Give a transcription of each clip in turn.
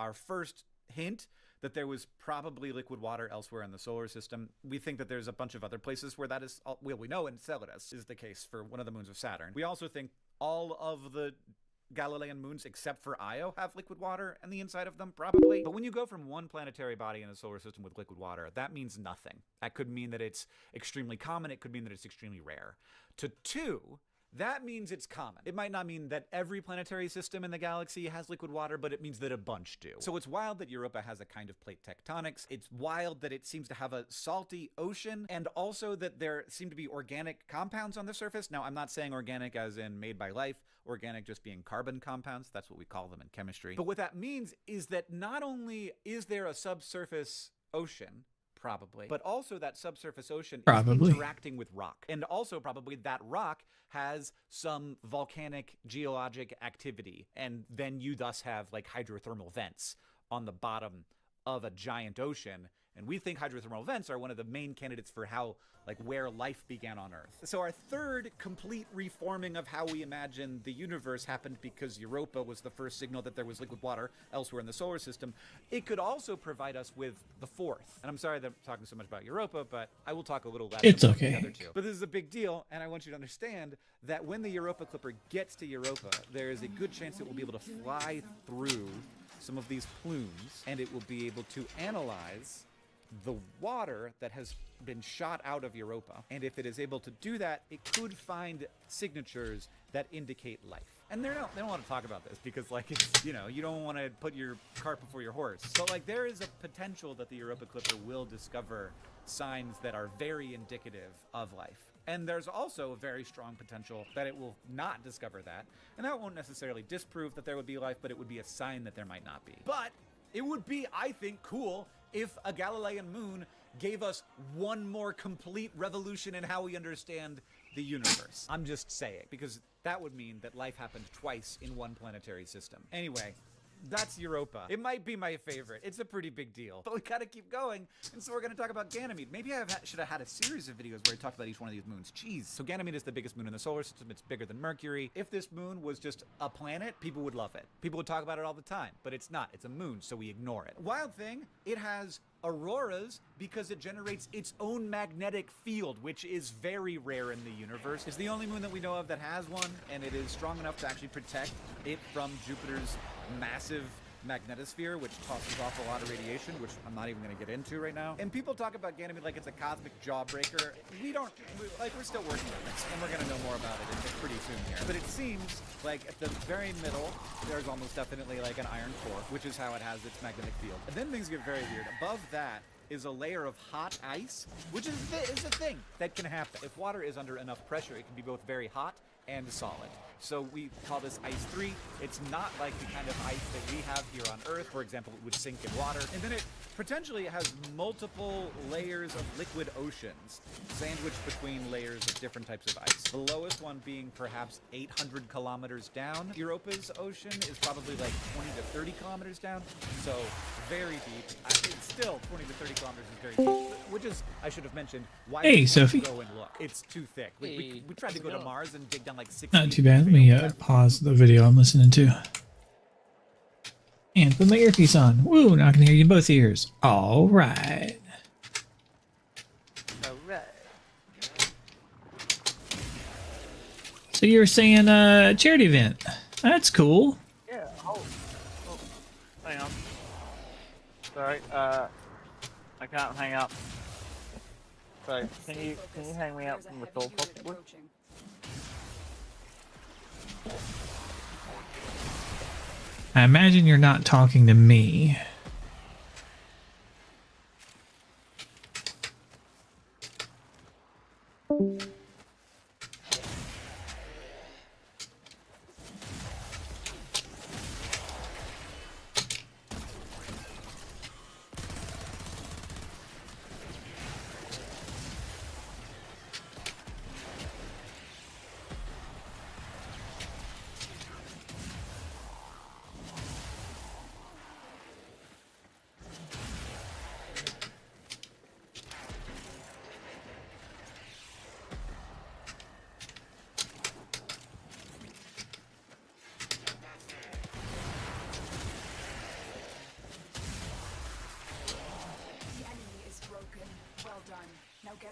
our first hint that there was probably liquid water elsewhere in the solar system. We think that there's a bunch of other places where that is, well, we know Enceladus is the case for one of the moons of Saturn. We also think all of the Galilean moons, except for Io, have liquid water in the inside of them, probably. But when you go from one planetary body in the solar system with liquid water, that means nothing. That could mean that it's extremely common. It could mean that it's extremely rare. To two, that means it's common. It might not mean that every planetary system in the galaxy has liquid water, but it means that a bunch do. So it's wild that Europa has a kind of plate tectonics. It's wild that it seems to have a salty ocean, and also that there seem to be organic compounds on the surface. Now, I'm not saying organic as in made by life, organic just being carbon compounds. That's what we call them in chemistry. But what that means is that not only is there a subsurface ocean, probably, but also that subsurface ocean is interacting with rock. And also probably that rock has some volcanic geologic activity. And then you thus have like hydrothermal vents on the bottom of a giant ocean. And we think hydrothermal vents are one of the main candidates for how, like, where life began on Earth. So our third complete reforming of how we imagine the universe happened because Europa was the first signal that there was liquid water elsewhere in the solar system. It could also provide us with the fourth. And I'm sorry that I'm talking so much about Europa, but I will talk a little less about the other two. But this is a big deal, and I want you to understand that when the Europa Clipper gets to Europa, there is a good chance it will be able to fly through some of these plumes, and it will be able to analyze the water that has been shot out of Europa. And if it is able to do that, it could find signatures that indicate life. And they don't want to talk about this because, like, it's, you know, you don't want to put your cart before your horse. But, like, there is a potential that the Europa Clipper will discover signs that are very indicative of life. And there's also a very strong potential that it will not discover that. And that won't necessarily disprove that there would be life, but it would be a sign that there might not be. But it would be, I think, cool if a Galilean moon gave us one more complete revolution in how we understand the universe. I'm just saying, because that would mean that life happened twice in one planetary system. Anyway, that's Europa. It might be my favorite. It's a pretty big deal. But we gotta keep going, and so we're gonna talk about Ganymede. Maybe I should have had a series of videos where I talked about each one of these moons. Jeez. So Ganymede is the biggest moon in the solar system. It's bigger than Mercury. If this moon was just a planet, people would love it. People would talk about it all the time, but it's not. It's a moon, so we ignore it. Wild thing, it has auroras because it generates its own magnetic field, which is very rare in the universe. It's the only moon that we know of that has one, and it is strong enough to actually protect it from Jupiter's massive magnetosphere, which tosses off a lot of radiation, which I'm not even going to get into right now. And people talk about Ganymede like it's a cosmic jawbreaker. We're still working on this, and we're going to know more about it pretty soon here. But it seems like at the very middle, there's almost definitely like an iron core, which is how it has its magnetic field. And then things get very weird. Above that is a layer of hot ice, which is a thing that can happen. If water is under enough pressure, it can be both very hot and solid. So we call this ice 3. It's not like the kind of ice that we have here on Earth. For example, it would sink in water. And then it potentially has multiple layers of liquid oceans sandwiched between layers of different types of ice. The lowest one being perhaps 800 kilometers down. Europa's ocean is probably like 20 to 30 kilometers down. So very deep. It's still 20 to 30 kilometers is very deep, which is, I should have mentioned, why we Sophie. go and look. It's too thick. We tried to go to Mars and dig down like 6 Not too bad. Let me pause the video I'm listening to and put my earpiece on. Woo, now I can hear you in both ears. All right. All right. So you were saying charity event. That's cool. Yeah. Oh, hang on. Sorry. I can't hang up. So can you hang me up from the call possibly? I imagine you're not talking to me.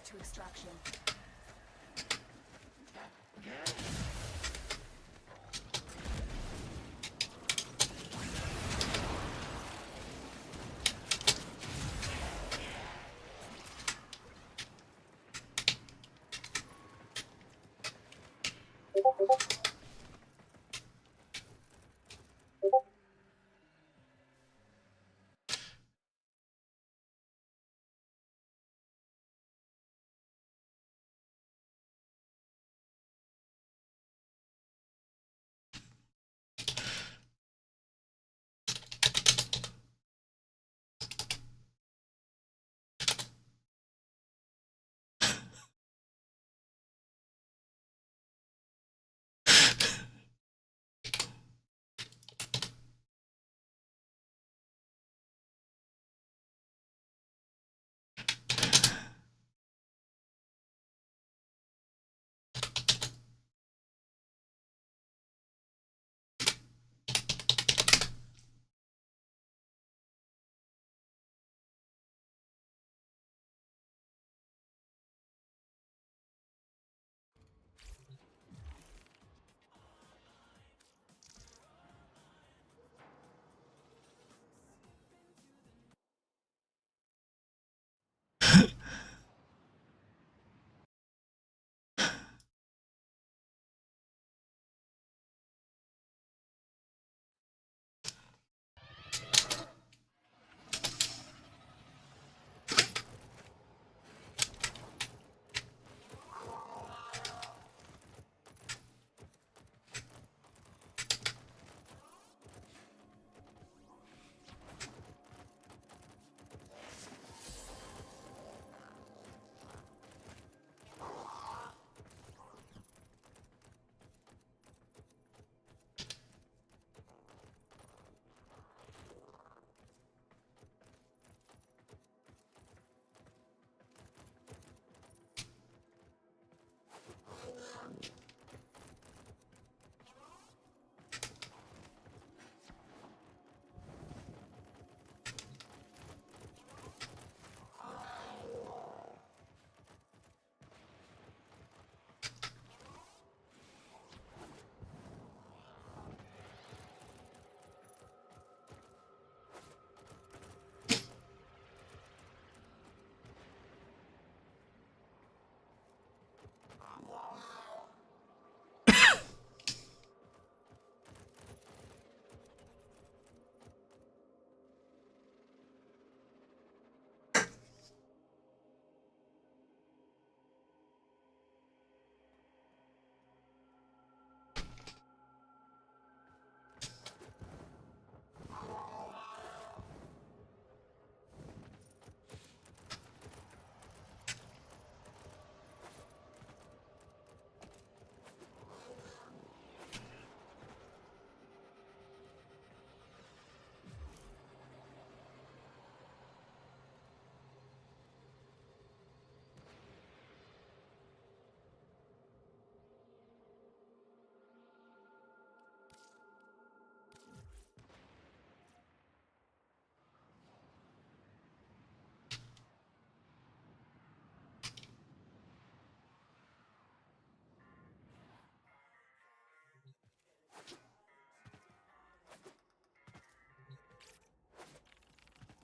to extraction.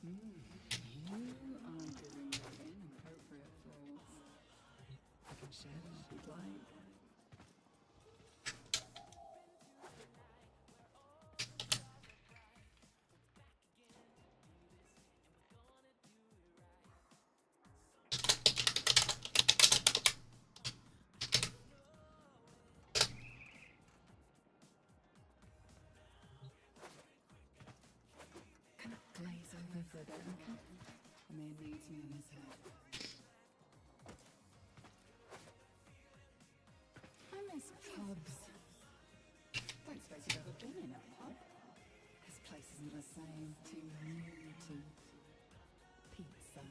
You are doing the inappropriate flaws. I can share them if you'd like. Can I glaze over for a bit, okay? A man needs me on his head. I miss pubs. Don't suppose you've ever been in a pub. This place isn't the same. Too new to pizza.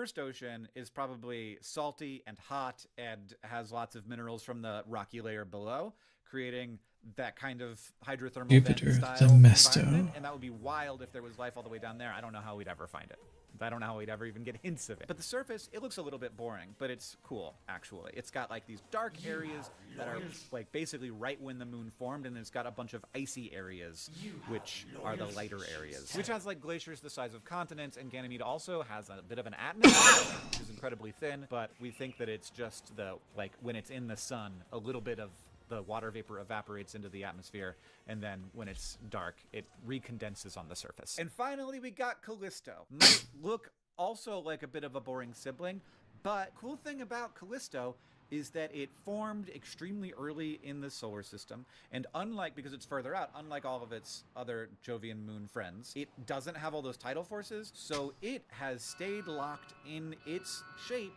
first ocean is probably salty and hot and has lots of minerals from the rocky layer below, creating that kind of hydrothermal Jupiter, vent style the Mesto. environment. And that would be wild if there was life all the way down there. I don't know how we'd ever find it. I don't know how we'd ever even get hints of it. But the surface, it looks a little bit boring, but it's cool, actually. It's got like these dark areas that are like basically right when the moon formed, and it's got a bunch of icy areas, which are the lighter areas, which has like glaciers the size of continents, and Ganymede also has a bit of an atmosphere, which is incredibly thin, but we think that it's just the, like, when it's in the sun, a little bit of the water vapor evaporates into the atmosphere, and then when it's dark, it recondenses on the surface. And finally, we got Callisto. Might look also like a bit of a boring sibling, but cool thing about Callisto is that it formed extremely early in the solar system, and because it's further out, unlike all of its other Jovian moon friends, it doesn't have all those tidal forces, so it has stayed locked in its shape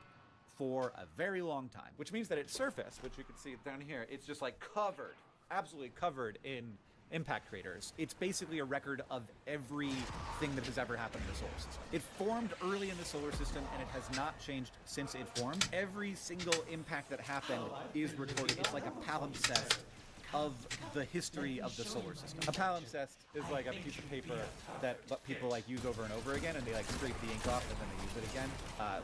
for a very long time, which means that its surface, which you can see down here, it's just like covered, absolutely covered in impact craters. It's basically a record of everything that has ever happened in the solar system. It formed early in the solar system, and it has not changed since it formed. Every single impact that happened is recorded. It's like a palimpsest of the history of the solar system. A palimpsest is like a piece of paper that people like use over and over again, and they like scrape the ink off and then they use it again,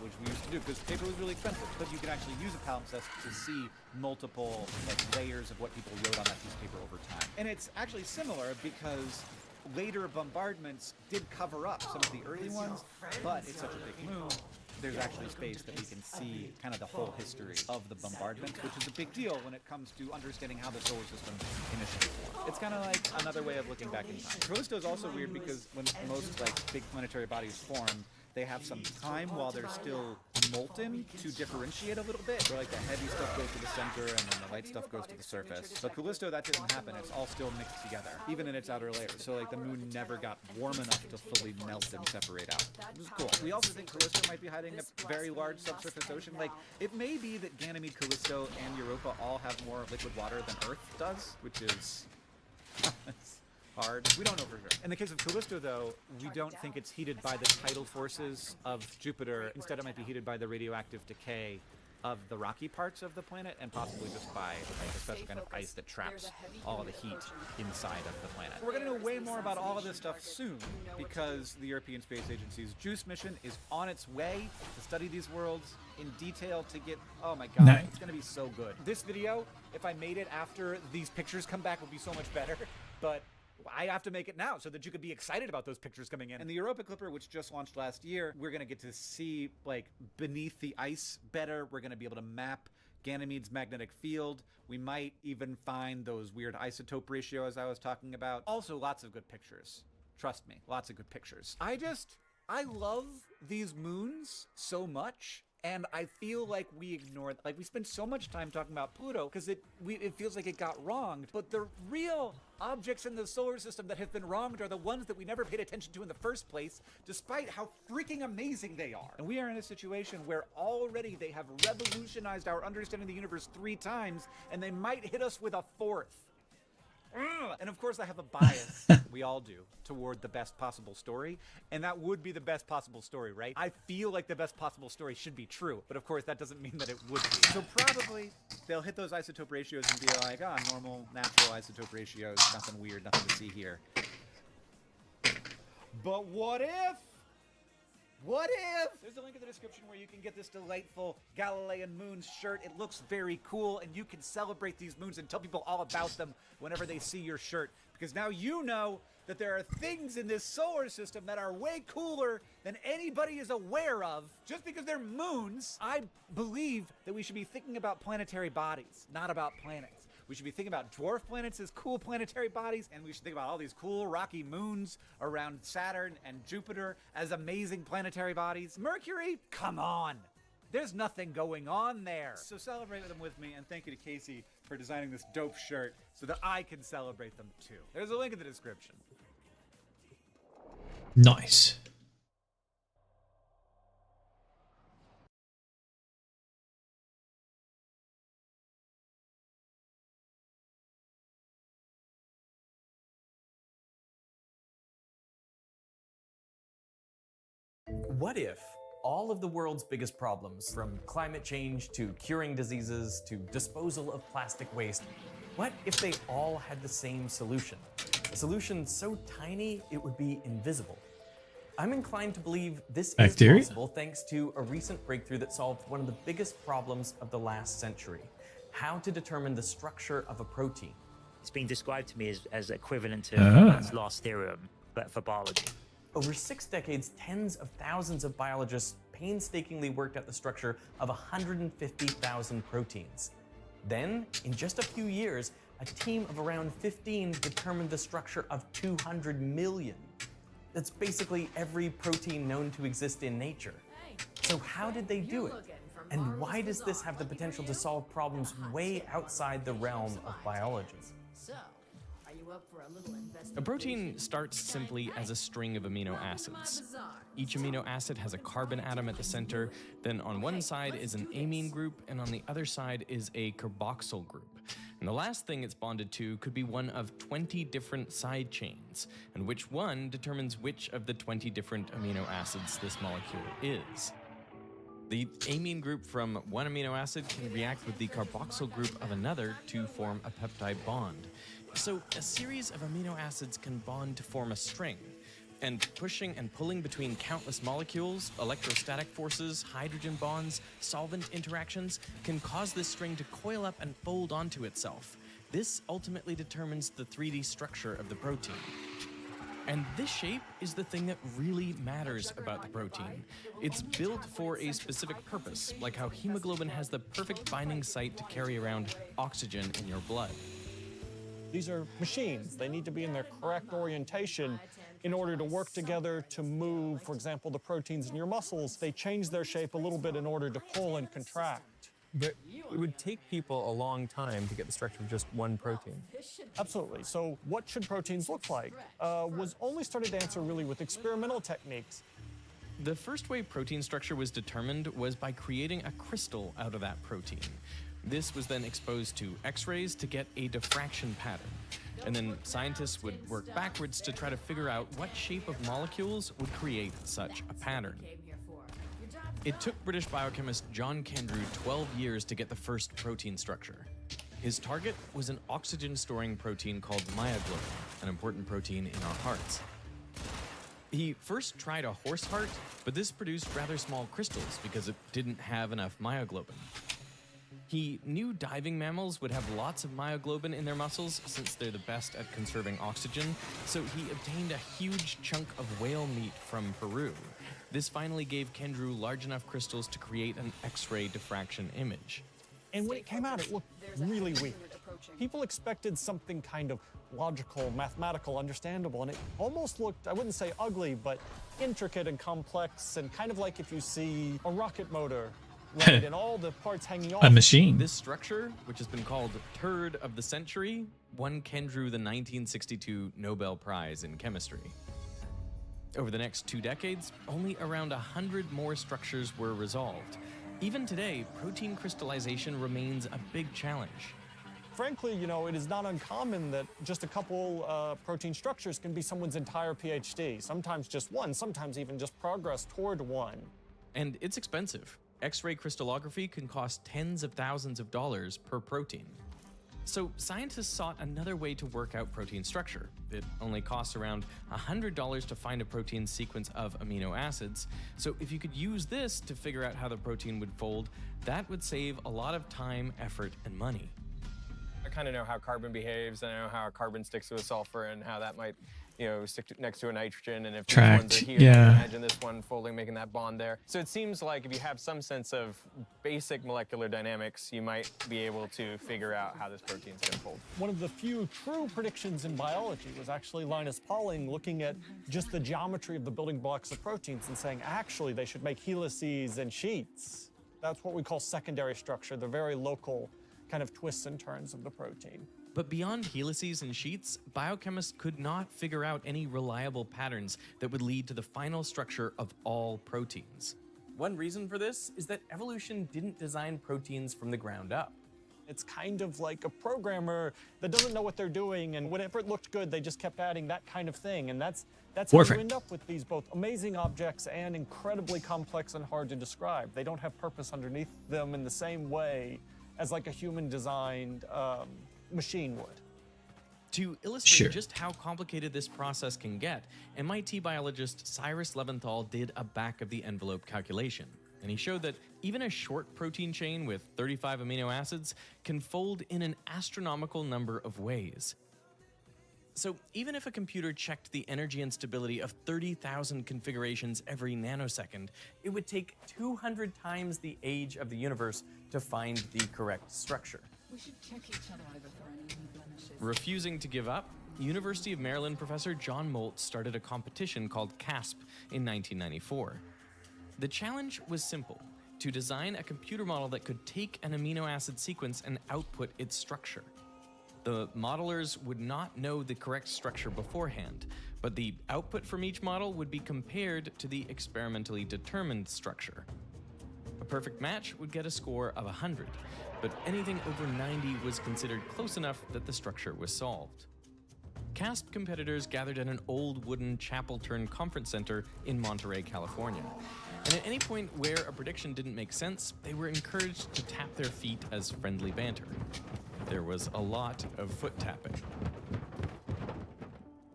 which we used to do because paper was really expensive. But you can actually use a palimpsest to see multiple like layers of what people wrote on that piece of paper over time. And it's actually similar because later bombardments did cover up some of the early ones, but it's such a big moon, there's actually space that we can see kind of the whole history of the bombardment, which is a big deal when it comes to understanding how the solar system initially formed. It's kind of like another way of looking back in time. Callisto is also weird because when most like big planetary bodies form, they have some time while they're still molten to differentiate a little bit, where like the heavy stuff goes to the center and then the light stuff goes to the surface. But Callisto, that didn't happen. It's all still mixed together, even in its outer layers. So like the moon never got warm enough to fully melt and separate out. Which is cool. We also think Callisto might be hiding a very large subsurface ocean. Like, it may be that Ganymede, Callisto, and Europa all have more liquid water than Earth does, which is hard. We don't know for sure. In the case of Callisto, though, we don't think it's heated by the tidal forces of Jupiter. Instead, it might be heated by the radioactive decay of the rocky parts of the planet, and possibly just by like a special kind of ice that traps all the heat inside of the planet. We're going to know way more about all of this stuff soon, because the European Space Agency's JUICE mission is on its way to study these worlds in detail to get, oh my god, Nice. It's going to be so good. This video, if I made it after these pictures come back, would be so much better, but I have to make it now so that you could be excited about those pictures coming in. And the Europa Clipper, which just launched last year, we're going to get to see like beneath the ice better. We're going to be able to map Ganymede's magnetic field. We might even find those weird isotope ratios I was talking about. Also, lots of good pictures. Trust me, lots of good pictures. I love these moons so much. And I feel like we spend so much time talking about Pluto because it feels like it got wronged. But the real objects in the solar system that have been wronged are the ones that we never paid attention to in the first place, despite how freaking amazing they are. And we are in a situation where already they have revolutionized our understanding of the universe 3 times, and they might hit us with a 4th. And of course I have a bias, we all do, toward the best possible story, and that would be the best possible story, right? I feel like the best possible story should be true, but of course that doesn't mean that it would be. So probably they'll hit those isotope ratios and be like, ah, normal, natural isotope ratios, nothing weird, nothing to see here. But what if? What if? There's a link in the description where you can get this delightful Galilean moons shirt. It looks very cool, and you can celebrate these moons and tell people all about them whenever they see your shirt. Because now you know that there are things in this solar system that are way cooler than anybody is aware of. Just because they're moons, I believe that we should be thinking about planetary bodies, not about planets. We should be thinking about dwarf planets as cool planetary bodies, and we should think about all these cool rocky moons around Saturn and Jupiter as amazing planetary bodies. Mercury? Come on! There's nothing going on there. So celebrate them with me, and thank you to Casey for designing this dope shirt so that I can celebrate them too. There's a link in the description. Nice. What if All of the world's biggest problems, from climate change to curing diseases to disposal of plastic waste, what if they all had the same solution? A solution so tiny it would be invisible. I'm inclined to believe this Bacteria? is possible thanks to a recent breakthrough that solved one of the biggest problems of the last century: how to determine the structure of a protein. It's been described to me as equivalent to Ah. Feynman's last theorem, but for biology. Over 6 decades, tens of thousands of biologists painstakingly worked out the structure of 150,000 proteins. Then, in just a few years, a team of around 15 determined the structure of 200 million. That's basically every protein known to exist in nature. So how did they do it? And why does this have the potential to solve problems way outside the realm of biology? So, are you up for a little investigation? A protein starts simply as a string of amino acids. Each amino acid has a carbon atom at the center, then on one side is an amine group, and on the other side is a carboxyl group. And the last thing it's bonded to could be one of 20 different side chains, and which one determines which of the 20 different amino acids this molecule is. The amine group from one amino acid can react with the carboxyl group of another to form a peptide bond. So a series of amino acids can bond to form a string. And pushing and pulling between countless molecules, electrostatic forces, hydrogen bonds, solvent interactions can cause this string to coil up and fold onto itself. This ultimately determines the 3D structure of the protein. And this shape is the thing that really matters about the protein. It's built for a specific purpose, like how hemoglobin has the perfect binding site to carry around oxygen in your blood. These are machines. They need to be in their correct orientation in order to work together to move, for example, the proteins in your muscles. They change their shape a little bit in order to pull and contract. But it would take people a long time to get the structure of just one protein. Absolutely. So what should proteins look like? Was only started to answer really with experimental techniques. The first way protein structure was determined was by creating a crystal out of that protein. This was then exposed to X-rays to get a diffraction pattern. And then scientists would work backwards to try to figure out what shape of molecules would create such a pattern. It took British biochemist John Kendrew 12 years to get the first protein structure. His target was an oxygen-storing protein called myoglobin, an important protein in our hearts. He first tried a horse heart, but this produced rather small crystals because it didn't have enough myoglobin. He knew diving mammals would have lots of myoglobin in their muscles since they're the best at conserving oxygen, so he obtained a huge chunk of whale meat from Peru. This finally gave Kendrew large enough crystals to create an X-ray diffraction image. And when it came out, it looked really weak. People expected something kind of logical, mathematical, understandable, and it almost looked, I wouldn't say ugly, but intricate and complex, and kind of like if you see a rocket motor, right, and all the parts hanging off. A machine. This structure, which has been called Turd of the Century, won Kendrew the 1962 Nobel Prize in Chemistry. Over the next 2 decades, only around 100 more structures were resolved. Even today, protein crystallization remains a big challenge. Frankly, you know, it is not uncommon that just a couple protein structures can be someone's entire PhD. Sometimes just one, sometimes even just progress toward one. And it's expensive. X-ray crystallography can cost tens of thousands of dollars per protein. So scientists sought another way to work out protein structure. It only costs around $100 to find a protein sequence of amino acids. So if you could use this to figure out how the protein would fold, that would save a lot of time, effort, and money. I kind of know how carbon behaves, and I know how a carbon sticks to a sulfur and how that might, you know, stick next to a nitrogen, and if these ones are here, yeah. imagine this one folding, making that bond there. So it seems like if you have some sense of basic molecular dynamics, you might be able to figure out how this protein's going to fold. One of the few true predictions in biology was actually Linus Pauling looking at just the geometry of the building blocks of proteins and saying, actually, they should make helices and sheets. That's what we call secondary structure, the very local kind of twists and turns of the protein. But beyond helices and sheets, biochemists could not figure out any reliable patterns that would lead to the final structure of all proteins. One reason for this is that evolution didn't design proteins from the ground up. It's kind of like a programmer that doesn't know what they're doing, and whenever it looked good, they just kept adding that kind of thing. And that's how Warframe. you end up with these both amazing objects and incredibly complex and hard to describe. They don't have purpose underneath them in the same way as like a human-designed machine would. To illustrate Sure. just how complicated this process can get, MIT biologist Cyrus Leventhal did a back-of-the-envelope calculation. And he showed that even a short protein chain with 35 amino acids can fold in an astronomical number of ways. So even if a computer checked the energy and stability of 30,000 configurations every nanosecond, it would take 200 times the age of the universe to find the correct structure. We should check each other over for any blemishes. Refusing to give up, University of Maryland professor John Molt started a competition called CASP in 1994. The challenge was simple: to design a computer model that could take an amino acid sequence and output its structure. The modelers would not know the correct structure beforehand, but the output from each model would be compared to the experimentally determined structure. A perfect match would get a score of 100, but anything over 90 was considered close enough that the structure was solved. CASP competitors gathered at an old wooden chapel-turned conference center in Monterey, California. And at any point where a prediction didn't make sense, they were encouraged to tap their feet as friendly banter. There was a lot of foot tapping.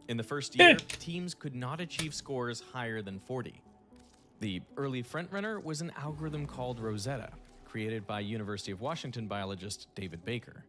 In the first year, teams could not achieve scores higher than 40. The early frontrunner was an algorithm called Rosetta, created by University of Washington biologist David Baker.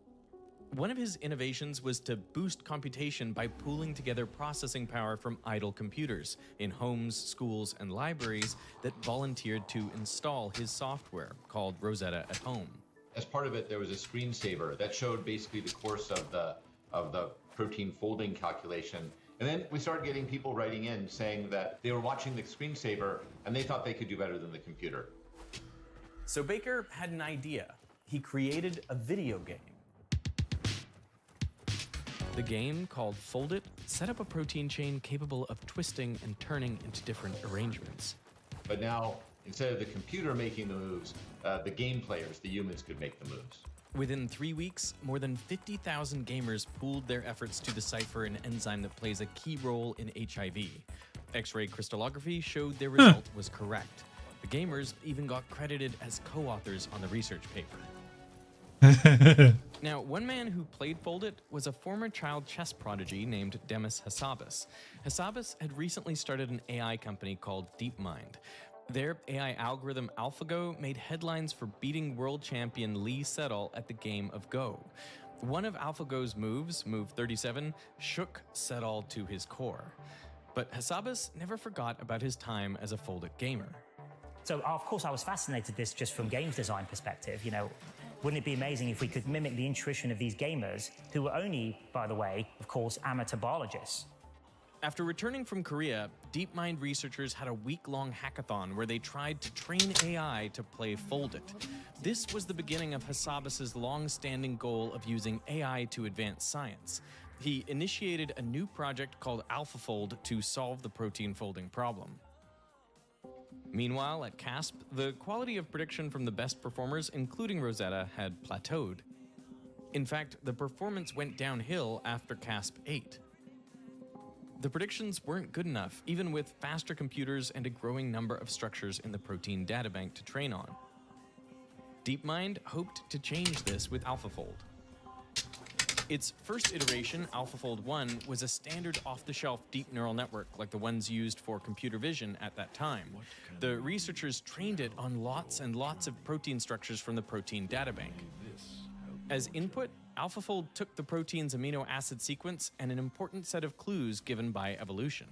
One of his innovations was to boost computation by pooling together processing power from idle computers in homes, schools, and libraries that volunteered to install his software called Rosetta at Home. As part of it, there was a screensaver that showed basically the course of the protein folding calculation. And then we started getting people writing in saying that they were watching the screensaver and they thought they could do better than the computer. So Baker had an idea. He created a video game. The game, called Fold It, set up a protein chain capable of twisting and turning into different arrangements. But now, instead of the computer making the moves, the game players, the humans, could make the moves. Within 3 weeks, more than 50,000 gamers pooled their efforts to decipher an enzyme that plays a key role in HIV. X-ray crystallography showed their result was correct. The gamers even got credited as co-authors on the research paper. Now, one man who played Fold It was a former child chess prodigy named Demis Hassabis. Hassabis had recently started an AI company called DeepMind. Their AI algorithm AlphaGo made headlines for beating world champion Lee Sedol at the game of Go. One of AlphaGo's moves, move 37, shook Sedol to his core. But Hassabis never forgot about his time as a Fold It gamer. So, of course, I was fascinated with this just from games design perspective. You know, wouldn't it be amazing if we could mimic the intuition of these gamers, who were only, by the way, of course, amateur biologists? After returning from Korea, DeepMind researchers had a week-long hackathon where they tried to train AI to play Fold It. This was the beginning of Hassabis' long-standing goal of using AI to advance science. He initiated a new project called AlphaFold to solve the protein folding problem. Meanwhile, at CASP, the quality of prediction from the best performers, including Rosetta, had plateaued. In fact, the performance went downhill after CASP 8. The predictions weren't good enough, even with faster computers and a growing number of structures in the protein databank to train on. DeepMind hoped to change this with AlphaFold. Its first iteration, AlphaFold 1, was a standard off-the-shelf deep neural network like the ones used for computer vision at that time. The researchers trained it on lots and lots of protein structures from the protein databank. As input, AlphaFold took the protein's amino acid sequence and an important set of clues given by evolution.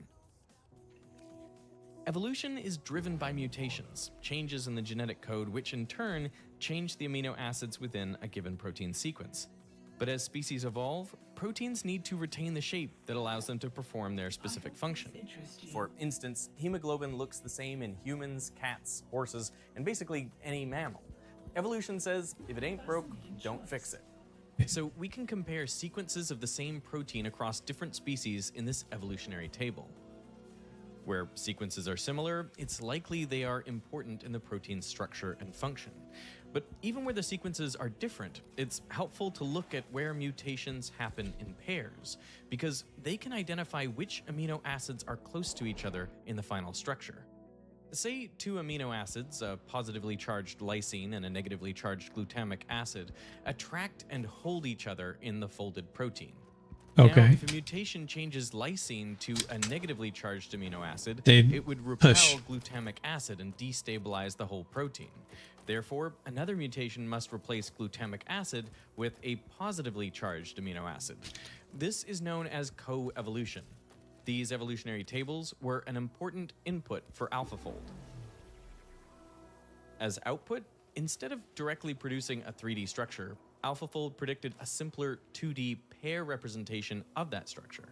Evolution is driven by mutations, changes in the genetic code, which in turn change the amino acids within a given protein sequence. But as species evolve, proteins need to retain the shape that allows them to perform their specific function. For instance, hemoglobin looks the same in humans, cats, horses, and basically any mammal. Evolution says, if it ain't broke, don't fix it. So we can compare sequences of the same protein across different species in this evolutionary table. Where sequences are similar, it's likely they are important in the protein's structure and function. But even where the sequences are different, it's helpful to look at where mutations happen in pairs, because they can identify which amino acids are close to each other in the final structure. Say two amino acids, a positively charged lysine and a negatively charged glutamic acid, attract and hold each other in the folded protein. Okay. Now, if a mutation changes lysine to a negatively charged amino acid, They'd it would repel push. glutamic acid and destabilize the whole protein. Therefore, another mutation must replace glutamic acid with a positively charged amino acid. This is known as co-evolution. These evolutionary tables were an important input for AlphaFold. As output, instead of directly producing a 3D structure, AlphaFold predicted a simpler 2D pair representation of that structure.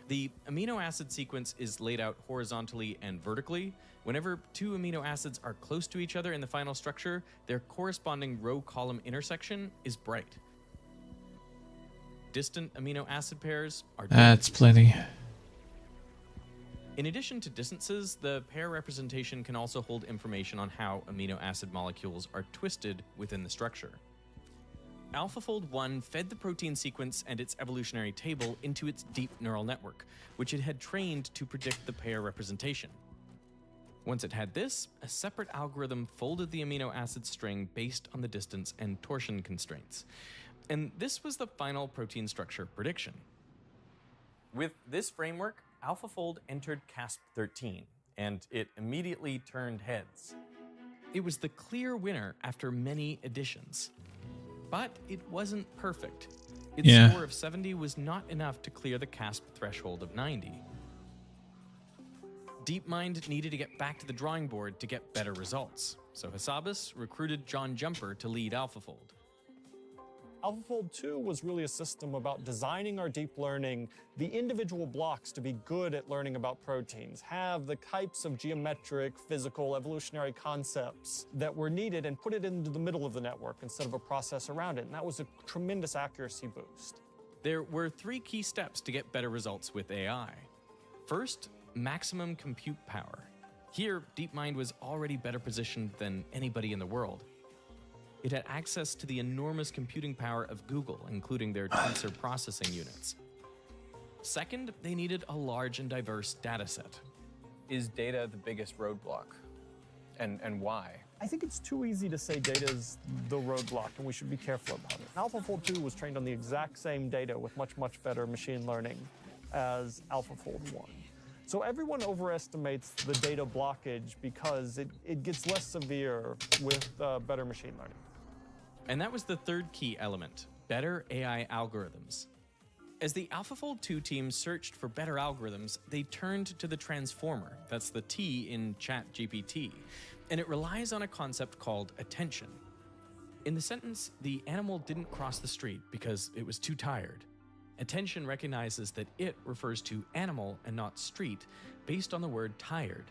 The amino acid sequence is laid out horizontally and vertically. Whenever two amino acids are close to each other in the final structure, their corresponding row-column intersection is bright. Distant amino acid pairs are dark. That's plenty. In addition to distances, the pair representation can also hold information on how amino acid molecules are twisted within the structure. AlphaFold 1 fed the protein sequence and its evolutionary table into its deep neural network, which it had trained to predict the pair representation. Once it had this, a separate algorithm folded the amino acid string based on the distance and torsion constraints. And this was the final protein structure prediction. With this framework, AlphaFold entered CASP13, and it immediately turned heads. It was the clear winner after many additions. But it wasn't perfect. Its score of 70 was not enough to clear the CASP threshold of 90. DeepMind needed to get back to the drawing board to get better results, so Hassabis recruited John Jumper to lead AlphaFold. AlphaFold 2 was really a system about designing our deep learning, the individual blocks to be good at learning about proteins, have the types of geometric, physical, evolutionary concepts that were needed, and put it into the middle of the network instead of a process around it. And that was a tremendous accuracy boost. There were 3 key steps to get better results with AI. First, maximum compute power. Here, DeepMind was already better positioned than anybody in the world. It had access to the enormous computing power of Google, including their tensor processing units. Second, they needed a large and diverse data set. Is data the biggest roadblock? And why? I think it's too easy to say data is the roadblock, and we should be careful about it. AlphaFold 2 was trained on the exact same data with much, much better machine learning as AlphaFold 1. So everyone overestimates the data blockage because it gets less severe with better machine learning. And that was the third key element, better AI algorithms. As the AlphaFold 2 team searched for better algorithms, they turned to the transformer, that's the T in ChatGPT, and it relies on a concept called attention. In the sentence, the animal didn't cross the street because it was too tired. Attention recognizes that it refers to animal and not street based on the word tired.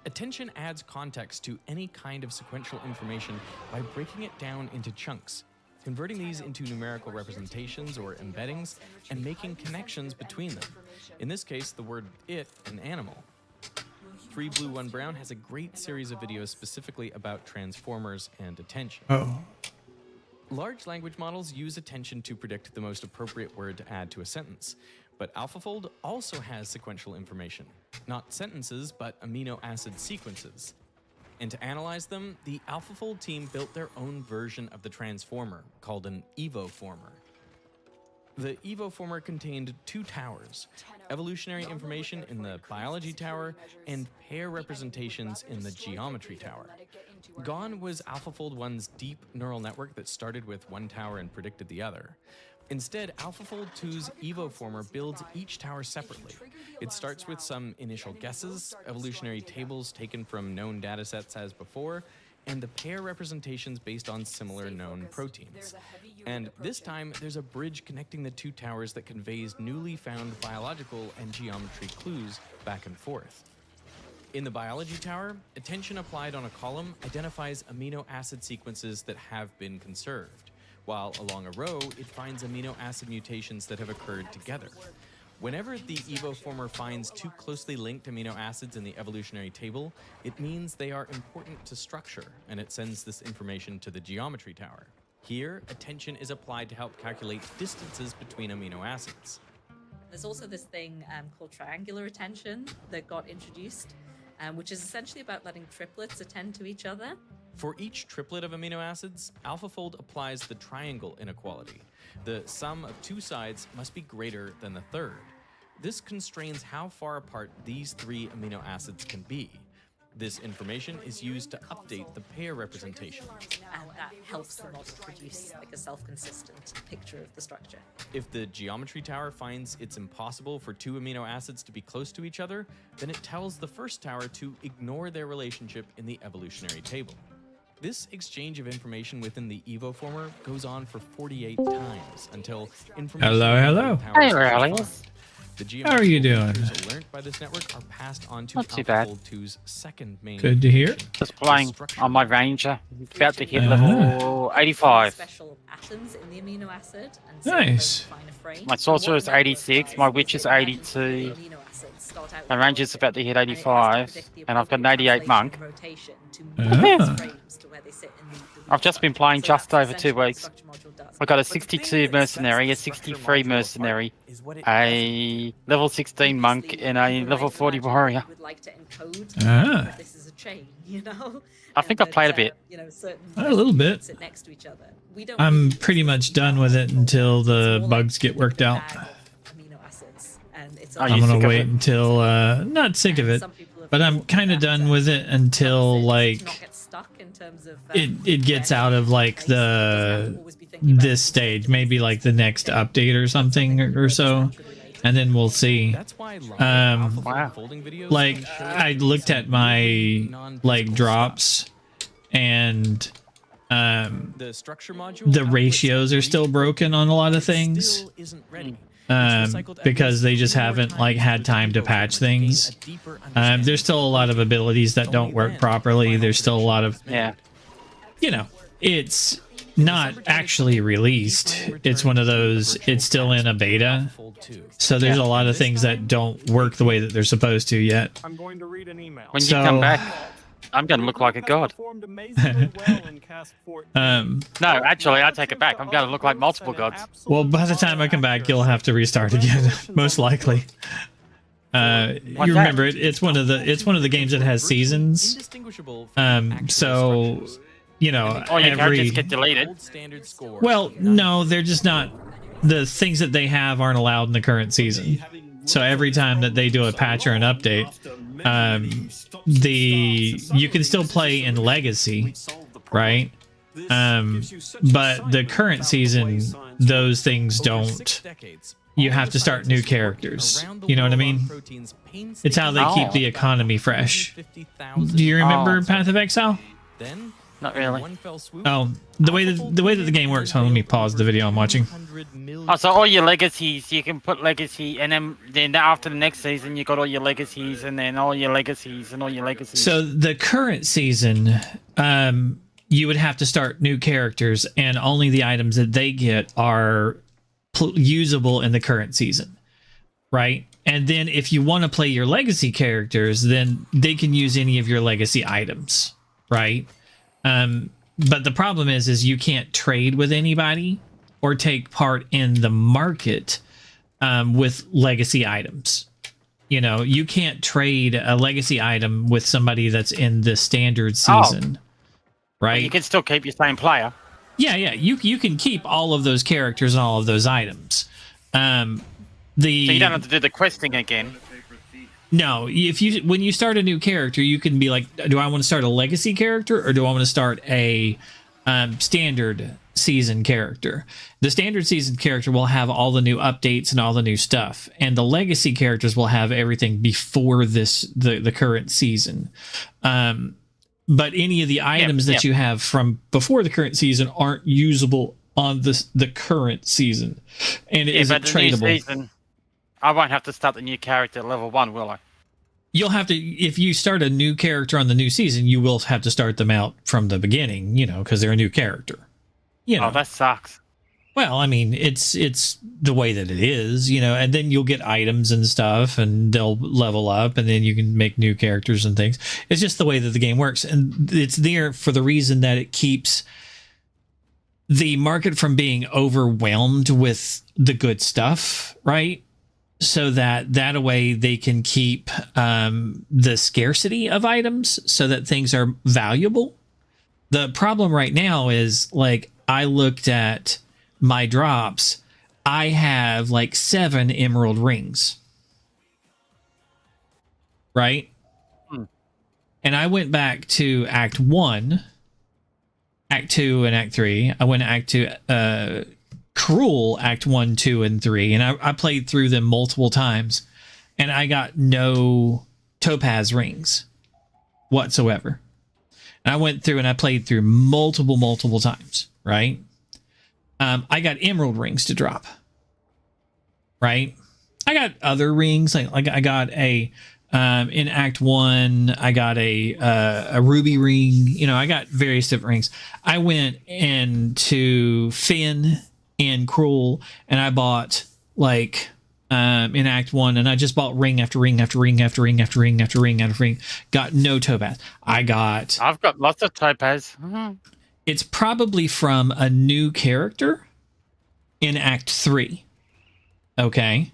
Attention adds context to any kind of sequential information by breaking it down into chunks, converting these into numerical representations or embeddings, and making connections between them. In this case, the word it, an animal. 3 Blue 1 Brown has a great series of videos specifically about transformers and attention. Large language models use attention to predict the most appropriate word to add to a sentence. But AlphaFold also has sequential information. Not sentences, but amino acid sequences. And to analyze them, the AlphaFold team built their own version of the transformer, called an evoformer. The evoformer contained 2 towers, evolutionary information in the biology tower, and pair representations in the geometry tower. Gone was AlphaFold 1's deep neural network that started with one tower and predicted the other. Instead, AlphaFold 2's evoformer builds each tower separately. It starts with some initial guesses, evolutionary tables taken from known datasets as before, and the pair representations based on similar known proteins. And this time, there's a bridge connecting the 2 towers that conveys newly found biological and geometry clues back and forth. In the biology tower, attention applied on a column identifies amino acid sequences that have been conserved, while along a row, it finds amino acid mutations that have occurred together. Whenever the evoformer finds two closely linked amino acids in the evolutionary table, it means they are important to structure, and it sends this information to the geometry tower. Here, attention is applied to help calculate distances between amino acids. There's also this thing called triangular attention that got introduced, which is essentially about letting triplets attend to each other. For each triplet of amino acids, AlphaFold applies the triangle inequality. The sum of two sides must be greater than the third. This constrains how far apart these three amino acids can be. This information is used to update the pair representation. And that helps the model produce like a self-consistent picture of the structure. If the geometry tower finds it's impossible for two amino acids to be close to each other, then it tells the first tower to ignore their relationship in the evolutionary table. This exchange of information within the evoformer goes on for 48 times until information. Hello. Hey, Riley. How are you doing? Learned by this network are passed on to Not too bad. AlphaFold 2's second main. Good to hear. Just playing on my Ranger. About to hit level 85. Special atoms in the amino acid. And Nice. define a frame. My Sorcerer is 86, my Witch is 82, my Ranger's about to hit 85, and I've got an 88 Monk. I've just been playing just over 2 weeks. I've got a 62 Mercenary, a 63 Mercenary, a level 16 Monk, and a level 40 Warrior. This is a chain, you know? I think I've played a bit. A little bit. Sit next to each other. We don't I'm pretty much done with it until the bugs get worked out. amino acids, and it's I'm gonna wait until not sick of it, but I'm kind of done with it until like it gets out of like this stage, maybe like the next update or something or so, and then we'll see. Like I looked at my like drops, and the ratios are still broken on a lot of things. Because they just haven't like had time to patch things. There's still a lot of abilities that don't work properly. There's still a lot of, you know, it's not actually released. It's one of those, it's still in a beta. So there's a lot of things that don't work the way that they're supposed to yet. I'm going to read an email. When you come back, I'm going to look like a god. No, actually, I take it back. I'm going to look like multiple gods. Well, by the time I come back, you'll have to restart again, most likely. You remember it's one of the games that has seasons. So you know, all your characters get deleted. Well, no, they're just not. The things that they have aren't allowed in the current season. So every time that they do a patch or an update, you can still play in Legacy, right? But the current season, those things don't. You have to start new characters. You know what I mean? It's how they keep the economy fresh. Do you remember Path of Exile? Not really. Oh, the way that the game works. Hold on, let me pause the video I'm watching. Oh, so all your legacies, you can put legacy, and then after the next season, you got all your legacies, and then all your legacies, and all your legacies. So the current season, you would have to start new characters, and only the items that they get are usable in the current season, right? And then if you want to play your legacy characters, then they can use any of your legacy items, right? But the problem is you can't trade with anybody or take part in the market with legacy items. You know, you can't trade a legacy item with somebody that's in the standard season, right? But you can still keep your same player. Yeah, you can keep all of those characters and all of those items. So you don't have to do the questing again. No, when you start a new character, you can be like, do I want to start a legacy character or do I want to start a standard season character? The standard season character will have all the new updates and all the new stuff, and the legacy characters will have everything before the current season. But any of the items that you have from before the current season aren't usable on the current season, and it isn't tradable. Season, I won't have to start the new character at level 1, will I? You'll have to, if you start a new character on the new season, you will have to start them out from the beginning, you know, because they're a new character. You know. Oh, that sucks. Well, I mean, it's the way that it is, you know, and then you'll get items and stuff and they'll level up and then you can make new characters and things. It's just the way that the game works. And it's there for the reason that it keeps the market from being overwhelmed with the good stuff, right? So that way they can keep the scarcity of items so that things are valuable. The problem right now is, like, I looked at my drops. I have like 7 emerald rings, right? And I went back to Act 1, Act 2, and Act 3. I went to Act 2, Cruel, Act 1, 2, and 3, and I played through them multiple times, and I got no topaz rings whatsoever. And I went through and I played through multiple times, right? I got emerald rings to drop, right? I got other rings, like I got a in Act 1, I got a ruby ring. You know, I got various different rings. I went into Finn and Cruel, and I bought like in Act 1, and I just bought ring after ring after ring after ring after ring after ring after ring. Got no topaz. I've got lots of topaz. It's probably from a new character in Act 3. Okay.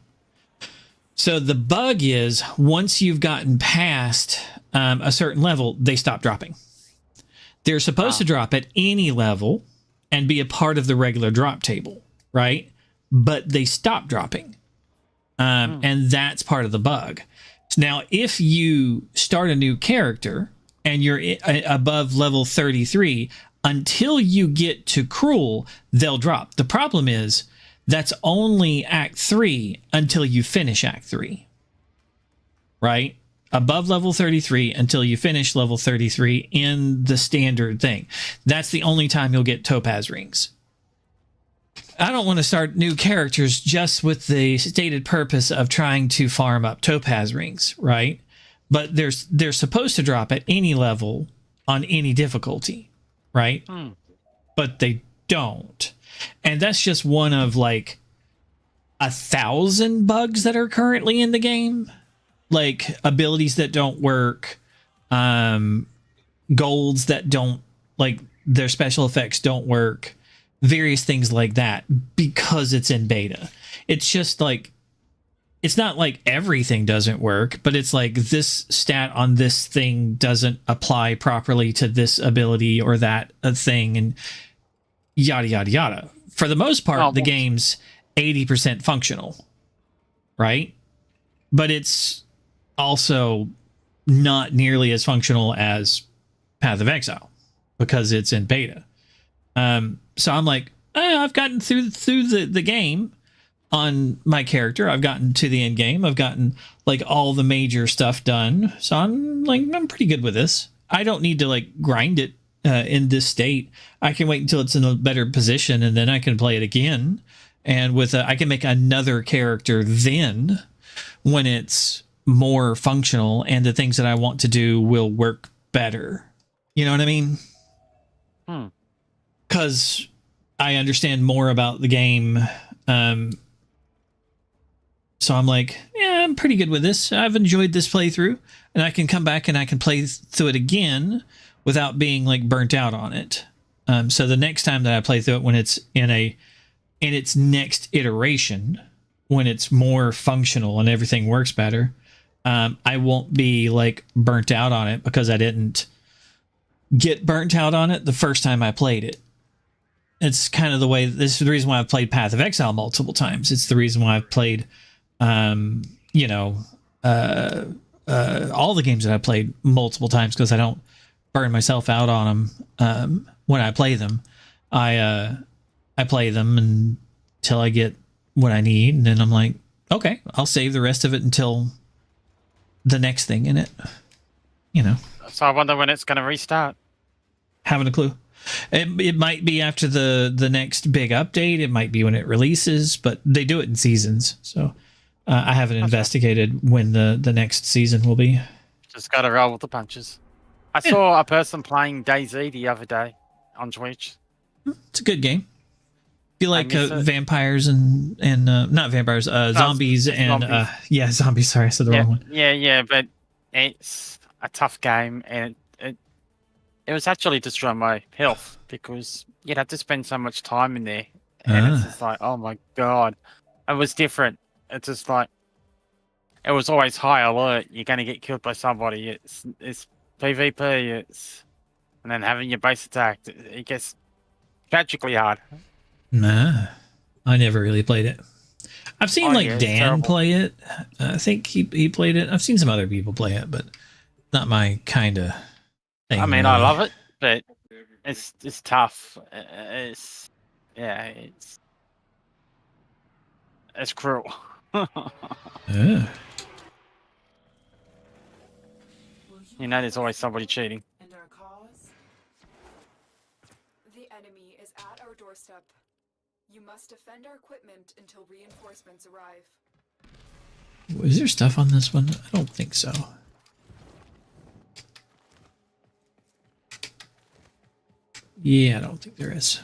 So the bug is, once you've gotten past a certain level, they stop dropping. They're supposed to drop at any level and be a part of the regular drop table, right? But they stop dropping. And that's part of the bug. So now, if you start a new character and you're above level 33, until you get to Cruel, they'll drop. The problem is, that's only Act 3 until you finish Act 3. Right? Above level 33 until you finish level 33 in the standard thing. That's the only time you'll get topaz rings. I don't want to start new characters just with the stated purpose of trying to farm up topaz rings, right? But they're supposed to drop at any level on any difficulty, right? But they don't. And that's just one of like 1,000 bugs that are currently in the game. Like abilities that don't work, golds that don't, like, their special effects don't work, various things like that, because it's in beta. It's just like, it's not like everything doesn't work, but it's like this stat on this thing doesn't apply properly to this ability or that thing, and yada yada yada. For the most part, the game's 80% functional, right? But it's also not nearly as functional as Path of Exile because it's in beta. So I'm like, I've gotten through the game on my character. I've gotten to the end game. I've gotten like all the major stuff done. So I'm pretty good with this. I don't need to like grind it in this state. I can wait until it's in a better position, and then I can play it again. And with I can make another character then when it's more functional and the things that I want to do will work better. You know what I mean? Because I understand more about the game. So I'm like, yeah, I'm pretty good with this. I've enjoyed this playthrough, and I can come back and I can play through it again without being like burnt out on it. So the next time that I play through it, when it's in its next iteration, when it's more functional and everything works better, I won't be like burnt out on it because I didn't get burnt out on it the first time I played it. It's kind of the way, this is the reason why I've played Path of Exile multiple times. It's the reason why I've played, all the games that I played multiple times, because I don't burn myself out on them when I play them. I play them until I get what I need, and then I'm like, okay, I'll save the rest of it until the next thing in it. You know. So I wonder when it's going to restart. Haven't a clue. It might be after the next big update. It might be when it releases, but they do it in seasons. So I haven't investigated when the next season will be. Just got to roll with the punches. I saw a person playing DayZ the other day on Twitch. It's a good game. feel like miss it. vampires and not vampires, zombies and zombies. zombies. Sorry, I said the yeah, wrong one. yeah, but it's a tough game, and it was actually destroying my health because you'd have to spend so much time in there, and it's just like, oh my god, it was different. It's just like it was always high alert. You're going to get killed by somebody. It's PvP. And then having your base attacked, it gets tragically hard. Nah, I never really played it. I've seen yeah, it's Dan terrible. play it. I think he played it. I've seen some other people play it, but not my kind of thing. I mean, really. I love it, but it's tough. It's cruel. You know, there's always somebody cheating. And our cause? The enemy is at our doorstep. You must defend our equipment until reinforcements arrive. Is there stuff on this one? I don't think so. Yeah, I don't think there is.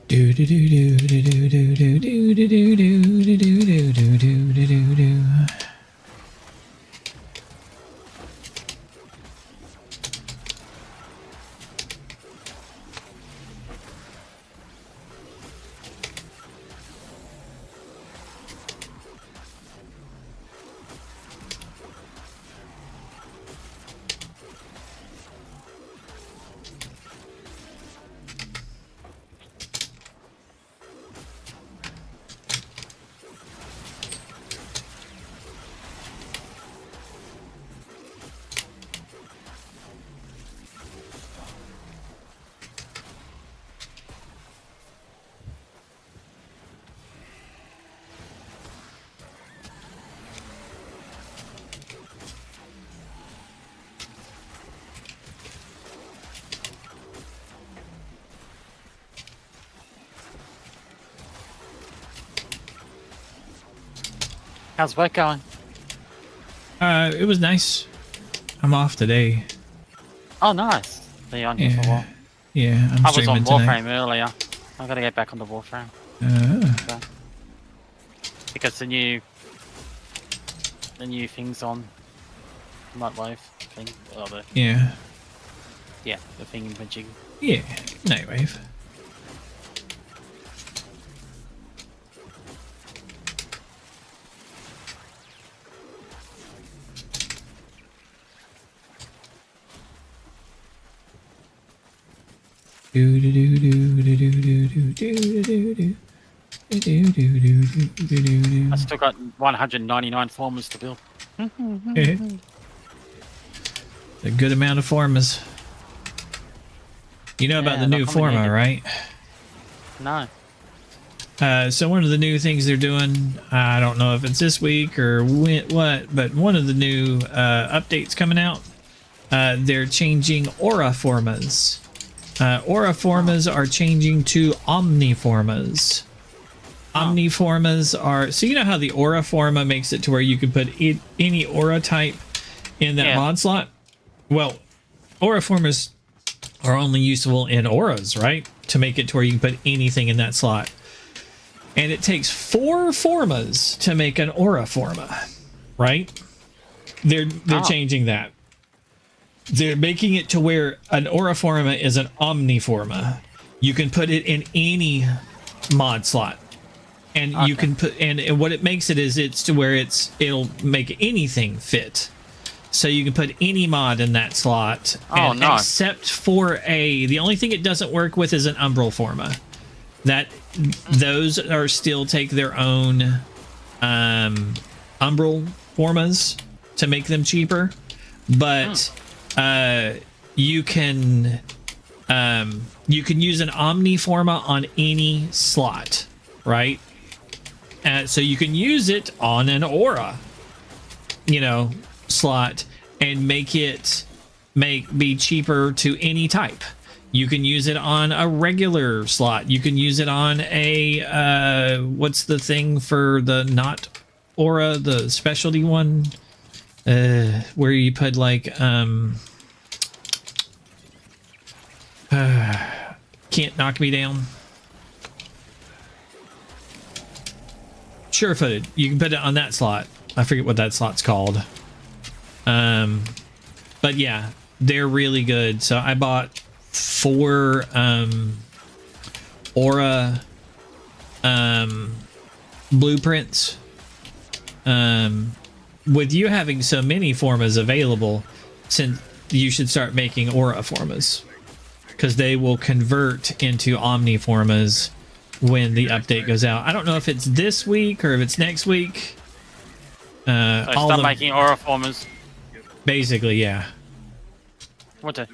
Do do do do do do do do do do do do do do do do do do. How's work going? It was nice. I'm off today. Oh, nice. So you're on here for a while. Yeah, I'm I was on streaming tonight. Warframe earlier. I gotta get back on the Warframe. So, because the new thing's on. Nightwave thing. Oh, the Yeah. the thing in Magic. Yeah, Nightwave. Do do do do do do do do do do do. I still got 199 formers to build. A good amount of formas. You know about Yeah, the new they're coming forma, in. right? No. So one of the new things they're doing, I don't know if it's this week or what, but one of the new updates coming out, they're changing aura formas. Aura formas are changing to omniformas. Omniformas are, so you know how the aura forma makes it to where you can put any aura type in that mod slot? Well, aura formas are only useful in auras, right? To make it to where you can put anything in that slot. And it takes 4 formas to make an aura forma, right? They're changing that. They're making it to where an aura forma is an omniforma. You can put it in any mod slot. And you can put, and what it makes it is it's to where it'll make anything fit. So you can put any mod in that slot. Oh, and nice. Except for the only thing it doesn't work with is an umbral forma. Those are still take their own umbral formas to make them cheaper. But you can use an omni forma on any slot, right? So you can use it on an aura, slot and make it be cheaper to any type. You can use it on a regular slot. You can use it on a what's the thing for the not aura, the specialty one, where you put like can't knock me down. Sure-footed. You can put it on that slot. I forget what that slot's called. But yeah, they're really good. So I bought 4 aura blueprints. With you having so many formas available, since you should start making aura formas, because they will convert into omni formas when the update goes out. I don't know if it's this week or if it's next week. So start making aura formers. Basically, yeah. What the?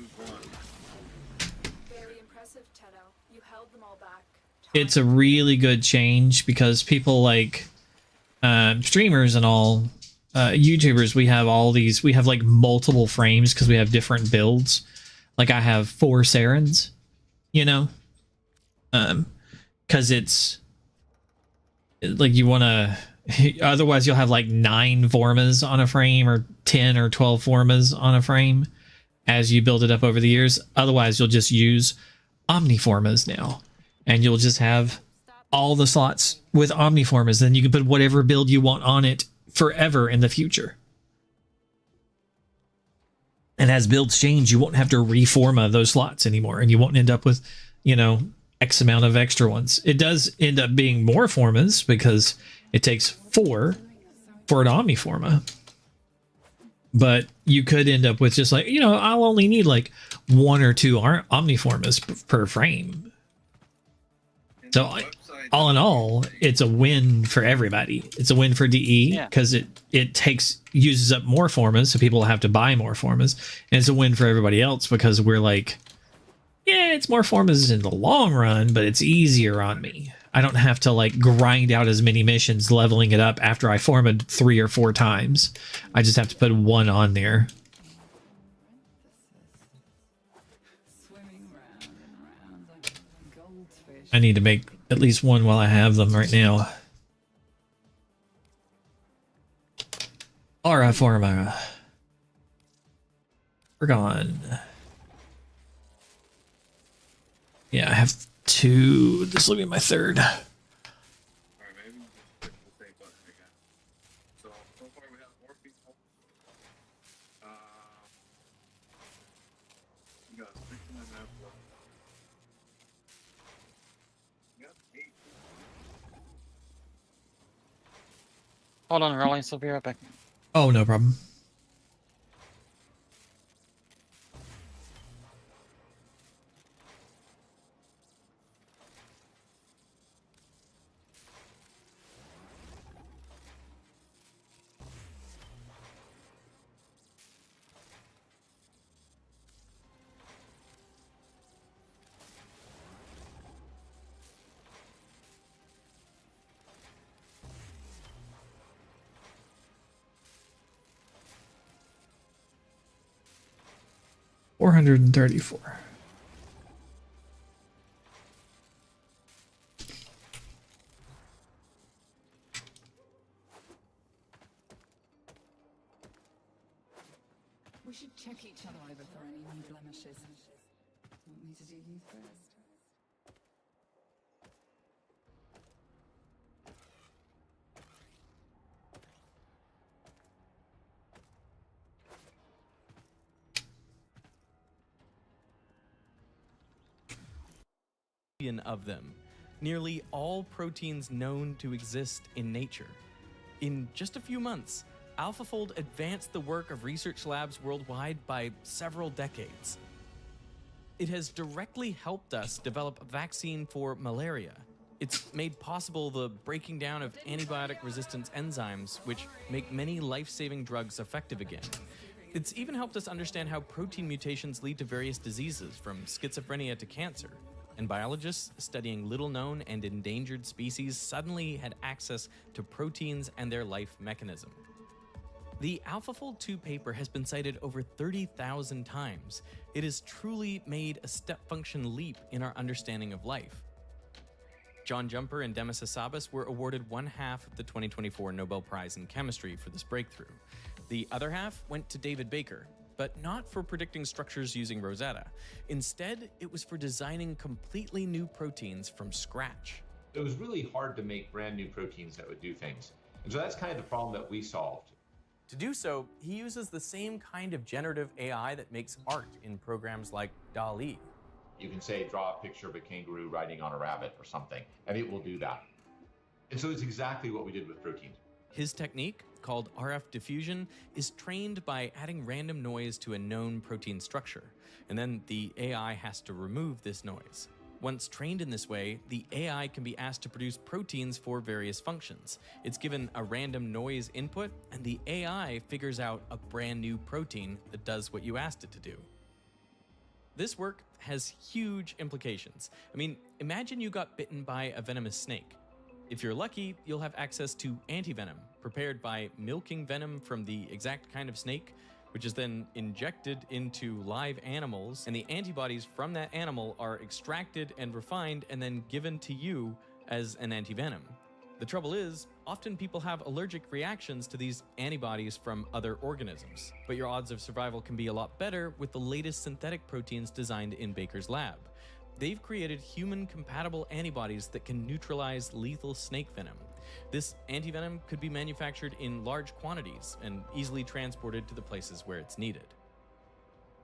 It's a really good change because people like streamers and all YouTubers, we have like multiple frames because we have different builds. Like I have 4 Sarens, because it's like you want to, otherwise you'll have like 9 formas on a frame or 10 or 12 formas on a frame as you build it up over the years. Otherwise you'll just use omniformas now. and you'll just have all the slots with Omniformas. Then you can put whatever build you want on it forever in the future. And as builds change, you won't have to reforma those slots anymore, and you won't end up with, you know, X amount of extra ones. It does end up being more formas because it takes 4 for an Omniforma. But you could end up with just like, you know, I'll only need like 1 or 2 Omniformas per frame. So all in all, it's a win for everybody. It's a win for DE because it uses up more formas, so people have to buy more formas, and it's a win for everybody else because we're like, yeah, it's more formas in the long run, but it's easier on me. I don't have to like grind out as many missions leveling it up after I formed 3 or 4 times. I just have to put 1 on there. I need to make at least 1 while I have them right now. Aura Forma. We're gone. Yeah, I have 2. This will be my 3rd. Hold on, Rollins. I'll be right back. Oh, no problem. $434. We should check each other over for any new blemishes. Want me to do you first? Of them, nearly all proteins known to exist in nature. In just a few months, AlphaFold advanced the work of research labs worldwide by several decades. It has directly helped us develop a vaccine for malaria. It's made possible the breaking down of antibiotic resistance enzymes, which make many life-saving drugs effective again. It's even helped us understand how protein mutations lead to various diseases, from schizophrenia to cancer. And biologists studying little-known and endangered species suddenly had access to proteins and their life mechanism. The AlphaFold 2 paper has been cited over 30,000 times. It has truly made a step function leap in our understanding of life. John Jumper and Demis Hassabis were awarded 1/2 of the 2024 Nobel Prize in Chemistry for this breakthrough. The other half went to David Baker, but not for predicting structures using Rosetta. Instead, it was for designing completely new proteins from scratch. It was really hard to make brand new proteins that would do things. And so that's kind of the problem that we solved. To do so, he uses the same kind of generative AI that makes art in programs like DALL-E. You can say, draw a picture of a kangaroo riding on a rabbit or something, and it will do that. And so it's exactly what we did with proteins. His technique, called RF diffusion, is trained by adding random noise to a known protein structure, and then the AI has to remove this noise. Once trained in this way, the AI can be asked to produce proteins for various functions. It's given a random noise input, and the AI figures out a brand new protein that does what you asked it to do. This work has huge implications. I mean, imagine you got bitten by a venomous snake. If you're lucky, you'll have access to antivenom, prepared by milking venom from the exact kind of snake, which is then injected into live animals, and the antibodies from that animal are extracted and refined and then given to you as an antivenom. The trouble is, often people have allergic reactions to these antibodies from other organisms, but your odds of survival can be a lot better with the latest synthetic proteins designed in Baker's lab. They've created human-compatible antibodies that can neutralize lethal snake venom. This antivenom could be manufactured in large quantities and easily transported to the places where it's needed.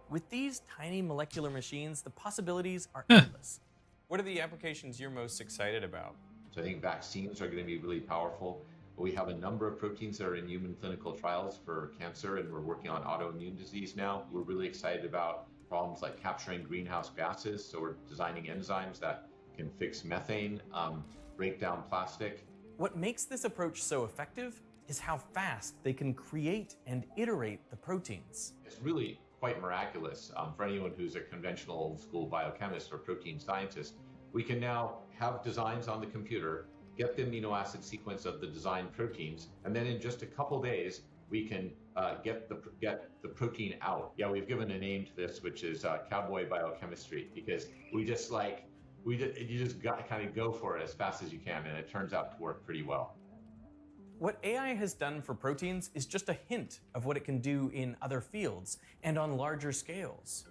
With these tiny molecular machines, the possibilities are endless. What are the applications you're most excited about? So I think vaccines are going to be really powerful. We have a number of proteins that are in human clinical trials for cancer, and we're working on autoimmune disease now. We're really excited about problems like capturing greenhouse gases. So we're designing enzymes that can fix methane, break down plastic. What makes this approach so effective is how fast they can create and iterate the proteins. It's really quite miraculous for anyone who's a conventional old school biochemist or protein scientist. We can now have designs on the computer, get the amino acid sequence of the designed proteins, and then in just a couple days, we can get the protein out. Yeah, we've given a name to this, which is cowboy biochemistry, because you just got to kind of go for it as fast as you can, and it turns out to work pretty well. What AI has done for proteins is just a hint of what it can do in other fields and on larger scales.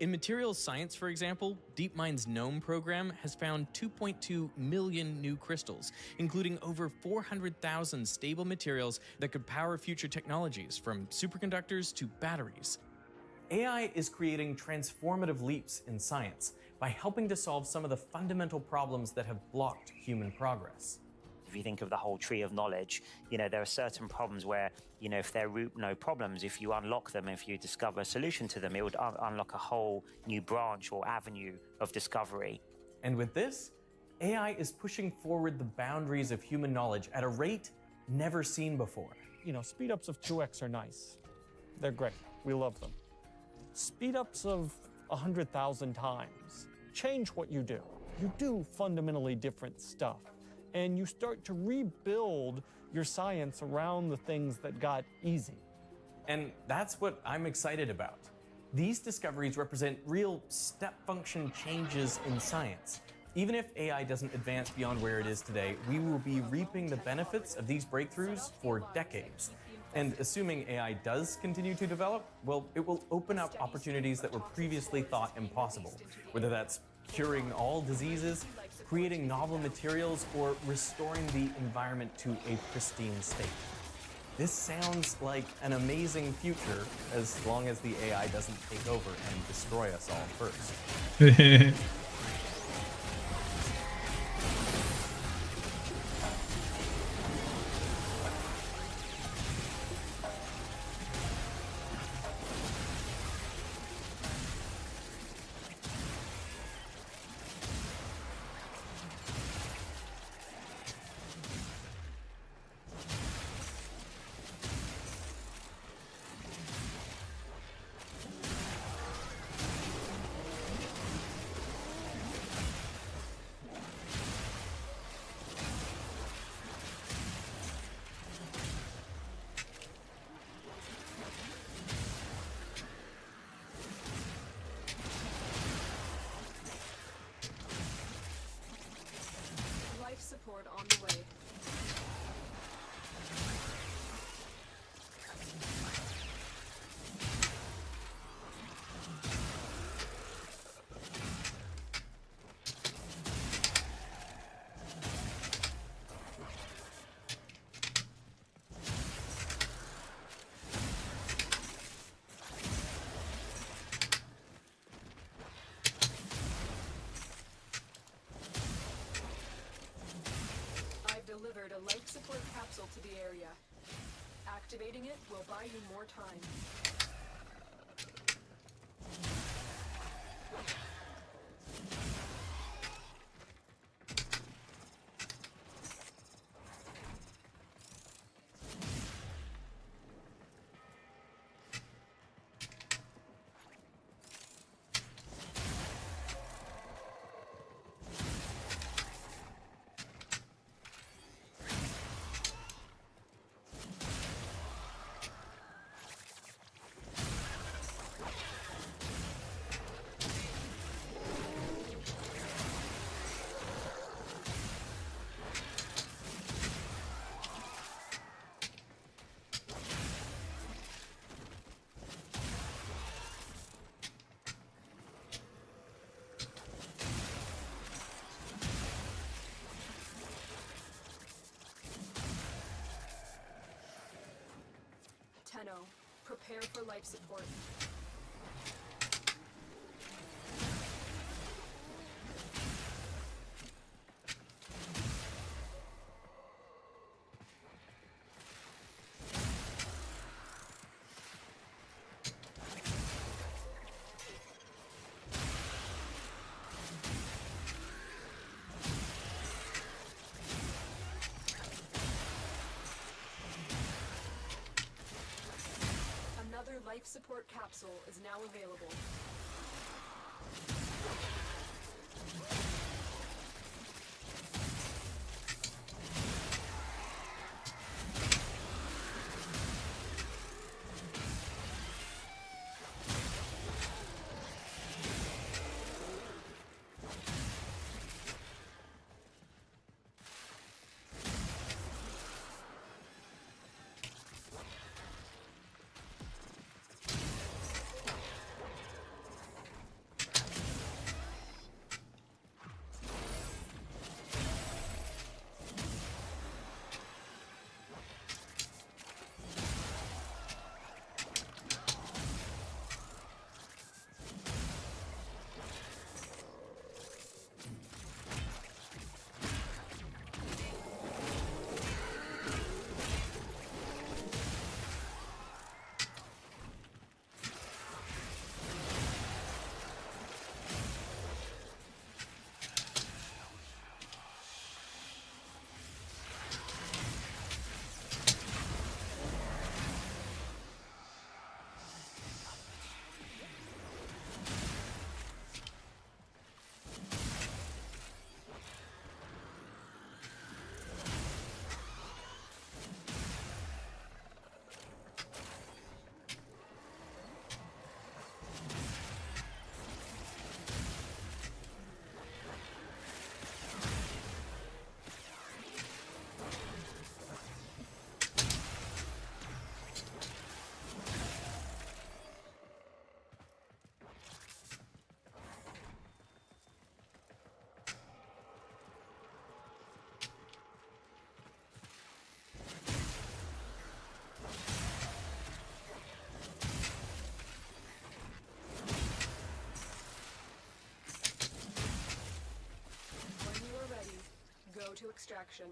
In materials science, for example, DeepMind's GNOME program has found 2.2 million new crystals, including over 400,000 stable materials that could power future technologies, from superconductors to batteries. AI is creating transformative leaps in science by helping to solve some of the fundamental problems that have blocked human progress. If you think of the whole tree of knowledge, there are certain problems where, if they're root no problems, if you unlock them, if you discover a solution to them, it would unlock a whole new branch or avenue of discovery. And with this, AI is pushing forward the boundaries of human knowledge at a rate never seen before. Speed-ups of 2x are nice. They're great. We love them. Speed-ups of 100,000 times change what you do. You do fundamentally different stuff. And you start to rebuild your science around the things that got easy. And that's what I'm excited about. These discoveries represent real step function changes in science. Even if AI doesn't advance beyond where it is today, we will be reaping the benefits of these breakthroughs for decades. And assuming AI does continue to develop, well, it will open up opportunities that were previously thought impossible, whether that's curing all diseases, creating novel materials, or restoring the environment to a pristine state. This sounds like an amazing future, as long as the AI doesn't take over and destroy us all first. Support on the way. Delivered a life support capsule to the area. Activating it will buy you more time. 10-0. Prepare for life support. Another life support capsule is now available. Go to extraction.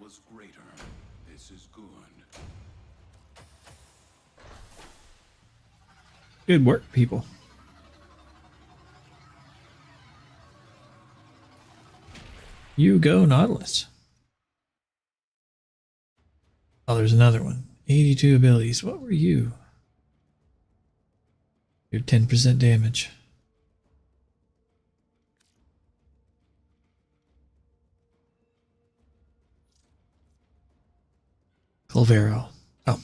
Was greater. This is good. Good work, people. You go, Nautilus. Oh, there's another one. 82 abilities. What were you? You're 10% damage. Culvero. Oh.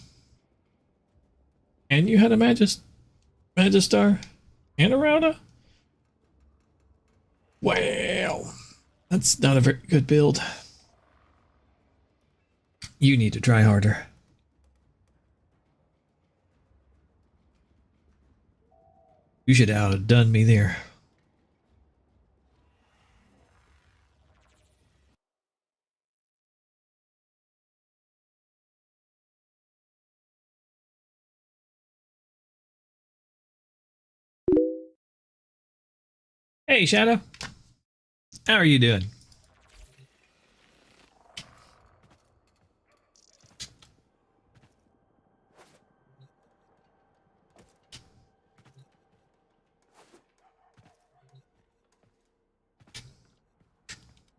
And you had a Magistar and a Rauda? Wow. That's not a very good build. You need to try harder. You should have done me there. Hey, Shadow. How are you doing?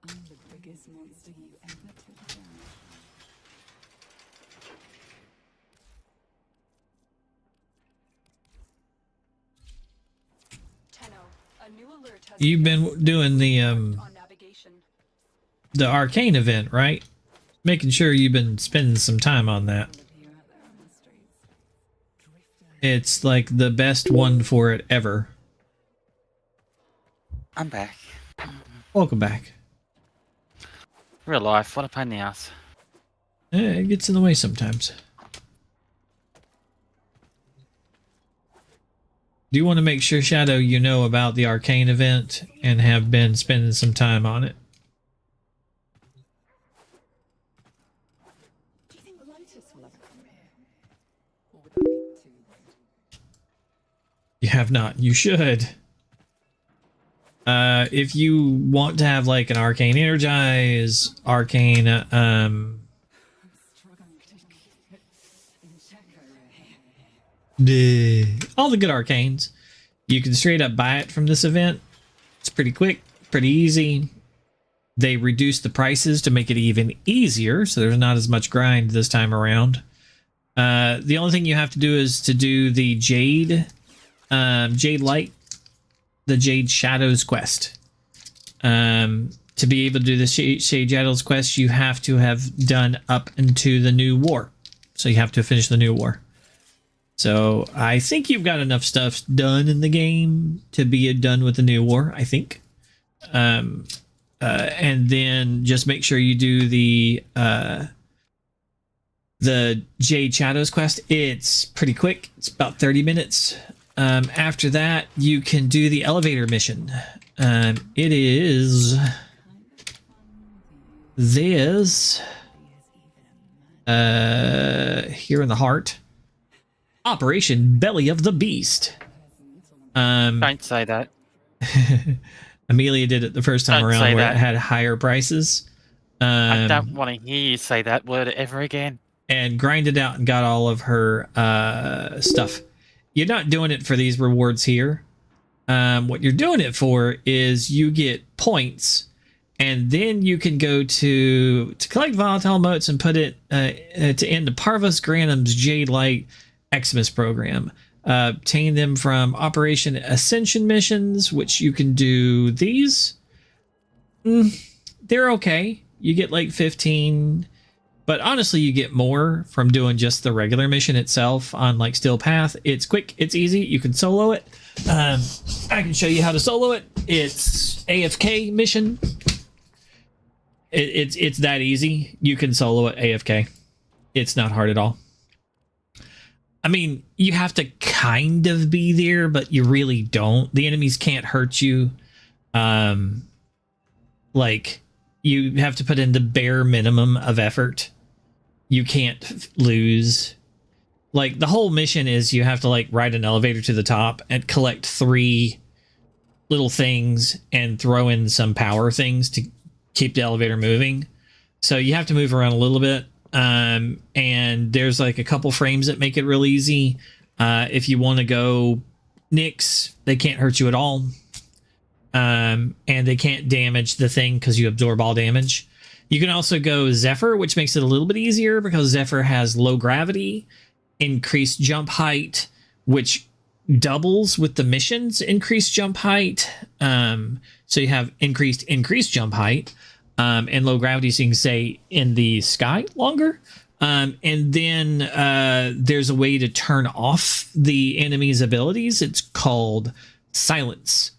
I'm the biggest monster you ever took down. A new alert has You've been doing the arcane event, right? Making sure you've been spending some time on that. It's like the best one for it ever. I'm back. Welcome back. Real life, what a pain in the ass. It gets in the way sometimes. Do you want to make sure, Shadow, you know about the arcane event and have been spending some time on it? Do you think Lotus will ever come here? Or would that be too late? You have not. You should. If you want to have like an arcane energize, arcane all the good arcanes, you can straight up buy it from this event. It's pretty quick, pretty easy. They reduced the prices to make it even easier, so there's not as much grind this time around. The only thing you have to do is to do the Jade Light, the Jade Shadows quest. To be able to do the Jade Shadows quest, you have to have done up into the new war. So you have to finish the new war. So I think you've got enough stuff done in the game to be done with the new war, I think. And then just make sure you do the Jade Shadows quest. It's pretty quick. It's about 30 minutes. After that, you can do the elevator mission. It is this here in the heart. Operation Belly of the Beast. Don't say that. Amelia did it the first time Don't around say where that. it had higher prices. I don't want to hear you say that word ever again. And grinded out and got all of her stuff. You're not doing it for these rewards here. What you're doing it for is you get points, and then you can go to collect volatile motes and put it to end the Parvus Granum's Jade Light Xmas program. Obtain them from Operation Ascension missions, which you can do these. They're okay. You get like 15, but honestly, you get more from doing just the regular mission itself on like Steel Path. It's quick, it's easy. You can solo it. I can show you how to solo it. It's AFK mission. It's that easy. You can solo it AFK. It's not hard at all. I mean, you have to kind of be there, but you really don't. The enemies can't hurt you. Like, you have to put in the bare minimum of effort. You can't lose. Like, the whole mission is you have to, like, ride an elevator to the top and collect 3 little things and throw in some power things to keep the elevator moving. So you have to move around a little bit. And there's like a couple frames that make it real easy. If you want to go Nyx, they can't hurt you at all. And they can't damage the thing because you absorb all damage. You can also go Zephyr, which makes it a little bit easier because Zephyr has low gravity, increased jump height, which doubles with the mission's increased jump height. So you have increased jump height. And low gravity, so you can stay in the sky longer. And then there's a way to turn off the enemy's abilities. It's called silence.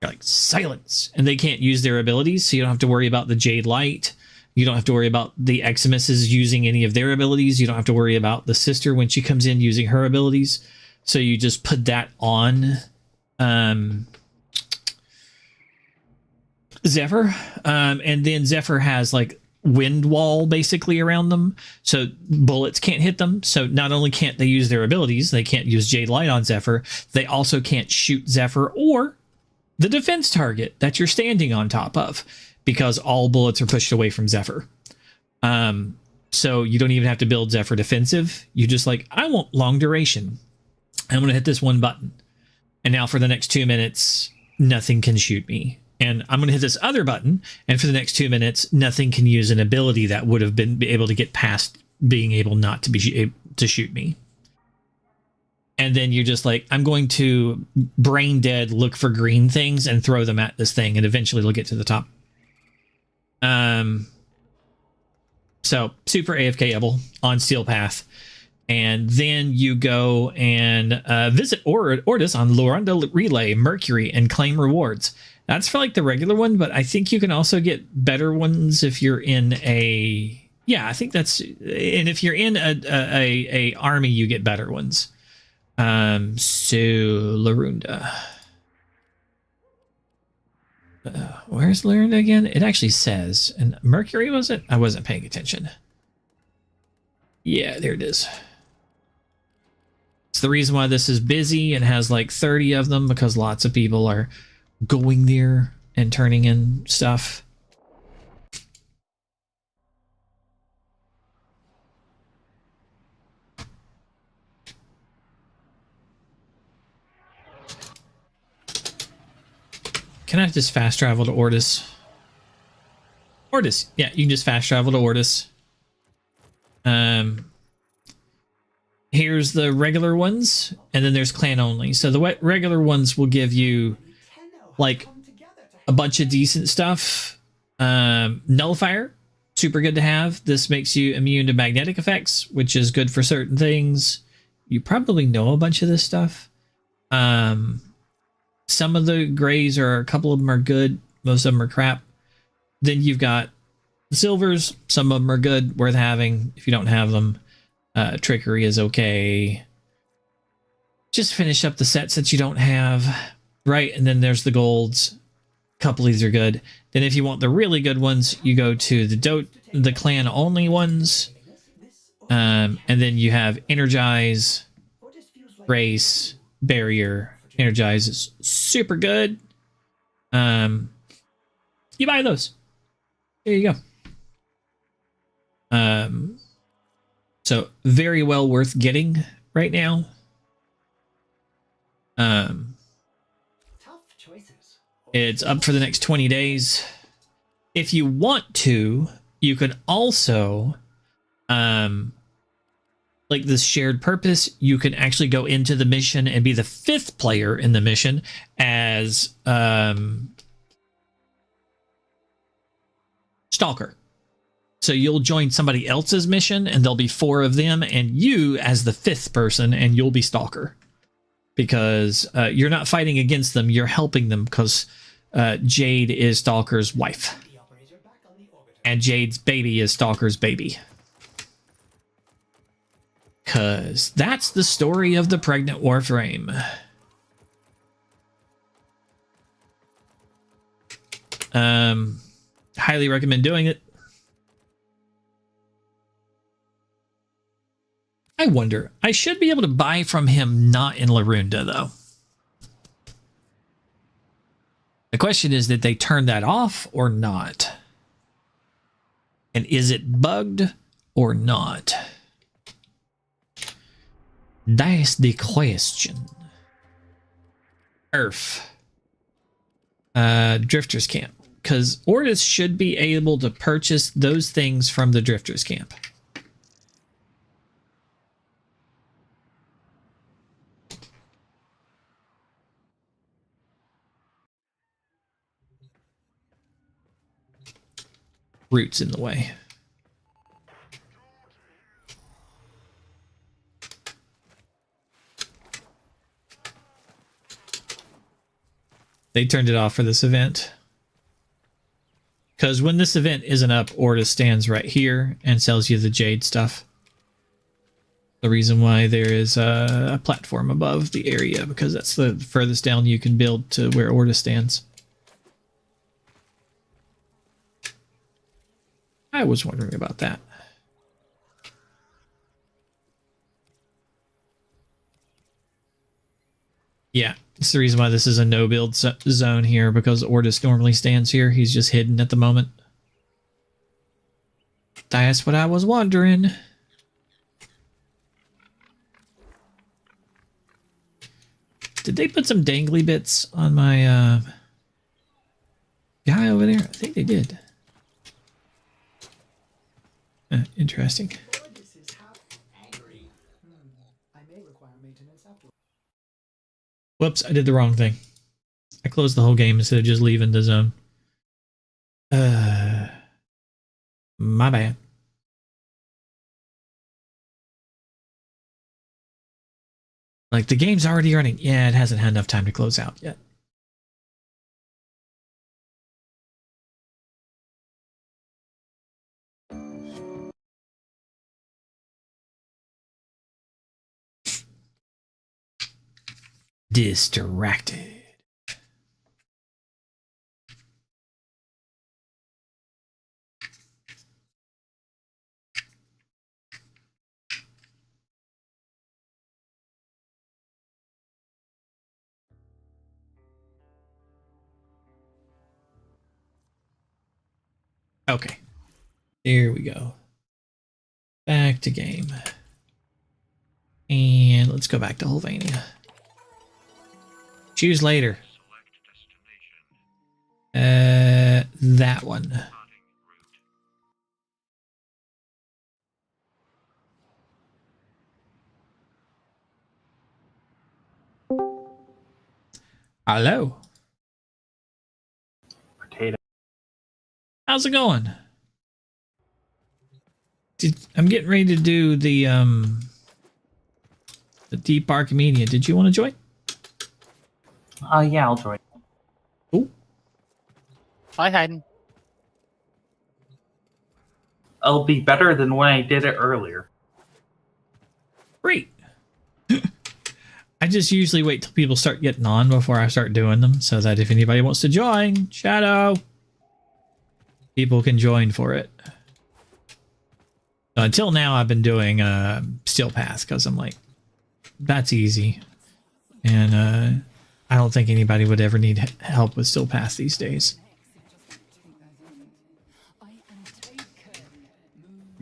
You're like, silence. And they can't use their abilities, so you don't have to worry about the Jade Light. You don't have to worry about the Eximuses using any of their abilities. You don't have to worry about the sister when she comes in using her abilities. So you just put that on Zephyr. And then Zephyr has like wind wall basically around them, so bullets can't hit them. So not only can't they use their abilities, they can't use Jade Light on Zephyr, they also can't shoot Zephyr or the defense target that you're standing on top of, because all bullets are pushed away from Zephyr. So you don't even have to build Zephyr defensive. You just like, I want long duration. I'm going to hit this one button. And now for the next 2 minutes, nothing can shoot me. And I'm going to hit this other button. And for the next 2 minutes, nothing can use an ability that would have been able to get past being able not to be able to shoot me. And then you're just like, I'm going to brain dead look for green things and throw them at this thing. And eventually they'll get to the top. So super AFK-able on Steel Path. And then you go and visit Ordis on Lorunda Relay, Mercury, and claim rewards. That's for like the regular one, but I think you can also get better ones if you're in a... Yeah, I think that's... And if you're in a army, you get better ones. So, Lorunda. Where's Lorunda again? It actually says. And Mercury, was it? I wasn't paying attention. Yeah, there it is. It's the reason why this is busy and has like 30 of them, because lots of people are going there and turning in stuff. Can I just fast travel to Ordis? Ordis, yeah, you can just fast travel to Ordis. Here's the regular ones, and then there's clan only. So the regular ones will give you like a bunch of decent stuff. Nullifier, super good to have. This makes you immune to magnetic effects, which is good for certain things. You probably know a bunch of this stuff. Some of the grays, or a couple of them are good. Most of them are crap. Then you've got the silvers. Some of them are good, worth having if you don't have them. Trickery is okay. Just finish up the sets that you don't have. Right, and then there's the golds. A couple of these are good. Then if you want the really good ones, you go to the clan only ones. And then you have Energize, Grace, Barrier. Energize is super good. You buy those. There you go. So very well worth getting right now. It's up for the next 20 days. If you want to, you could also, like this shared purpose, you can actually go into the mission and be the 5th player in the mission as Stalker. So you'll join somebody else's mission and there'll be 4 of them, and you as the 5th person, and you'll be Stalker. Because you're not fighting against them, you're helping them, because Jade is Stalker's wife. And Jade's baby is Stalker's baby. Because that's the story of the pregnant Warframe. Highly recommend doing it. I wonder, I should be able to buy from him not in Lorunda, though. The question is, did they turn that off or not? And is it bugged or not? That's the question. Earth. Drifters Camp. Because Ordis should be able to purchase those things from the Drifters Camp. Roots in the way. They turned it off for this event. Because when this event isn't up, Ordis stands right here and sells you the Jade stuff. the reason why there is a platform above the area, because that's the furthest down you can build to where Orda stands. I was wondering about that. Yeah, it's the reason why this is a no-build zone here, because Ordis normally stands here. He's just hidden at the moment. That's what I was wondering. Did they put some dangly bits on my guy over there? I think they did. Interesting. Whoops, I did the wrong thing. I closed the whole game instead of just leaving the zone. My bad. Like, the game's already running. Yeah, it hasn't had enough time to close out yet. Distracted. Okay. There we go. Back to game. And let's go back to Hulvania. Choose later. That one. Hello. Potato. How's it going? I'm getting ready to do the Deep Archimedia. Did you want to join? Yeah, I'll join. Cool. Hi, Hayden. It'll be better than when I did it earlier. Great. I just usually wait till people start getting on before I start doing them, so that if anybody wants to join, Shadow, people can join for it. Until now, I've been doing Steel Path because I'm like, that's easy, and I don't think anybody would ever need help with Steel Path these days.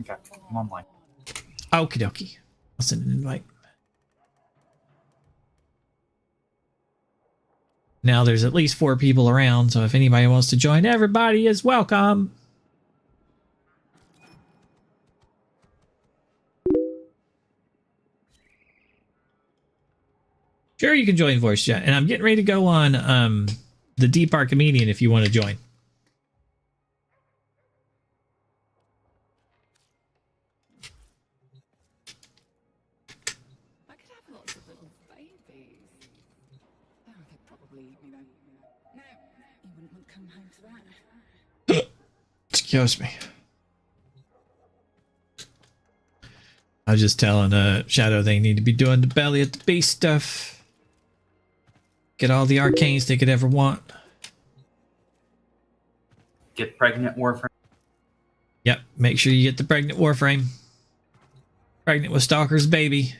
Okay, I'm online. Okie dokie. I'll send an invite. Now there's at least 4 people around, so if anybody wants to join, everybody is welcome. Sure, you can join voice chat, and I'm getting ready to go on the Deep Archimedian if you want to join. I could have lots of little babies. Oh, they'd probably, no, you wouldn't want to come home to that. Excuse me. I was just telling Shadow they need to be doing the belly of the beast stuff. Get all the arcanes they could ever want. Get pregnant, Warframe. Yep, make sure you get the pregnant Warframe. Pregnant with Stalker's baby.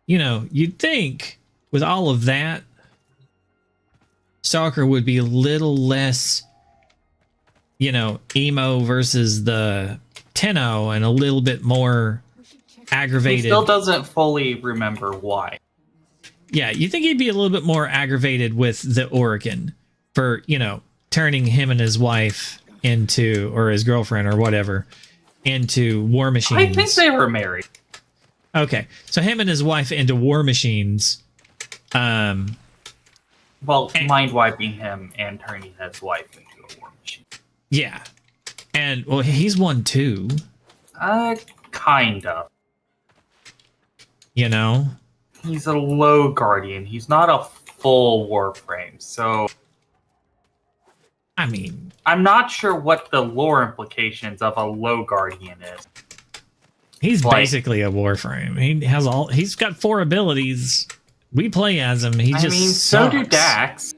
You know, you'd think with all of that, Stalker would be a little less, you know, emo versus the Tenno and a little bit more aggravated. He still doesn't fully remember why. Yeah, you think he'd be a little bit more aggravated with the Oregon for, you know, turning him and his wife into, or his girlfriend or whatever, into war machines. I think they were married. Okay, so him and his wife into war machines. Well, mind wiping him and turning his wife into a war machine. Yeah, and well, he's one too. Kind of. You know, he's a low guardian. He's not a full Warframe, so I mean, I'm not sure what the lore implications of a low guardian is. he's Like- basically a Warframe. He's got 4 abilities. We play as him. He I just mean, so do sucks. Dax.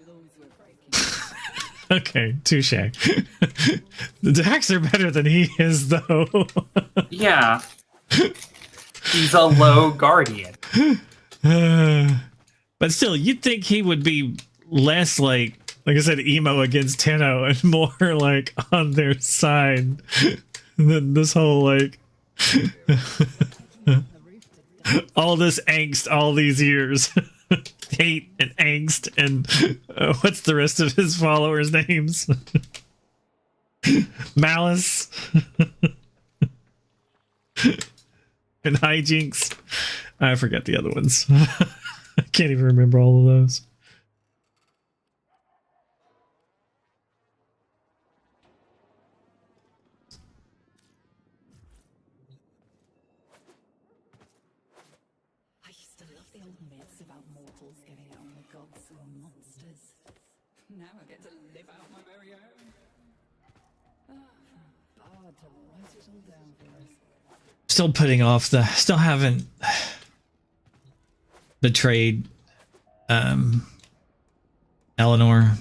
Okay, touche. The Dax are better than he is, though. Yeah. He's a low guardian. But still, you'd think he would be less like I said, emo against Tenno and more like on their side than this whole like all this angst all these years. Hate and angst and what's the rest of his followers' names? Malice and hijinks. I forget the other ones. I can't even remember all of those. I used to love the old myths about mortals getting out on the gods and monsters. Now I get to live out my very own. Bard to write it all down for us. Still putting off still haven't betrayed Eleanor,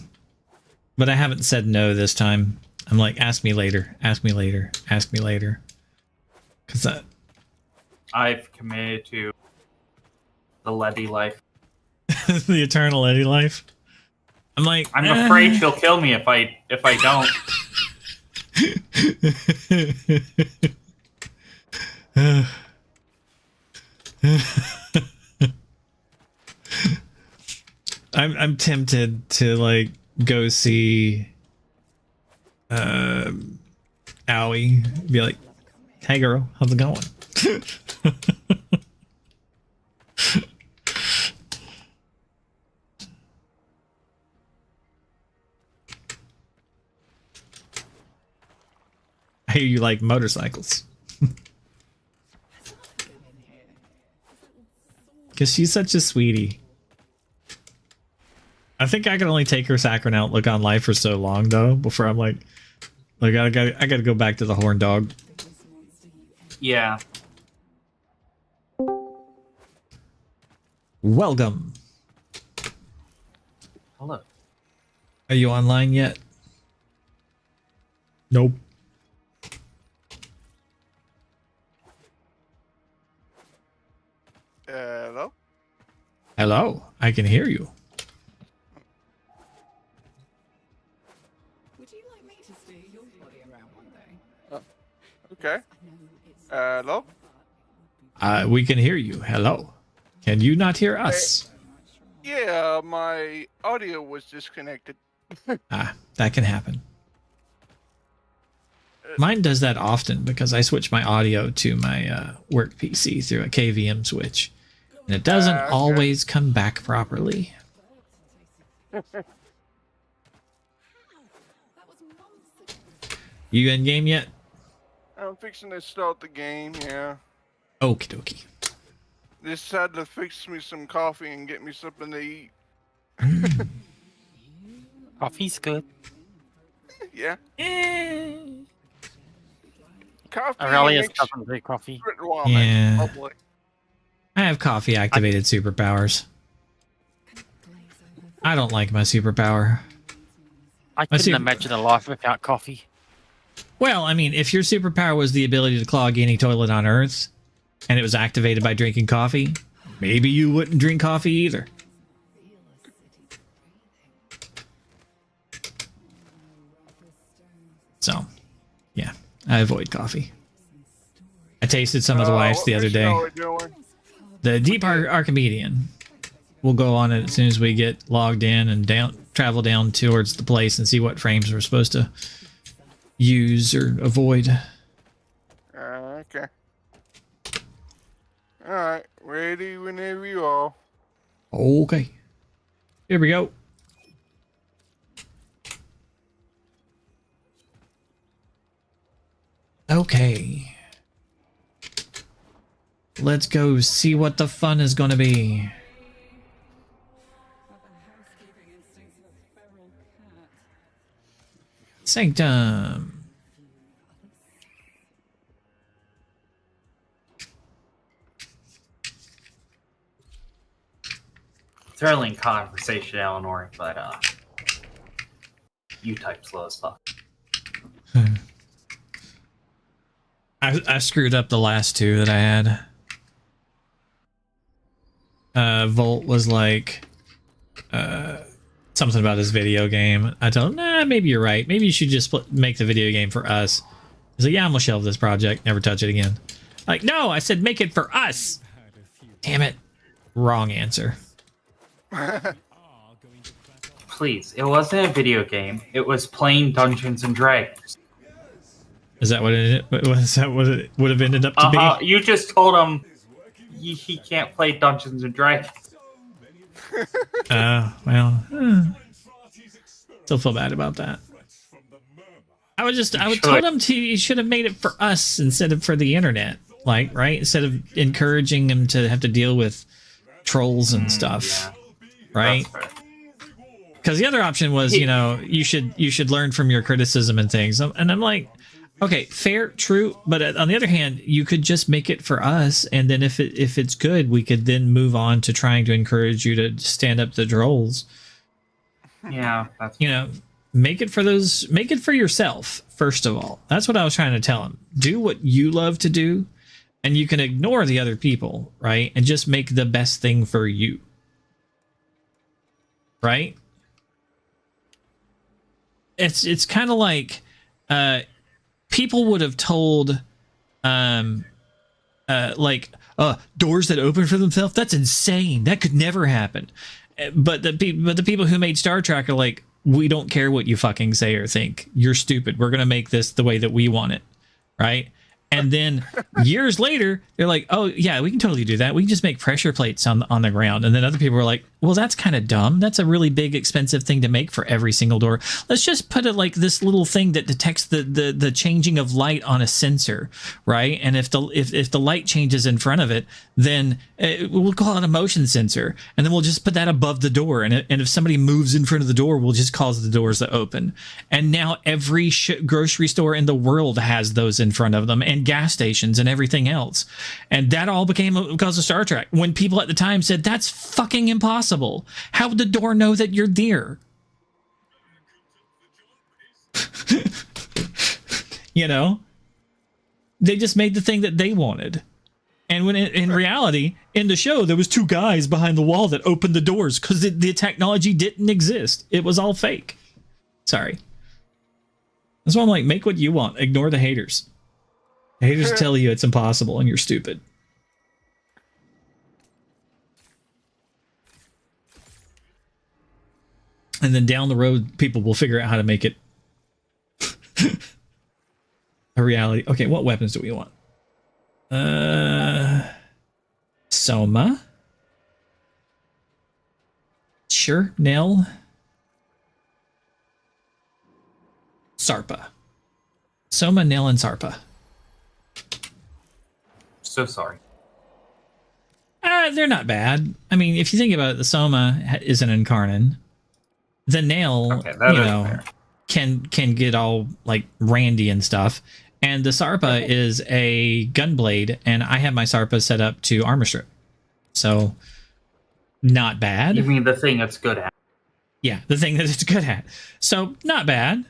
but I haven't said no this time. I'm like, ask me later, ask me later, ask me later, because I've committed to the Letty life. the eternal Eddie life. I'm like, I'm afraid she'll kill me if I don't. I'm tempted to like go see Owie, be like, hey girl, how's it going? I hear you like motorcycles. Because she's such a sweetie. I think I can only take her saccharine outlook on life for so long, though, before I'm like I gotta go back to the horn dog. Yeah. Welcome. Hello. Are you online yet? Nope. Hello? Hello, I can hear you. Would you like me to steer your body around one day? Okay. Hello? We can hear you. Hello. Can you not hear us? Yeah, my audio was disconnected. That can happen. Mine does that often because I switch my audio to my work PC through a KVM switch. And it doesn't Okay. always come back properly. You in game yet? I'm fixing to start the game, yeah. Okie dokie. Just had to fix me some coffee and get me something to eat. Coffee's good. Yeah. Coffee Aurelius makes doesn't drink coffee. Yeah. Probably. I have coffee activated superpowers. I don't like my superpower. I My couldn't super- imagine a life without coffee. Well, I mean, if your superpower was the ability to clog any toilet on Earth, and it was activated by drinking coffee, maybe you wouldn't drink coffee either. So, yeah, I avoid coffee. I tasted some of the wife's the other What mission day. are we doing? The Deep Archimedean. We'll go on it as soon as we get logged in and travel down towards the place and see what frames we're supposed to use or avoid. Okay. Alright, ready whenever you are. Okay. Here we go. Okay. Let's go see what the fun is going to be. Sanctum. Thrilling conversation, Eleanor, but you type slow as fuck. I screwed up the last two that I had. Volt was like something about his video game. I told him, nah, maybe you're right. Maybe you should just make the video game for us. He's like, yeah, I'm gonna shelve this project, never touch it again. Like, no, I said make it for us. Damn it. Wrong answer. Please, it wasn't a video game. It was playing Dungeons and Dragons. Is that what it was? That what it would have ended up to be? You just told him he can't play Dungeons and Dragons. Well, still feel bad about that. I would told him he should have made it for us instead of for the internet. Like, right? Instead of encouraging him to have to deal with trolls and stuff. Yeah. Right? Because the other option was, you know, you should learn from your criticism and things. And I'm like, okay, fair, true, but on the other hand, you could just make it for us, and then if it's good, we could then move on to trying to encourage you to stand up to trolls. Yeah, that's, you know, make it for yourself first of all. That's what I was trying to tell him. Do what you love to do, and you can ignore the other people, right? And just make the best thing for you, right? It's kind of like people would have told doors that open for themselves, that's insane, that could never happen. But the people who made Star Trek are like, we don't care what you fucking say or think, you're stupid, we're gonna make this the way that we want it, right? And then years later, they're like, oh, yeah, we can totally do that. We can just make pressure plates on the ground. And then other people were like, well, that's kind of dumb. That's a really big, expensive thing to make for every single door. Let's just put it like this little thing that detects the changing of light on a sensor, right? And if the light changes in front of it, then we'll call it a motion sensor. And then we'll just put that above the door. And if somebody moves in front of the door, we'll just cause the doors to open. And now every grocery store in the world has those in front of them, and gas stations and everything else. And that all became because of Star Trek, when people at the time said, that's fucking impossible. How would the door know that you're there? You know, they just made the thing that they wanted. And when in reality, in the show, there was two guys behind the wall that opened the doors because the technology didn't exist. It was all fake. Sorry. That's why I'm like, make what you want. Ignore the haters. The haters tell you it's impossible and you're stupid. And then down the road, people will figure out how to make it a reality. Okay, what weapons do we want? Soma. Sure, Nell. Sarpa. Soma, Nell, and Sarpa. So sorry. They're not bad. I mean, if you think about it, the Soma is an Incarnon. The Nail, can get all like randy and stuff. And the Sarpa is a gunblade, and I have my Sarpa set up to armor strip. So, not bad. You mean the thing it's good at? Yeah, the thing that it's good at. So, not bad.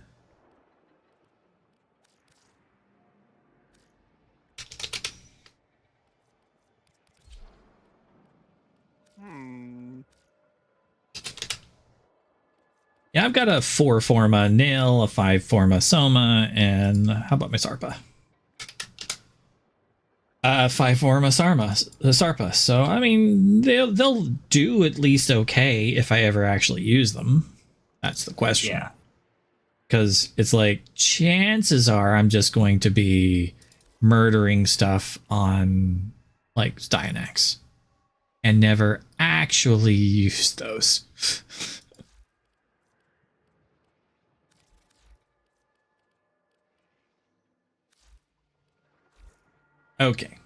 Yeah, I've got a 4 Forma Nail, a 5 Forma Soma, and how about my Sarpa? 5 Forma Sarpa. So, I mean, they'll do at least okay if I ever actually use them. That's the question. Yeah. Because it's like, chances are I'm just going to be murdering stuff on, like, Styanax. And never actually use those. Okay.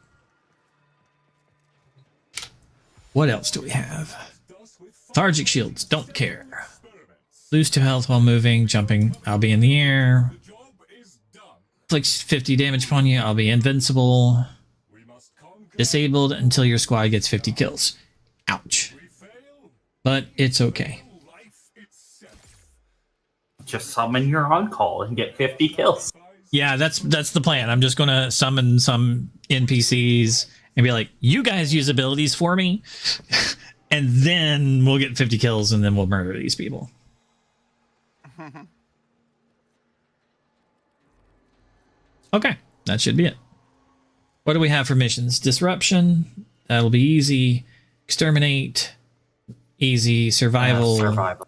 What else do we have? Lethargic shields, don't care. Lose 2 health while moving, jumping. I'll be in the air. Inflicts 50 damage upon you. I'll be invincible. Disabled until your squad gets 50 kills. Ouch. But it's okay. Just summon your on-call and get 50 kills. Yeah, that's the plan. I'm just gonna summon some NPCs and be like, you guys use abilities for me, and then we'll get 50 kills and then we'll murder these people. Okay, that should be it. What do we have for missions? Disruption, that'll be easy. Exterminate, easy. Survival. Survival.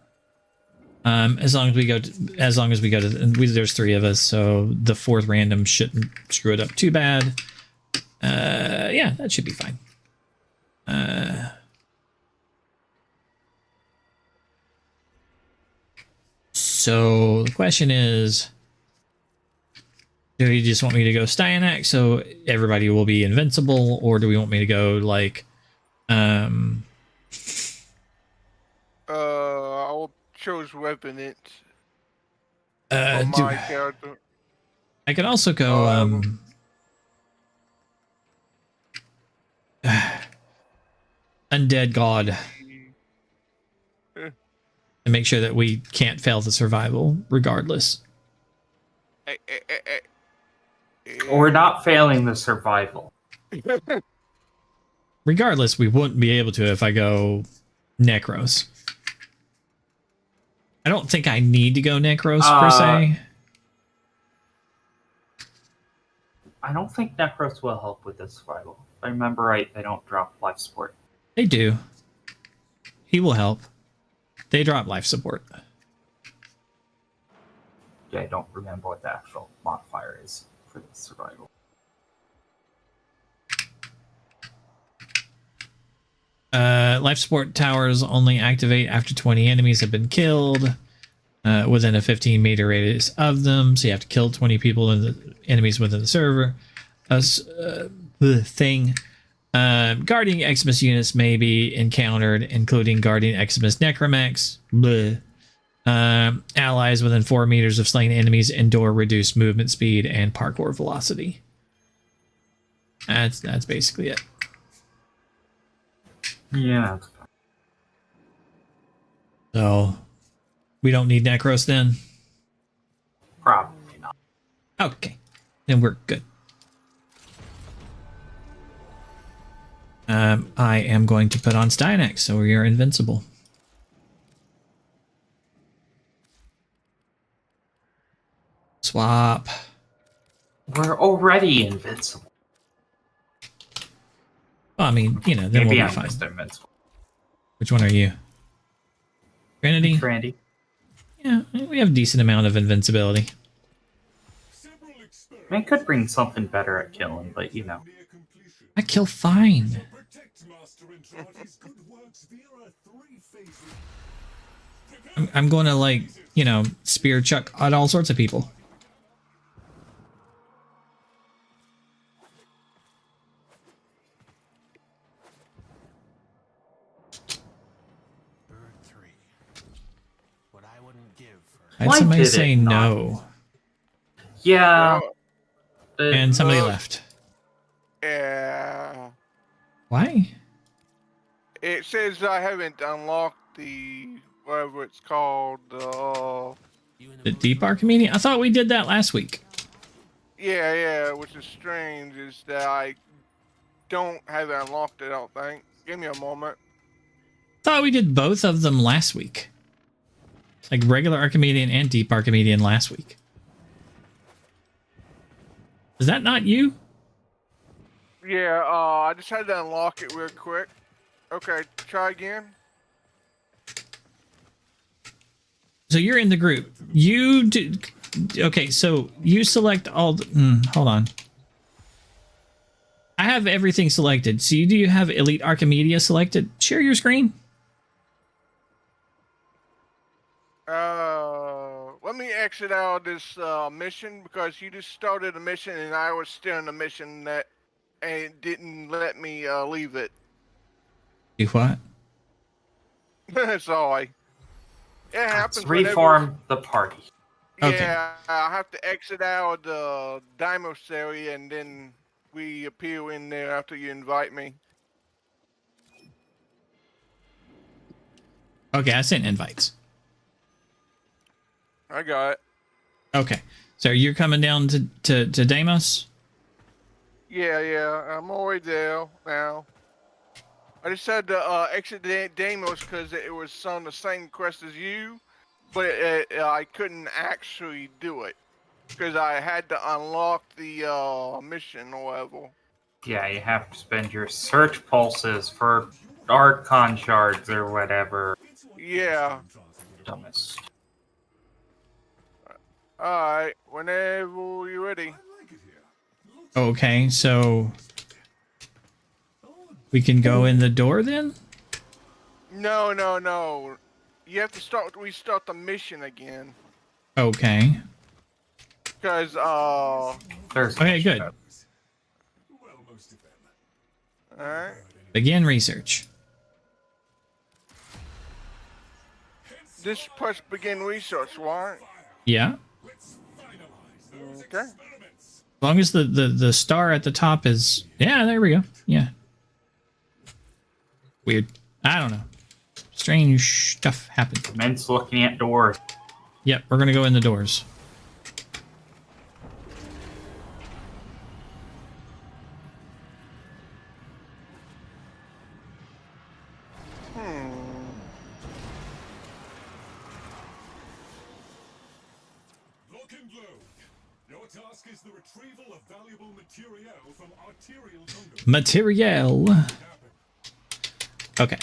As long as we go to, there's 3 of us, so the 4th random shouldn't screw it up too bad. Yeah, that should be fine. So the question is, do you just want me to go Styanak so everybody will be invincible, or do we want me to go like, I will choose weapon it. For my character. I could also go Undead God to make sure that we can't fail the survival regardless. We're not failing the survival. Regardless, we wouldn't be able to if I go Necros. I don't think I need to go Necros per se. I don't think Necros will help with the survival. If I remember right, they don't drop life support. They do. He will help. They drop life support. Yeah, I don't remember what the actual modifier is for the survival. Life support towers only activate after 20 enemies have been killed within a 15-meter radius of them. So you have to kill 20 people and the enemies within the server. Guardian Eximus units may be encountered, including Guardian Eximus Necromex. Allies within 4 meters of slain enemies endure reduced movement speed and parkour velocity. That's basically it. Yeah. So we don't need Necros then? Probably not. Okay. Then we're good. I am going to put on Styanak, so we are invincible. Swap. We're already invincible. Well, I mean, you know, then Maybe we'll be I'm fine. just invincible. Which one are you? Trinity? Randy. Yeah, we have a decent amount of invincibility. I mean, I could bring something better at killing, but you know. I kill fine. I'm going to, like, you know, spear chuck at all sorts of people. I had somebody say no. Yeah. And somebody left. Yeah. Why? It says I haven't unlocked the whatever it's called. The Deep Archimedes? I thought we did that last week. Yeah, which is strange is that I don't have it unlocked. I don't think. Give me a moment. I thought we did both of them last week. Like regular Archimedean and Deep Archimedean last week. Is that not you? Yeah, I just had to unlock it real quick. Okay, try again. So you're in the group. You do. Okay, so you select all. Hold on. I have everything selected. So do you have Elite Archimedia selected? Share your screen. Let me exit out of this mission because you just started a mission and I was still in the mission that and it didn't let me leave it. Do what? Sorry. It happens. Let's reform the party. Yeah, I have to exit out the Dimos area and then we appear in there after you invite me. Okay, I sent invites. I got it. Okay, so you're coming down to Deimos? Yeah, I'm already there now. I just had to exit Deimos because it was on the same quest as you, but I couldn't actually do it because I had to unlock the mission or whatever. Yeah, you have to spend your search pulses for Archon shards or whatever. Yeah. Dumbest. Alright, whenever you're ready. Okay, so we can go in the door then? No. You have to restart the mission again. Okay. Because, Okay, good. Alright. Begin research. This press begin research, right? Yeah. Okay. As long as the star at the top is... Yeah, there we go. Yeah. Weird. I don't know. Strange stuff happened. Men's looking at doors. Yep, we're gonna go in the doors. Material. Okay.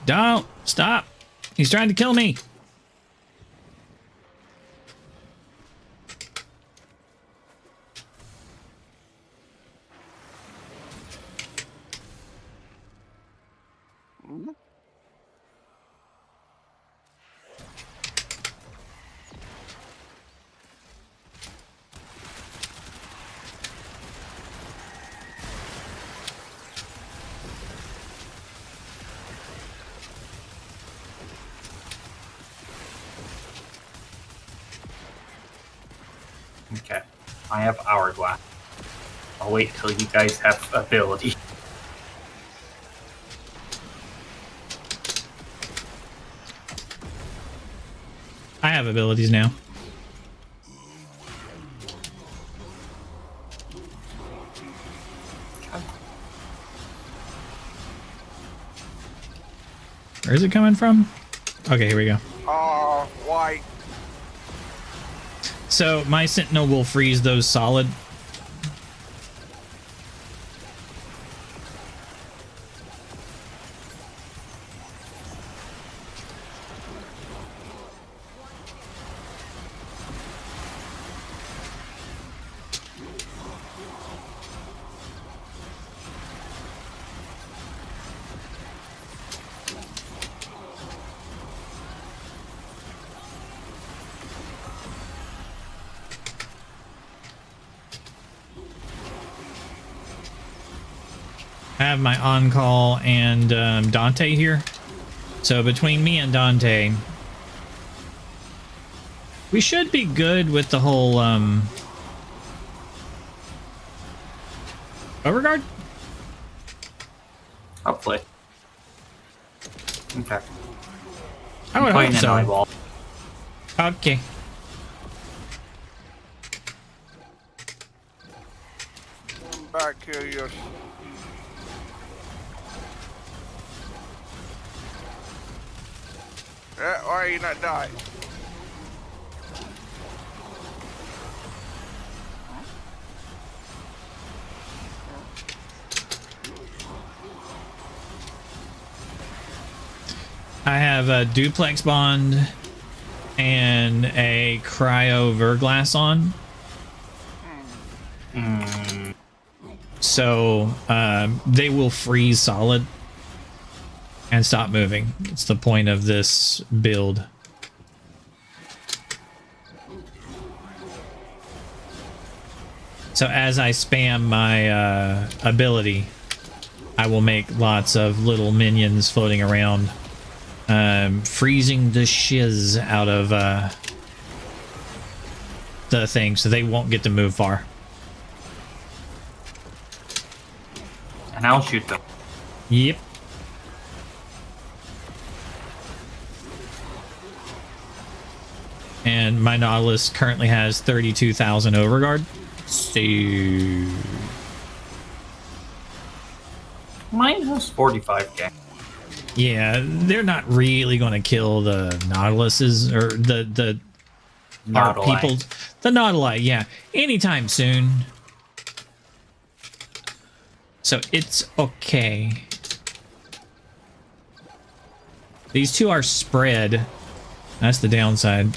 Don't stop. He's trying to kill me. Okay. I have Hourglass. I'll wait till you guys have ability. I have abilities now. Where is it coming from? Okay, here we go. White. So my Sentinel will freeze those solid. I have my on-call and Dante here. So between me and Dante, we should be good with the whole Beauregard? Hopefully. Okay. I would playing hope an so. eyeball. Okay. I'm back here, yes. Why you not die? I have a duplex bond and a cryo verglass on. So they will freeze solid and stop moving. It's the point of this build. So as I spam my ability, I will make lots of little minions floating around freezing the shiz out of the thing, so they won't get to move far. And I'll shoot them. Yep. And my Nautilus currently has 32,000 overguard. So Mine has 45k. yeah, they're not really going to kill the Nautiluses or the our Nautili. people. The Nautili, yeah, anytime soon. So it's okay. These two are spread. That's the downside.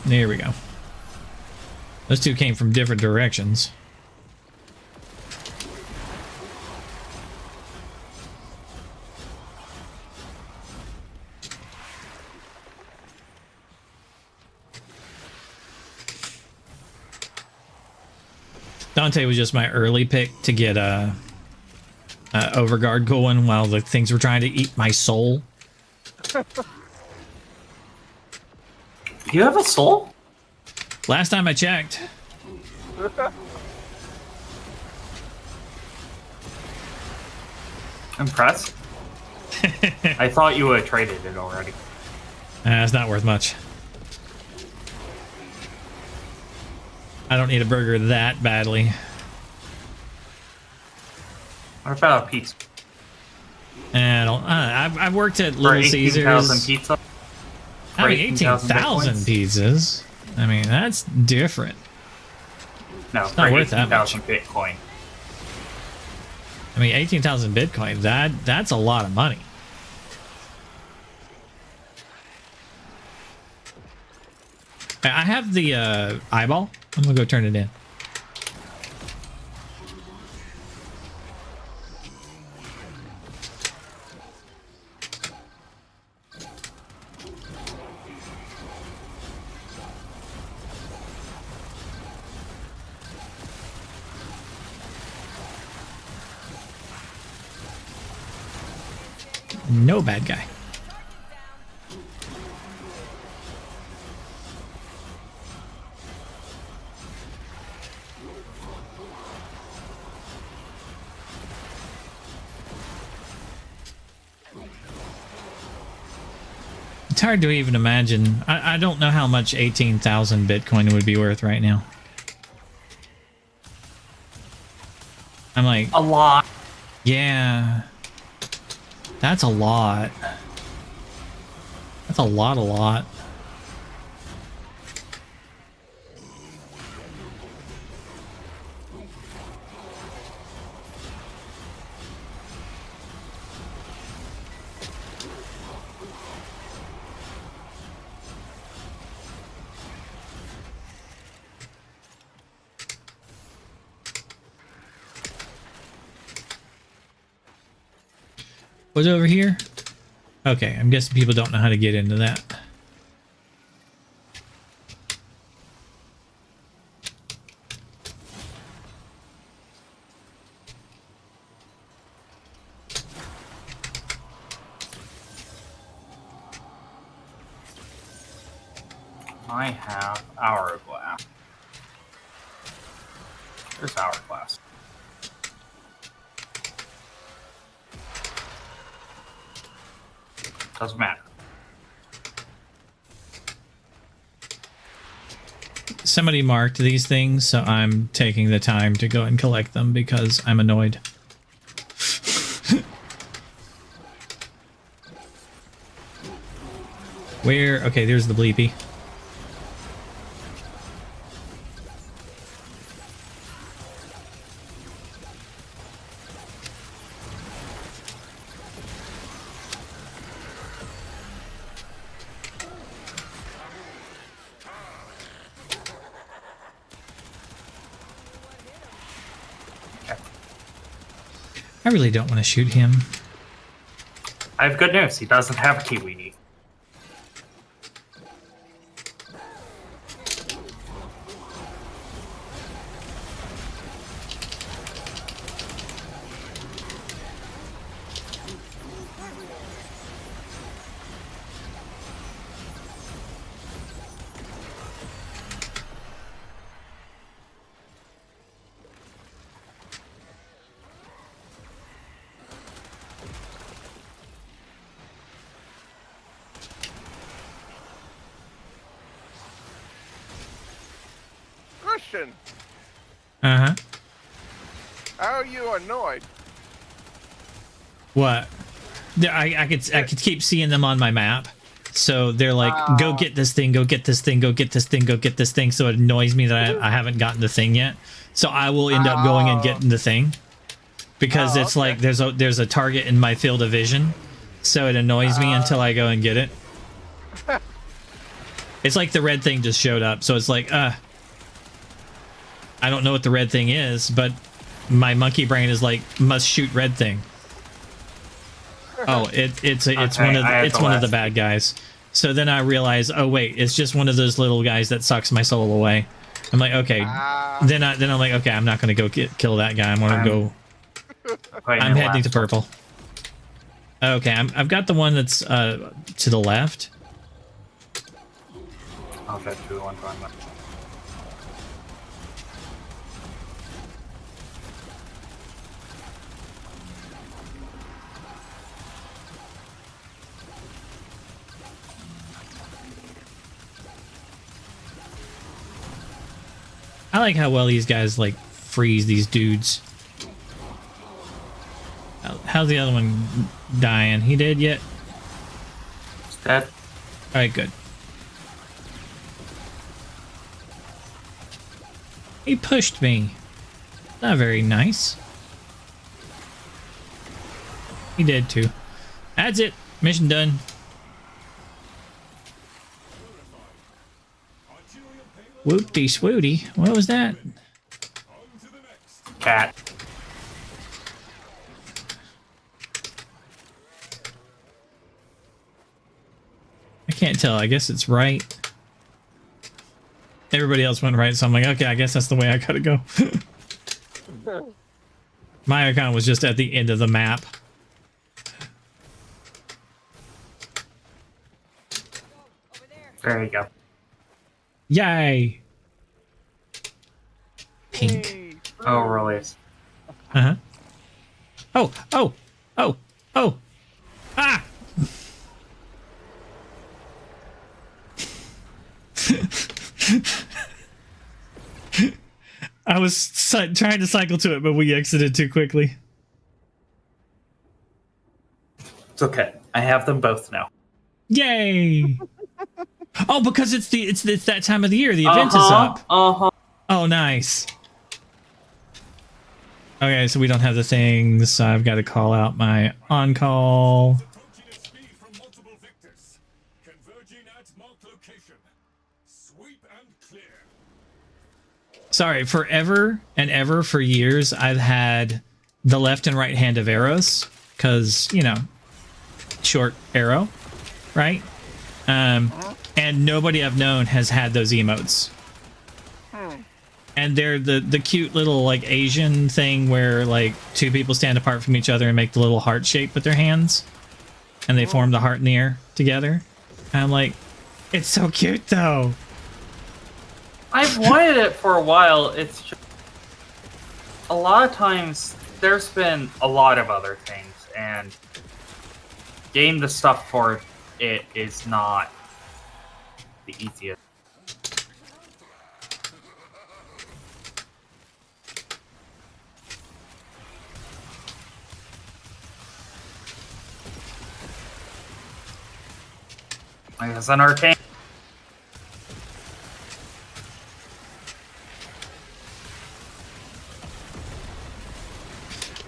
There we go. Those two came from different directions. Dante was just my early pick to get Overguard going while the things were trying to eat my soul. You have a soul? Last time I checked. Impressed? I thought you had traded it already. It's not worth much. I don't need a burger that badly. What about a pizza? I don't. I've worked at For Little 18,000 Caesars. pizza? I mean, 18,000 18,000 pizzas. I mean, that's different. No, It's for not worth that much. 18,000 Bitcoin. I mean, 18,000 Bitcoin. That's a lot of money. I have the eyeball. I'm gonna go turn it in. No bad guy. It's hard to even imagine. I don't know how much 18,000 Bitcoin would be worth right now. I'm like... A lot. Yeah. That's a lot. That's a lot. What's over here? Okay, I'm guessing people don't know how to get into that. I have Hourglass. There's Hourglass. Doesn't matter. Somebody marked these things, so I'm taking the time to go and collect them because I'm annoyed. Where? Okay, there's the bleepy. I really don't want to shoot him. I have good news. He doesn't have a Kiwi. question. Uh-huh. How are you annoyed? What? I could keep seeing them on my map. So they're like, go get this thing, go get this thing, go get this thing, go get this thing. So it annoys me that I haven't gotten the thing yet. So I will end up going and getting the thing. Because it's like there's a target in my field of vision. So it annoys me until I go and get it. It's like the red thing just showed up. So it's like, I don't know what the red thing is, but my monkey brain is like, must shoot red thing. Oh, it's one of the bad guys. So then I realize, oh wait, it's just one of those little guys that sucks my soul away. I'm like, okay. Then I'm like, okay, I'm not gonna go kill that guy. I'm gonna go. I'm heading to purple. Okay, I've got the one that's to the left. I'll get to the one time. I like how well these guys like freeze these dudes. How's the other one dying? He dead yet? He's dead. All right, good. He pushed me. Not very nice. He did too. That's it. Mission done. Whoopty swooty. What was that? Cat. I can't tell. I guess it's right. Everybody else went right, so I'm like, okay, I guess that's the way I gotta go. My icon was just at the end of the map. There you go. Yay! Pink. Oh, really? Uh-huh. Oh, oh, oh, oh! Ah! I was trying to cycle to it, but we exited too quickly. It's okay. I have them both now. Yay! Oh, because it's that time of the year. The event is up. Oh, nice. Okay, so we don't have the things. So I've got to call out my on-call. Sorry, forever and ever for years, I've had the left and right hand of arrows because, you know, short arrow, right? And nobody I've known has had those emotes. And they're the cute little like Asian thing where like two people stand apart from each other and make the little heart shape with their hands, and they form the heart in the air together. And I'm like, it's so cute though. I've wanted it for a while. It's just, a lot of times there's been a lot of other things, and getting the stuff for it is not the easiest. I guess an arcane.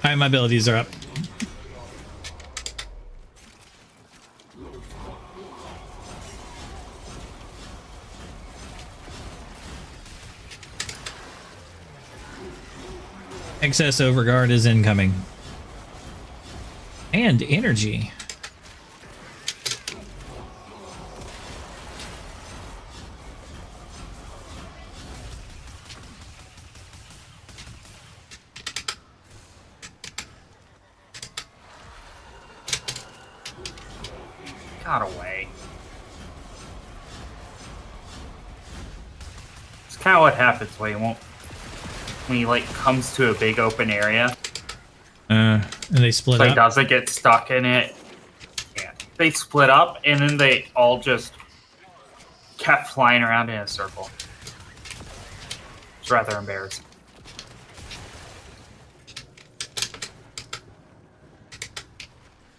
Alright, my abilities are up. Excess overguard is incoming. And energy. Got away. It's kind of what happens when he like comes to a big open area. And they split so up. He doesn't get stuck in it. Yeah. They split up and then they all just kept flying around in a circle. It's rather embarrassing.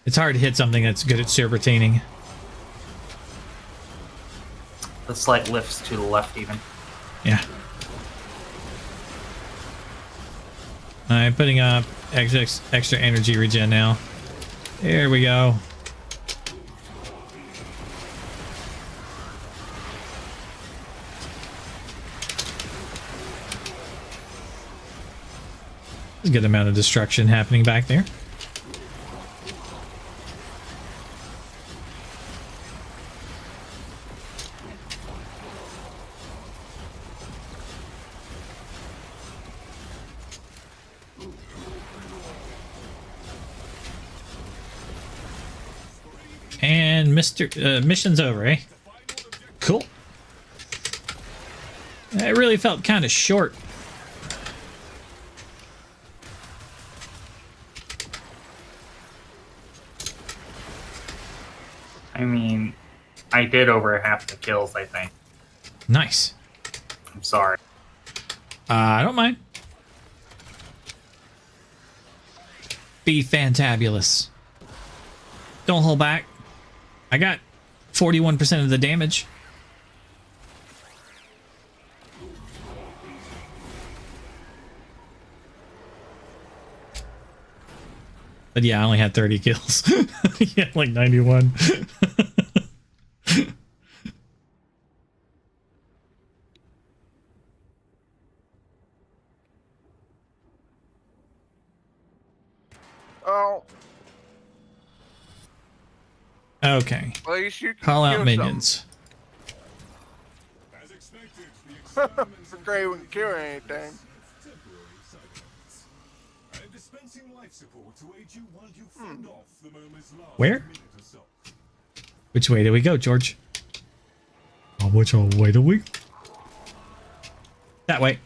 It's hard to hit something that's good at serpentining. The slight lifts to the left, even. Yeah. I'm putting up extra energy regen now. There we go. There's a good amount of destruction happening back there. And mission's over, eh? Cool. It really felt kind of short. I mean, I did over half the kills, I think. Nice. I'm sorry. I don't mind. Be fantabulous. Don't hold back. I got 41% of the damage. But yeah, I only had 30 kills. Yeah, like 91. Oh. Okay. At least you can Call out kill minions. something. For Gray wouldn't kill anything. Where? Which way do we go, George? Which way do we? That way.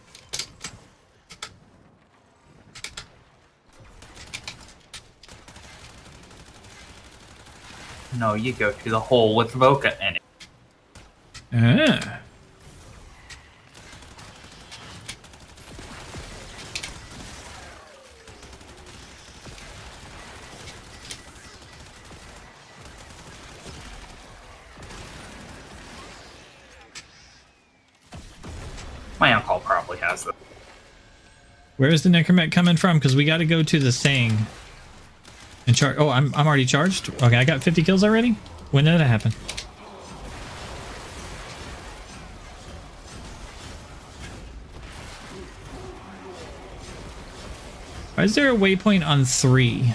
No, you go to the hole with Voca in it. Ah. My uncle probably has it. Where's the necromet coming from? Because we got to go to the thing and charge. Oh, I'm already charged. Okay, I got 50 kills already. When did that happen? Why is there a waypoint on 3?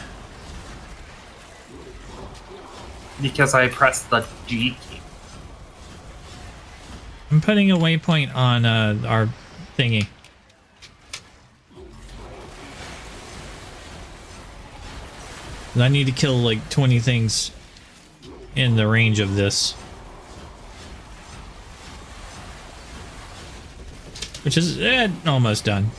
Because I pressed the G key. I'm putting a waypoint on our thingy. I need to kill like 20 things in the range of this. Which is almost done.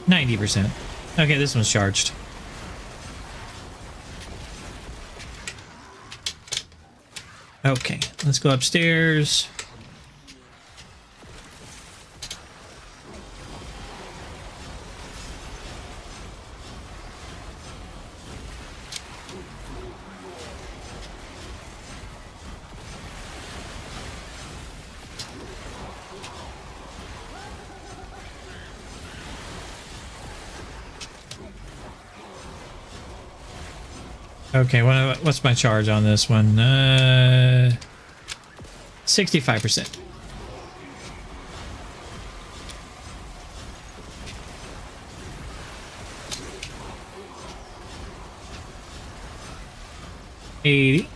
%. Okay, this one's charged. Okay, let's go upstairs. Okay, what's my charge on this one? 65%. $80.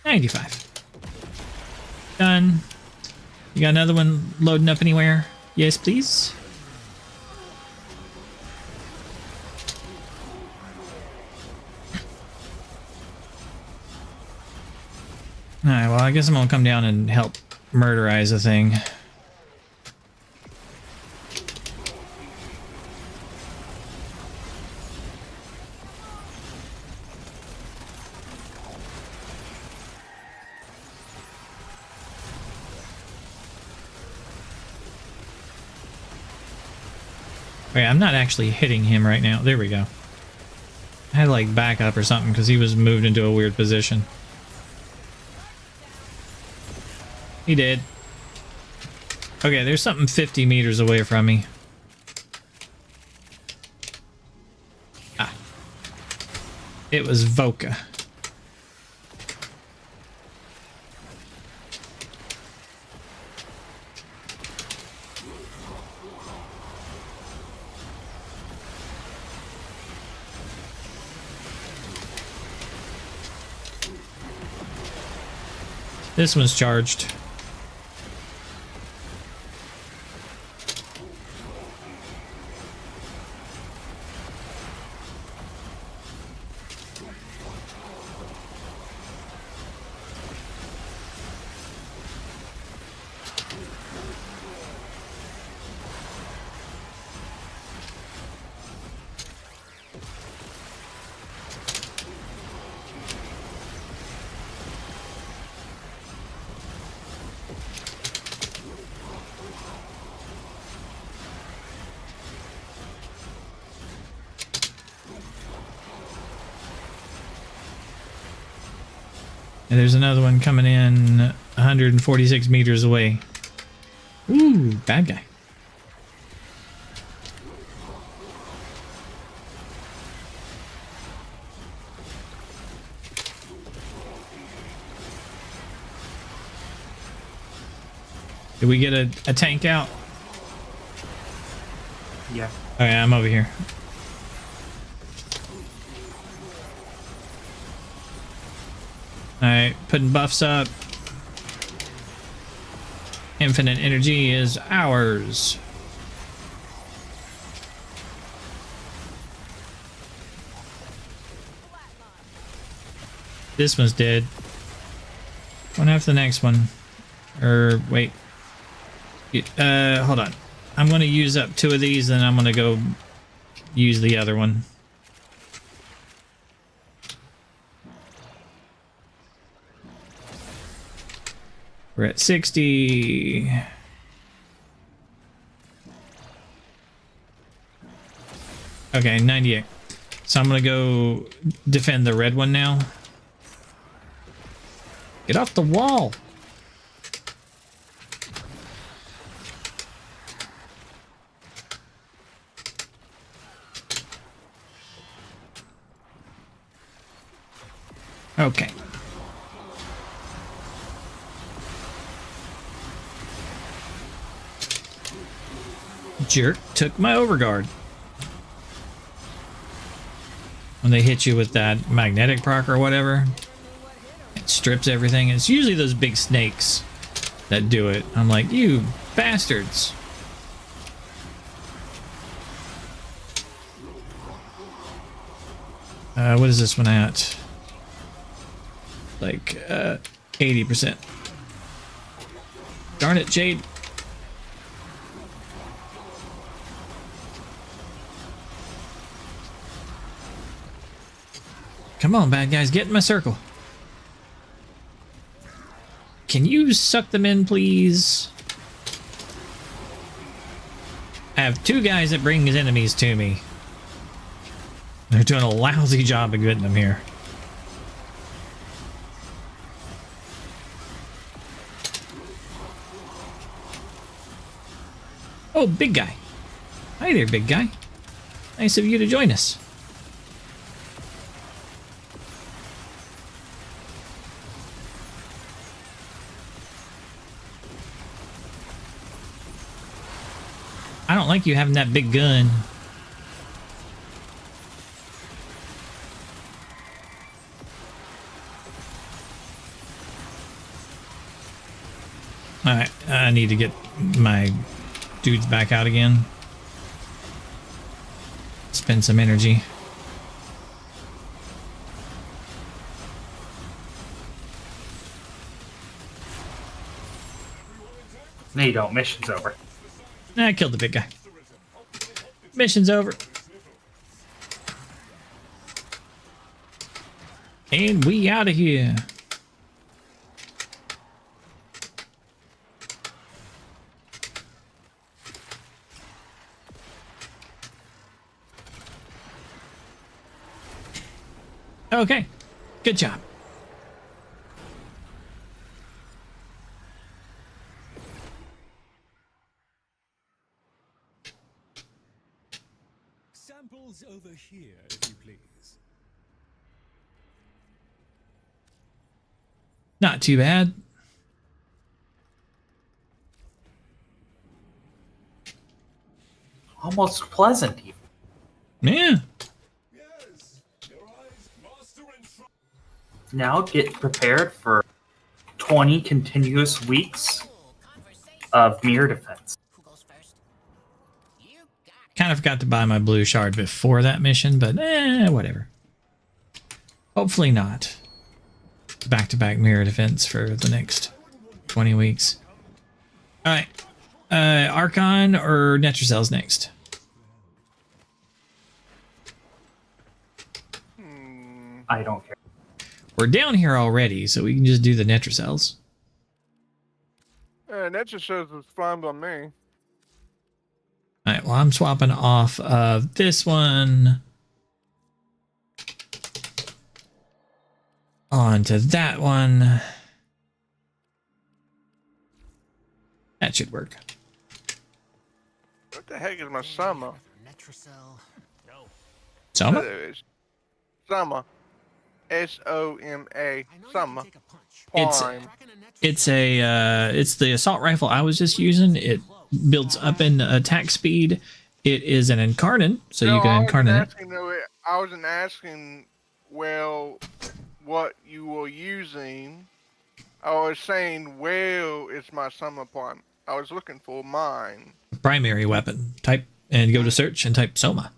$95. Done. You got another one loading up anywhere? Yes, please. Alright, well, I guess I'm gonna come down and help murderize the thing. Wait, I'm not actually hitting him right now. There we go. I had to like back up or something because he was moved into a weird position. He did. Okay, there's something 50 meters away from me. Ah. It was Voka. This one's charged. And there's another one coming in 146 meters away. Ooh, bad guy. Did we get a tank out? Yeah. Okay, I'm over here. Alright, putting buffs up. Infinite energy is ours. This one's dead. One after the next one. Or, wait. Hold on. I'm going to use up 2 of these, then I'm going to go use the other one. We're at 60. Okay, 98. So I'm going to go defend the red one now. Get off the wall. Okay. Jerk took my overguard. When they hit you with that magnetic proc or whatever, it strips everything. It's usually those big snakes that do it. I'm like, you bastards. What is this one at? Like 80%. Darn it, Jade. Come on, bad guys, get in my circle. Can you suck them in, please? I have 2 guys that bring his enemies to me. They're doing a lousy job of getting them here. Oh, big guy. Hi there, big guy. Nice of you to join us. I don't like you having that big gun. Alright, I need to get my dudes back out again. Spend some energy. No, you don't. Mission's over. I killed the big guy. Mission's over. And we out of here. Okay. Good job. Samples over here, if you please. Not too bad. Almost pleasant, even. Yeah. Now get prepared for 20 continuous weeks of mirror defense. Kind of forgot to buy my blue shard before that mission, but whatever. Hopefully not. Back-to-back mirror defense for the next 20 weeks. Alright. Archon or Netracell's next? I don't care. We're down here already, so we can just do the Netracells. That just says it's fine by me. Alright, well, I'm swapping off of this one onto that one. That should work. What the heck is my Sama? Soma? There it is. Sama. S-O-M-A. Sama. It's Prime. it's the assault rifle I was just using. It builds up in attack speed. It is an incarnate, so you can incarnate it. I wasn't asking, well, what you were using. I was saying, well, it's my Sama Prime. I was looking for mine. Primary weapon. Type and go to search and type Soma.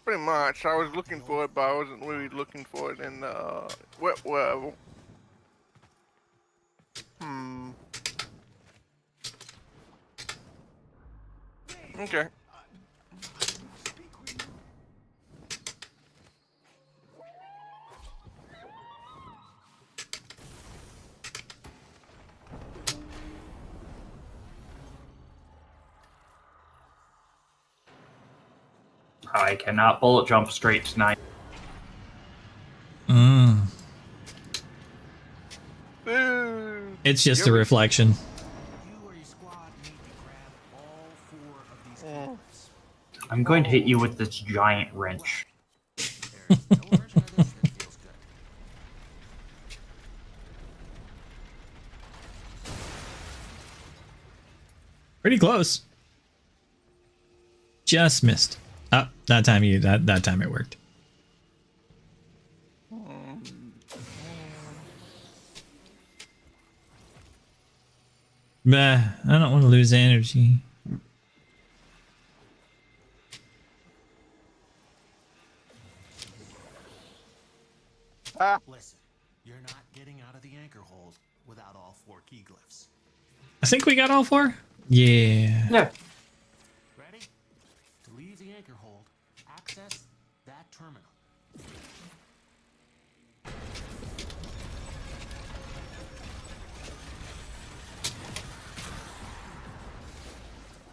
Pretty much. I was looking for it, but I wasn't really looking for it in wet level. Okay. I cannot bullet jump straight tonight. It's just a reflection. I'm going to hit you with this giant wrench. Pretty close. Just missed. Oh, that time that time it worked. Bah, I don't want to lose energy. Listen, you're not getting out of the anchor hold without all 4 key glyphs. I think we got all 4. Yeah. Yeah. Ready? To leave the anchor hold, access that terminal.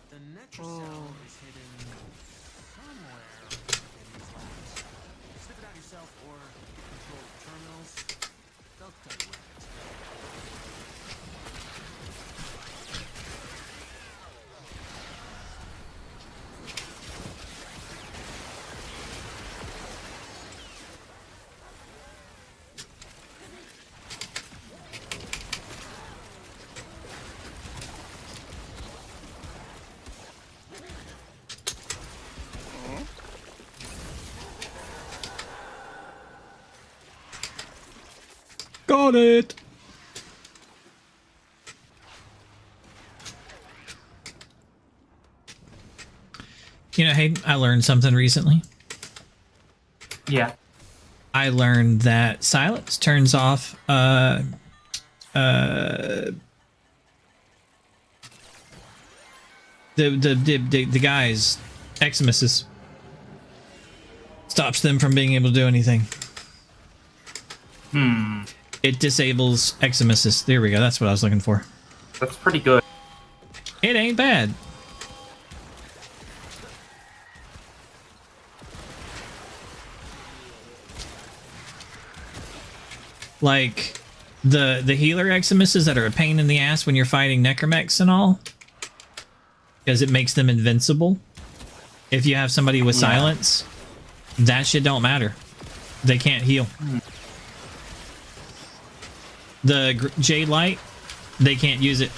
The Netracell is hidden somewhere in these labs. Sniff it out yourself or control the terminals. They'll tell you where it is. Got it. You know, Hayden, I learned something recently. Yeah. I learned that silence turns off the guys Eximuses. Stops them from being able to do anything. It disables Eximuses. There we go. That's what I was looking for. That's pretty good. It ain't bad. like the healer Eximuses that are a pain in the ass when you're fighting necromechs and all, because it makes them invincible. If you have somebody with silence, that shit don't matter. They can't heal. The Jade Light, they can't use it.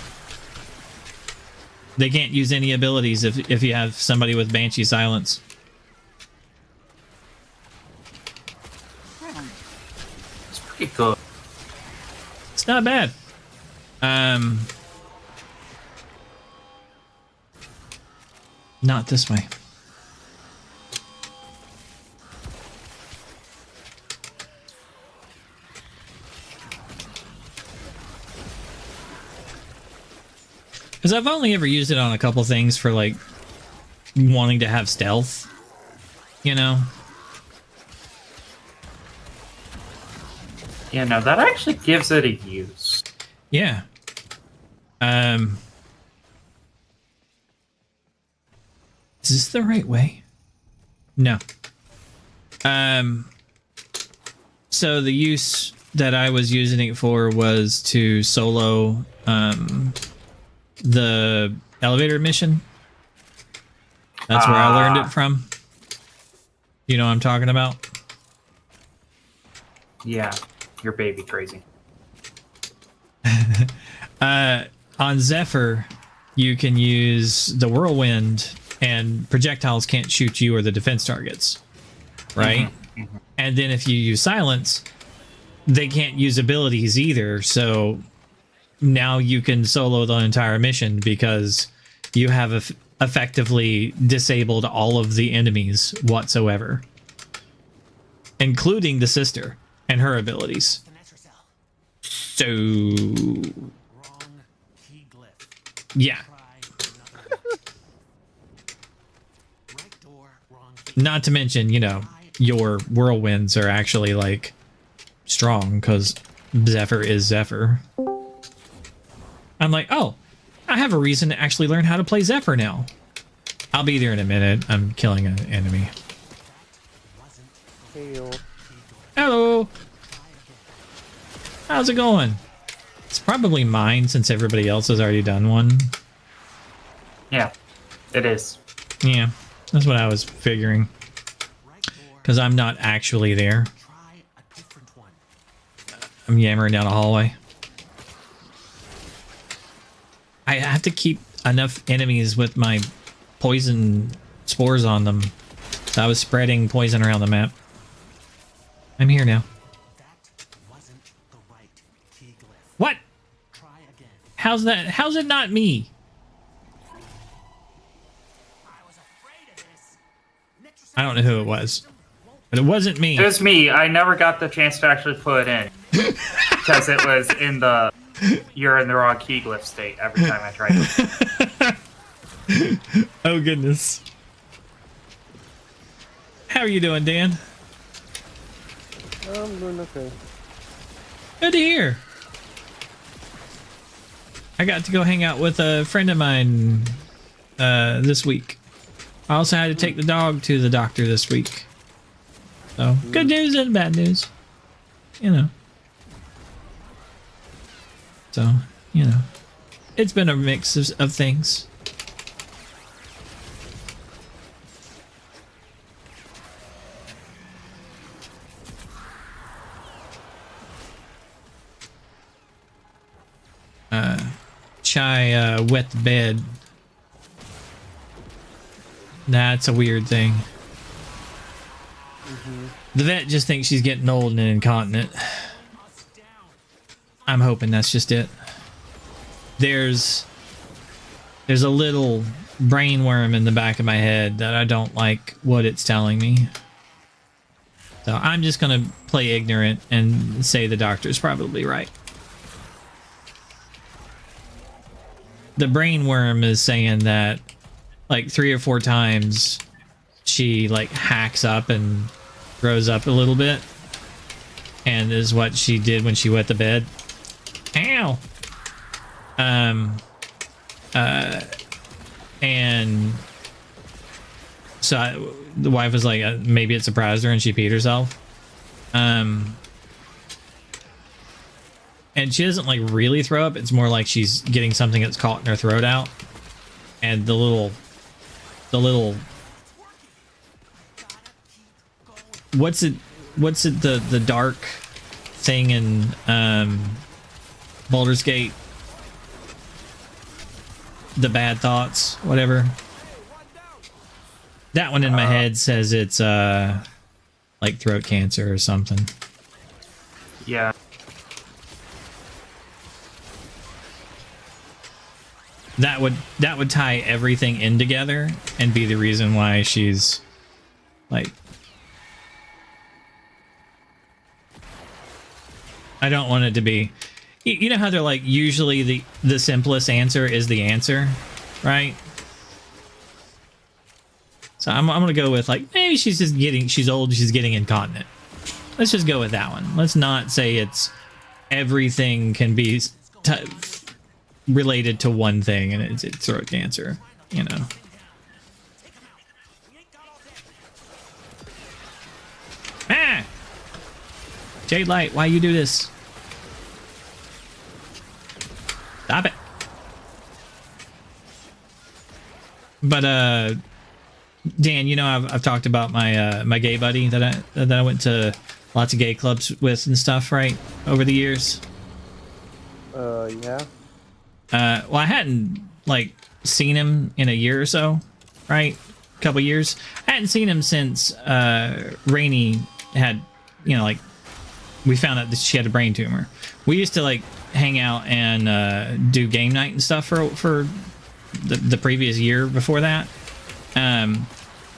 They can't use any abilities if you have somebody with Banshee silence. It's pretty good. It's not bad. Not this way. Because I've only ever used it on a couple things for like wanting to have stealth, you know? Yeah, no, that actually gives it a use. Yeah. Is this the right way? No. So the use that I was using it for was to solo the elevator mission. That's where I learned it from. You know what I'm talking about? Yeah, you're baby crazy. On Zephyr, you can use the whirlwind and projectiles can't shoot you or the defense targets, right? And then if you use silence, they can't use abilities either. So now you can solo the entire mission because you have effectively disabled all of the enemies whatsoever, including the sister and her abilities. So yeah. Not to mention, you know, your whirlwinds are actually like strong because Zephyr is Zephyr. I'm like, oh, I have a reason to actually learn how to play Zephyr now. I'll be there in a minute. I'm killing an enemy. Hello. How's it going? It's probably mine since everybody else has already done one. Yeah, it is. Yeah, that's what I was figuring. Because I'm not actually there. I'm yammering down a hallway. I have to keep enough enemies with my poison spores on them. So I was spreading poison around the map. I'm here now. What? How's that? How's it not me? I don't know who it was, but it wasn't me. It was me. I never got the chance to actually put it in because it was in the you're in the wrong key glyph state every time I tried it. Oh goodness. How are you doing, Dan? I'm doing okay. Good to hear. I got to go hang out with a friend of mine this week. I also had to take the dog to the doctor this week. So, good news and bad news. You know. So, you know. It's been a mix of things. Chai wet the bed. That's a weird thing. The vet just thinks she's getting old and incontinent. I'm hoping that's just it. There's a little brain worm in the back of my head that I don't like what it's telling me. So I'm just gonna play ignorant and say the doctor's probably right. The brain worm is saying that like 3 or 4 times she like hacks up and grows up a little bit, and is what she did when she wet the bed. Ow. And so the wife was like, maybe it surprised her and she peed herself. and she doesn't like really throw up. It's more like she's getting something that's caught in her throat out, and the little what's it the dark thing in Baldur's Gate, the bad thoughts, whatever. That one in my head says it's like throat cancer or something. Yeah. That would tie everything in together and be the reason why she's like, I don't want it to be, you know how they're like, usually the simplest answer is the answer, right? So I'm gonna go with like, maybe she's old, she's getting incontinent. Let's just go with that one. Let's not say it's everything can be related to one thing and it's throat cancer, you know. Ah! Jade Light, why you do this? Stop it. But Dan, you know, I've talked about my my gay buddy that I went to lots of gay clubs with and stuff, right, over the years. Yeah. Well, I hadn't like seen him in a year or so, right? A couple years. I hadn't seen him since Rainey had, you know, like we found out that she had a brain tumor. We used to like hang out and do game night and stuff for the previous year before that.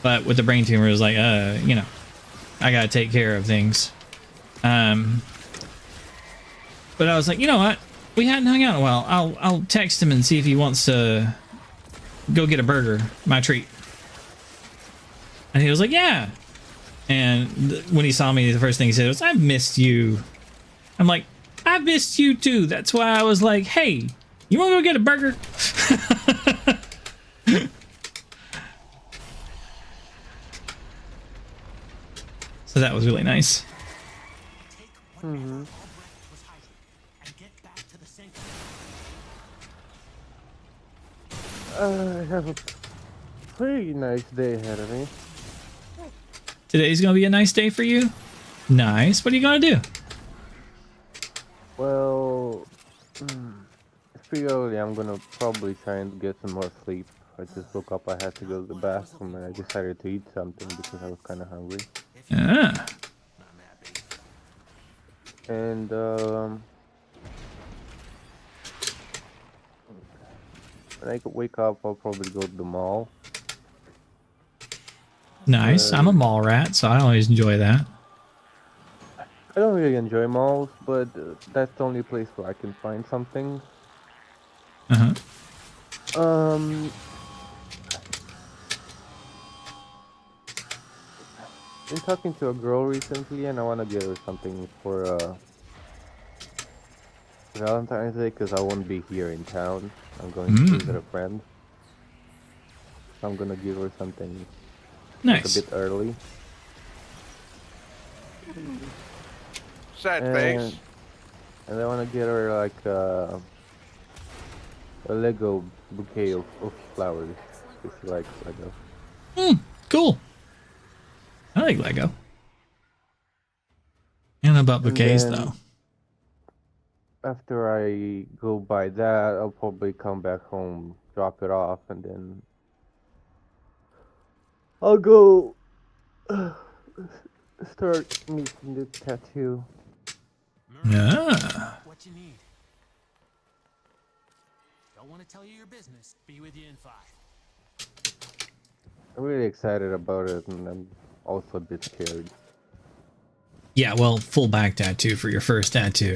But with the brain tumor, it was like, you know, I gotta take care of things. But I was like, you know what? We hadn't hung out in a while. I'll text him and see if he wants to go get a burger, my treat. And he was like, yeah. And when he saw me, the first thing he said was, I missed you. I'm like, I missed you too. That's why I was like, hey, you want to go get a burger? So that was really nice. Mm-hmm. I have a pretty nice day ahead of me. Today's gonna be a nice day for you? Nice. What are you gonna do? Well, it's pretty early. I'm gonna probably try and get some more sleep. I just woke up, I had to go to the bathroom, and I decided to eat something because I was kind of hungry. Ah. And, when I wake up, I'll probably go to the mall. Nice. I'm a mall rat, so I always enjoy that. I don't really enjoy malls, but that's the only place where I can find something. Uh-huh. Been talking to a girl recently, and I want to get her something for Valentine's Day, because I won't be here in town. I'm going to visit a friend. So I'm gonna give her something nice. Like a bit early. Sad face. And I want to get her like a Lego bouquet of flowers, if she likes Lego. Cool. I like Lego. I don't know about bouquets though. After I go buy that, I'll probably come back home, drop it off, and then I'll go start making the tattoo. Yeah. What you need. Don't want to tell you your business. Be with you in 5. I'm really excited about it, and I'm also a bit scared. Yeah, well, full back tattoo for your first tattoo.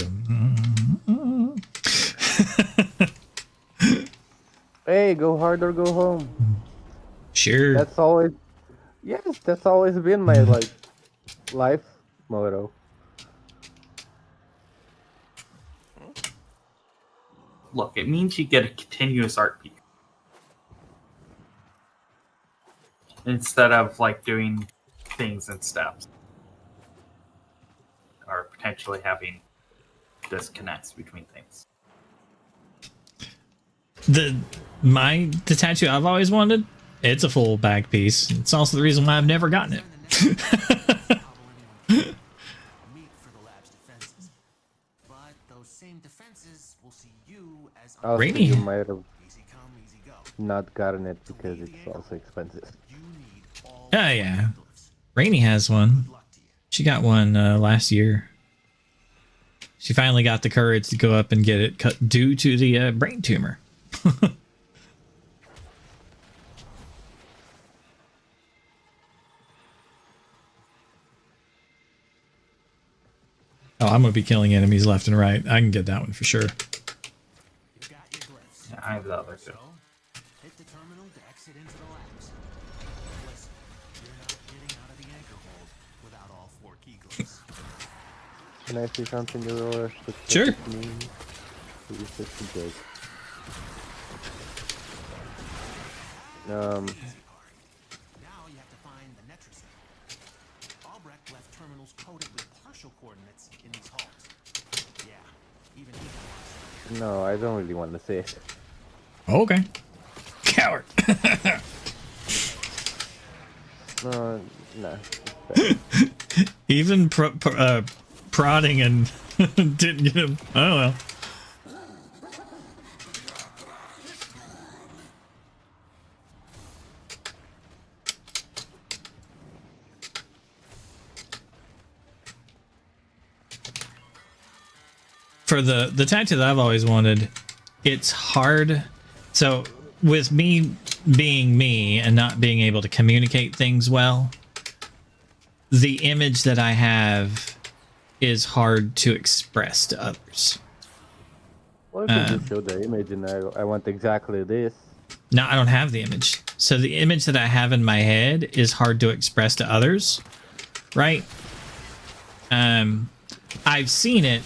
Hey, go hard or go home. Sure. That's always, yes, that's always been my like life motto. Look, it means you get a continuous art piece. Instead of like doing things in steps. Or potentially having disconnects between things. The tattoo I've always wanted, it's a full back piece. It's also the reason why I've never gotten it. Also, Rainy. you might have not gotten it because it's also expensive. Oh yeah, Rainy has one. She got one last year. She finally got the courage to go up and get it cut due to the brain tumor. Oh, I'm gonna be killing enemies left and right. I can get that one for sure. Yeah, I have the other two. Hit the terminal to exit into the labs. Listen, you're not getting out of the anchor hold without all 4 key glyphs. Can I say something, Aurora? Sure. Please just good. Now you have to find the Netricity. Albrecht left terminals coded with partial coordinates in these halls. Yeah, even he. No, I don't really want to say it. Okay. Coward. No. Even prodding and didn't get him. Oh well. For the tattoo that I've always wanted, it's hard. So with me being me and not being able to communicate things well, the image that I have is hard to express to others. Well, I can just show the image and I want exactly this. No, I don't have the image. So the image that I have in my head is hard to express to others, right? I've seen it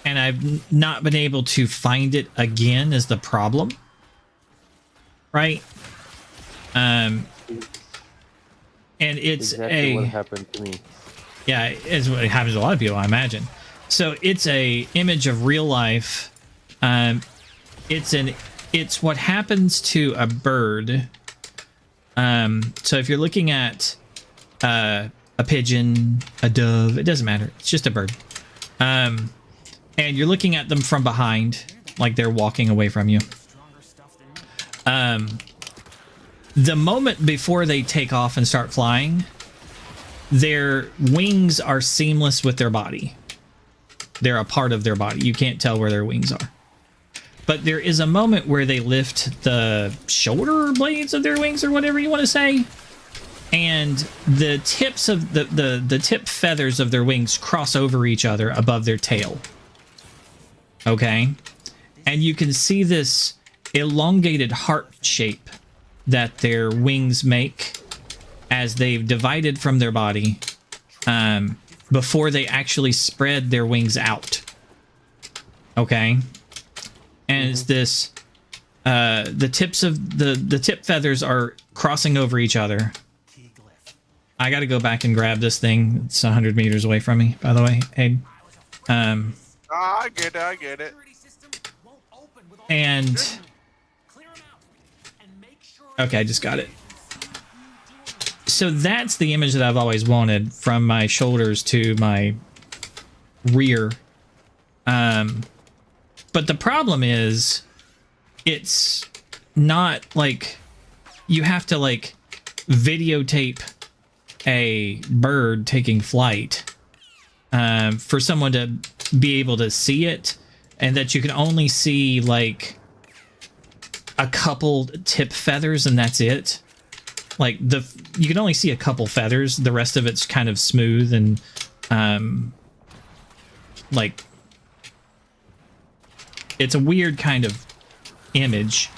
and I've not been able to find it again is the problem, right? And it's exactly what happened to me. Yeah, it's what happens to a lot of people, I imagine. So it's a image of real life. It's what happens to a bird. So if you're looking at a pigeon, a dove, it doesn't matter. It's just a bird. And you're looking at them from behind, like they're walking away from you. The moment before they take off and start flying, their wings are seamless with their body. They're a part of their body. You can't tell where their wings are. But there is a moment where they lift the shoulder blades of their wings or whatever you want to say. And the tips of the tip feathers of their wings cross over each other above their tail. Okay? And you can see this elongated heart shape that their wings make as they've divided from their body before they actually spread their wings out. Okay? And it's this the tips of the tip feathers are crossing over each other. I got to go back and grab this thing. It's 100 meters away from me, by the way. Hey, I get it. And okay, I just got it. So that's the image that I've always wanted, from my shoulders to my rear. But the problem is, it's not like you have to like videotape a bird taking flight for someone to be able to see it, and that you can only see like a couple tip feathers and that's it. Like you can only see a couple feathers, the rest of it's kind of smooth and like it's a weird kind of image.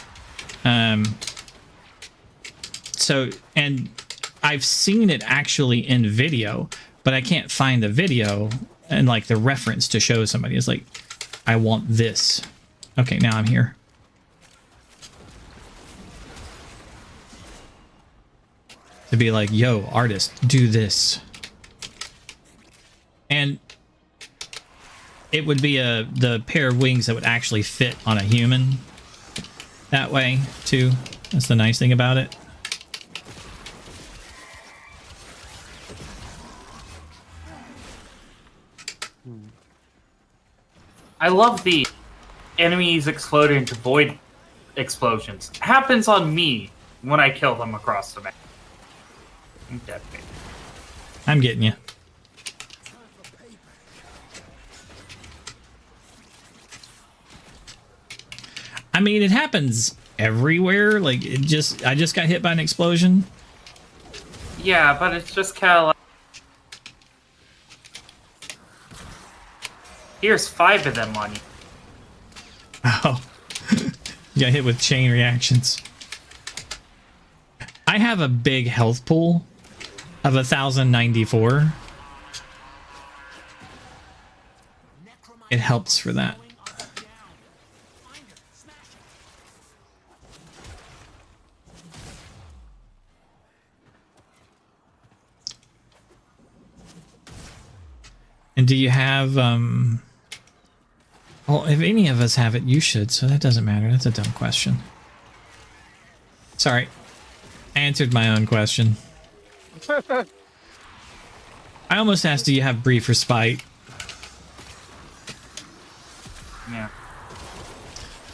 So, and I've seen it actually in video, but I can't find the video and like the reference to show somebody. It's like, I want this. Okay, now I'm here. To be like, yo, artist, do this. And it would be the pair of wings that would actually fit on a human that way too. That's the nice thing about it. I love the enemies explode into void explosions. Happens on me when I kill them across the map. I'm dead. I'm getting you. I mean, it happens everywhere. Like, I just got hit by an explosion. Yeah, but it's just kind of like... Here's 5 of them on you. Oh. You got hit with chain reactions. I have a big health pool of 1,094. It helps for that. And do you have, well, if any of us have it, you should, so that doesn't matter. That's a dumb question. Sorry. I answered my own question. I almost asked, do you have brief respite? Yeah.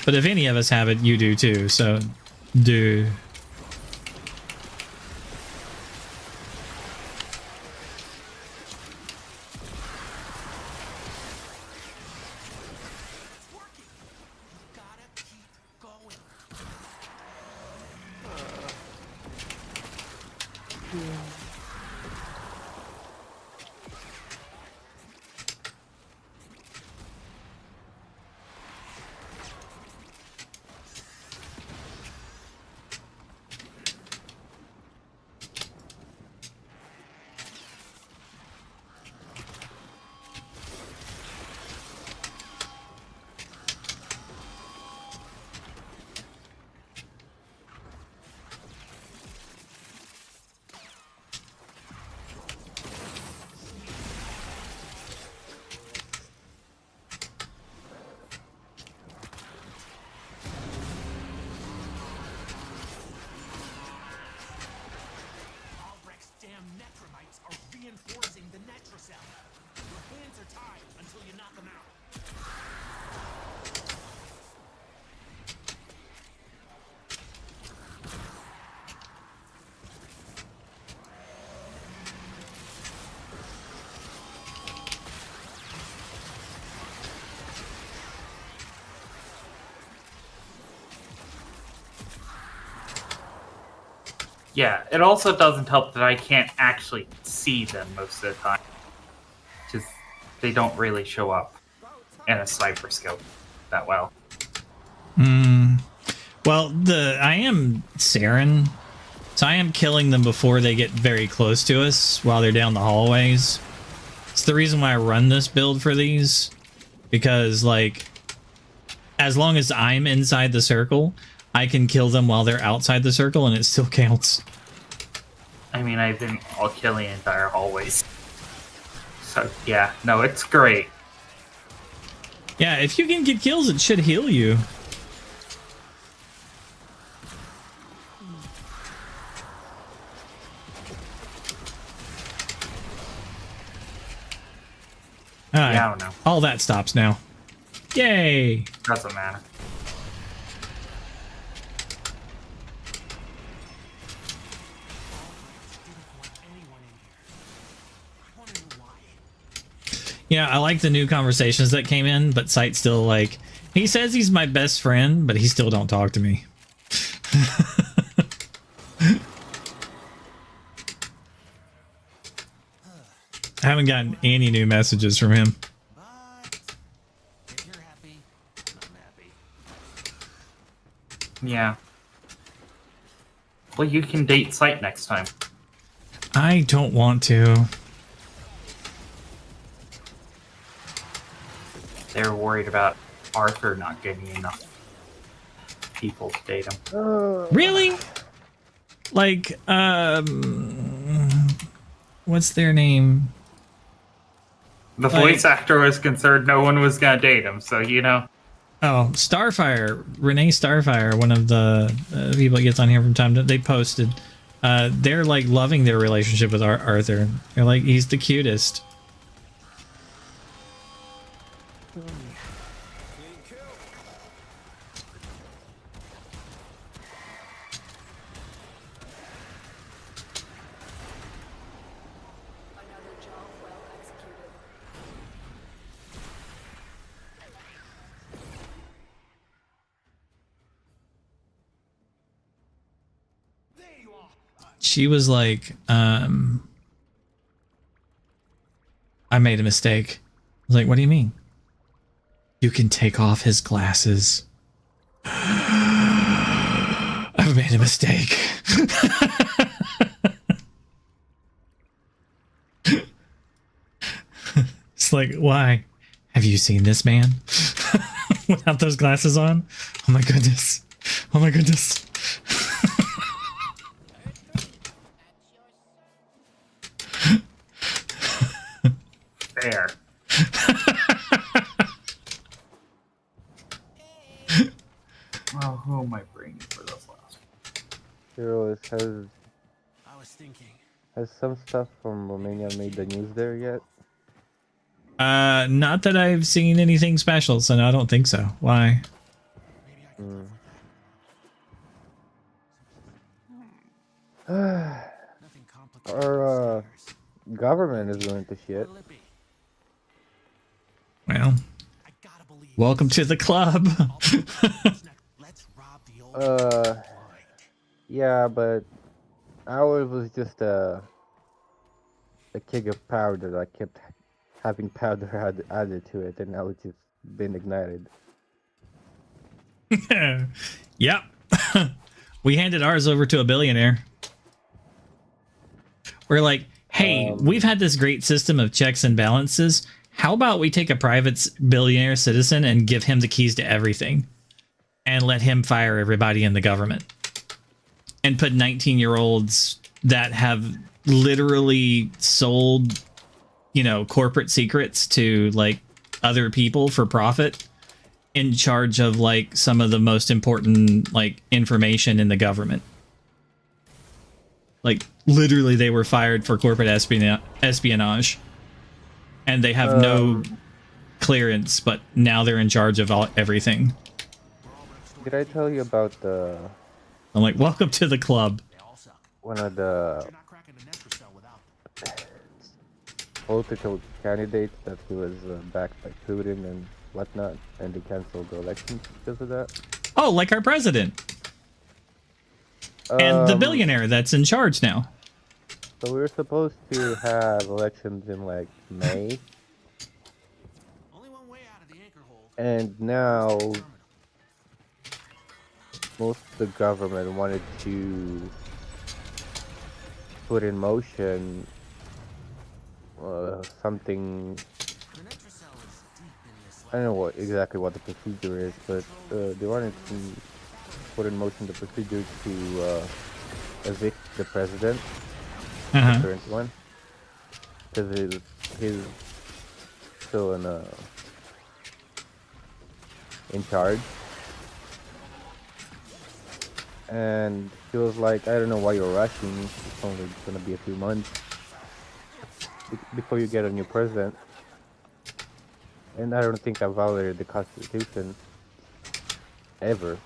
But if any of us have it, you do too, so do. Yeah, it also doesn't help that I can't actually see them most of the time. Just, they don't really show up in a sniper scope that well. Well, I am Saren, so I am killing them before they get very close to us while they're down the hallways. It's the reason why I run this build for these, because, like, as long as I'm inside the circle, I can kill them while they're outside the circle, and it still counts. I mean, I'll kill the entire hallways. So, yeah, no, it's great. Yeah, if you can get kills, it should heal you. Alright, Yeah, I don't know. all that stops now. Yay! Doesn't matter. Yeah, I like the new conversations that came in, but Sight's still like, he says he's my best friend, but he still don't talk to me. I haven't gotten any new messages from him. Yeah. Well, you can date Sight next time. I don't want to. They're worried about Arthur not getting enough people to date him. Really? Like, what's their name? The voice actor was concerned no one was gonna date him, so you know. Oh, Starfire, Renee Starfire, one of the people that gets on here from time to they posted. They're like loving their relationship with Arthur. They're like, he's the cutest. She was like, I made a mistake. I was like, what do you mean? You can take off his glasses. I've made a mistake. It's like, why? Have you seen this man? Without those glasses on? Oh my goodness. Oh my goodness. Fair. Well, who am I bringing for this last? Heroes, has some stuff from Romania made the news there yet? Not that I've seen anything special, so no, I don't think so. Why? Our government is going to shit. Well, welcome to the club. Yeah, but ours was just a keg of powder that kept having powder added to it, and now it's just been ignited. Yep. We handed ours over to a billionaire. We're like, hey, we've had this great system of checks and balances. How about we take a private billionaire citizen and give him the keys to everything and let him fire everybody in the government and put 19-year-olds that have literally sold, you know, corporate secrets to like other people for profit in charge of like some of the most important like information in the government. Like literally they were fired for corporate espionage and they have no clearance, but now they're in charge of everything. Did I tell you about the... I'm like, welcome to the club. One of the political candidates that he was backed by Putin and whatnot, and they canceled the elections because of that. Oh, like our president. And the billionaire that's in charge now. So we were supposed to have elections in like May. And now most of the government wanted to put in motion something. I don't know exactly what the procedure is, but they wanted to put in motion the procedure to evict the president, the current one, because he's still in charge. And he was like, I don't know why you're rushing. It's only gonna be a few months before you get a new president. And I don't think I violated the Constitution ever.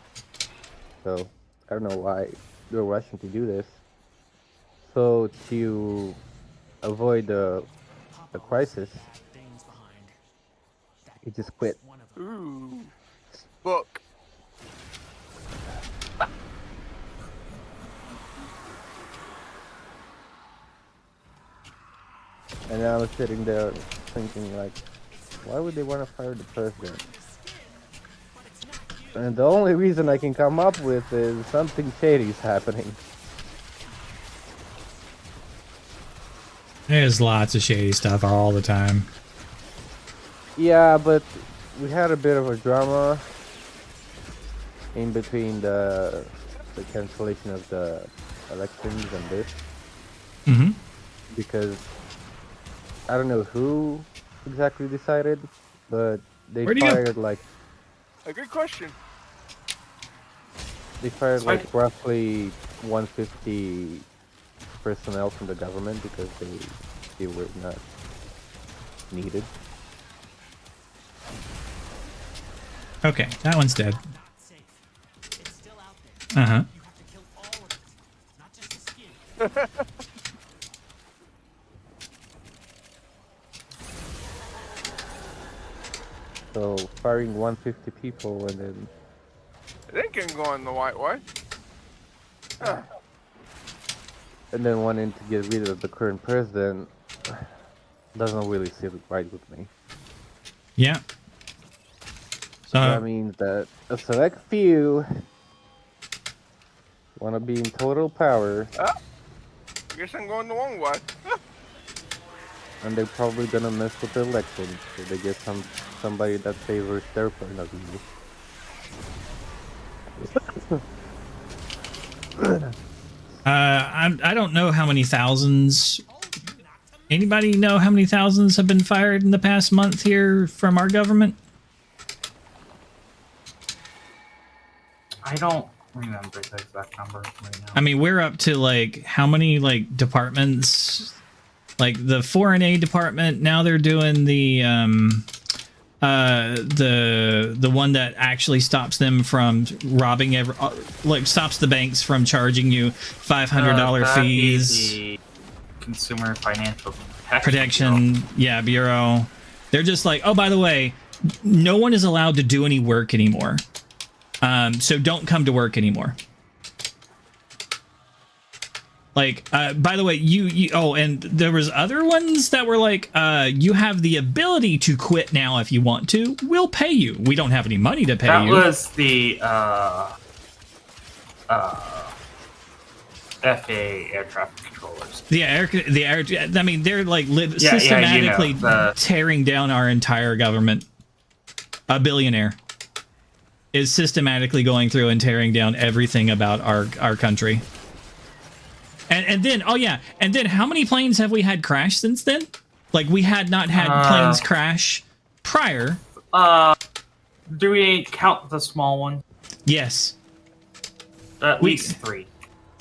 So I don't know why you're rushing to do this. So to avoid a crisis, he just quit. Ooh. Book. And I was sitting there thinking like, why would they want to fire the president? And the only reason I can come up with is something shady is happening. There's lots of shady stuff all the time. Yeah, but we had a bit of a drama in between the cancellation of the elections and this. Mm-hmm. Because I don't know who exactly decided, but they Where'd he go? fired like A good question. they fired like roughly 150 personnel from the government because they were not needed. Okay, that one's dead. Uh-huh. So firing 150 people and then They can go in the white way. Huh. and then wanting to get rid of the current president doesn't really sit right with me. Yeah. So that means that a select few want to be in total power, I guess I'm going the wrong way. and they're probably gonna mess with the election, so they get somebody that favors their point of view. I don't know how many thousands. Anybody know how many thousands have been fired in the past month here from our government? I don't remember the exact number right now. I mean, we're up to like how many like departments? Like the foreign aid department. Now they're doing the one that actually stops them from robbing like stops the banks from charging you $500 fees. The Consumer Financial Protection, yeah, Bureau. They're just like, oh, by the way, no one is allowed to do any work anymore. So don't come to work anymore. Like, by the way, you oh, and there was other ones that were like, you have the ability to quit now if you want to. We'll pay you. We don't have any money to pay you. That was the FAA air traffic controllers. The air. I mean, they're like systematically tearing down our entire government. A billionaire is systematically going through and tearing down everything about our country. And then, oh yeah, and then how many planes have we had crash since then? Like, we had not had planes crash prior. Do we count the small one? Yes. At least 3.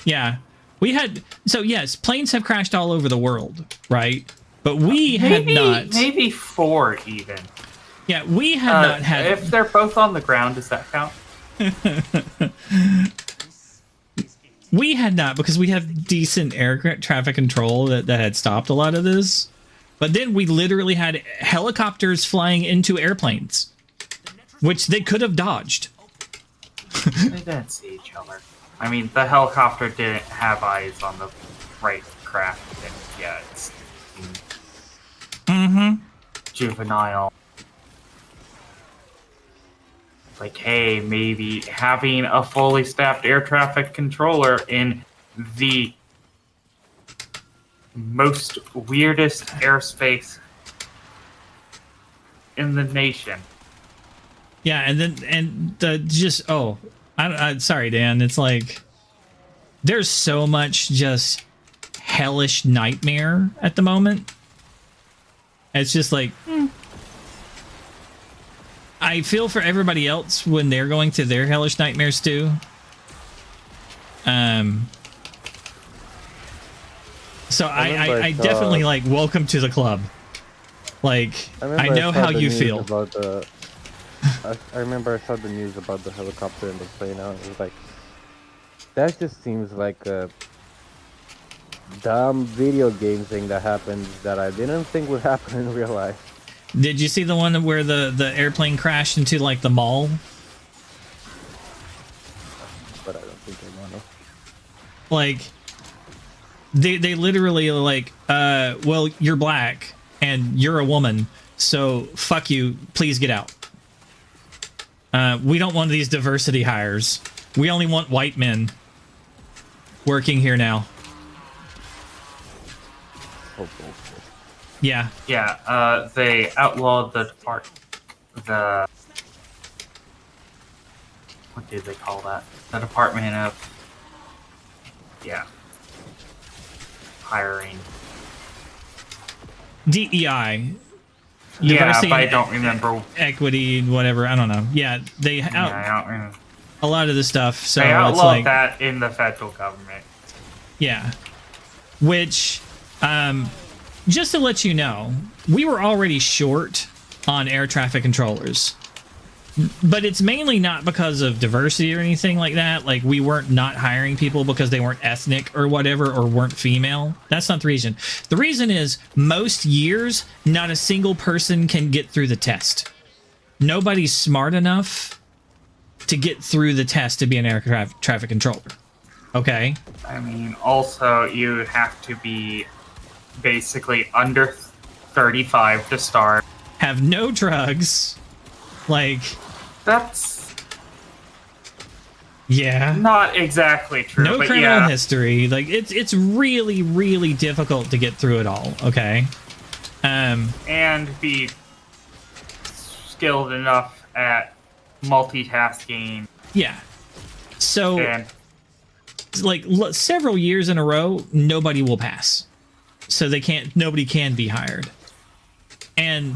Yeah. We had, so yes, planes have crashed all over the world, right? But we had not. Maybe 4 even. Yeah, we had not had. If they're both on the ground, does that count? We had not, because we have decent air traffic control that had stopped a lot of this. But then we literally had helicopters flying into airplanes, which they could have dodged. They didn't see each other. I mean, the helicopter didn't have eyes on the right craft, and yeah, it's juvenile. Like, hey, maybe having a fully staffed air traffic controller in the most weirdest airspace in the nation. Yeah, and I'm sorry, Dan. It's like there's so much just hellish nightmare at the moment. It's just like I feel for everybody else when they're going through their hellish nightmares too. So I definitely like welcome to the club. Like I know how you feel. I remember I saw the news about the helicopter and the plane. I was like, that just seems like a dumb video game thing that happened that I didn't think would happen in real life. Did you see the one where the airplane crashed into like the mall? But I don't think I want to. Like they literally like, well, you're black and you're a woman, so fuck you. Please get out. We don't want these diversity hires. We only want white men working here now. Yeah. Yeah, they outlawed the what did they call that? The Department of, hiring. DEI. diversity, but I don't remember. equity, whatever. I don't know. Yeah, they I don't remember. a lot of the stuff. So They it's outlawed like that in the federal government. yeah, which just to let you know, we were already short on air traffic controllers. But it's mainly not because of diversity or anything like that. Like, we weren't not hiring people because they weren't ethnic or whatever, or weren't female. That's not the reason. The reason is most years, not a single person can get through the test. Nobody's smart enough to get through the test to be an air traffic controller. Okay? I mean, also, you have to be basically under 35 to start. Have no drugs. Like... That's yeah, not exactly true. No but criminal yeah. history. Like it's really, really difficult to get through it all. Okay, and be skilled enough at multitasking. Yeah. So, like several years in a row, nobody will pass. So nobody can be hired. And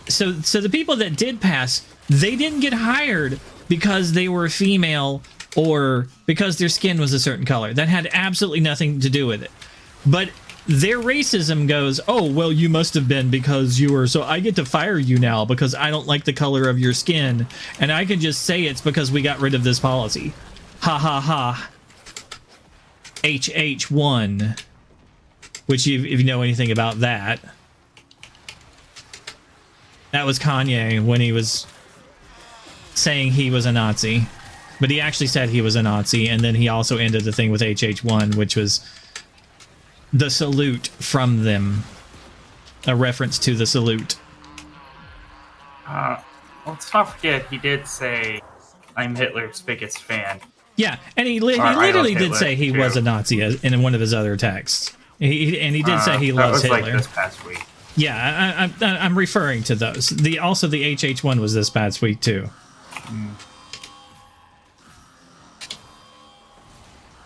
so the people that did pass, they didn't get hired because they were female or because their skin was a certain color. That had absolutely nothing to do with it. But their racism goes, oh, well, you must have been because you were, so I get to fire you now because I don't like the color of your skin. And I can just say it's because we got rid of this policy. Ha ha ha. HH1. Which, if you know anything about that, that was Kanye when he was saying he was a Nazi. But he actually said he was a Nazi, and then he also ended the thing with HH1, which was the salute from them. A reference to the salute. Let's not forget, he did say, I'm Hitler's biggest fan. Yeah, and he literally did say he was a Nazi in one of his other texts. He did say he loves Hitler. Like this past week. Yeah, I'm referring to those. Also the HH1 was this past week too.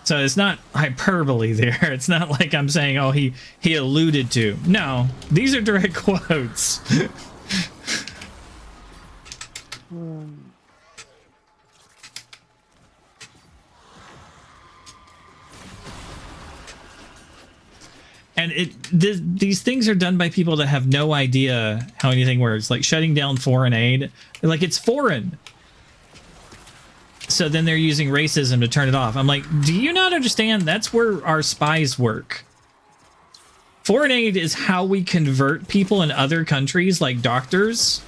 So it's not hyperbole there. It's not like I'm saying, oh, he alluded to. No, these are direct quotes. And these things are done by people that have no idea how anything works. Like shutting down foreign aid. Like, it's foreign. So then they're using racism to turn it off. I'm like, do you not understand? That's where our spies work. Foreign aid is how we convert people in other countries, like doctors,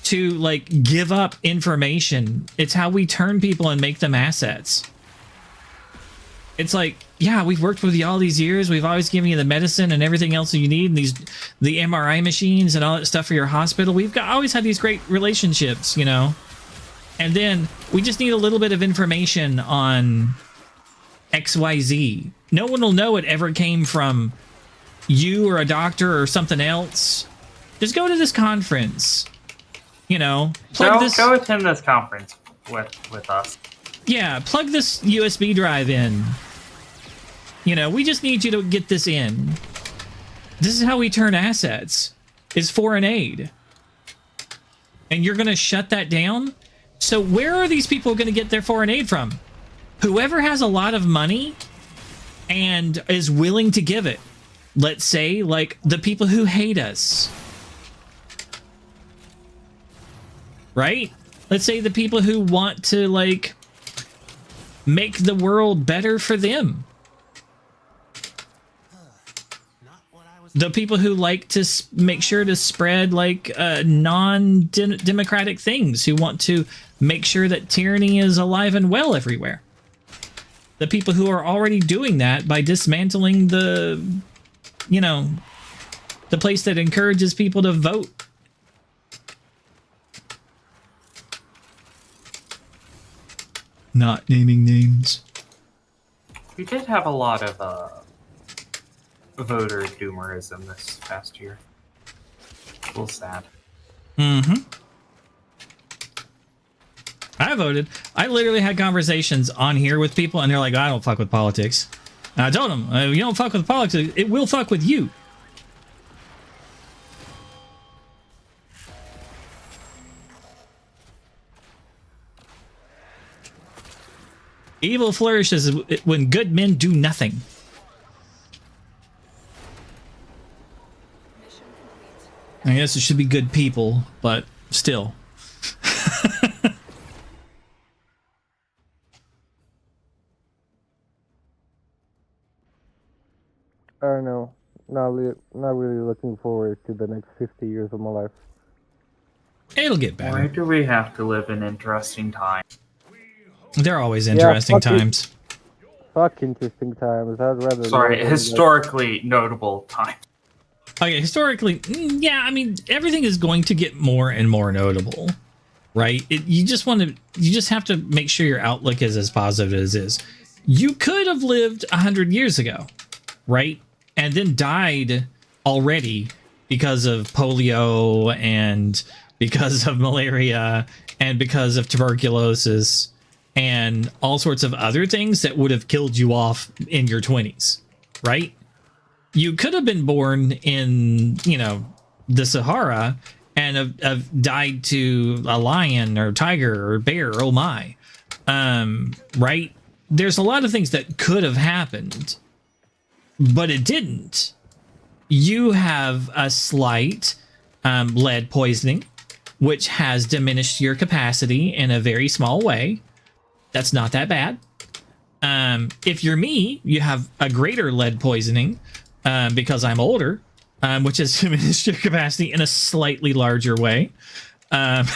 to like give up information. It's how we turn people and make them assets. It's like, yeah, we've worked with you all these years. We've always given you the medicine and everything else that you need, and the MRI machines and all that stuff for your hospital. We've always had these great relationships, you know. And then we just need a little bit of information on XYZ. No one will know it ever came from you or a doctor or something else. Just go to this conference. You know, Go attend this conference with us. Yeah, plug this USB drive in. You know, we just need you to get this in. This is how we turn assets, is foreign aid. And you're going to shut that down? So where are these people going to get their foreign aid from? Whoever has a lot of money and is willing to give it. Let's say, like, the people who hate us. Right? Let's say the people who want to, like, make the world better for them. The people who like to make sure to spread, like, non-democratic things, who want to make sure that tyranny is alive and well everywhere. The people who are already doing that by dismantling the, you know, the place that encourages people to vote. Not naming names. We did have a lot of voter doomerism this past year. A little sad. Mm-hmm. I voted. I literally had conversations on here with people, and they're like, I don't fuck with politics. And I told them, you don't fuck with politics, it will fuck with you. Evil flourishes when good men do nothing. I guess it should be good people, but still. I don't know. Not really looking forward to the next 50 years of my life. It'll get better. Why do we have to live in interesting times? They're always interesting times. Fuck interesting times. I'd rather. Sorry, historically notable times. Okay, historically, yeah, I mean, everything is going to get more and more notable, right? You just have to make sure your outlook is as positive as it is. You could have lived 100 years ago, right? And then died already because of polio and because of malaria and because of tuberculosis and all sorts of other things that would have killed you off in your 20s, right? You could have been born in, the Sahara and have died to a lion or tiger or bear, oh my. Right? There's a lot of things that could have happened, but it didn't. You have a slight lead poisoning, which has diminished your capacity in a very small way. That's not that bad. If you're me, you have a greater lead poisoning because I'm older, which has diminished your capacity in a slightly larger way. And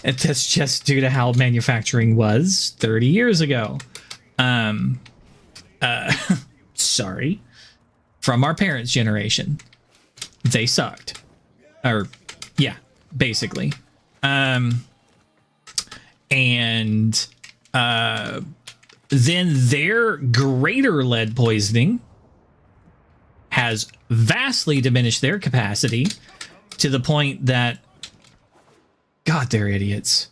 that's just due to how manufacturing was 30 years ago. Sorry. From our parents' generation. They sucked. Or, yeah, basically. And then their greater lead poisoning has vastly diminished their capacity to the point that, God, they're idiots.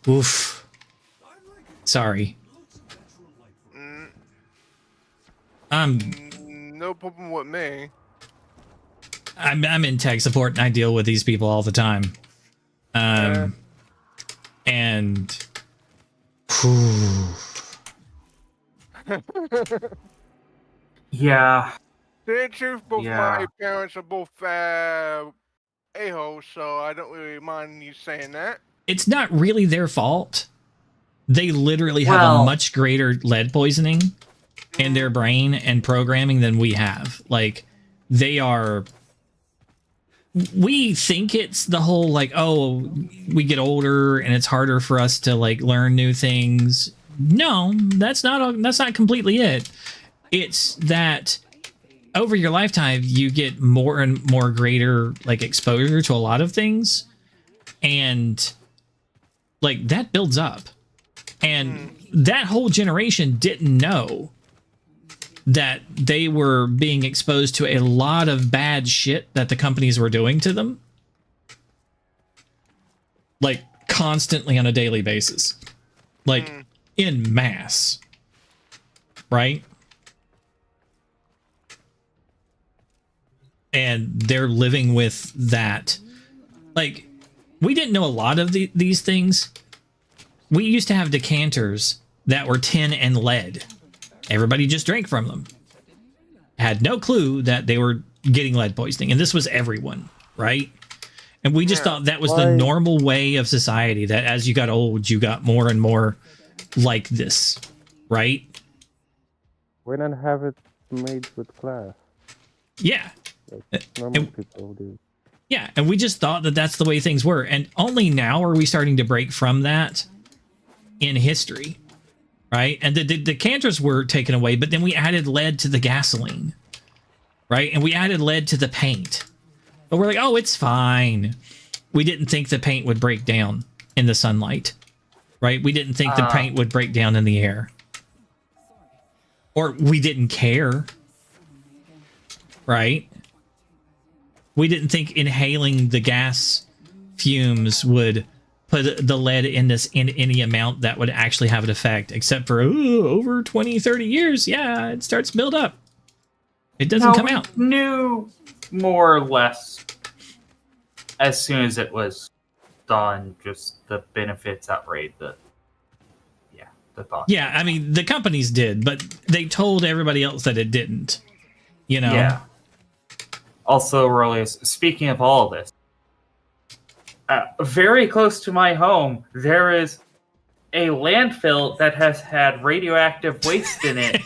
Oof. Sorry. No problem with me. I'm in tech support and I deal with these people all the time. And yeah. The truth, both my parents are both a-holes, so I don't really mind you saying that. it's not really their fault. They literally have a much greater lead poisoning in their brain and programming than we have. Like, they are... We think it's the whole, like, oh, we get older and it's harder for us to, like, learn new things. No, that's not completely it. It's that over your lifetime, you get more and more greater, like, exposure to a lot of things. And, like, that builds up. And that whole generation didn't know that they were being exposed to a lot of bad shit that the companies were doing to them. Like, constantly on a daily basis. Like, in mass. Right? And they're living with that. Like, we didn't know a lot of these things. We used to have decanters that were tin and lead. Everybody just drank from them. Had no clue that they were getting lead poisoning. And this was everyone, right? And we just thought that was the normal way of society, that as you got old, you got more and more like this, right? Why not have it made with glass? Yeah. Like normal people do. Yeah, and we just thought that that's the way things were. And only now are we starting to break from that in history. Right? And the decanters were taken away, but then we added lead to the gasoline. Right? And we added lead to the paint. But we're like, oh, it's fine. We didn't think the paint would break down in the sunlight. Right? We didn't think the paint would break down in the air. Or we didn't care. Right? We didn't think inhaling the gas fumes would put the lead in any amount that would actually have an effect, except for over 20, 30 years. Yeah, it starts to build up. It doesn't come out. Knew more or less as soon as it was on just the benefits outweighed the thought. Yeah, I mean, the companies did, but they told everybody else that it didn't. You know? Yeah. Also, Aurelius, speaking of all of this, very close to my home, there is a landfill that has had radioactive waste in it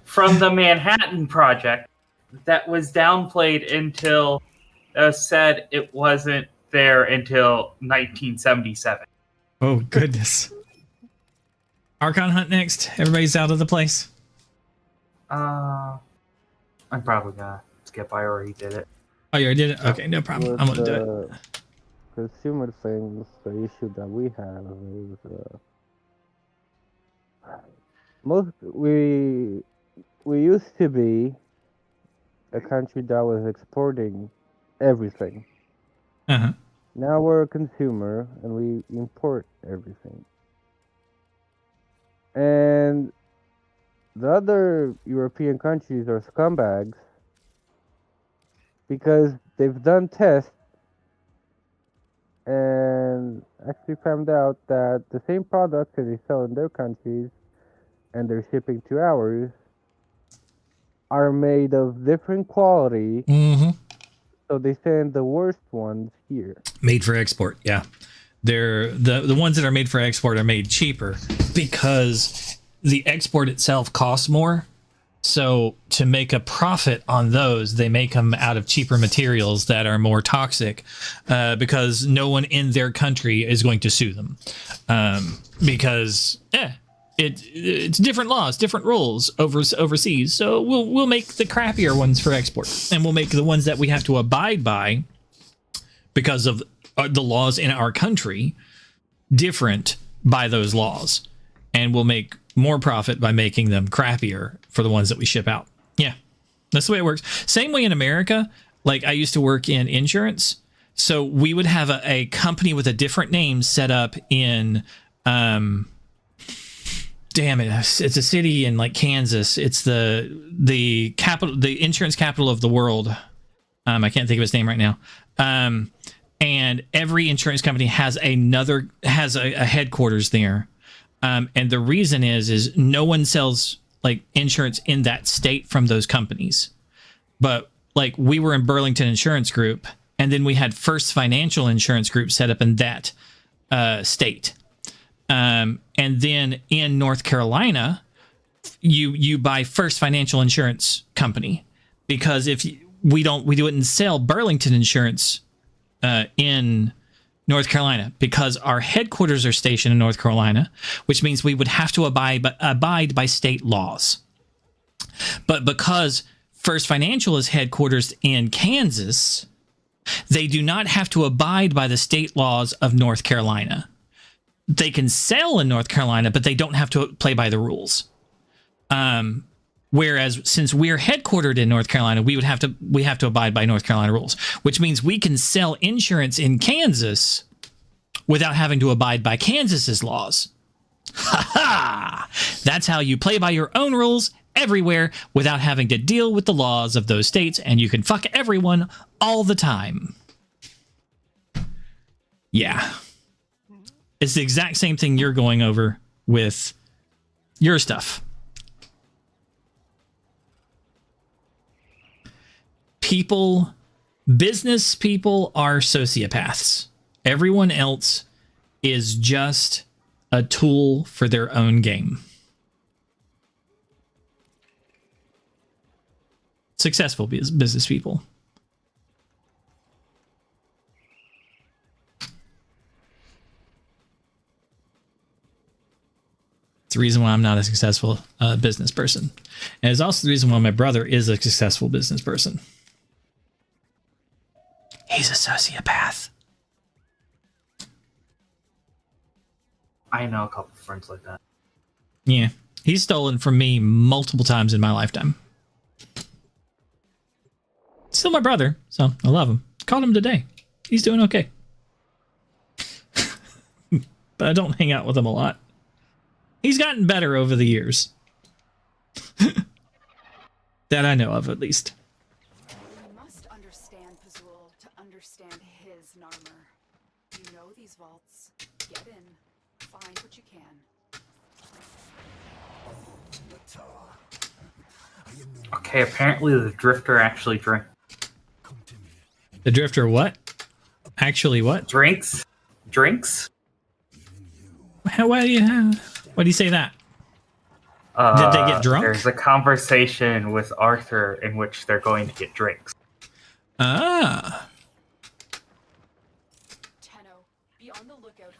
from the Manhattan Project that was downplayed until said it wasn't there until 1977. Oh, goodness. Archon Hunt next. Everybody's out of the place. I'm probably gonna skip. I already did it. Oh, you already did it? Okay, no problem. With I'm gonna do it. Consumer things, the issue that we have is we used to be a country that was exporting everything. Uh-huh. Now we're a consumer and we import everything. And the other European countries are scumbags because they've done tests and actually found out that the same products that they sell in their countries and they're shipping to ours are made of different quality. Mm-hmm. So they send the worst ones here. Made for export, yeah. They're the ones that are made for export are made cheaper because the export itself costs more. So to make a profit on those, they make them out of cheaper materials that are more toxic because no one in their country is going to sue them because it's different laws, different rules overseas. So we'll make the crappier ones for export, and we'll make the ones that we have to abide by because of the laws in our country different by those laws, and we'll make more profit by making them crappier for the ones that we ship out. Yeah, that's the way it works. Same way in America. Like, I used to work in insurance, so we would have a company with a different name set up in it's a city in like Kansas. It's the capital, the insurance capital of the world. I can't think of its name right now. And every insurance company has a headquarters there. And the reason is no one sells like insurance in that state from those companies. But like, we were in Burlington Insurance Group, and then we had First Financial Insurance Group set up in that state. And then in North Carolina, you buy First Financial Insurance Company, because if we wouldn't sell Burlington Insurance in North Carolina, because our headquarters are stationed in North Carolina, which means we would have to abide by state laws. But because First Financial is headquartered in Kansas, they do not have to abide by the state laws of North Carolina. They can sell in North Carolina, but they don't have to play by the rules. Whereas since we're headquartered in North Carolina, we have to abide by North Carolina rules, which means we can sell insurance in Kansas without having to abide by Kansas's laws. Ha ha! That's how you play by your own rules everywhere without having to deal with the laws of those states, and you can fuck everyone all the time. Yeah. It's the exact same thing you're going over with your stuff. Business people are sociopaths. Everyone else is just a tool for their own game. Successful business people. It's the reason why I'm not a successful business person. And it's also the reason why my brother is a successful business person. He's a sociopath. I know a couple of friends like that. Yeah. He's stolen from me multiple times in my lifetime. Still my brother, so I love him. Called him today. He's doing okay. But I don't hang out with him a lot. He's gotten better over the years. That I know of, at least. We must understand Pazul to understand his Narmer. You know these Hey, apparently the Drifter actually drinks. The Drifter what? Actually what? Drinks? Drinks? Why do you say that? Did they get drunk? There's a conversation with Arthur in which they're going to get drinks. Ah.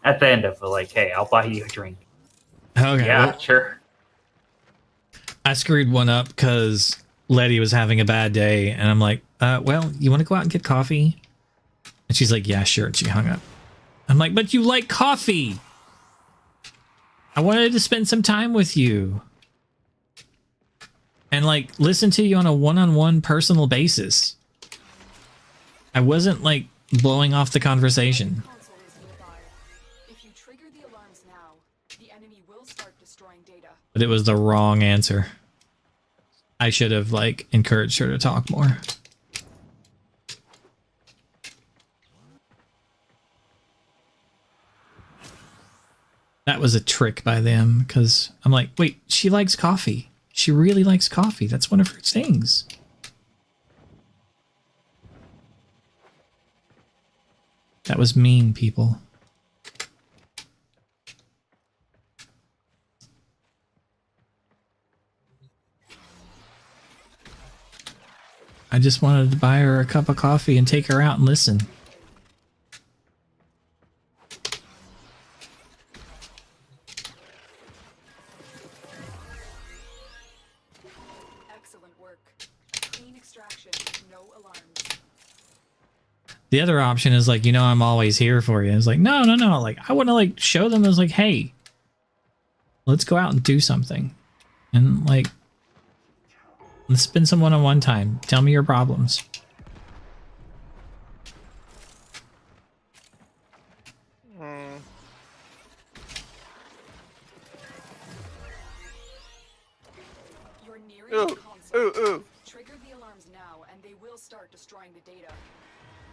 At the end of it, like, hey, I'll buy you a drink. Okay. Yeah, well, sure. I screwed one up because Letty was having a bad day, and I'm like, well, you want to go out and get coffee? And she's like, yeah, sure. And she hung up. I'm like, but you like coffee. I wanted to spend some time with you. And like, listen to you on a one-on-one personal basis. I wasn't like blowing off the conversation. But it was the wrong answer. I should have like encouraged her to talk more. That was a trick by them because I'm like, wait, she likes coffee. She really likes coffee. That's one of her things. That was mean, people. I just wanted to buy her a cup of coffee and take her out and listen. Excellent work. Clean extraction, no alarms. The other option is like, you know, I'm always here for you. It's like, no. Like, I want to like show them as like, hey, let's go out and do something. And like, let's spend some one-on-one time. Tell me your problems. Ooh. Trigger the alarms now, and they will start destroying the data.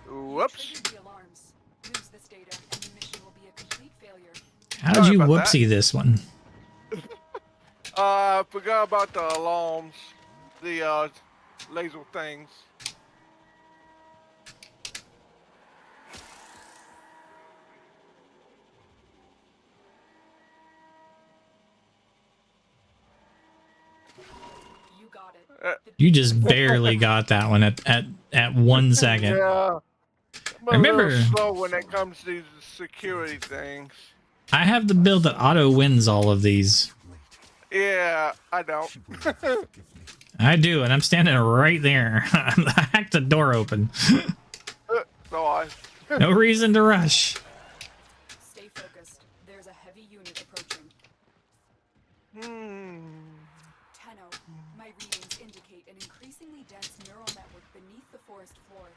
Whoops. Trigger the alarms. Lose this data, and the mission will be a complete failure. How did you whoopsie this one? Forgot about the alarms. The laser things. You got it. You just barely got that one at 1 second. Yeah. I'm Remember, a little slow when it comes to these security things. I have the build that auto wins all of these. Yeah, I don't. I do, and I'm standing right there. I hacked the door open. No reason to rush. Stay focused. There's a heavy unit approaching. Tenno, my readings indicate an increasingly dense neural network beneath the forest floor.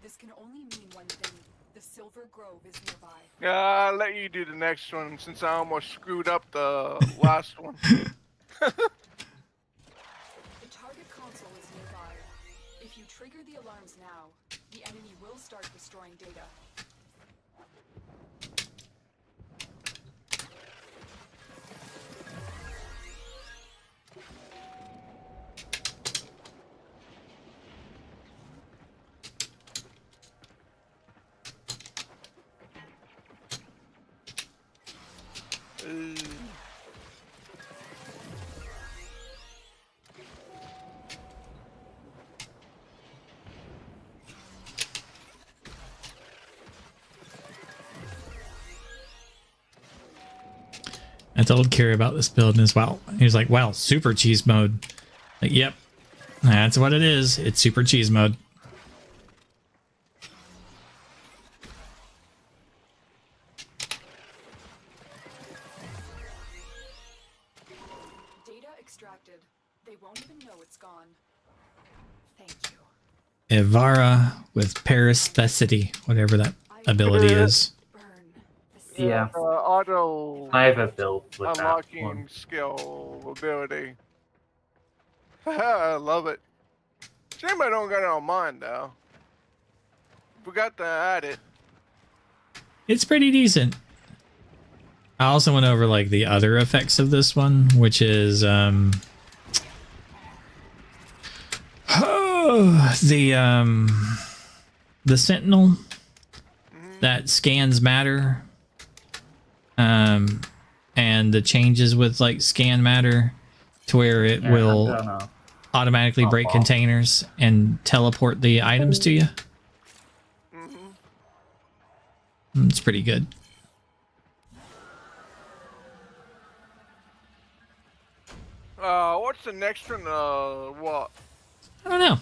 This can only mean one thing. The Silver Grove is nearby. I'll let you do the next one since I almost screwed up the last one. The target console is nearby. If you trigger the alarms now, the enemy will start destroying data. I told Carrie about this build and as well. He was like, wow, super cheese mode. Like, yep, that's what it is. It's super cheese mode. Data extracted. They won't even know it's gone. Thank you. Ivara with Paraspecity, whatever that ability is. Yeah. Auto. I have a build with that unlocking one. skill ability. I love it. Shame I don't got it on mine though. Forgot to add it. It's pretty decent. I also went over like the other effects of this one, which is Oh, the Sentinel that scans matter, and the changes with like scan matter to where it will automatically break containers and teleport the items to you. It's pretty good. What's the next one? What? I don't know.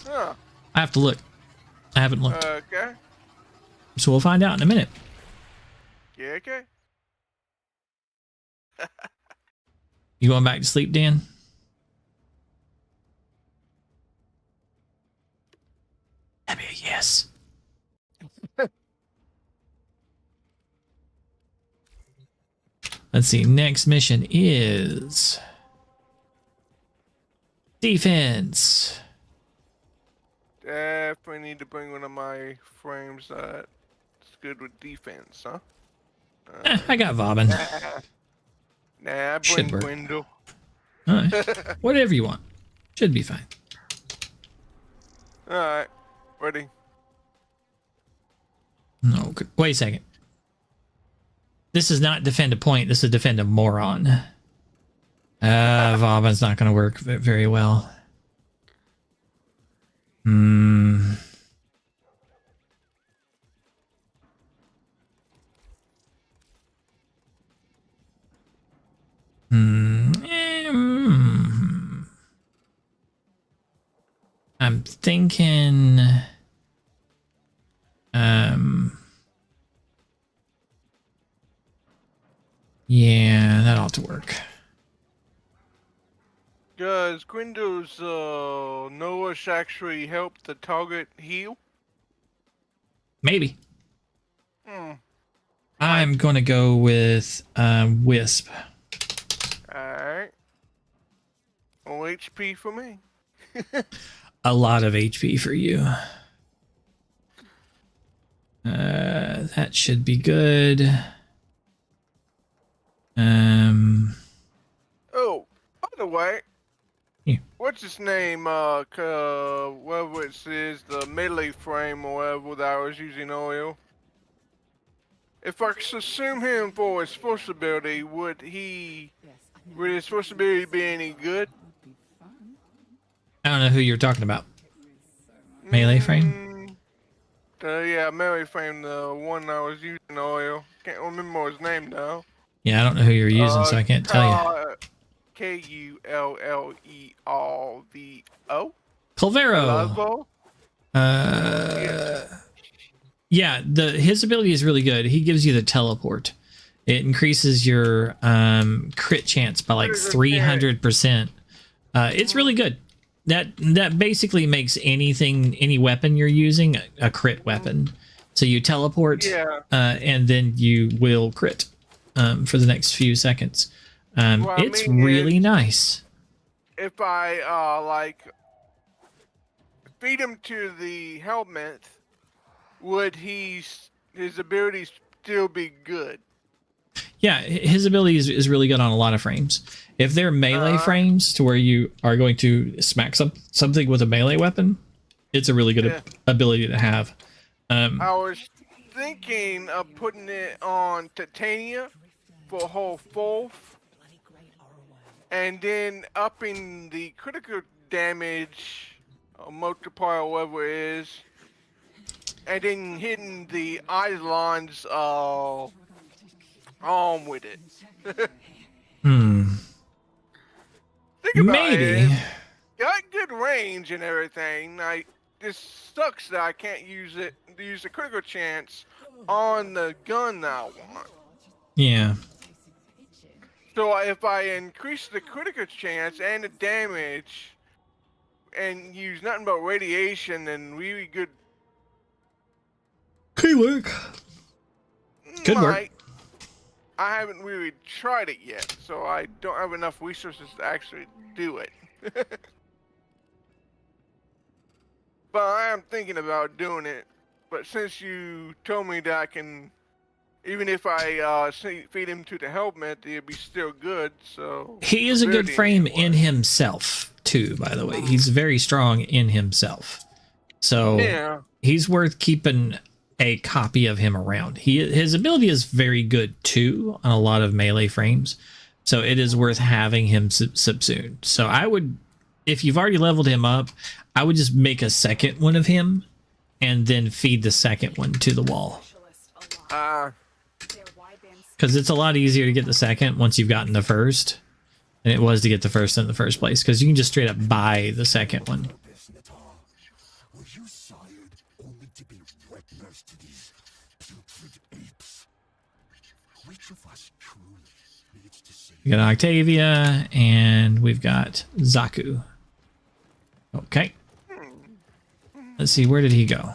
Huh. I have to look. I haven't looked. Okay. So we'll find out in a minute. Yeah, okay. You going back to sleep, Dan? That'd be a yes. Let's see. Next mission is defense. Definitely need to bring one of my frames that's good with defense, huh? I got Vauban. Nah, Should bring work. Gwendol. Alright. Whatever you want. Should be fine. Alright, ready. No, wait a second. This is not defend a point. This is defend a moron. Vauban's not going to work very well. I'm thinking. Yeah, that ought to work. Does Gwendol's Noah's actually help the target heal? Maybe. I'm going to go with Wisp. Alright. Well, HP for me. A lot of HP for you. That should be good. Oh, by the way, yeah. What's his name? Whatever it says, the melee frame or whatever that I was using earlier. If I assume him for his force ability, would his force ability be any good? I don't know who you're talking about. Melee frame? Yeah, melee frame, the one I was using earlier. Can't remember his name now. Yeah, I don't know who you're using, so I can't tell you. Kullervo. Culvero. Yeah, his ability is really good. He gives you the teleport. It increases your crit chance by like 300%. It's really good. That basically makes any weapon you're using a crit weapon. So you teleport, and then you will crit for the next few seconds. It's really nice. If I like feed him to the helmet, would his abilities still be good? Yeah, his ability is really good on a lot of frames. If they're melee frames to where you are going to smack something with a melee weapon, it's a really good ability to have. I was thinking of putting it on Titania for a whole fourth, and then upping the critical damage multiplier, whatever it is, and then hitting the Eidolon's arm with it. Think about it. Got good range and everything. This sucks that I can't use the critical chance on the gun that I want. Yeah. So if I increase the critical chance and the damage and use nothing but radiation, then really good. Good work. Good work. I haven't really tried it yet, so I don't have enough resources to actually do it. But I am thinking about doing it. But since you told me that I can, even if I feed him to the helmet, it'd be still good. So he is a good frame in himself. too, by the way. He's very strong in himself. So Yeah. he's worth keeping a copy of him around. His ability is very good too on a lot of melee frames. So it is worth having him subsumed. So I would, if you've already leveled him up, I would just make a second one of him and then feed the second one to the wall. Because it's a lot easier to get the second once you've gotten the first than it was to get the first in the first place. Because you can just straight up buy the second one. We got Octavia and we've got Zaku. Okay. Let's see, where did he go?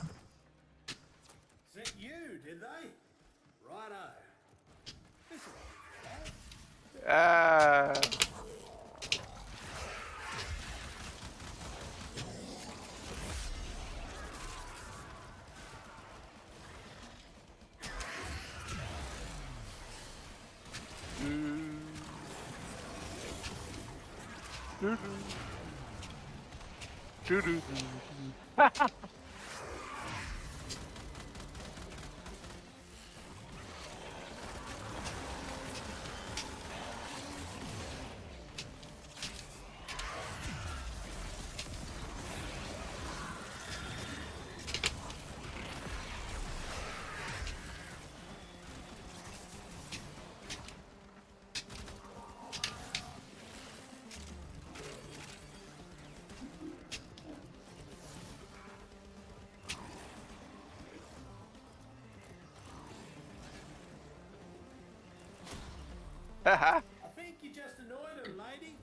I think you just annoyed him, lady.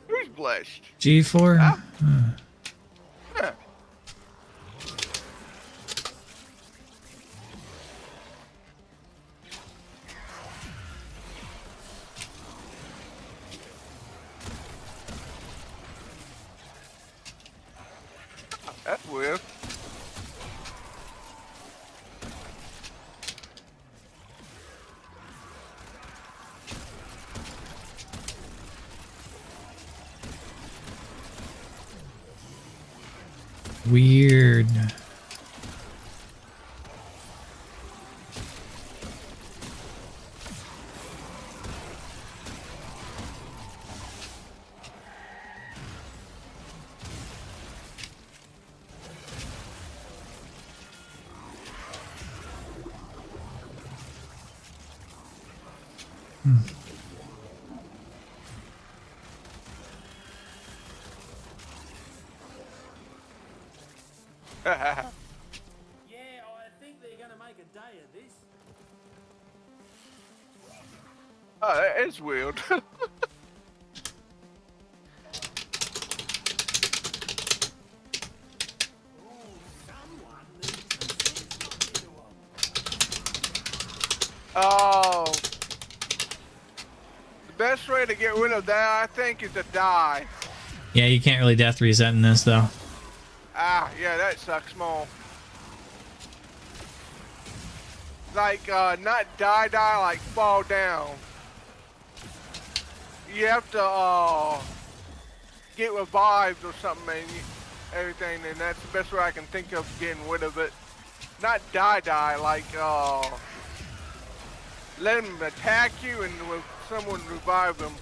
Who's blessed? G4? Huh? That's weird. Weird. Yeah, I think they're gonna make a day of this. Oh, that is weird. Oh, the best way to get rid of that, I think, is to die. Yeah, you can't really death reset in this though. Ah, yeah, that sucks more. Like, not die, like fall down. You have to, get revived or something and everything, and that's the best way I can think of getting rid of it. Not die, like, let them attack you and someone revive them.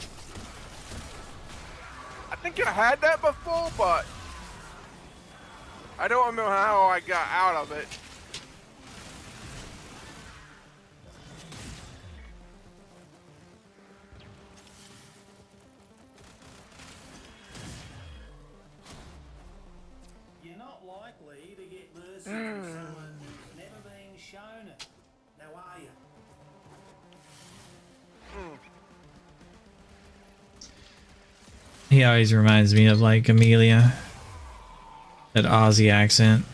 I think I had that before, but I don't remember how I got out of it. You're not likely to get mercy from someone who's never been shown it. Now are you? He always reminds me of like Amelia. That Aussie accent.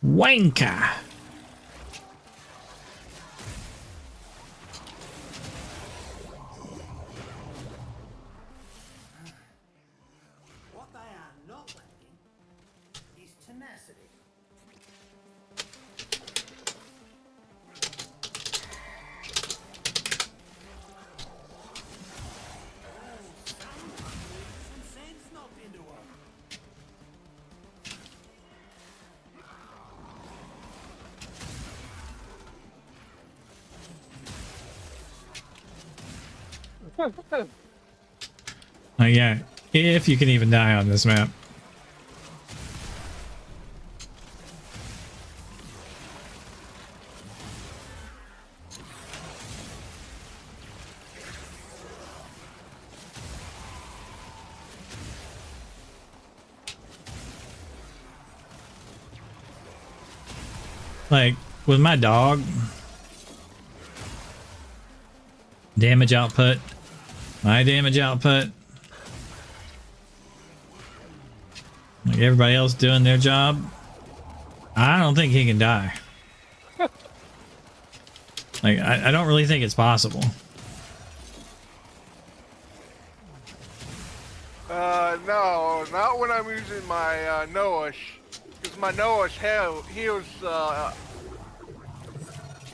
Wanker. What they are not lacking is tenacity. Some sense knocked into her. Yeah, if you can even die on this map. Like, with my dog, damage output, my damage output, like everybody else doing their job, I don't think he can die. Like, I don't really think it's possible. No, not when I'm using my Noash. Because my Noash heals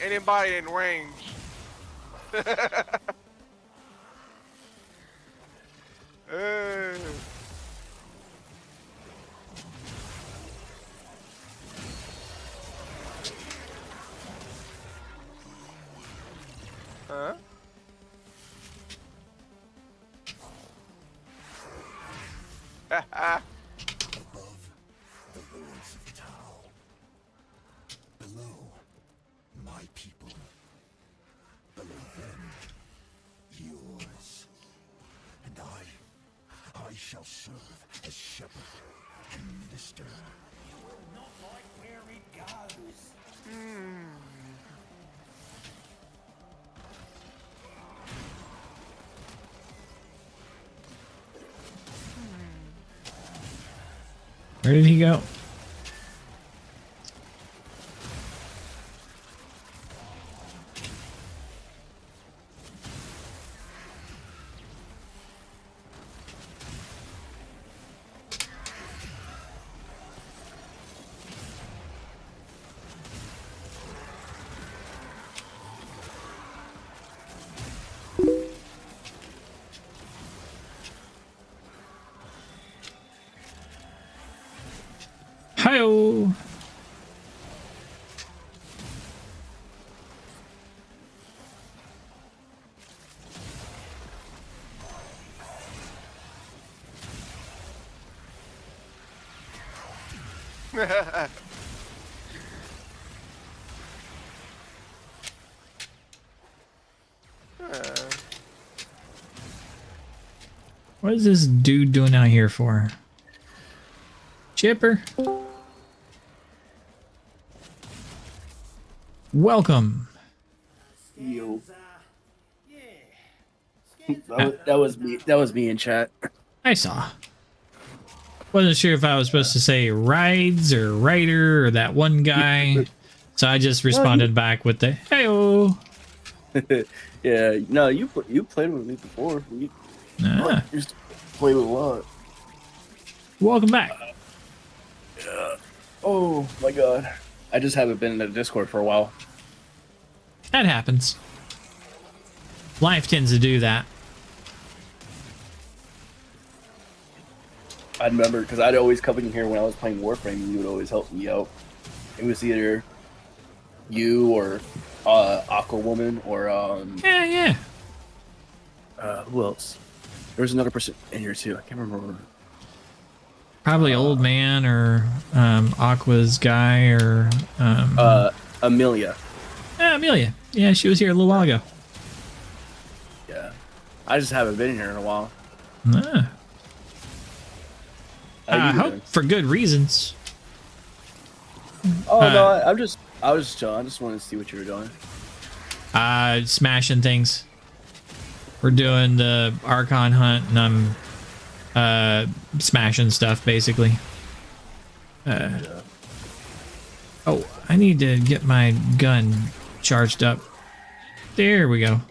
anybody in range. Huh? Above the lords of Tau, below my people, below them yours, and I shall serve as shepherd and minister. You will not like where it goes. Where did he go? Hi-oh. What is this dude doing out here for? Chipper? Welcome. Yo. That was me. That was me in chat. I saw. Wasn't sure if I was supposed to say rides or rider or that one guy. So I just responded back with the hey-oh. Yeah, no, you played with me before. You used to play with a lot. Welcome back. Yeah. Oh my god. I just haven't been in the Discord for a while. That happens. Life tends to do that. I remember because I'd always come in here when I was playing Warframe and you would always help me out. It was either you or Aqua Woman or yeah. Who else? There was another person in here too. I can't remember. Probably Old Man or Aqua's guy or Amelia. Yeah, Amelia. Yeah, she was here a little while ago. Yeah. I just haven't been in here in a while. Ah. I hope for good reasons. Oh no, I was just chilling. I just wanted to see what you were doing. Smashing things. We're doing the Archon hunt and I'm smashing stuff basically. Oh, I need to get my gun charged up. There we go.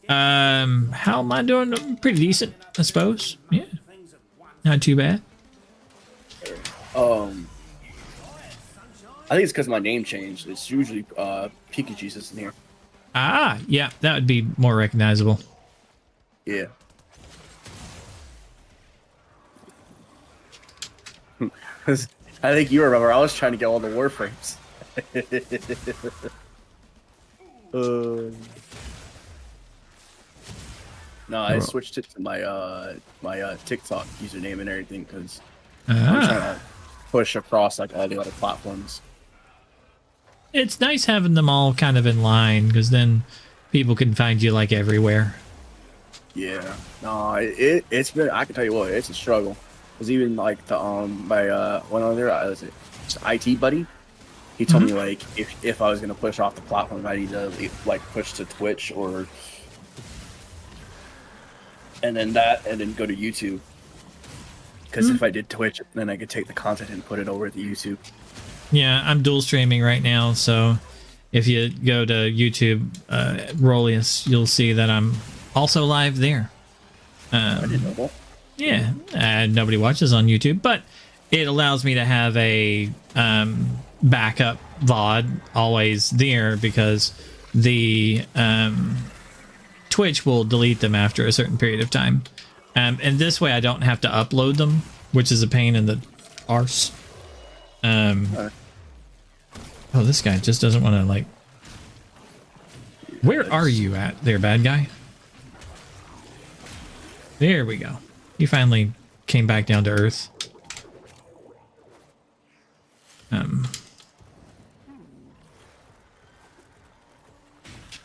How am I doing? Pretty decent, I suppose. Yeah. Not too bad. I think it's because my name changed. It's usually Pikachu's is in here. Ah, yeah, that would be more recognizable. Yeah. I think you remember. I was trying to get all the Warframes. No, I switched it to my my TikTok username and everything because I'm trying to push across like all the other platforms. It's nice having them all kind of in line because then people can find you like everywhere. Yeah, no, it's been. I can tell you what, it's a struggle. Because even like the my one other was it IT buddy, he told me like if I was gonna push off the platform, I need to like push to Twitch or and then go to YouTube. Because if I did Twitch, then I could take the content and put it over to YouTube. Yeah, I'm dual streaming right now, so if you go to YouTube, Rolius, you'll see that I'm also live there. I didn't know that. Yeah, nobody watches on YouTube, but it allows me to have a backup VOD always there because the Twitch will delete them after a certain period of time. And this way I don't have to upload them, which is a pain in the arse. Oh, this guy just doesn't want to, like... Where are you at there, bad guy? There we go. He finally came back down to earth.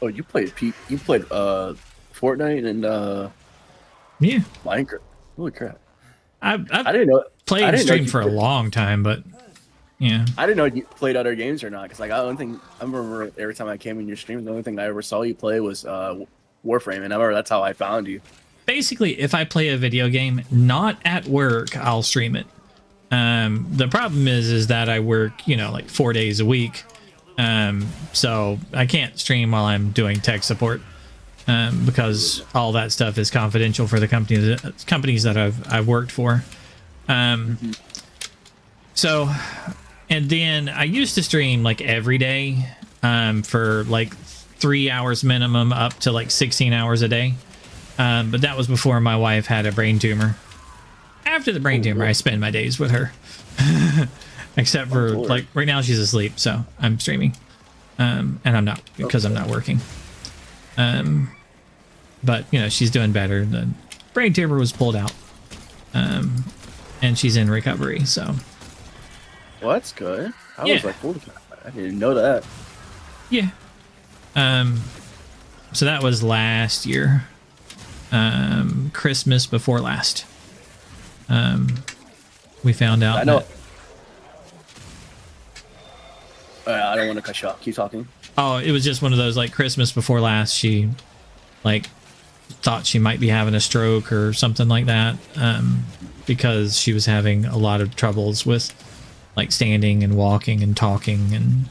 Oh, you played Fortnite and yeah, Minecraft. Holy crap! I didn't know. Played and streamed for a long time, but yeah, I didn't know you played other games or not. Because like I remember every time I came in your stream, the only thing I ever saw you play was Warframe, and I remember that's how I found you. Basically, if I play a video game not at work, I'll stream it. The problem is that I work, like 4 days a week, so I can't stream while I'm doing tech support. Because all that stuff is confidential for the companies that I've worked for. So, and then I used to stream like every day for like 3 hours minimum up to like 16 hours a day. But that was before my wife had a brain tumor. After the brain tumor, I spend my days with her. Except for like right now she's asleep, so I'm streaming. And I'm not because I'm not working. But she's doing better. The brain tumor was pulled out, and she's in recovery. So, well, that's good. I was like, holy crap, I didn't know that. Yeah. So that was last year, Christmas before last. We found out. I know. I don't want to cut you off. Keep talking. Oh, it was just one of those like Christmas before last. She, like, thought she might be having a stroke or something like that, because she was having a lot of troubles with like standing and walking and talking,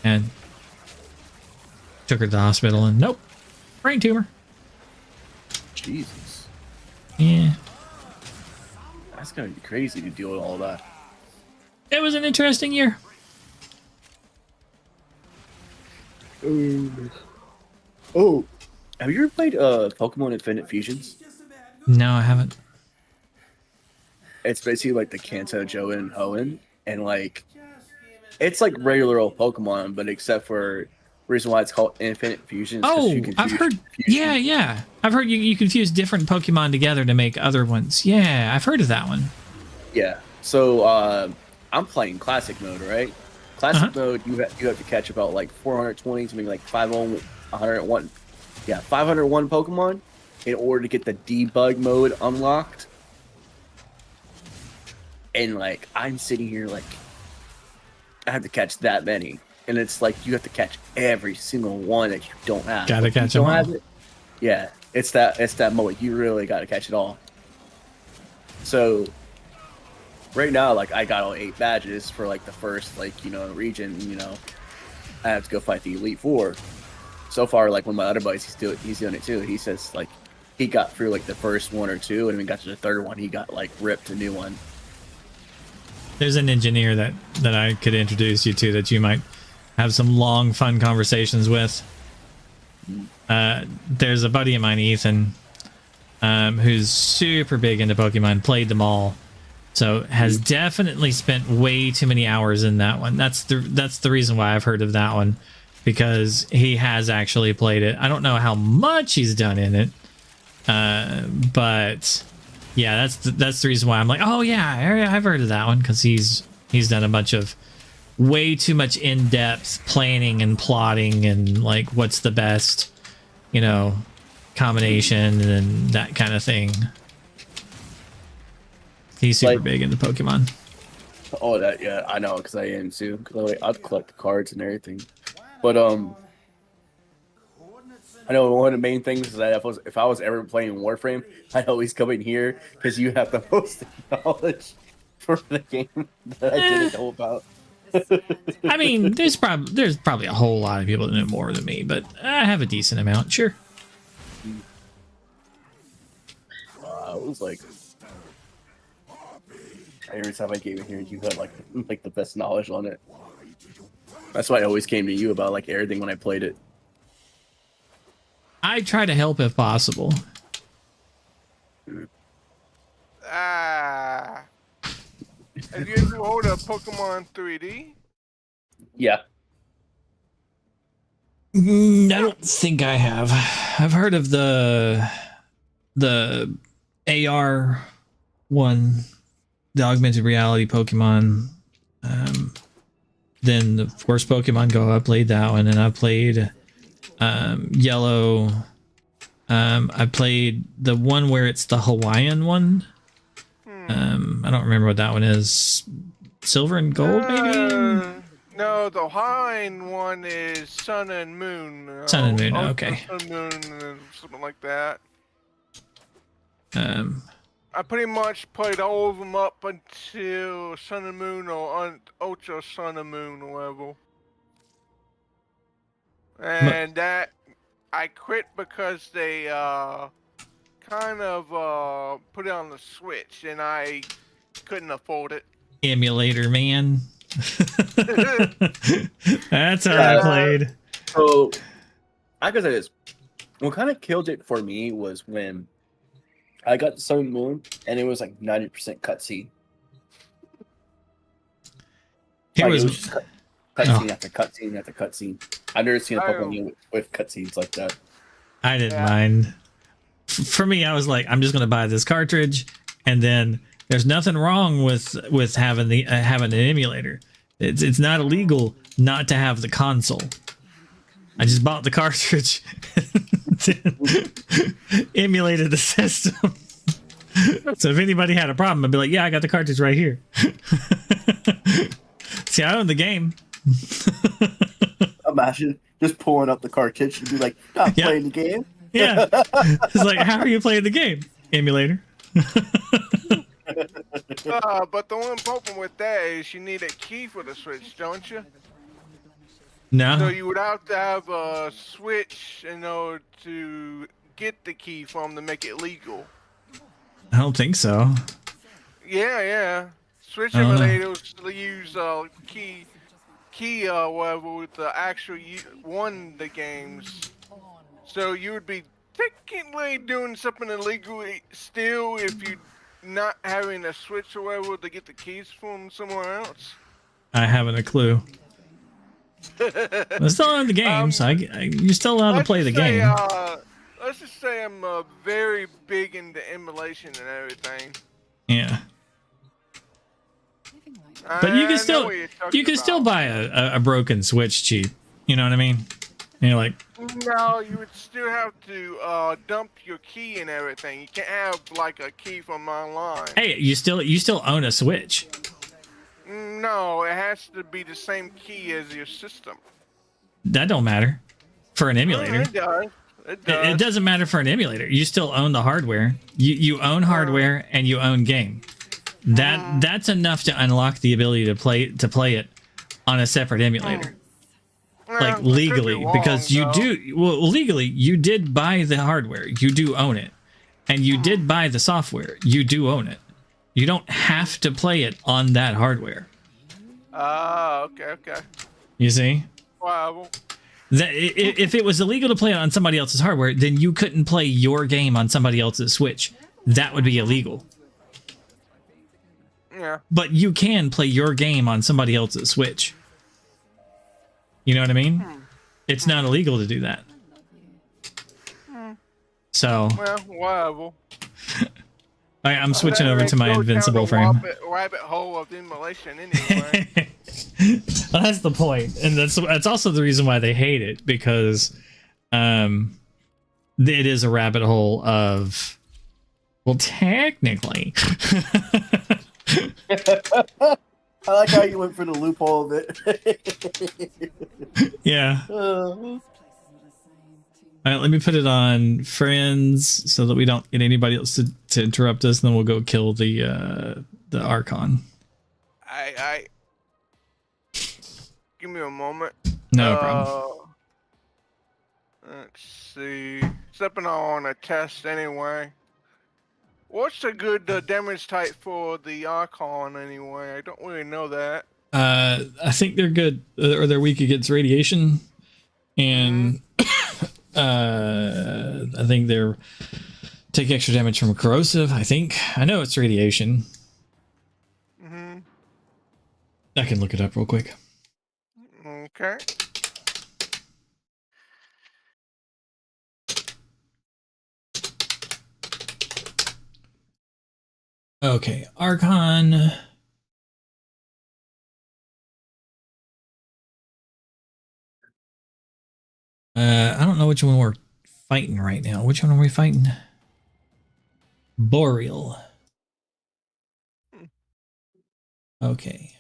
and took her to the hospital and nope, brain tumor. Jesus. Yeah. That's gonna be crazy to deal with all that. It was an interesting year. Oh, have you ever played Pokemon Infinite Fusions? No, I haven't. It's basically like the Kanto, Joe, and Hoenn, and like it's like regular old Pokemon, but except for reason why it's called Infinite Fusions. Oh, I've heard. Yeah. I've heard you confuse different Pokemon together to make other ones. Yeah, I've heard of that one. Yeah. So I'm playing Classic mode, right? Classic mode, you have to catch about like 420 to maybe like 501. Yeah, 501 Pokemon in order to get the debug mode unlocked. And like I'm sitting here like I have to catch that many, and it's like you have to catch every single one that you don't have. Gotta catch them all. Yeah, it's that mode. You really gotta catch it all. So right now, like I got all 8 badges for like the first region. I have to go fight the Elite Four. So far, like one of my other buddies, he's doing it too. He says like he got through like the first 1 or 2, and when he got to the third one, he got like ripped a new one. There's an engineer that I could introduce you to that you might have some long, fun conversations with. There's a buddy of mine, Ethan, who's super big into Pokemon, played them all, so has definitely spent way too many hours in that one. That's the reason why I've heard of that one, because he has actually played it. I don't know how much he's done in it, but yeah, that's the reason why I'm like, oh yeah, I've heard of that one, because he's done a bunch of way too much in-depth planning and plotting and like what's the best, combination and that kind of thing. He's super big into Pokemon. Oh, yeah, I know, because I am too. Because I'd collect the cards and everything. But I know one of the main things is that if I was ever playing Warframe, I'd always come in here because you have the most knowledge for the game that I didn't know about. I mean, there's probably a whole lot of people that know more than me, but I have a decent amount, sure. It was like every time I came in here, you had like the best knowledge on it. That's why I always came to you about like everything when I played it. I try to help if possible. Have you ever hold a Pokemon 3D? Yeah. I don't think I have. I've heard of the AR one, the augmented reality Pokemon. Then of course Pokemon Go. I played that one, and I played Yellow. I played the one where it's the Hawaiian one. I don't remember what that one is. Silver and Gold, maybe? No, the Hawaiian one is Sun and Moon. Sun and Moon, okay. Sun and Moon, something like that. I pretty much played all of them up until Sun and Moon or Ultra Sun and Moon level. And that I quit because they kind of put it on the Switch, and I couldn't afford it. Emulator, man. That's how I played. So I could say this. What kind of killed it for me was when I got Sun and Moon, and it was like 90% cutscene. It was just cutscene after cutscene after cutscene. I've never seen a Pokemon game with cutscenes like that. I didn't mind. For me, I was like, I'm just going to buy this cartridge, and then there's nothing wrong with having an emulator. It's not illegal not to have the console. I just bought the cartridge, emulated the system. So if anybody had a problem, I'd be like, yeah, I got the cartridge right here. See, I own the game. Imagine just pulling up the cartridge and be like, I'm playing the game. Yeah. It's like, how are you playing the game? Emulator. But the one problem with that is you need a key for the Switch, don't you? No. So you would have to have a Switch in order to get the key from to make it legal. I don't think so. Yeah. Switch I don't know. emulators use key whatever with the actual won the games. So you would be technically doing something illegal still if you not having a Switch or whatever to get the keys from somewhere else. I haven't a clue. I'm still on the game, so you're still allowed to play the game. Let's just say I'm very big into emulation and everything. Yeah. But you can still buy a broken Switch cheap. You know what I mean? And you're like, no, you would still have to dump your key and everything. You can't have like a key from online. hey, you still own a Switch. No, it has to be the same key as your system. That don't matter for an emulator. It does. It does. It doesn't matter for an emulator. You still own the hardware. You own hardware and you own game. That's enough to unlock the ability to play it on a separate emulator. Like legally, because you do legally you did buy the hardware, you do own it, and you did buy the software, you do own it. You don't have to play it on that hardware. Okay. You see? Wow. If it was illegal to play it on somebody else's hardware, then you couldn't play your game on somebody else's Switch. That would be illegal. Yeah. But you can play your game on somebody else's Switch. You know what I mean? It's not illegal to do that. So Well, whatever. I'm switching over to my invincible frame. Rabbit hole of immolation anyway. Well, that's the point, and that's also the reason why they hate it, because it is a rabbit hole of, well, technically. I like how you went for the loophole of it. Yeah. All right, let me put it on friends so that we don't get anybody else to interrupt us, and then we'll go kill the Archon. I give me a moment. No problem. Let's see. Stepping on a test anyway. What's a good damage type for the Archon anyway? I don't really know that. I think they're good, or they're weak against radiation, and I think they're take extra damage from corrosive. I know it's radiation. I can look it up real quick. Okay. Okay, Archon. I don't know which one we're fighting right now. Which one are we fighting? Boreal. Okay.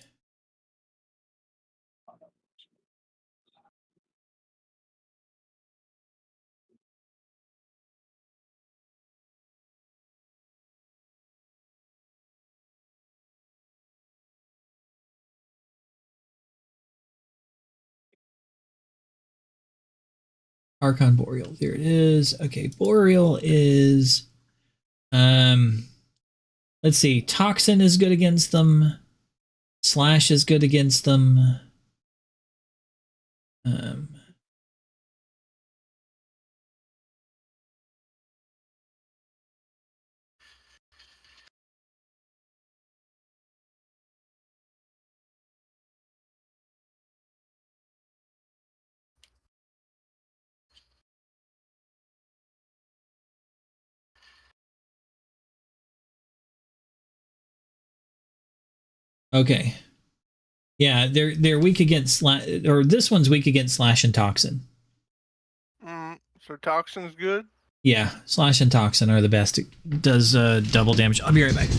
Archon Boreal. There it is. Okay, Boreal is let's see. Toxin is good against them. Slash is good against them. Okay. Yeah, they're weak against or this one's weak against Slash and Toxin. So Toxin's good? Yeah, Slash and Toxin are the best. It does double damage. I'll be right back.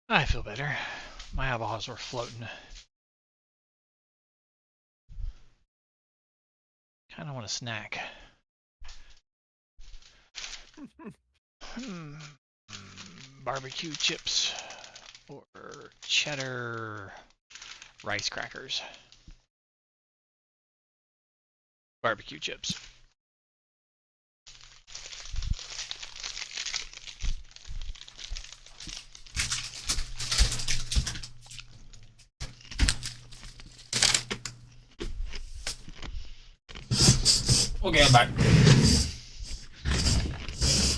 I feel better. My eyeballs were floating. Kind of want a snack. Barbecue chips or cheddar rice crackers. Barbecue chips. Okay, I'm back.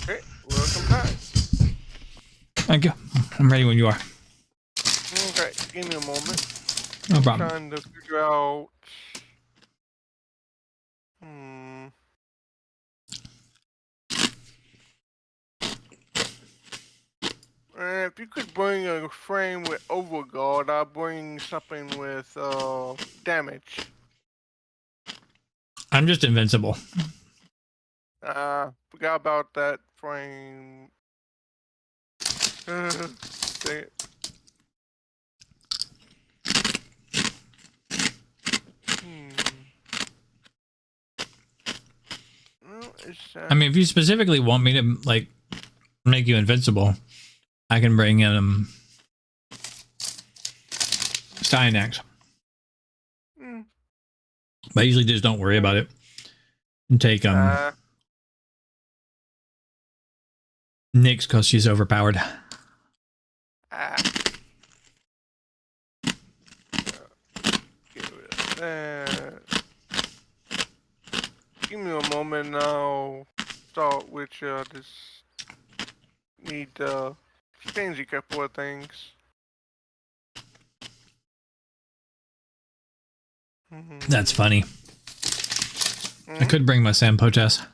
Hey, welcome back. Thank you. I'm ready when you are. Okay, give me a moment. No problem. Trying to figure out. If you could bring a frame with overguard, I'll bring something with damage. I'm just invincible. Forgot about that frame. Dang it. Well, I mean, if you specifically want me to like make you invincible, I can bring in Styanax. But I usually just don't worry about it and take Nyx because she's overpowered. Give me a moment now. Start with this. Need to change a couple of things. That's funny. I could bring my Sam Potas.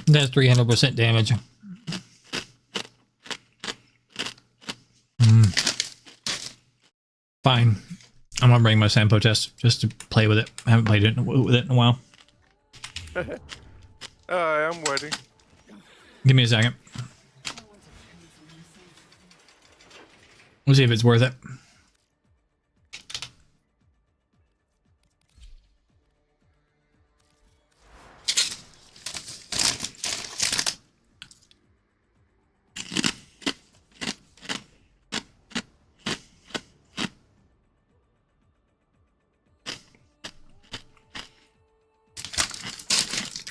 That's 300% damage. Fine. I'm gonna bring my Sampo test just to play with it. I haven't played it with it in a while. I'm ready. Give me a second. We'll see if it's worth it.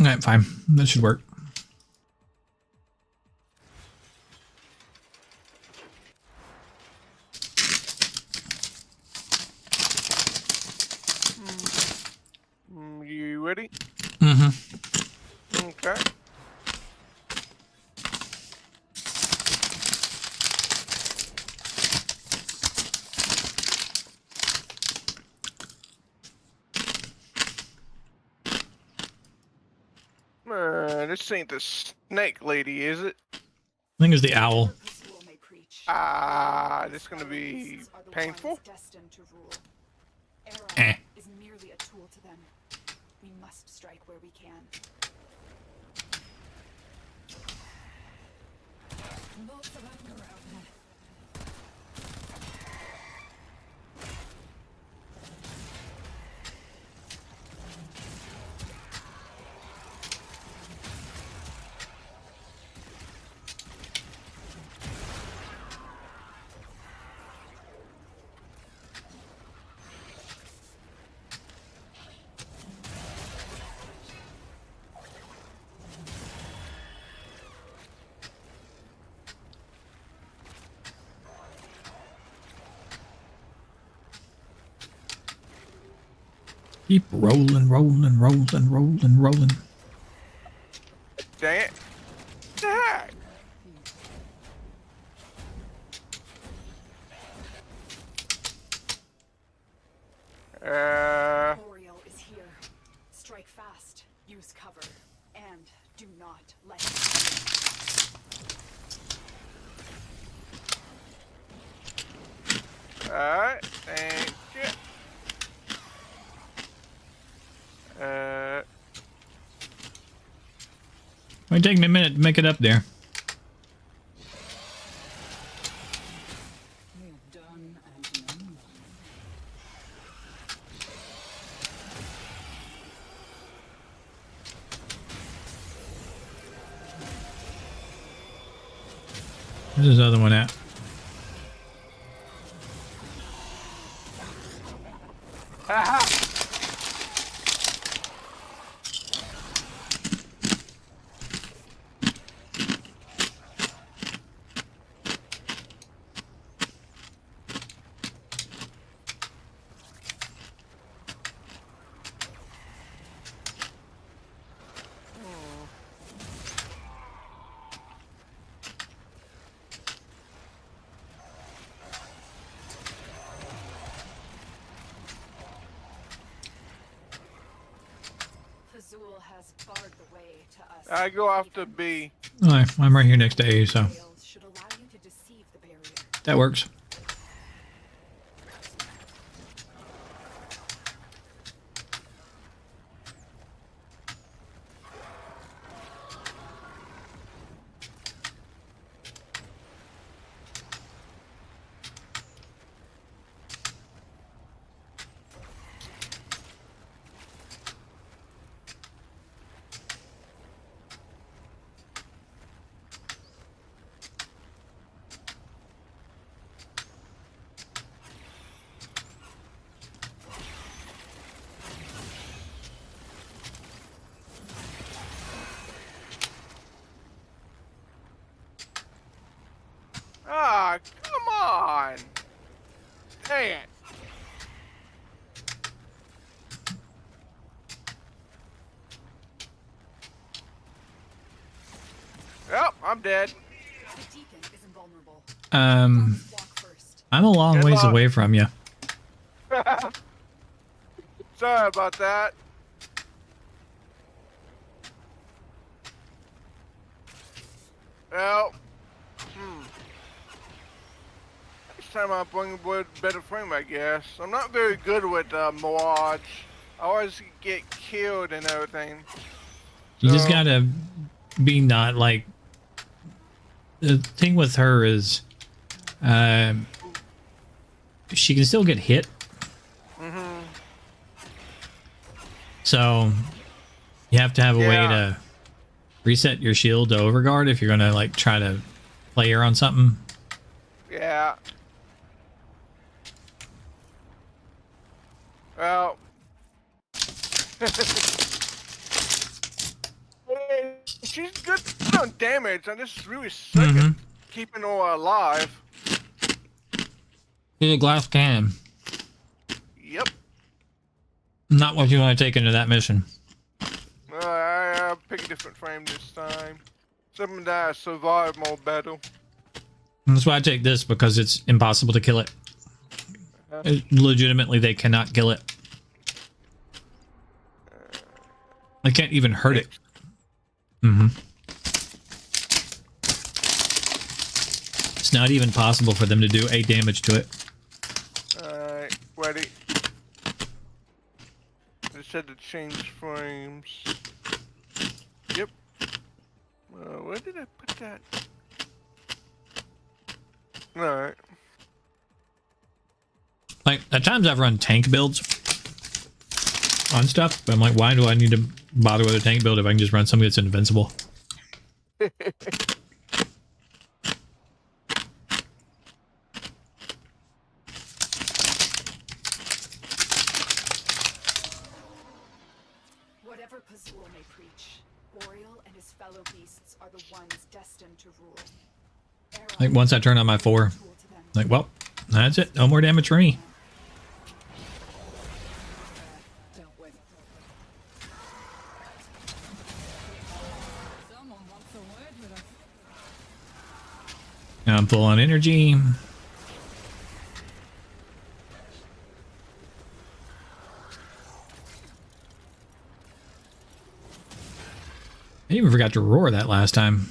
Alright, fine. That should work. You ready? Mm-hmm. Okay. This ain't the snake lady, is it? I think it's the owl. This is gonna be painful. Eh. Is merely a tool to them. We must strike where we can. Lots of anger out there. Keep rolling, rolling, rolling, rolling, rolling. Dang it. Dang. Boreal is here. Strike fast. Use cover. And do not let Alright, thank you. Might take me a minute to make it up there. Where's this other one at? Aha! Fazul has barred the way to us. I go after B. Oh, I'm right here next to A, so Should allow you to deceive the barrier. that works. Ah, come on! Dang it! Yep, I'm dead. The deacon is invulnerable. I'm a long Good ways luck. away from you. Sorry about that. Well, next time I'll bring a better frame, I guess. I'm not very good with mods. I always get killed and everything. You just gotta be not like. The thing with her is, she can still get hit. So you have to have a way to reset your shield to overguard if you're gonna like try to play her on something. Yeah. Well. She's good on damage, and this is really suck at keeping her alive. She's a glass cannon. Yep. Not what you want to take into that mission. I'll pick a different frame this time. Something that I survive more battle. That's why I take this, because it's impossible to kill it. Legitimately, they cannot kill it. I can't even hurt it. It's not even possible for them to do 8 damage to it. Alright, ready. I just had to change frames. Yep. Where did I put that? Alright. Like, at times I've run tank builds on stuff, but I'm like, why do I need to bother with a tank build if I can just run something that's invincible? Whatever Pazul may preach, Boreal and his fellow beasts are the ones destined to rule. Like, once I turn on my 4, like, well, that's it. No more damage for me. Now I'm full on energy. I even forgot to roar that last time.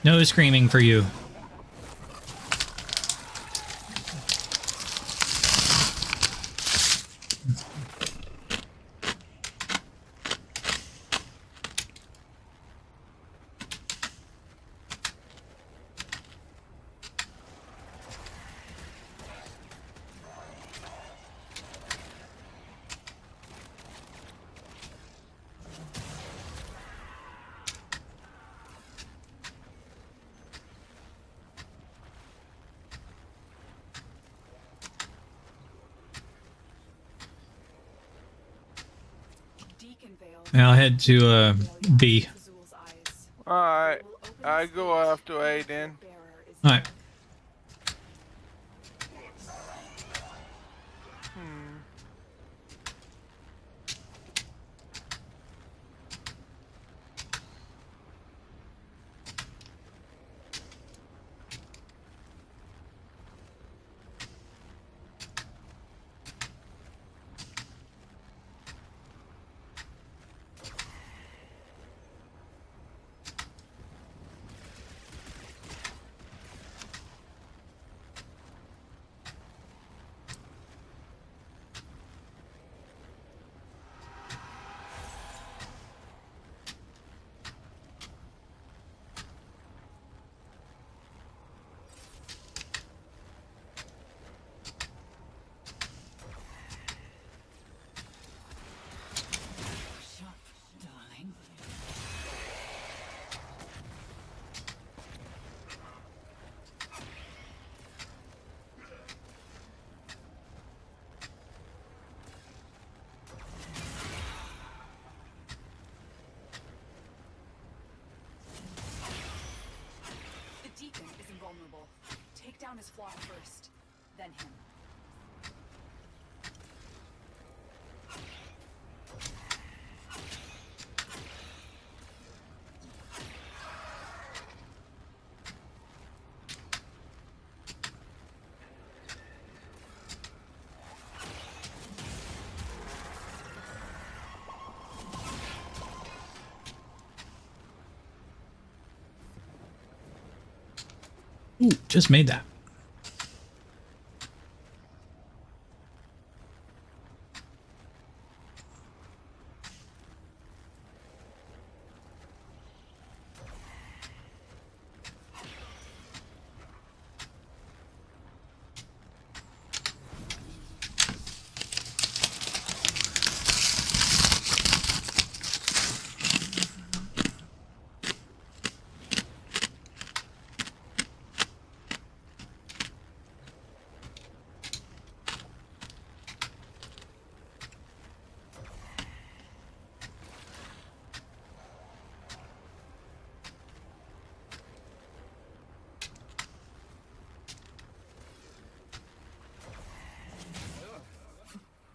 No screaming for you. I'll head to B. Alright, I go after A then. All right. The Deacon is invulnerable. Take down his flock first, then him. Ooh, just made that.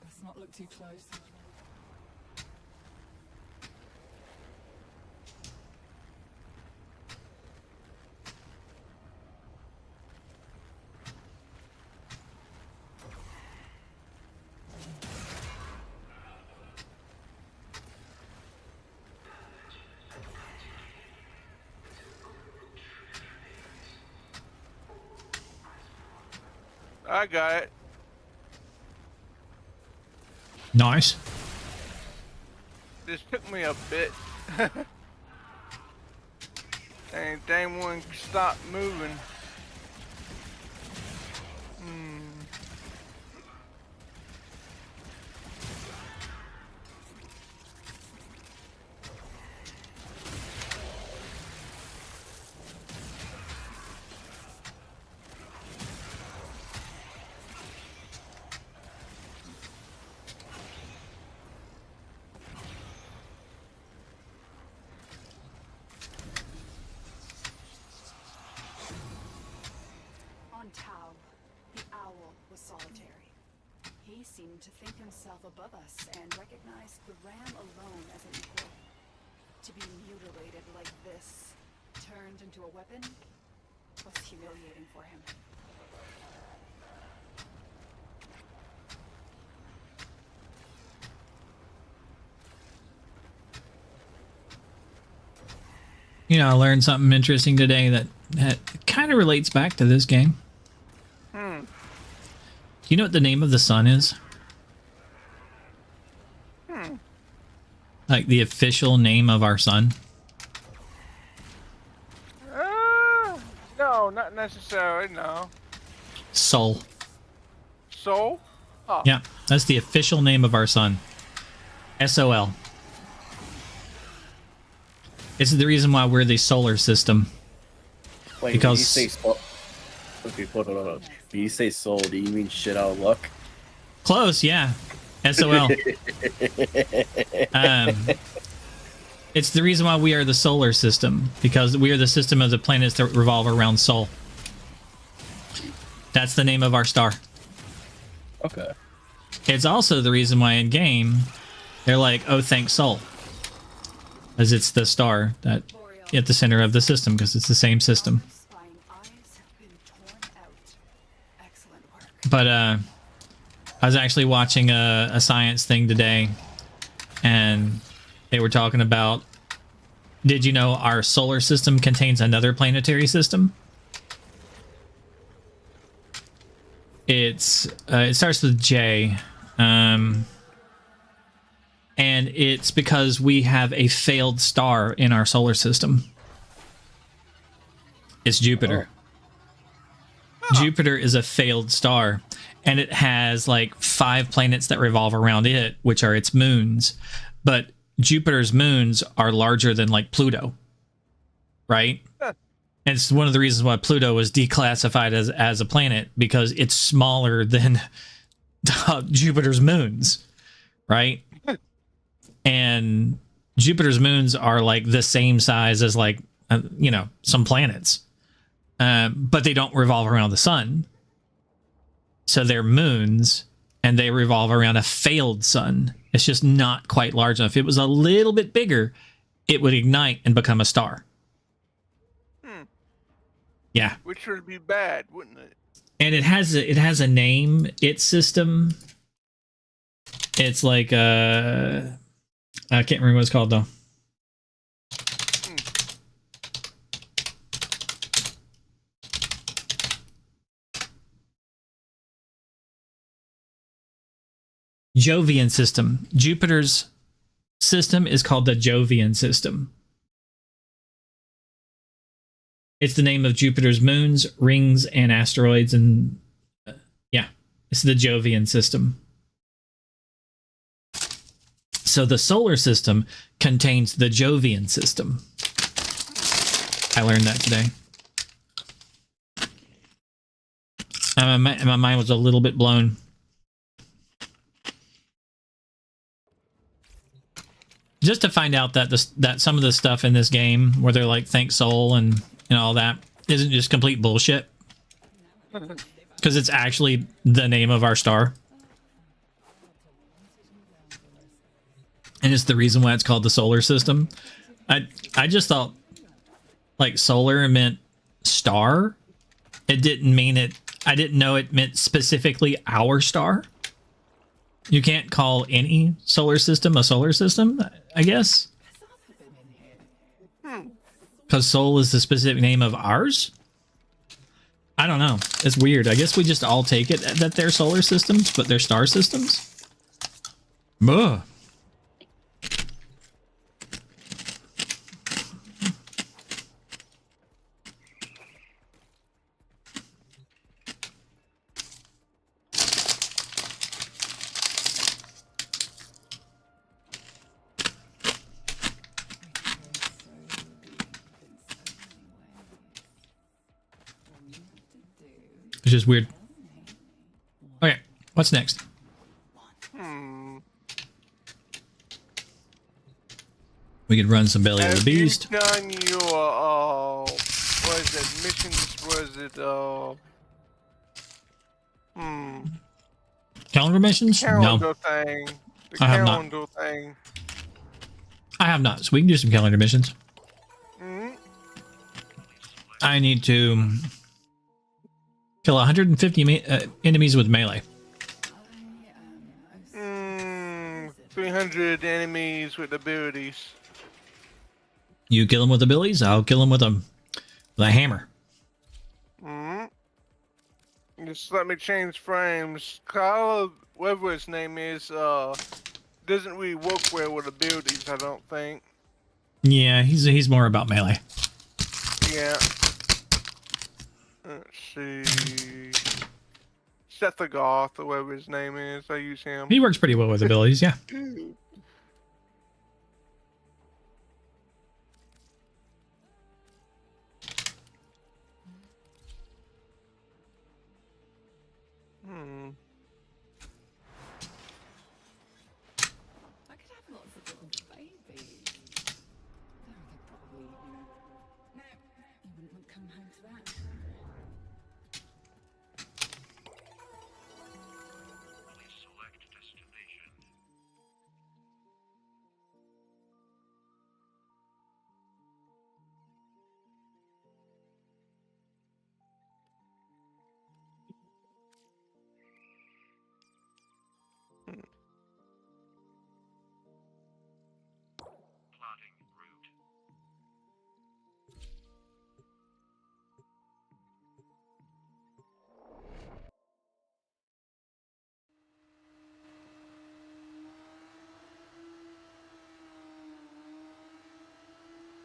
Let's not look too close. I got it. Nice. This took me a bit. And dang one stopped moving. On Tau, the owl was solitary. He seemed to think himself above us and recognized the ram alone as an equal. To be mutilated like this, turned into a weapon, was humiliating for him. You know, I learned something interesting today that kind of relates back to this game. Hmm. Do you know what the name of the sun is? Hmm. Like the official name of our sun? No, not necessarily. No. Sol. Soul? Oh. Yeah, that's the official name of our sun. SOL. It's the reason why we're the solar system. Wait, because when you say soul, okay, hold on. When you say soul, do you mean shit out of luck? Close, yeah. SOL. It's the reason why we are the solar system, because we are the system of the planets that revolve around Sol. That's the name of our star. Okay. It's also the reason why in game they're like, oh, thanks Sol, as it's the star that at the center of the system, because it's the same system. But I was actually watching a science thing today, and they were talking about, did you know our solar system contains another planetary system? It starts with J, and it's because we have a failed star in our solar system. It's Jupiter. Jupiter is a failed star, and it has like 5 planets that revolve around it, which are its moons. But Jupiter's moons are larger than like Pluto, right? And it's one of the reasons why Pluto was declassified as a planet, because it's smaller than Jupiter's moons, right? And Jupiter's moons are like the same size as like, you know, some planets. But they don't revolve around the sun. So they're moons, and they revolve around a failed sun. It's just not quite large enough. If it was a little bit bigger, it would ignite and become a star. Yeah. Which would be bad, wouldn't it? And it has a name, its system. It's like I can't remember what it's called though. Jovian system. Jupiter's system is called the Jovian system. It's the name of Jupiter's moons, rings, and asteroids, and yeah, it's the Jovian system. So the solar system contains the Jovian system. I learned that today. My mind was a little bit blown. Just to find out that that some of the stuff in this game where they're like thank Sol and all that isn't just complete bullshit, because it's actually the name of our star, and it's the reason why it's called the solar system. I just thought like solar meant star. It didn't mean it. I didn't know it meant specifically our star. You can't call any solar system a solar system, I guess. Because Sol is the specific name of ours? I don't know. It's weird. I guess we just all take it that they're solar systems, but they're star systems. Ugh. It's just weird. Okay, what's next? We could run some Belly of the Beast. Have you done your, what is it, missions, was it, Calendar missions? calendar No. thing. The I have not. calendar thing. I have not, so we can do some calendar missions. I need to kill 150 enemies with melee. 300 enemies with abilities. You kill him with abilities, I'll kill him with a hammer. Just let me change frames. Kyle, whatever his name is, doesn't really work well with abilities, I don't think. Yeah, he's more about melee. Yeah. Let's see. Sethagoth, or whatever his name is, I use him. He works pretty well with abilities, yeah. I could have lots of little babies. Though they'd probably, no, you wouldn't want to come home to that.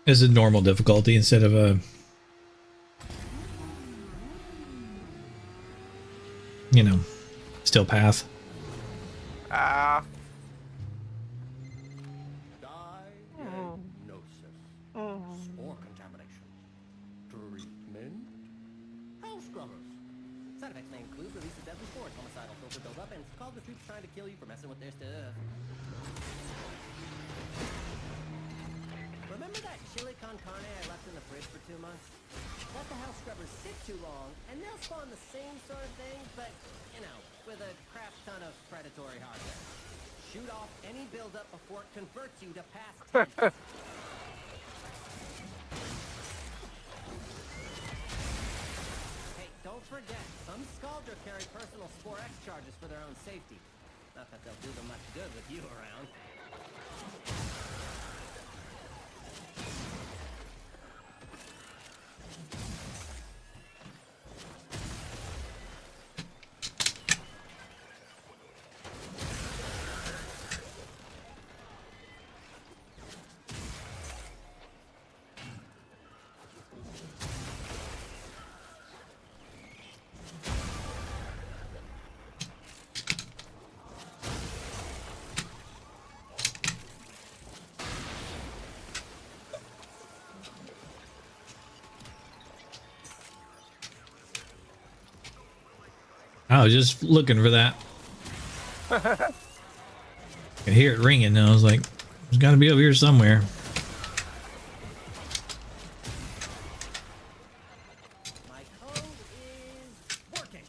Is a normal difficulty instead of a, you know, still path. Spore contamination. Treatment. Hell scrubbers. Side effects may include release of deadly spores, homicidal filter buildup, and call the troops trying to kill you for messing with their stuff. Remember that chili con carne I left in the fridge for 2 months? Let the hell scrubbers sit too long, and they'll spawn the same sort of thing, but, you know, with a crap ton of predatory hardware. Shoot off any buildup before it converts you to past tense. Hey, don't forget, some Scaldra carry personal Spore X charges for their own safety. Not that they'll do them much good with you around. I was just looking for that. I could hear it ringing, and I was like, "There's got to be over here somewhere." My code is working.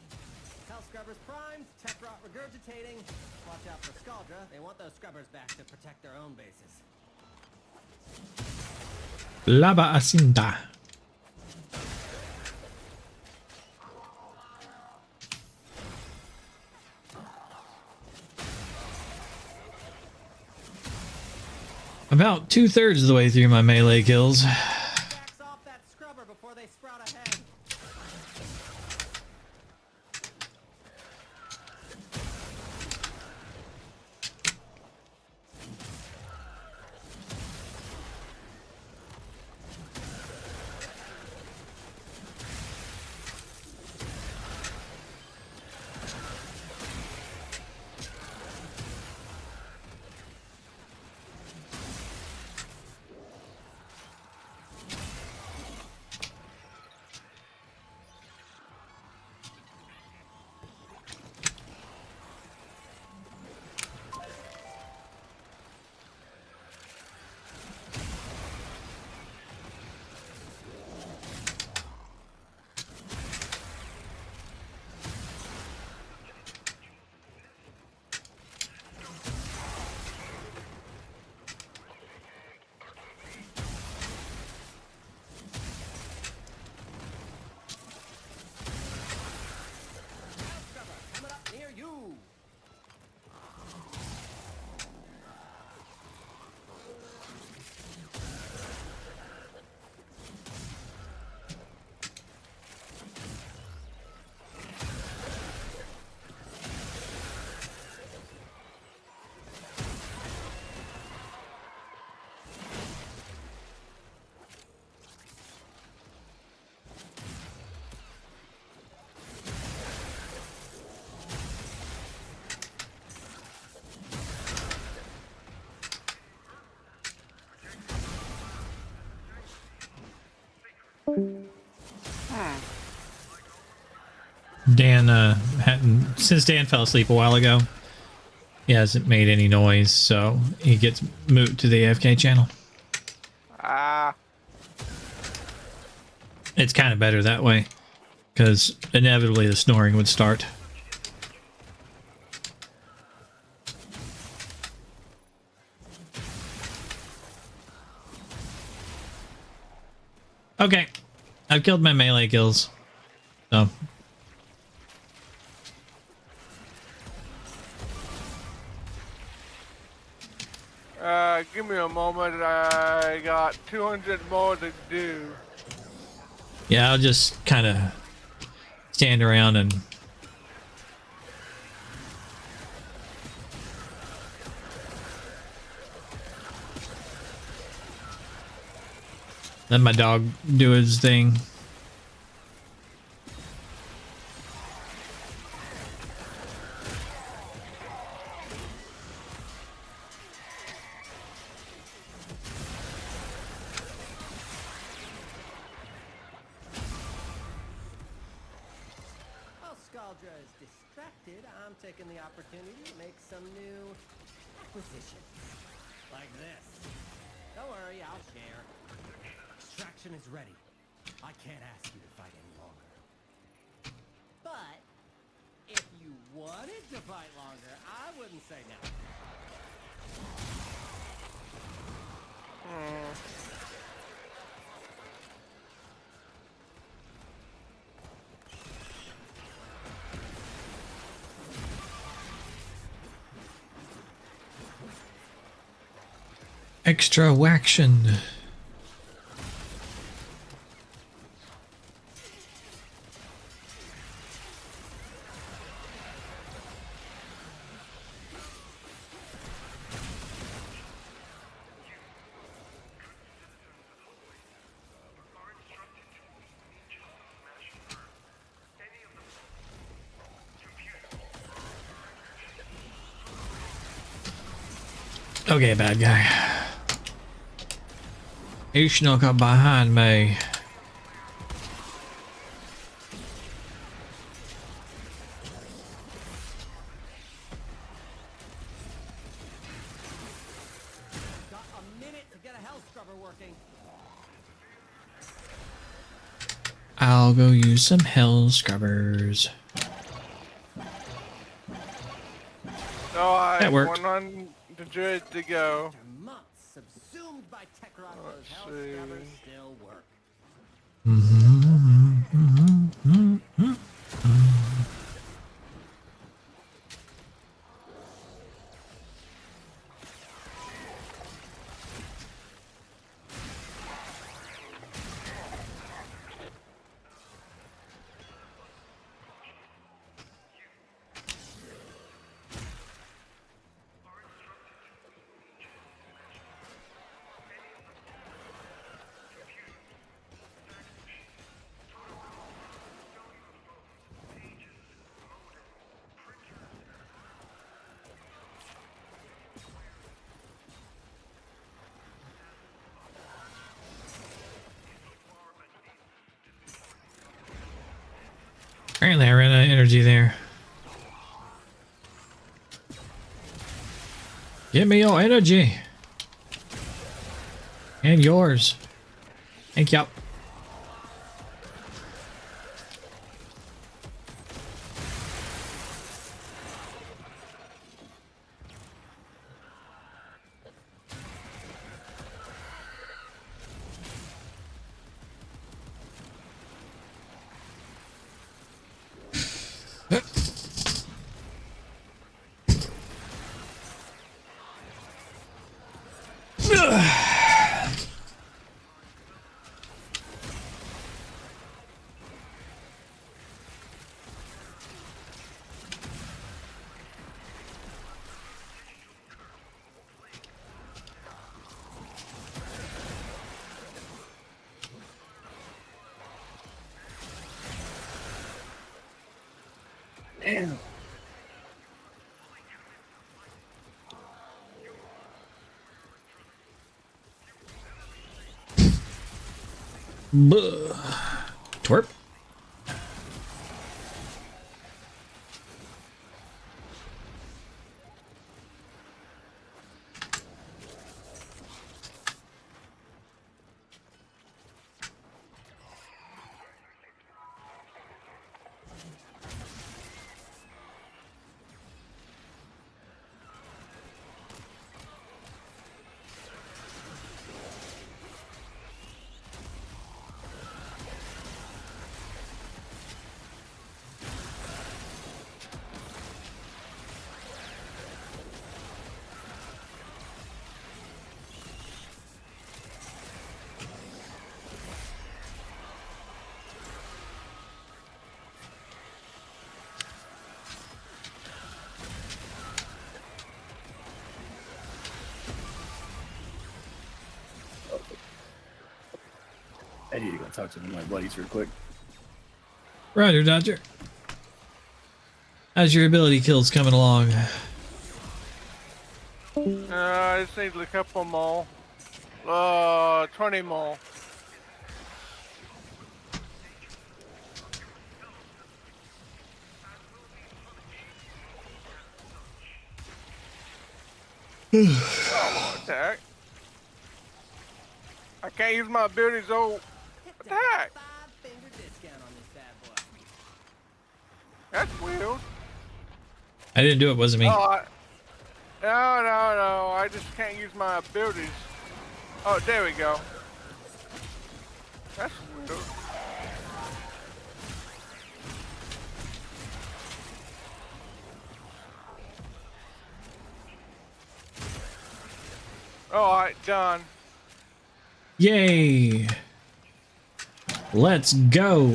Hell scrubbers primed, tech rot regurgitating. Watch out for Scaldra. They want those scrubbers back to protect their own bases. Lava Asinta. About 2/3 of the way through my melee kills. Backs off that scrubber before they sprout ahead. Dan hadn't, since Dan fell asleep a while ago, he hasn't made any noise, so he gets moved to the AFK channel. Ah. It's kind of better that way, because inevitably the snoring would start. Okay, I've killed my melee kills, so. Give me a moment. I got 200 more to do. Yeah, I'll just kind of stand around and let my dog do his thing. While Scaldra is distracted, I'm taking the opportunity to make some new acquisitions. Like this. Don't worry, I'll share. Extraction is ready. I can't ask you to fight any longer. But if you wanted to fight longer, I wouldn't say no. Extra waction. Okay, bad guy. He snuck up behind me. Got a minute to get a hell scrubber working. I'll go use some hell scrubbers. So I That worked. 100 to go. Months subsumed by Techron, those Let's hell see. scrubbers still work. Apparently I ran out of energy there. Give me your energy. And yours. Thank you. Damn. Buh. Twerp. I need to go talk to one of my buddies real quick. Roger, Dodger. How's your ability kills coming along? I just need a couple more. 20 more. Oh, what the heck? I can't use my abilities, oh. What the heck? That's weird. I didn't do it, wasn't me. Oh, no. I just can't use my abilities. Oh, there we go. That's weird. Alright, done. Yay! Let's go!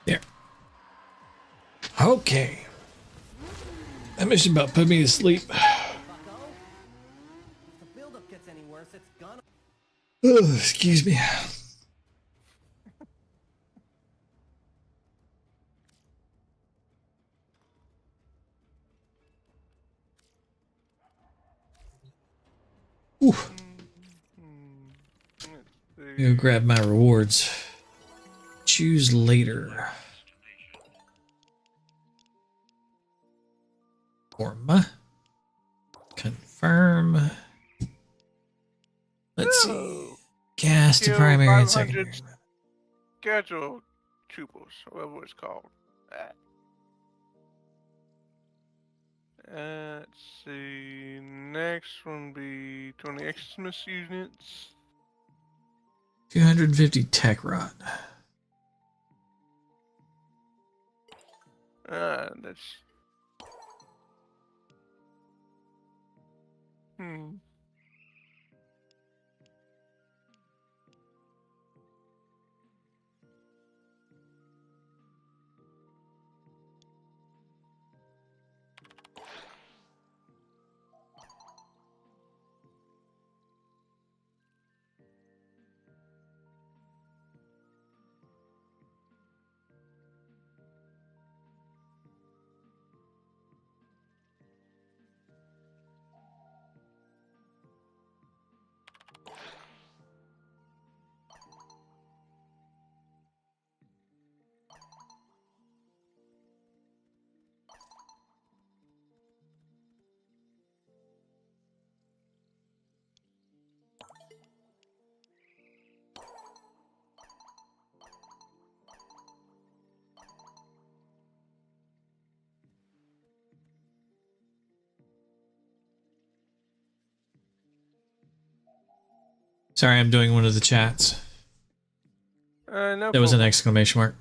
There. Okay. That mission about put me to sleep. Oh, excuse me. Ooh. Go grab my rewards. Choose later. Forma. Confirm. Let's see. Gas to Kill primary and 500 secondary. Scheduled troopers, whatever it's called. Let's see. Next one be 20 Xmas units. 250 tech rod. That's. Sorry, I'm doing one of the chats. No There was an problem. exclamation mark.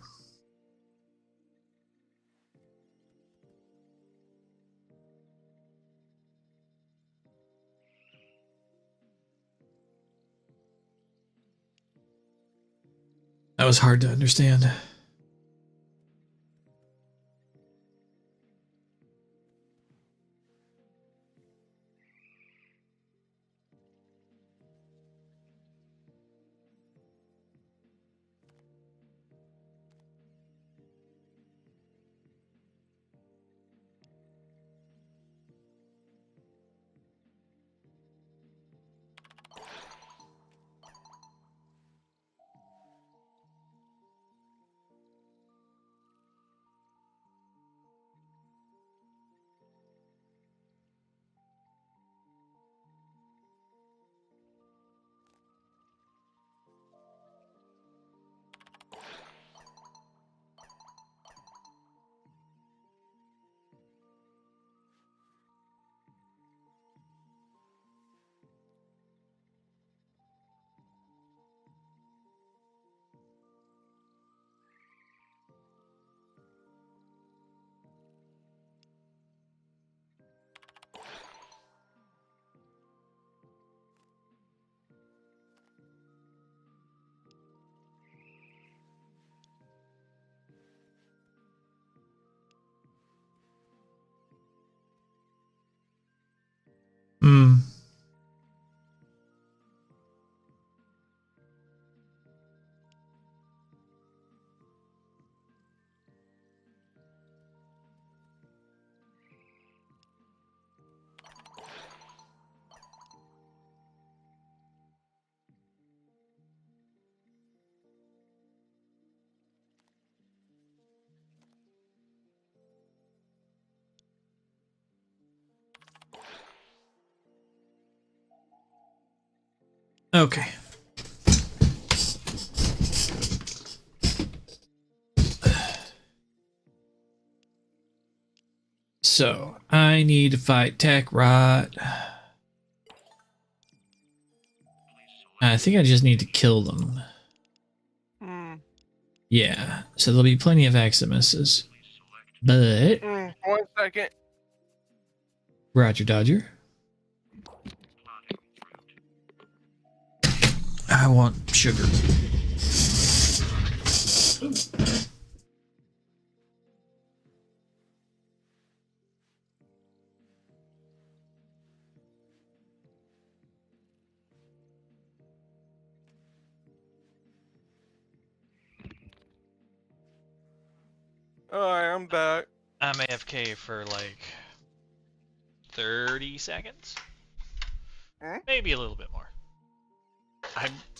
That was hard to understand. Hmm. Okay. So I need to fight Tech Rot. I think I just need to kill them. Yeah, so there'll be plenty of Aximuses. But 1 second. Roger Dodger. I want sugar. Alright, I'm back. I'm AFK for like 30 seconds. Maybe a little bit more.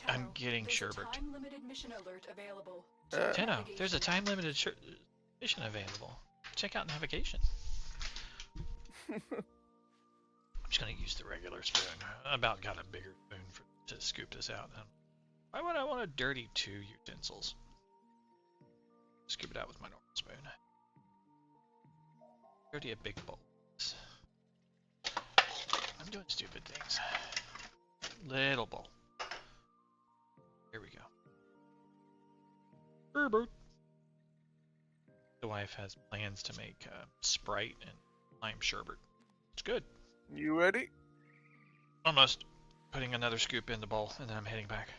I'm getting sherbet. Time-limited mission alert available. Tenno, there's a time-limited mission available. Check out navigation. I'm just gonna use the regular spoon. I about got a bigger spoon to scoop this out. Why would I want to dirty 2 utensils? Scoop it out with my normal spoon. Dirty a big bowl. I'm doing stupid things. Little bowl. Here we go. Herbert. The wife has plans to make Sprite and lime sherbet. It's good. You ready? Almost. Putting another scoop in the bowl, and then I'm heading back.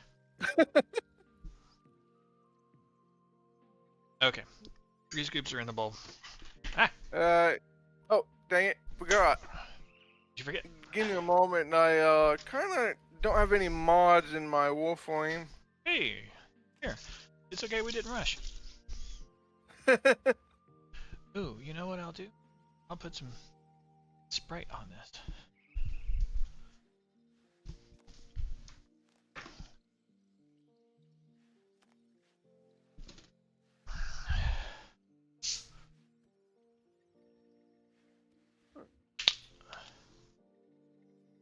Okay. 3 scoops are in the bowl. Ah! Oh, dang it. Forgot. Did you forget? Give me a moment, and I kind of don't have any mods in my Warframe. Hey! Here. It's okay we didn't rush. Ooh, you know what I'll do? I'll put some Sprite on this.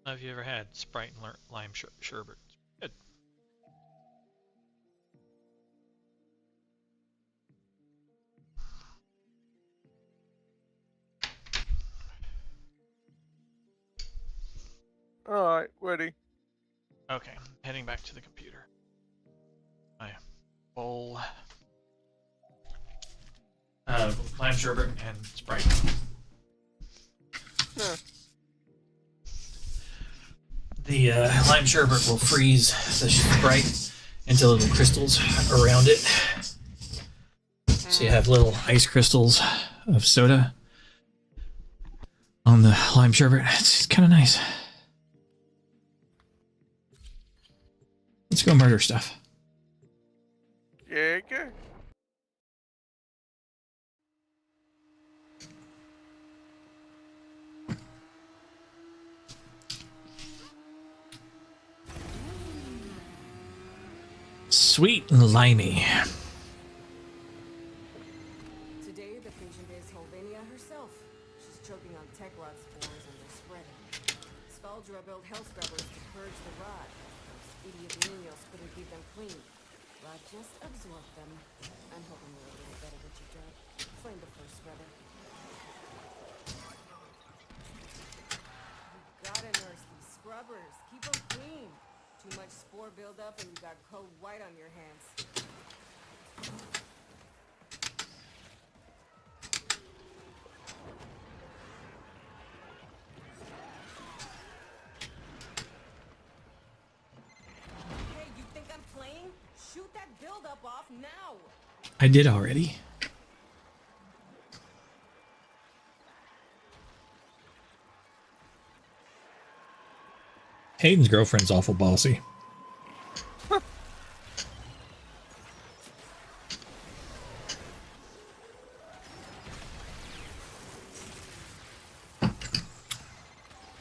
Have you ever had Sprite and lime sherbet? Good. Alright, ready. Okay, heading back to the computer. My bowl. Lime sherbet and Sprite. Huh. The lime sherbet will freeze the Sprite into little crystals around it. So you have little ice crystals of soda on the lime sherbet. It's kind of nice. Let's go murder stuff. Yeah, good. Sweet and limey. Today, the patient is Holvania herself. She's choking on tech rot spores and they're spreading. Skaldra built hell scrubbers to purge the rot. Those idiot menials couldn't keep them clean. Rot just absorbed them. I'm hoping you're a little better at your job. Find the first scrubber. You gotta nurse these scrubbers. Keep them clean. Too much spore buildup and you got cold white on your hands. Hey, you think I'm playing? Shoot that buildup off now! I did already. Hayden's girlfriend's awful bossy.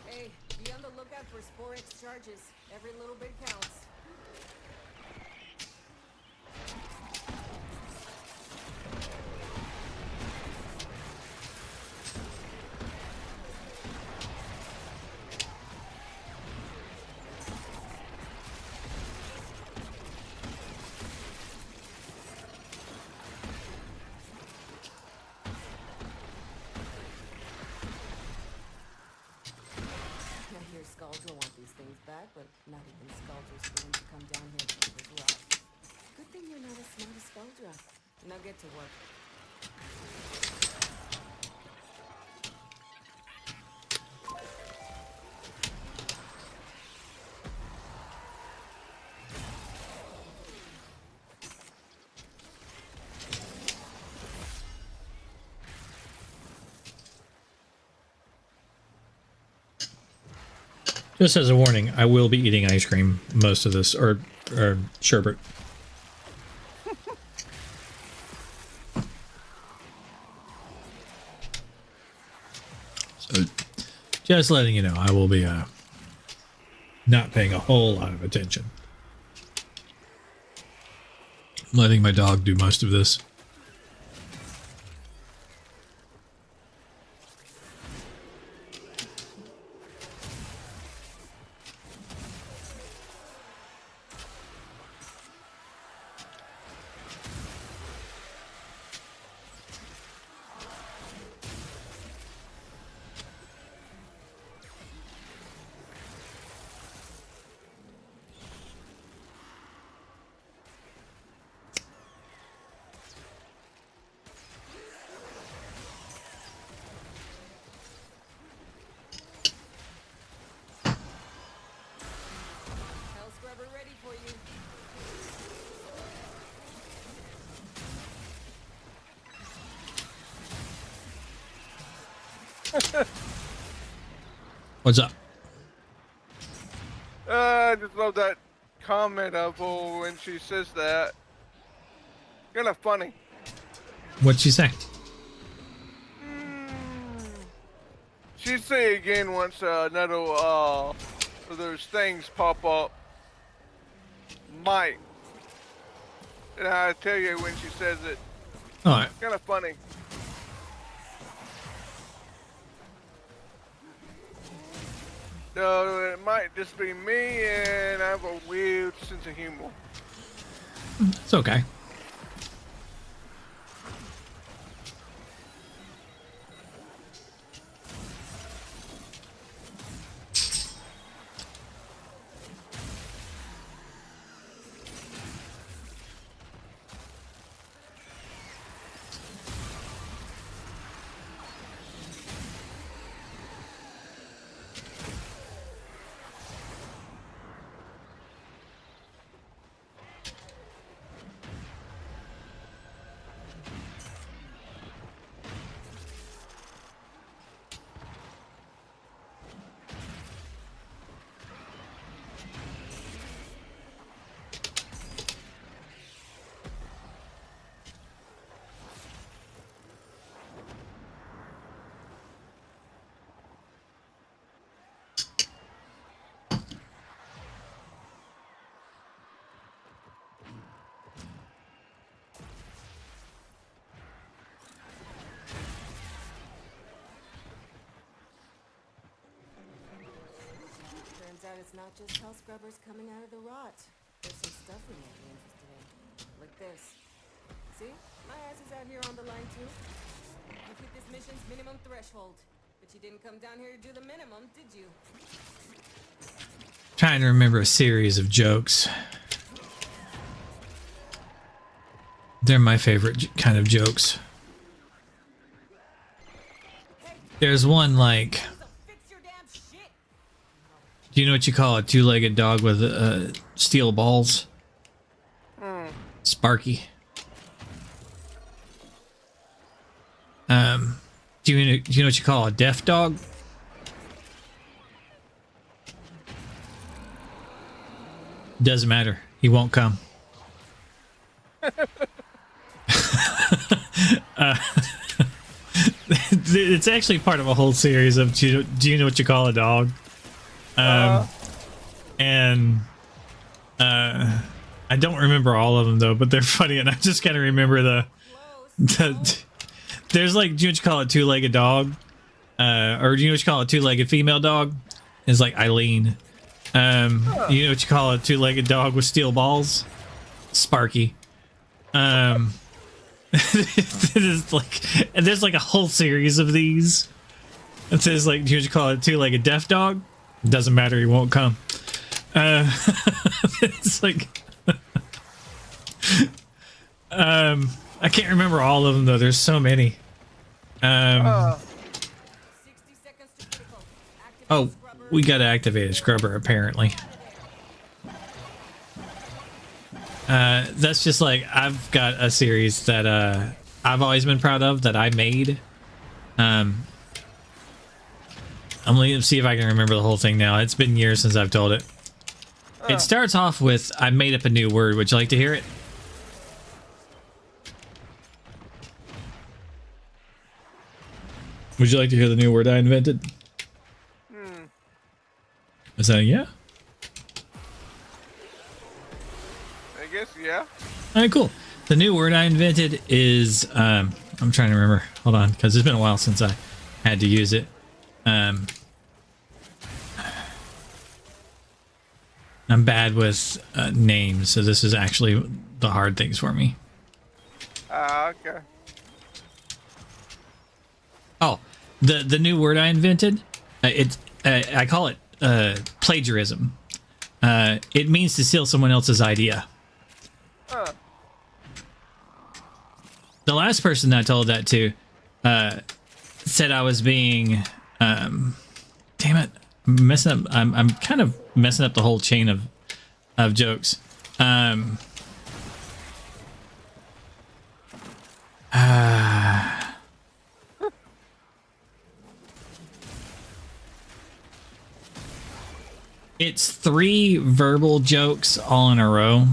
Hey, be on the lookout for spore X charges. Every little bit counts. I hear Skaldra want these things back, but not even Skaldra's willing to come down here to this rot. Good thing you're not as smart as Skaldra. Now get to work. Just as a warning, I will be eating ice cream most of this, or sherbet. So, just letting you know, I will be not paying a whole lot of attention. I'm letting my dog do most of this. Hell scrubber ready for you. What's up? I just love that comment of her when she says that. Kinda funny. What'd she say? She'd say again once another of those things pop up. Might. And I tell you when she says it. Alright. Kinda funny. So it might just be me and I have a weird sense of humor. It's okay. out it's not just hell scrubbers coming out of the rot. There's some stuff we might be interested in. Like this. See? My ass is out here on the line too. You've hit this mission's minimum threshold. But you didn't come down here to do the minimum, did you? Trying to remember a series of jokes. They're my favorite kind of jokes. There's one like, do you know what you call a two-legged dog with steel balls? Sparky. Do you know what you call a deaf dog? Doesn't matter. He won't come. It's actually part of a whole series of do you know what you call a dog? And I don't remember all of them though, but they're funny, and I just kind of remember the there's like, do you know what you call a two-legged dog? Or do you know what you call a two-legged female dog? It's like Eileen. You know what you call a two-legged dog with steel balls? Sparky. It is like, and there's like a whole series of these. It says like, do you know what you call a two-legged deaf dog? It doesn't matter, he won't come. It's like I can't remember all of them though. There's so many. Oh, we gotta activate a scrubber apparently. That's just like, I've got a series that I've always been proud of that I made. I'm gonna see if I can remember the whole thing now. It's been years since I've told it. It starts off with, I made up a new word. Would you like to hear it? Would you like to hear the new word I invented? Is that yeah? I guess, yeah. Alright, cool. The new word I invented is, I'm trying to remember. Hold on, because it's been a while since I had to use it. I'm bad with names, so this is actually the hard things for me. Okay. Oh, the new word I invented, I call it plagiarism. It means to steal someone else's idea. The last person I told that to said I was being damn it, I'm messing up. I'm kind of messing up the whole chain of jokes. It's 3 verbal jokes all in a row.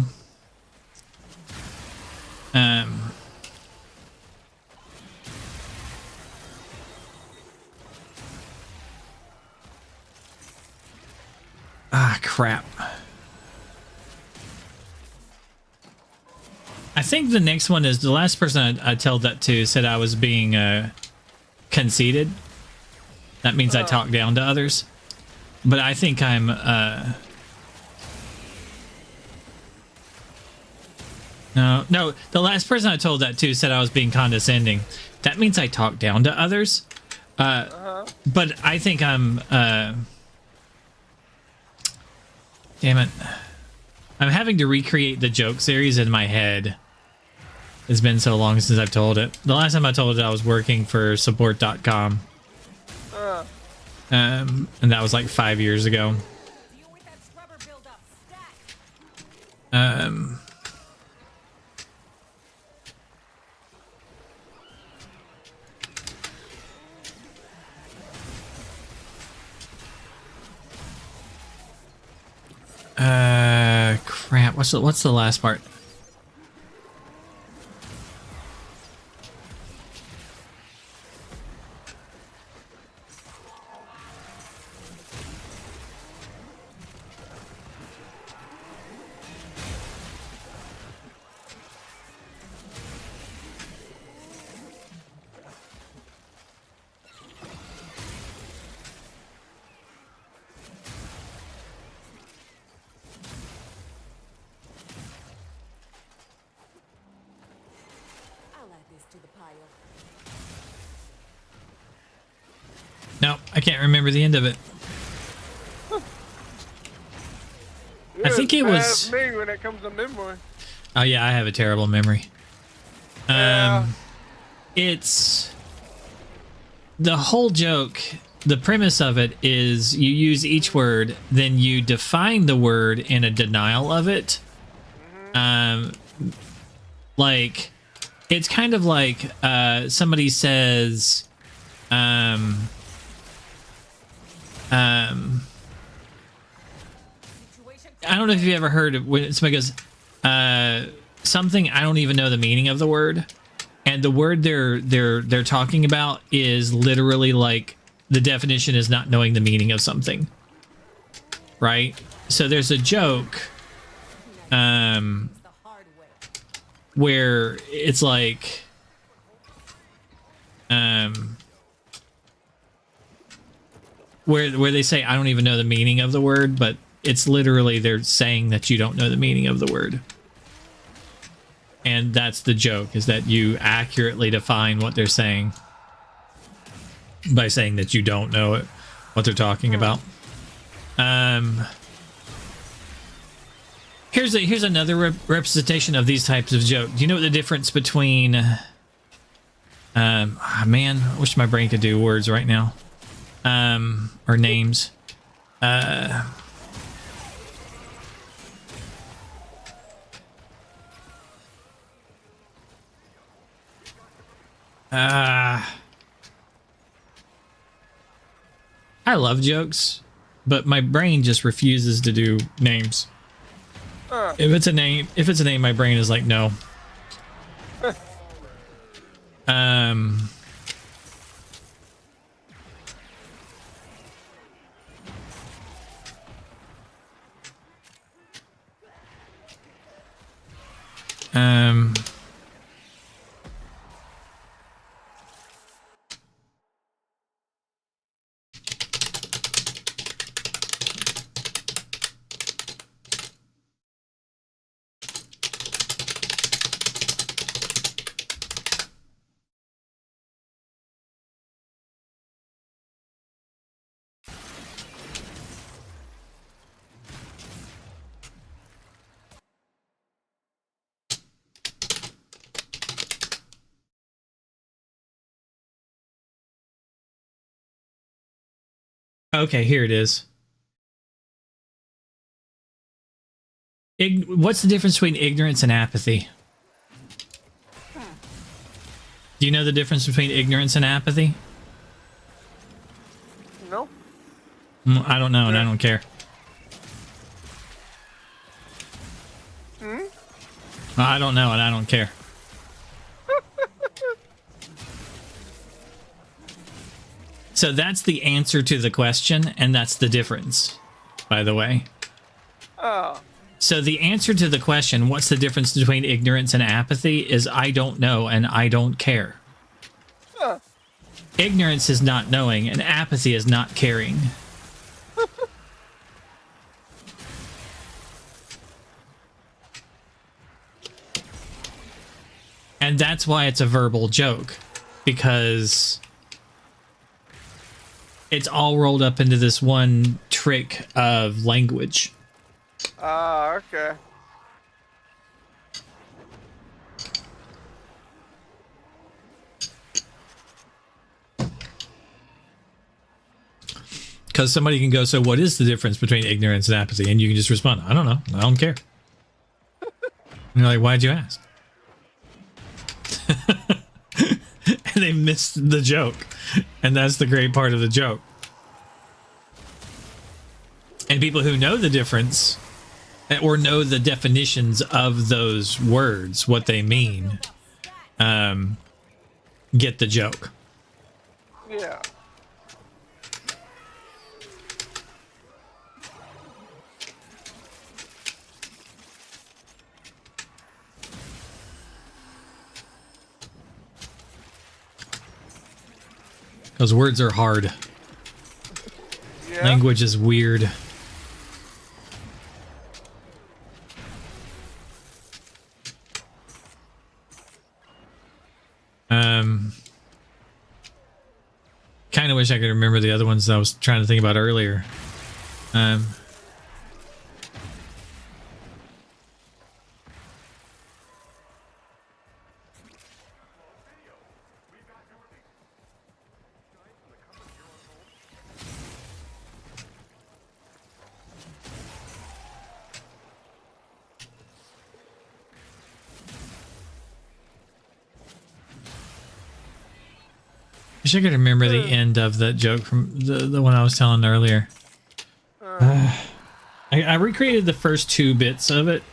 Crap. I think the next one is the last person I told that to said I was being conceited. That means I talk down to others. But I think I'm no, the last person I told that to said I was being condescending. That means I talk down to others. But I think I'm damn it. I'm having to recreate the joke series in my head. It's been so long since I've told it. The last time I told it, I was working for support.com. And that was like 5 years ago. Crap. What's the last part? No, I can't remember the end of it. I think it was. Me when it comes to memory. Oh yeah, I have a terrible memory. It's the whole joke. The premise of it is you use each word, then you define the word in a denial of it. Like it's kind of like somebody says, I don't know if you've ever heard of when somebody goes something I don't even know the meaning of the word, and the word they're talking about is literally like the definition is not knowing the meaning of something, right? So there's a joke where it's like where they say I don't even know the meaning of the word, but it's literally they're saying that you don't know the meaning of the word. And that's the joke, is that you accurately define what they're saying by saying that you don't know it, what they're talking about. Here's another representation of these types of jokes. Do you know what the difference between man, I wish my brain could do words right now. Or names. I love jokes, but my brain just refuses to do names. If it's a name, my brain is like, no. Okay, here it is. What's the difference between ignorance and apathy? Do you know the difference between ignorance and apathy? No. I don't know, and I don't care. I don't know, and I don't care. So that's the answer to the question, and that's the difference, by the way. Oh. So the answer to the question, what's the difference between ignorance and apathy, is I don't know and I don't care. Ignorance is not knowing, and apathy is not caring. And that's why it's a verbal joke, because it's all rolled up into this one trick of language. Ah, okay. Because somebody can go, so what is the difference between ignorance and apathy? And you can just respond, I don't know. I don't care. And you're like, why'd you ask? And they missed the joke. And that's the great part of the joke. And people who know the difference or know the definitions of those words, what they mean, get the joke. Yeah. Those words are hard. Yeah. Language is weird. wish I could remember the other ones that I was trying to think about earlier. Wish I could remember the end of that joke from the one I was telling earlier. I recreated the first 2 bits of it.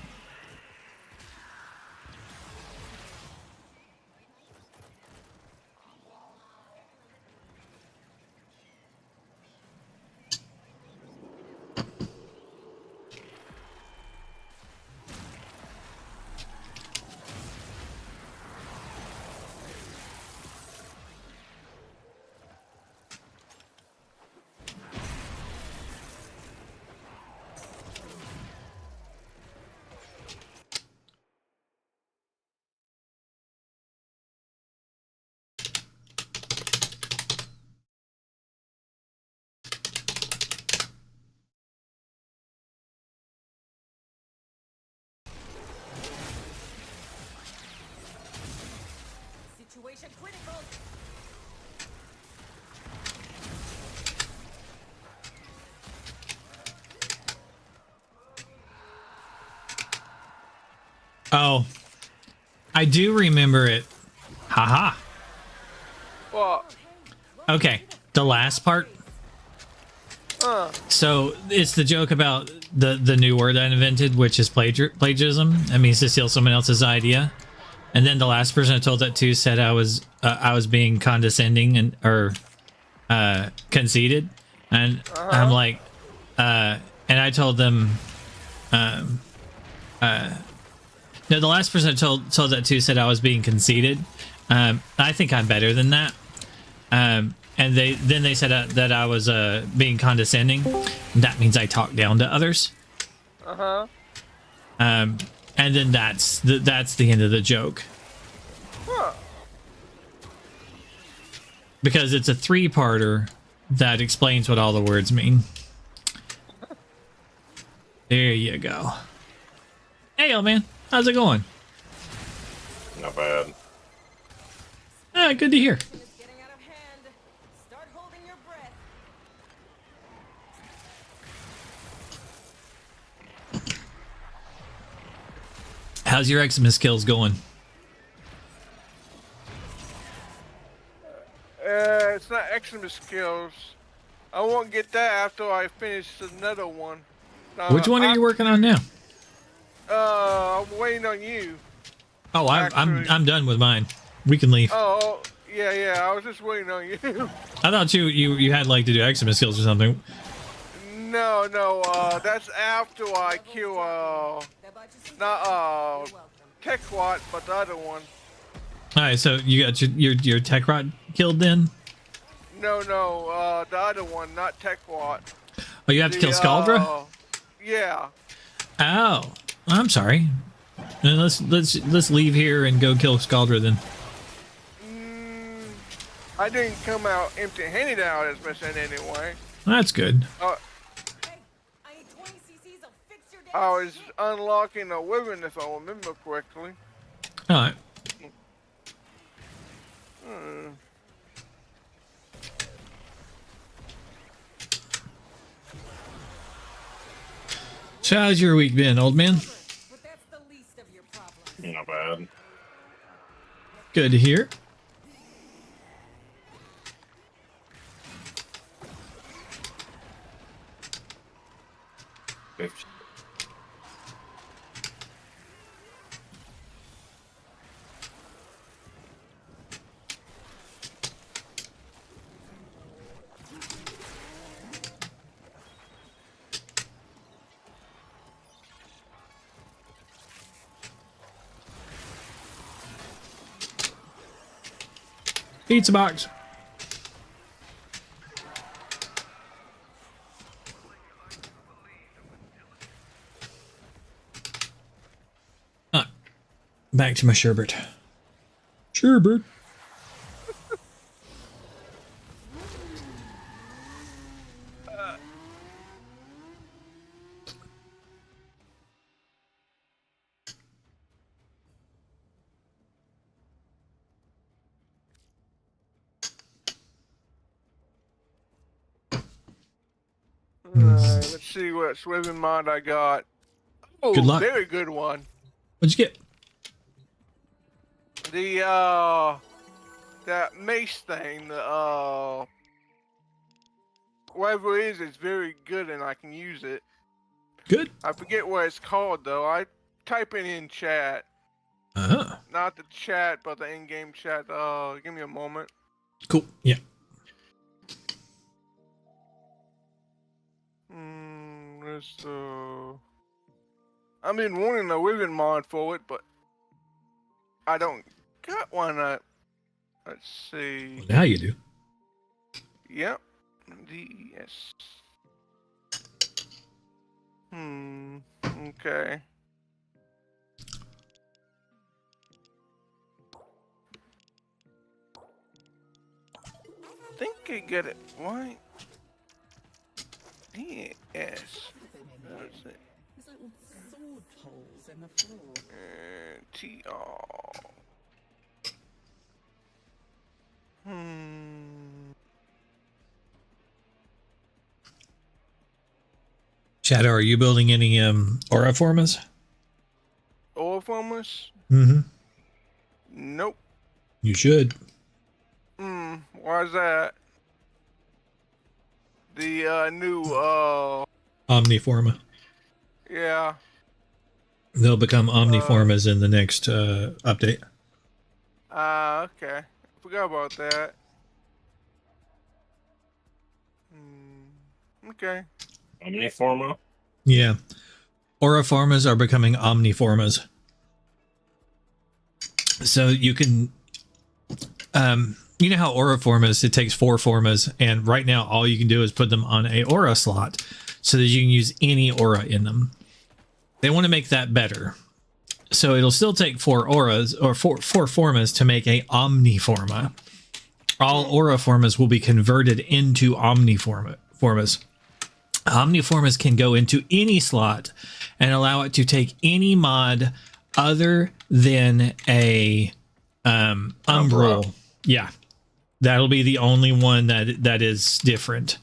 Situation critical. Oh, I do remember it. Haha. Well, Okay, the last part. So it's the joke about the new word I invented, which is plagiarism. That means to steal someone else's idea. And then the last person I told that to said I was being condescending and or conceited, and I'm like, and I told them, no, the last person I told that to said I was being conceited. I think I'm better than that. And they said that I was being condescending. That means I talk down to others. And then that's the end of the joke. Because it's a 3-parter that explains what all the words mean. There you go. Hey, old man, how's it going? Not bad. Ah, good to hear. How's your eczema skills going? It's not eczema skills. I won't get that after I finish another one. Which one are you working on now? I'm waiting on you. Oh, I'm done with mine. We can leave. Oh, yeah. I was just waiting on you. I thought you had like to do eczema skills or something. No. That's after I kill not Tekwat, but the other one. All right, so you got your tech rod killed then? No, the other one, not Tekwat. Oh, you have to kill Scaldra? Yeah. Oh, I'm sorry. Then let's leave here and go kill Scaldra then. I didn't come out empty-handed out as missing anyway. That's good. I was unlocking a weapon if I remember correctly. All right. So how's your week been, old man? Not bad. Good to hear. Pizza box. Back to my sherbet. let's see what swimming mod I got. Oh, Good luck. very good one. What'd you get? The that mace thing, whatever it is, it's very good and I can use it. Good. I forget what it's called though. I type it in chat. Not the chat, but the in-game chat. Give me a moment. Cool. Yeah. I've been wanting a Wyvern mod for it, but I don't got one. Let's see. Well, now you do. Yep. DES. Okay. I think I get it. Why? DES. What is it? There's little sword holes in the floor. TR. Shadow, are you building any aura formas? Warframe? Mm-hmm. Nope. You should. Why is that? The new Omniforma. yeah. They'll become Omniformas in the next update. Okay. Forgot about that. Okay. Omniforma? Yeah. Auraformas are becoming Omniformas. So you can, you know how Auraformas, it takes 4 formas, and right now all you can do is put them on a aura slot so that you can use any aura in them. They want to make that better. So it'll still take 4 auras or 4 formas to make a Omniforma. All aura formas will be converted into Omniformas. Omniformas can go into any slot and allow it to take any mod other than a Umbral. Yeah. That'll be the only one that is different.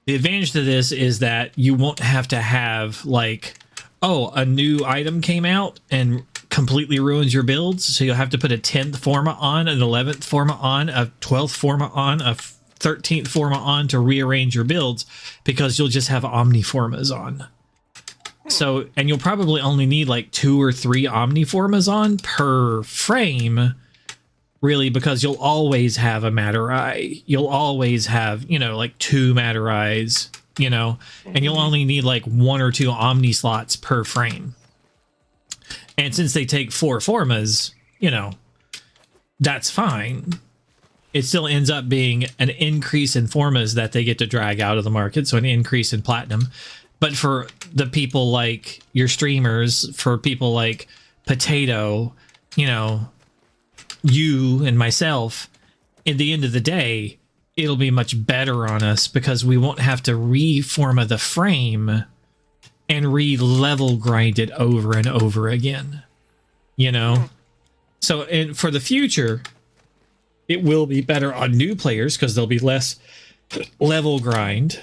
The advantage to this is that you won't have to have like, oh, a new item came out and completely ruins your builds. So you'll have to put a 10th forma on, an 11th forma on, a 12th forma on, a 13th forma on to rearrange your builds, because you'll just have Omniformas on. So, and you'll probably only need like 2 or 3 Omniformas on per frame, really, because you'll always have a Matter Eye. You'll always have, you know, like 2 Matter Eyes, you know, and you'll only need like 1 or 2 Omni slots per frame. And since they take 4 formas, you know, that's fine. It still ends up being an increase in formas that they get to drag out of the market, so an increase in platinum. But for the people like your streamers, for people like Potato, you know, you and myself, at the end of the day, it'll be much better on us because we won't have to reforma the frame and re-level grind it over and over again, you know? So, and for the future, it will be better on new players because there'll be less level grind.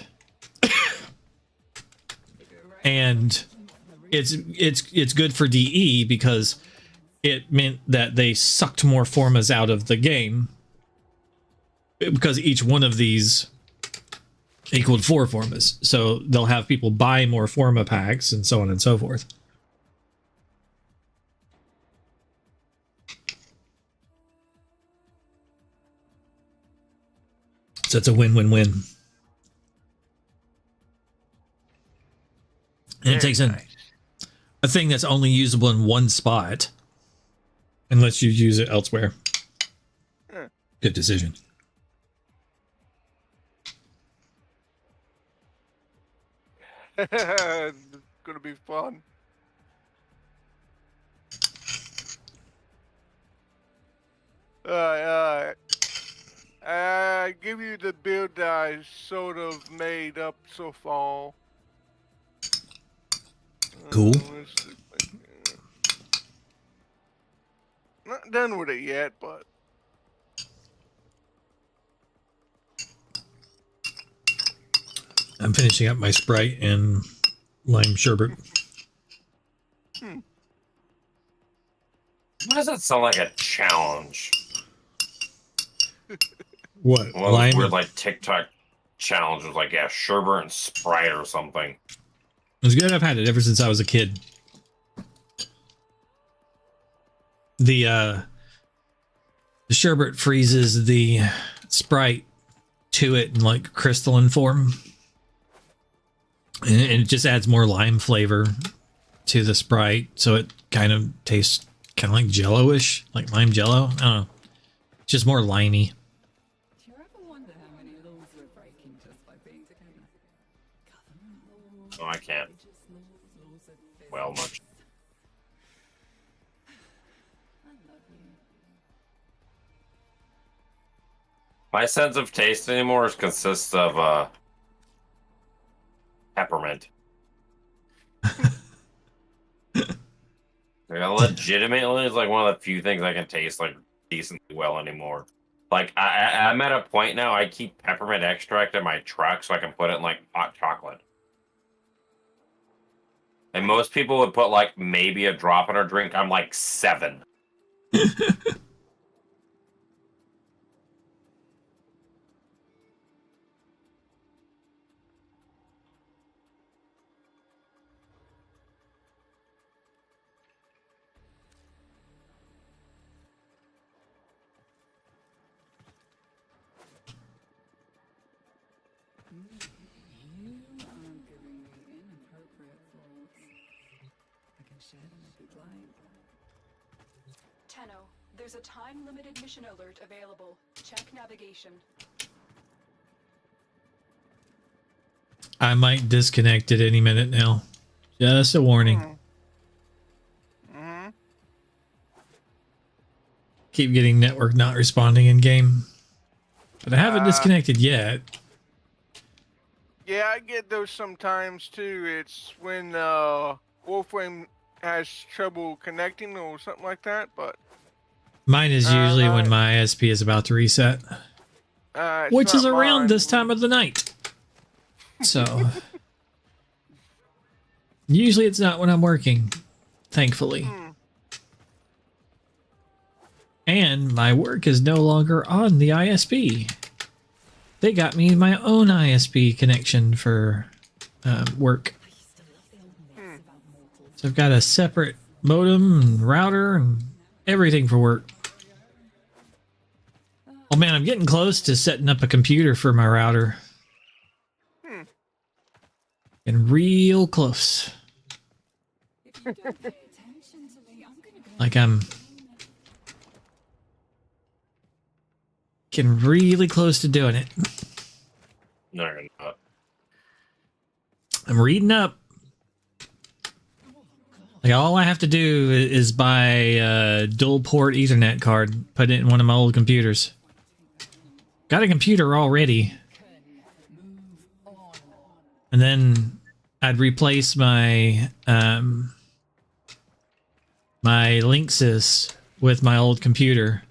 And it's good for DE because it meant that they sucked more formas out of the game, because each one of these equaled 4 formas. So they'll have people buy more forma packs and so on and so forth. So it's a win-win-win. And it takes a thing that's only usable in one spot, unless you use it elsewhere. Good decision. It's gonna be fun. Alright. I give you the build that I sort of made up so far. Cool. Not done with it yet, but I'm finishing up my Sprite and lime sherbet. Why does that sound like a challenge? What? One of those weird, like, TikTok challenges, like, yeah, sherbet and Sprite or something. It's good. I've had it ever since I was a kid. The sherbet freezes the Sprite to it in like crystalline form, and it just adds more lime flavor to the Sprite, so it kind of tastes kind of like Jello-ish, like lime Jello. I don't know. It's just more limey. Oh, I can't. Well, much. My sense of taste anymore consists of peppermint. Like, legitimately, it's like one of the few things I can taste like decently well anymore. Like I'm at a point now. I keep peppermint extract in my truck so I can put it in like hot chocolate. And most people would put like maybe a drop in their drink. I'm like 7. Tenno, there's a time-limited mission alert available. Check navigation. I might disconnect at any minute now. Just a warning. Keep getting network not responding in game, but I haven't disconnected yet. Yeah, I get those sometimes too. It's when Warframe has trouble connecting or something like that, but Mine is usually when my ISP is about to reset, which is around this time of the night. So usually it's not when I'm working, thankfully. And my work is no longer on the ISP. They got me my own ISP connection for work. So I've got a separate modem and router and everything for work. Oh man, I'm getting close to setting up a computer for my router. Getting real close. Like I'm getting really close to doing it. No, you're not. I'm reading up. Like all I have to do is buy a dual port Ethernet card, put it in one of my old computers. Got a computer already. And then I'd replace my my Linksys with my old computer.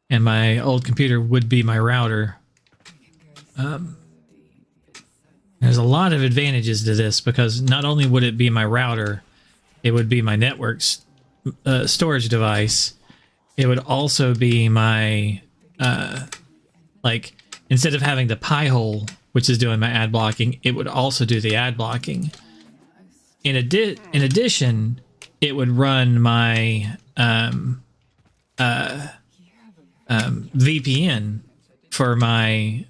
And my old computer would be my router. There's a lot of advantages to this because not only would it be my router, it would be my network storage device. It would also be my, like, instead of having the Pi-hole, which is doing my ad blocking, it would also do the ad blocking. In addition, it would run my VPN for my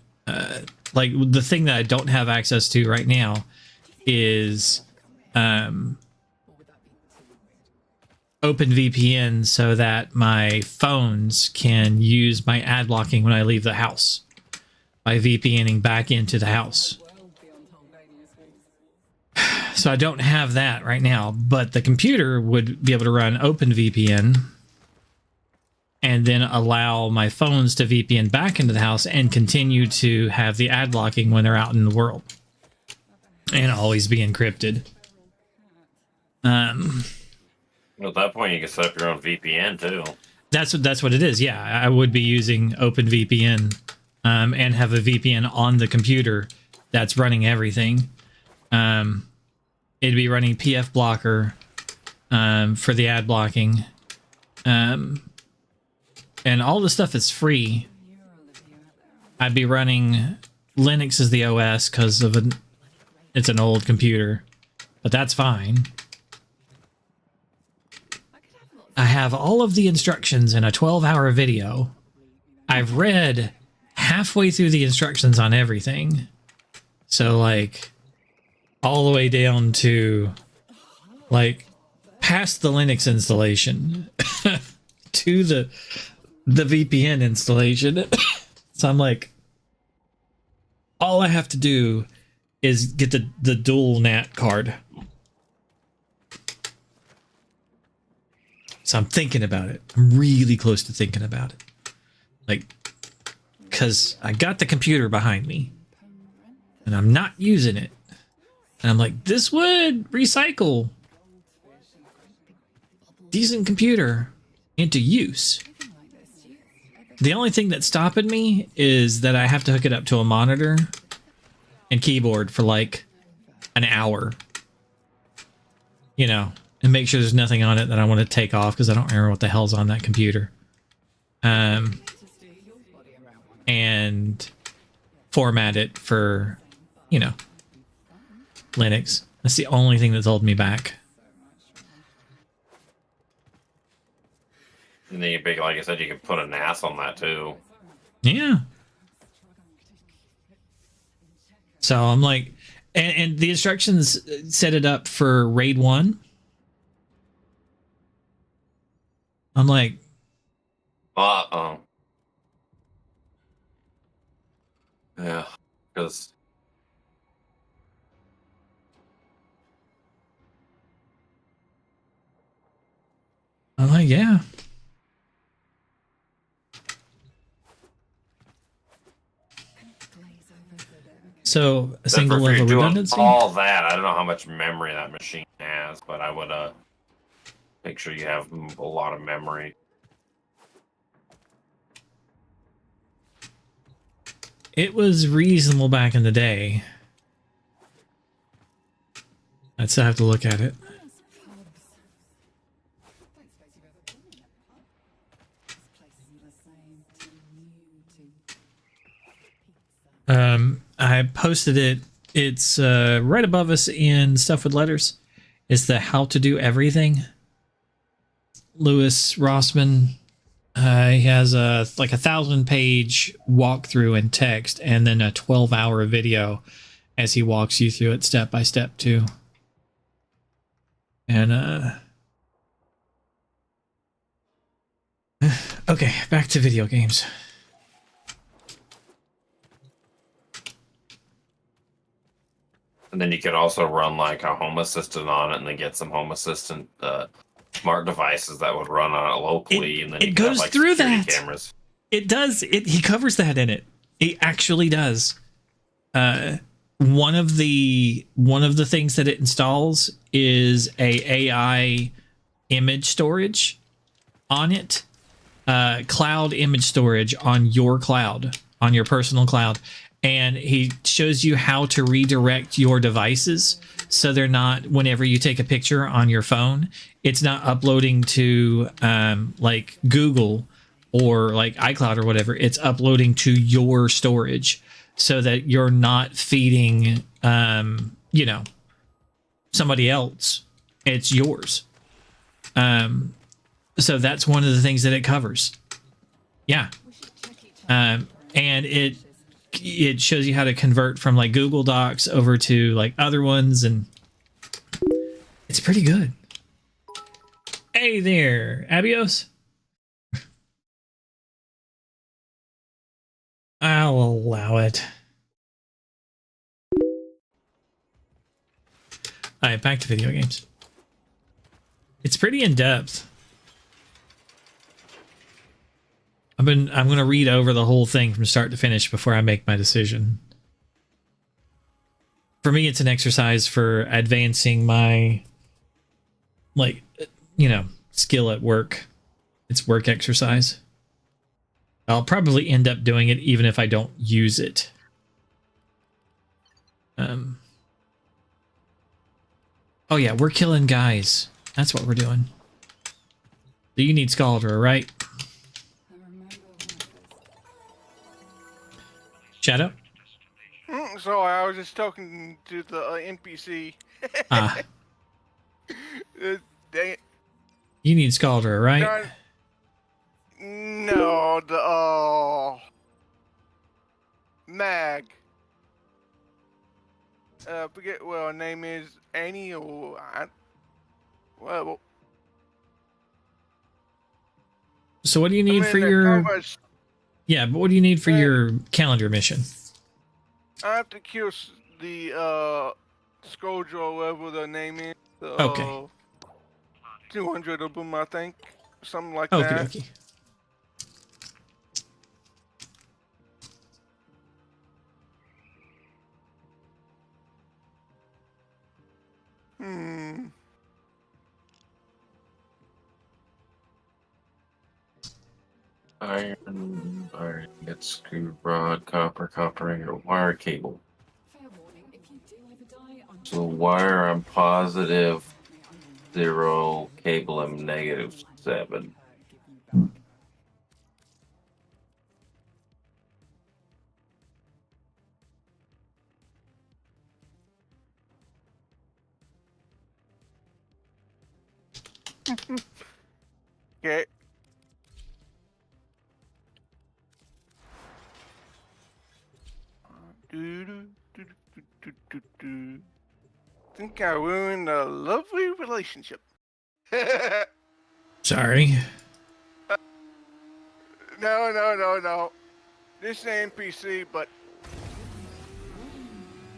like the thing that I don't have access to right now is OpenVPN so that my phones can use my ad blocking when I leave the house by VPNing back into the house. So I don't have that right now, but the computer would be able to run OpenVPN and then allow my phones to VPN back into the house and continue to have the ad blocking when they're out in the world and always be encrypted. Well, at that point, you can set up your own VPN too. That's what it is. Yeah, I would be using OpenVPN and have a VPN on the computer that's running everything. It'd be running PF Blocker for the ad blocking. And all the stuff is free. I'd be running Linux as the OS because of it's an old computer, but that's fine. I have all of the instructions in a 12-hour video. I've read halfway through the instructions on everything. So, like, all the way down to, like, past the Linux installation to the VPN installation. So I'm like, all I have to do is get the dual NAT card. So I'm thinking about it. I'm really close to thinking about it. Like, because I got the computer behind me and I'm not using it. And I'm like, this would recycle decent computer into use. The only thing that's stopping me is that I have to hook it up to a monitor and keyboard for like an hour. You know, and make sure there's nothing on it that I want to take off because I don't remember what the hell's on that computer. And format it for, you know, Linux. That's the only thing that's holding me back. And then like I said, you can put a NAS on that too. Yeah. So I'm like, and the instructions set it up for RAID 1. I'm like, yeah, because I'm like, yeah. So a single level redundancy. All that, I don't know how much memory that machine has, but I would make sure you have a lot of memory. It was reasonable back in the day. I'd still have to look at it. I posted it. It's right above us in Stuff with Letters. It's the How to Do Everything. Lewis Rossman. He has a like 1,000-page walkthrough in text, and then a 12-hour video as he walks you through it step by step too. And okay, back to video games. And then you could also run like a Home Assistant on it, and then get some Home Assistant smart devices that would run on it locally. And then it goes through that. Cameras. It does. He covers that in it. It actually does. One of the things that it installs is a AI image storage on it. Cloud image storage on your cloud, on your personal cloud. And he shows you how to redirect your devices so they're not, whenever you take a picture on your phone, it's not uploading to like Google or like iCloud or whatever. It's uploading to your storage so that you're not feeding, you know, somebody else. It's yours. So that's one of the things that it covers. Yeah. And it shows you how to convert from like Google Docs over to like other ones, and it's pretty good. Hey there, Abios. I'll allow it. All right, back to video games. It's pretty in depth. I'm going to read over the whole thing from start to finish before I make my decision. For me, it's an exercise for advancing my, like, you know, skill at work. It's work exercise. I'll probably end up doing it even if I don't use it. Oh yeah, we're killing guys. That's what we're doing. So you need Scaldra, right? Shadow? So I was just talking to the NPC. Ah. Dang it. You need Scaldra, right? No, the Mag. Forget what her name is, Annie or well. So what do you need for your... Yeah, but what do you need for your calendar mission? I have to kill the Scourge or whatever the name is. Okay. 200 of them, I think, something like Okie that. dokie. Iron, get screw rod, copper ring, or wire cable. So wire I'm positive 0, cable I'm negative 7. Okay. Think I ruined a lovely relationship. Sorry. No. This is an NPC, but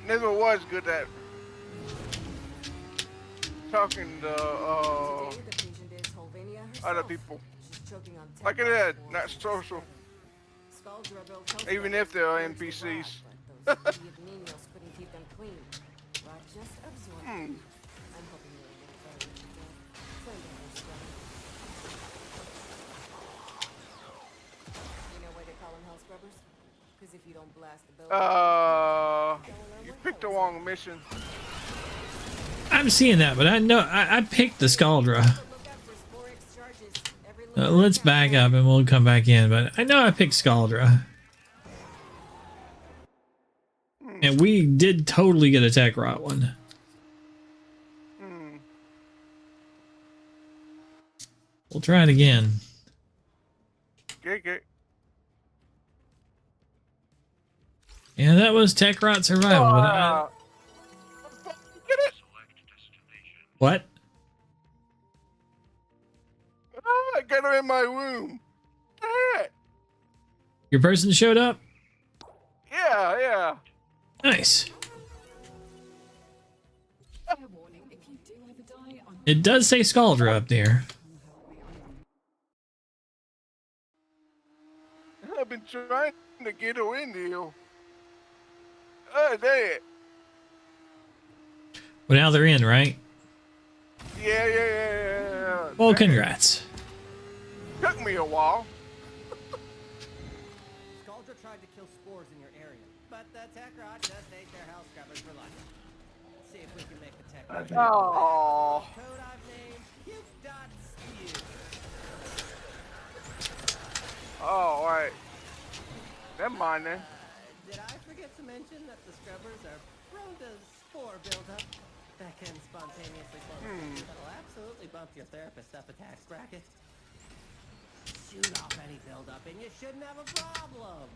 never was good at talking to other people. Like I said, not social. Even if they are NPCs. You picked the wrong mission. I'm seeing that, but I know I picked the Scaldra. Let's back up and we'll come back in, but I know I picked Scaldra. And we did totally get a tech rot one. We'll try it again. Okay. Yeah, that was tech rot survival. But Get it? What? I got her in my room. Your person showed up? Yeah. Nice. It does say Scaldra up there. I've been trying to get her in here. Oh, dang it. Well, now they're in, right? Yeah. Well, congrats. Took me a while. Scaldra tried to kill spores in your area, but the tech rot just ate their house scrubbers for lunch. Let's see if we can make the tech rot. Oh. Code I've named Puke.spew. Oh, right. Never mind then. Did I forget to mention that the scrubbers are prone to spore buildup that can spontaneously form? That'll absolutely bump your therapist up a tax bracket. Shoot off any buildup and you shouldn't have a problem.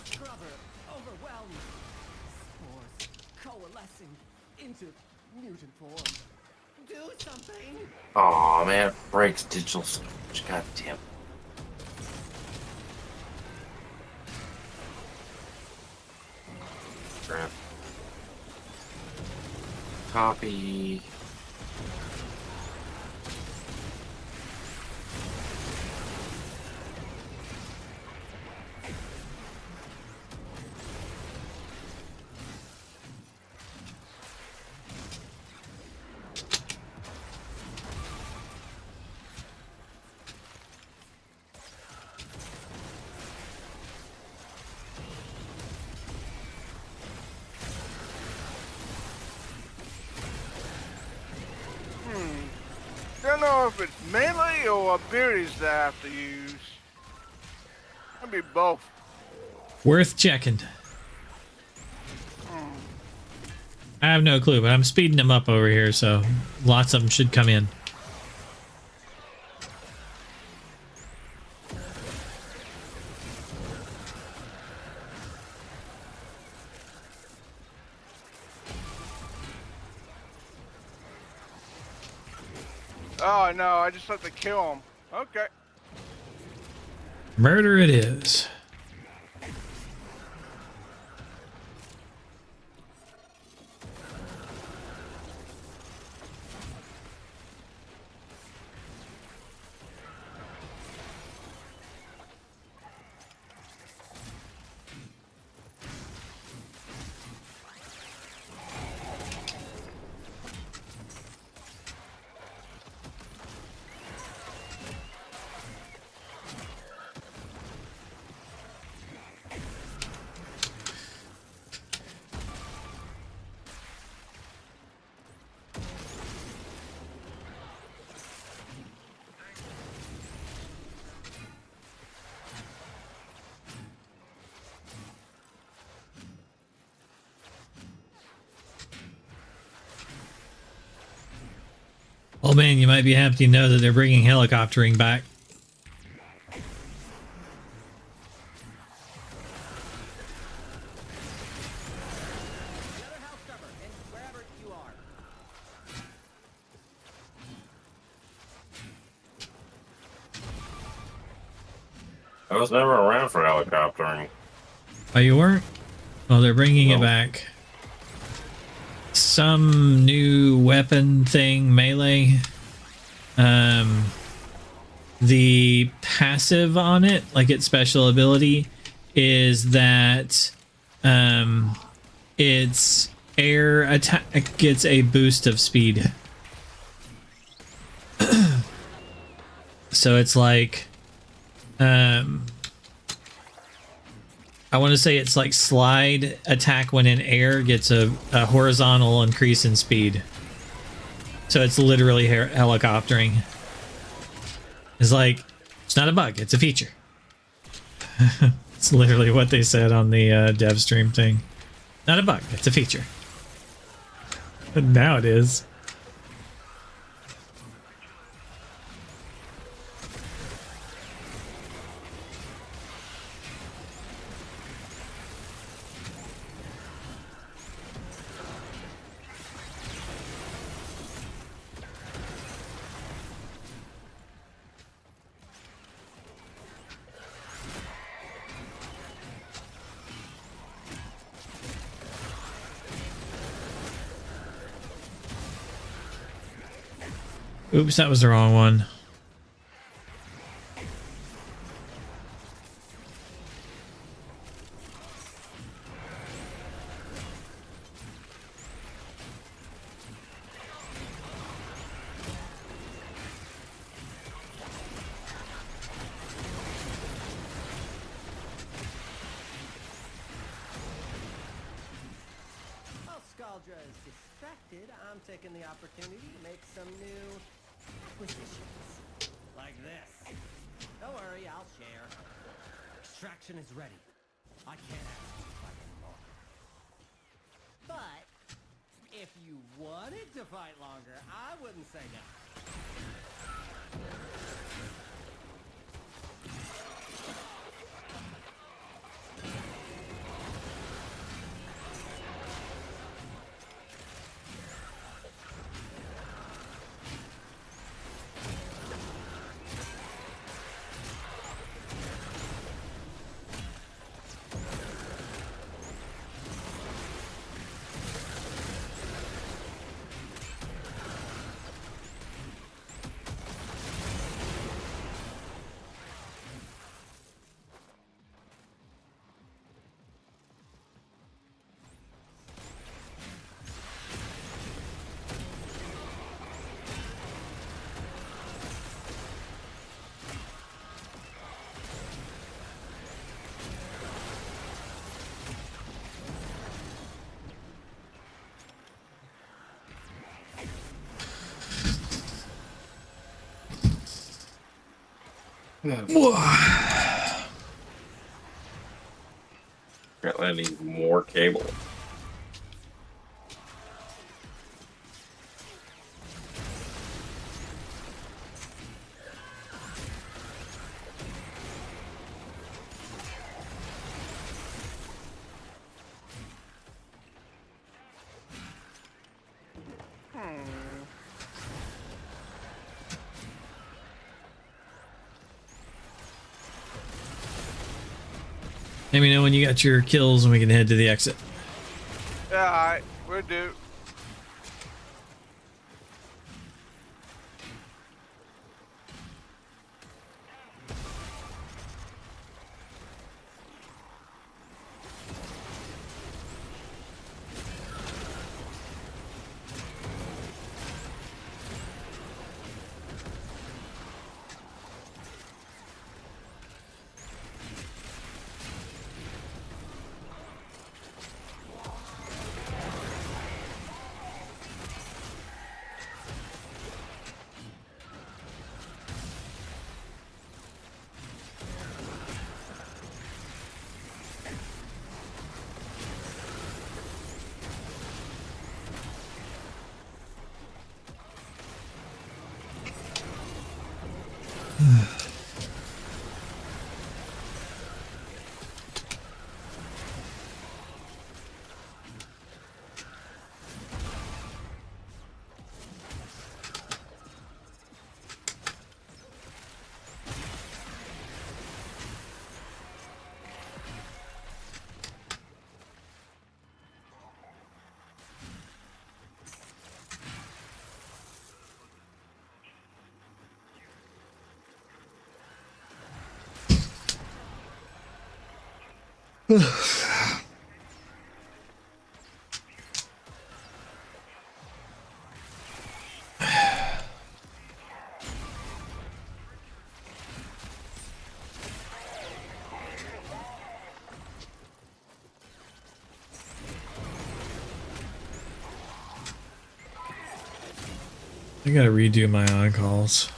Scrubber overwhelmed. Spores coalescing into mutant form. Do something! Oh man, it breaks digital storage. God damn. Crap. Copy. Don't know if it's melee or abilities that I have to use. Could be both. Worth checking. I have no clue, but I'm speeding them up over here, so lots of them should come in. Oh no, I just have to kill him. Okay. Murder it is. Oh man, you might be happy to know that they're bringing helicoptering back. I was never around for helicoptering. Oh, you weren't? Well, they're bringing it back. Some new weapon thing, melee. The passive on it, like its special ability, is that its air attack gets a boost of speed. So it's like I want to say it's like slide attack when in air gets a horizontal increase in speed. So it's literally helicoptering. It's like, it's not a bug, it's a feature. It's literally what they said on the dev stream thing. Not a bug, it's a feature. But now it is. Oops, that was the wrong one. While Scaldra is distracted, I'm taking the opportunity to make some new acquisitions. Like this. Don't worry, I'll share. Extraction is ready. I can't ask you to fight anymore. But if you wanted to fight longer, I wouldn't say no. Apparently I need more cable. Let me know when you got your kills and we can head to the exit. Yeah, alright, we'll do. I gotta redo my on-calls.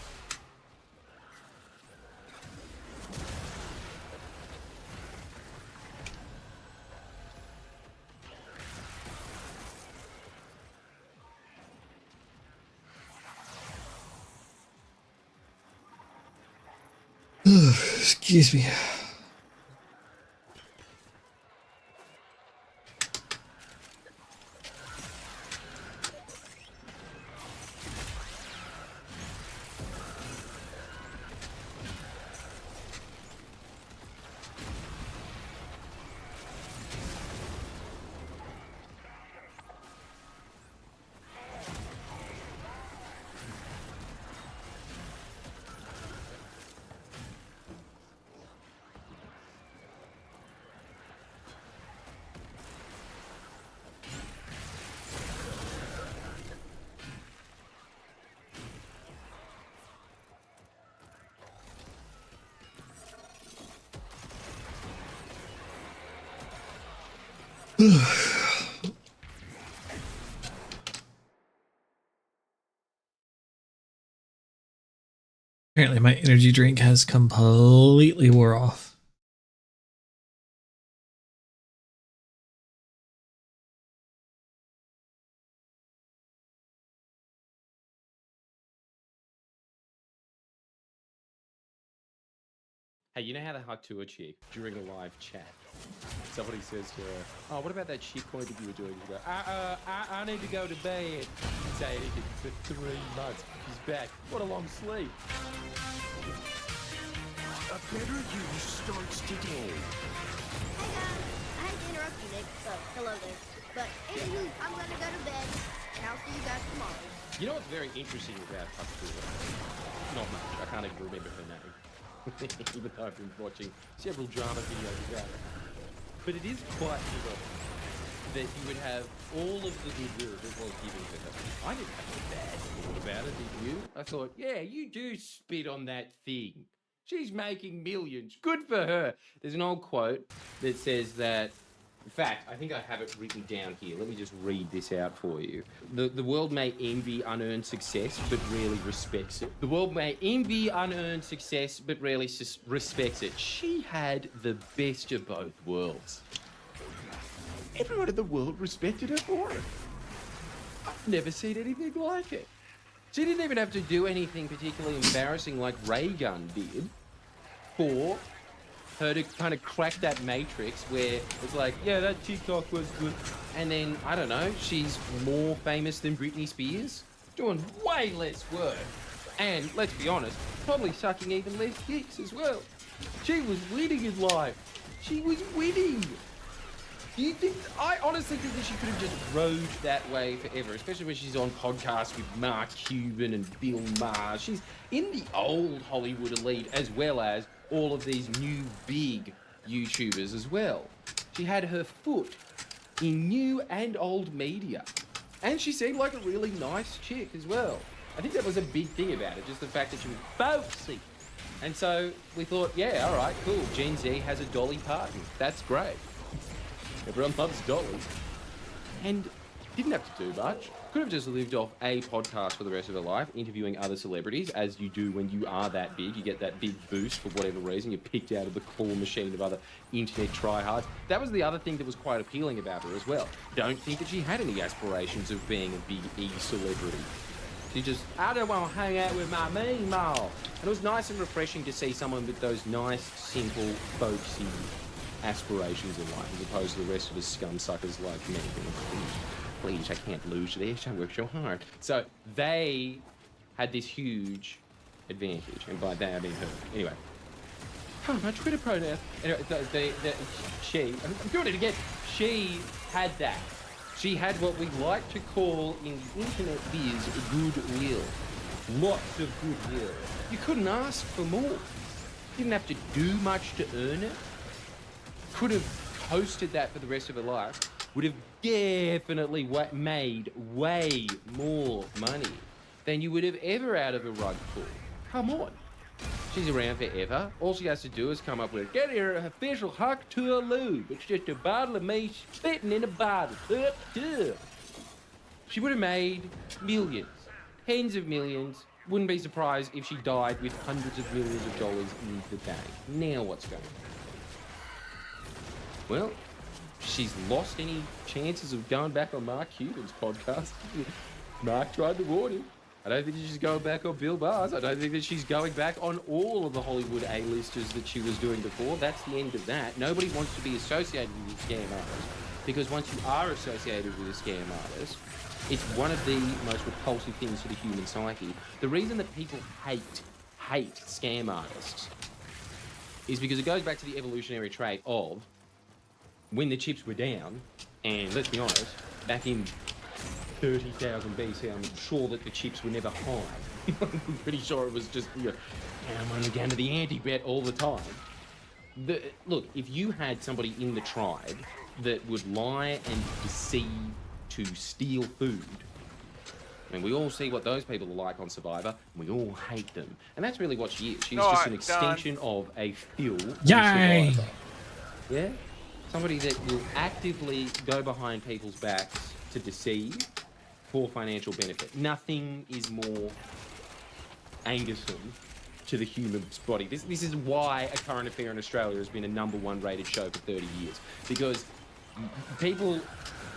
Excuse me. Apparently my energy drink has completely wore off. Hey, you know how they hug to a chick during a live chat? Somebody says to her, "Oh, what about that shit point that you were doing?" You go, I need to go to bed." Didn't say anything for 3 months. He's back. What a long sleep. A better you starts today. Hey guys, I hate to interrupt you, Nick, so hello there. But anywho, I'm gonna go to bed, and I'll see you guys tomorrow. You know what's very interesting about Pastura? Not much. I can't even remember her name. Even though I've been watching several drama videos about it. But it is quite bizarre that you would have all of the goodwill that was given to her. I didn't have a bad thought about it, did you? I thought, yeah, you do spit on that thing. She's making millions. Good for her. There's an old quote that says that In fact, I think I have it written down here. Let me just read this out for you. The world may envy unearned success, but rarely respects it. The world may envy unearned success, but rarely respects it. She had the best of both worlds. Everyone in the world respected her for it. I've never seen anything like it. She didn't even have to do anything particularly embarrassing like Raygun did for her to kind of crack that matrix where it's like, yeah, that TikTok was good. And then, I don't know, she's more famous than Britney Spears, doing way less work. And, let's be honest, probably sucking even less dicks as well. She was winning in life. She was winning. Do you think, I honestly think that she could have just rode that way forever, especially when she's on podcasts with Mark Cuban and Bill Maher. She's in the old Hollywood elite as well as all of these new big YouTubers as well. She had her foot in new and old media. And she seemed like a really nice chick as well. I think that was a big thing about it, just the fact that she was folksy. And so we thought, yeah, all right, cool. Gen Z has a Dolly Parton. That's great. Everyone loves Dolly. And didn't have to do much. Could have just lived off a podcast for the rest of her life, interviewing other celebrities, as you do when you are that big. You get that big boost for whatever reason. You're picked out of the claw machine of other internet tryhards. That was the other thing that was quite appealing about her as well. Don't think that she had any aspirations of being a big E-celebrity. She just, I don't want to hang out with my mean mole. And it was nice and refreshing to see someone with those nice, simple, folksy aspirations in life, as opposed to the rest of us scum-suckers like me. Please, I can't lose this. I work so hard. So they had this huge advantage, and by that I mean her. Anyway, oh, my Twitter pro now. Anyway, I'm doing it again. She had that. She had what we like to call in the internet biz goodwill. Lots of goodwill. You couldn't ask for more. Didn't have to do much to earn it. Could have coasted that for the rest of her life. Would have definitely made way more money than you would have ever out of a rug pull. Come on. She's around forever. All she has to do is come up with, get her official Huck to a lube. It's just a bottle of me spitting in a bottle. She would have made millions, tens of millions. Wouldn't be surprised if she died with hundreds of millions of dollars in the bank. Now what's going on? Well, she's lost any chances of going back on Mark Cuban's podcast. Mark tried to warn him. I don't think she's going back on Bill Maher's. I don't think that she's going back on all of the Hollywood A-listers that she was doing before. That's the end of that. Nobody wants to be associated with a scam artist, because once you are associated with a scam artist, it's one of the most repulsive things to the human psyche. The reason that people hate scam artists is because it goes back to the evolutionary trait of when the chips were down, and let's be honest, back in 30,000 BC, I'm sure that the chips were never high. I'm pretty sure it was just, down to the anti-bet all the time. Look, if you had somebody in the tribe that would lie and deceive to steal food, and we all see what those people are like on Survivor, and we all hate them. And that's really what she is. She's just an extension of a Phil on Yay! Survivor. Yeah? Somebody that will actively go behind people's backs to deceive for financial benefit. Nothing is more Angerson to the human body. This is why A Current Affair in Australia has been a #1 rated show for 30 years. Because people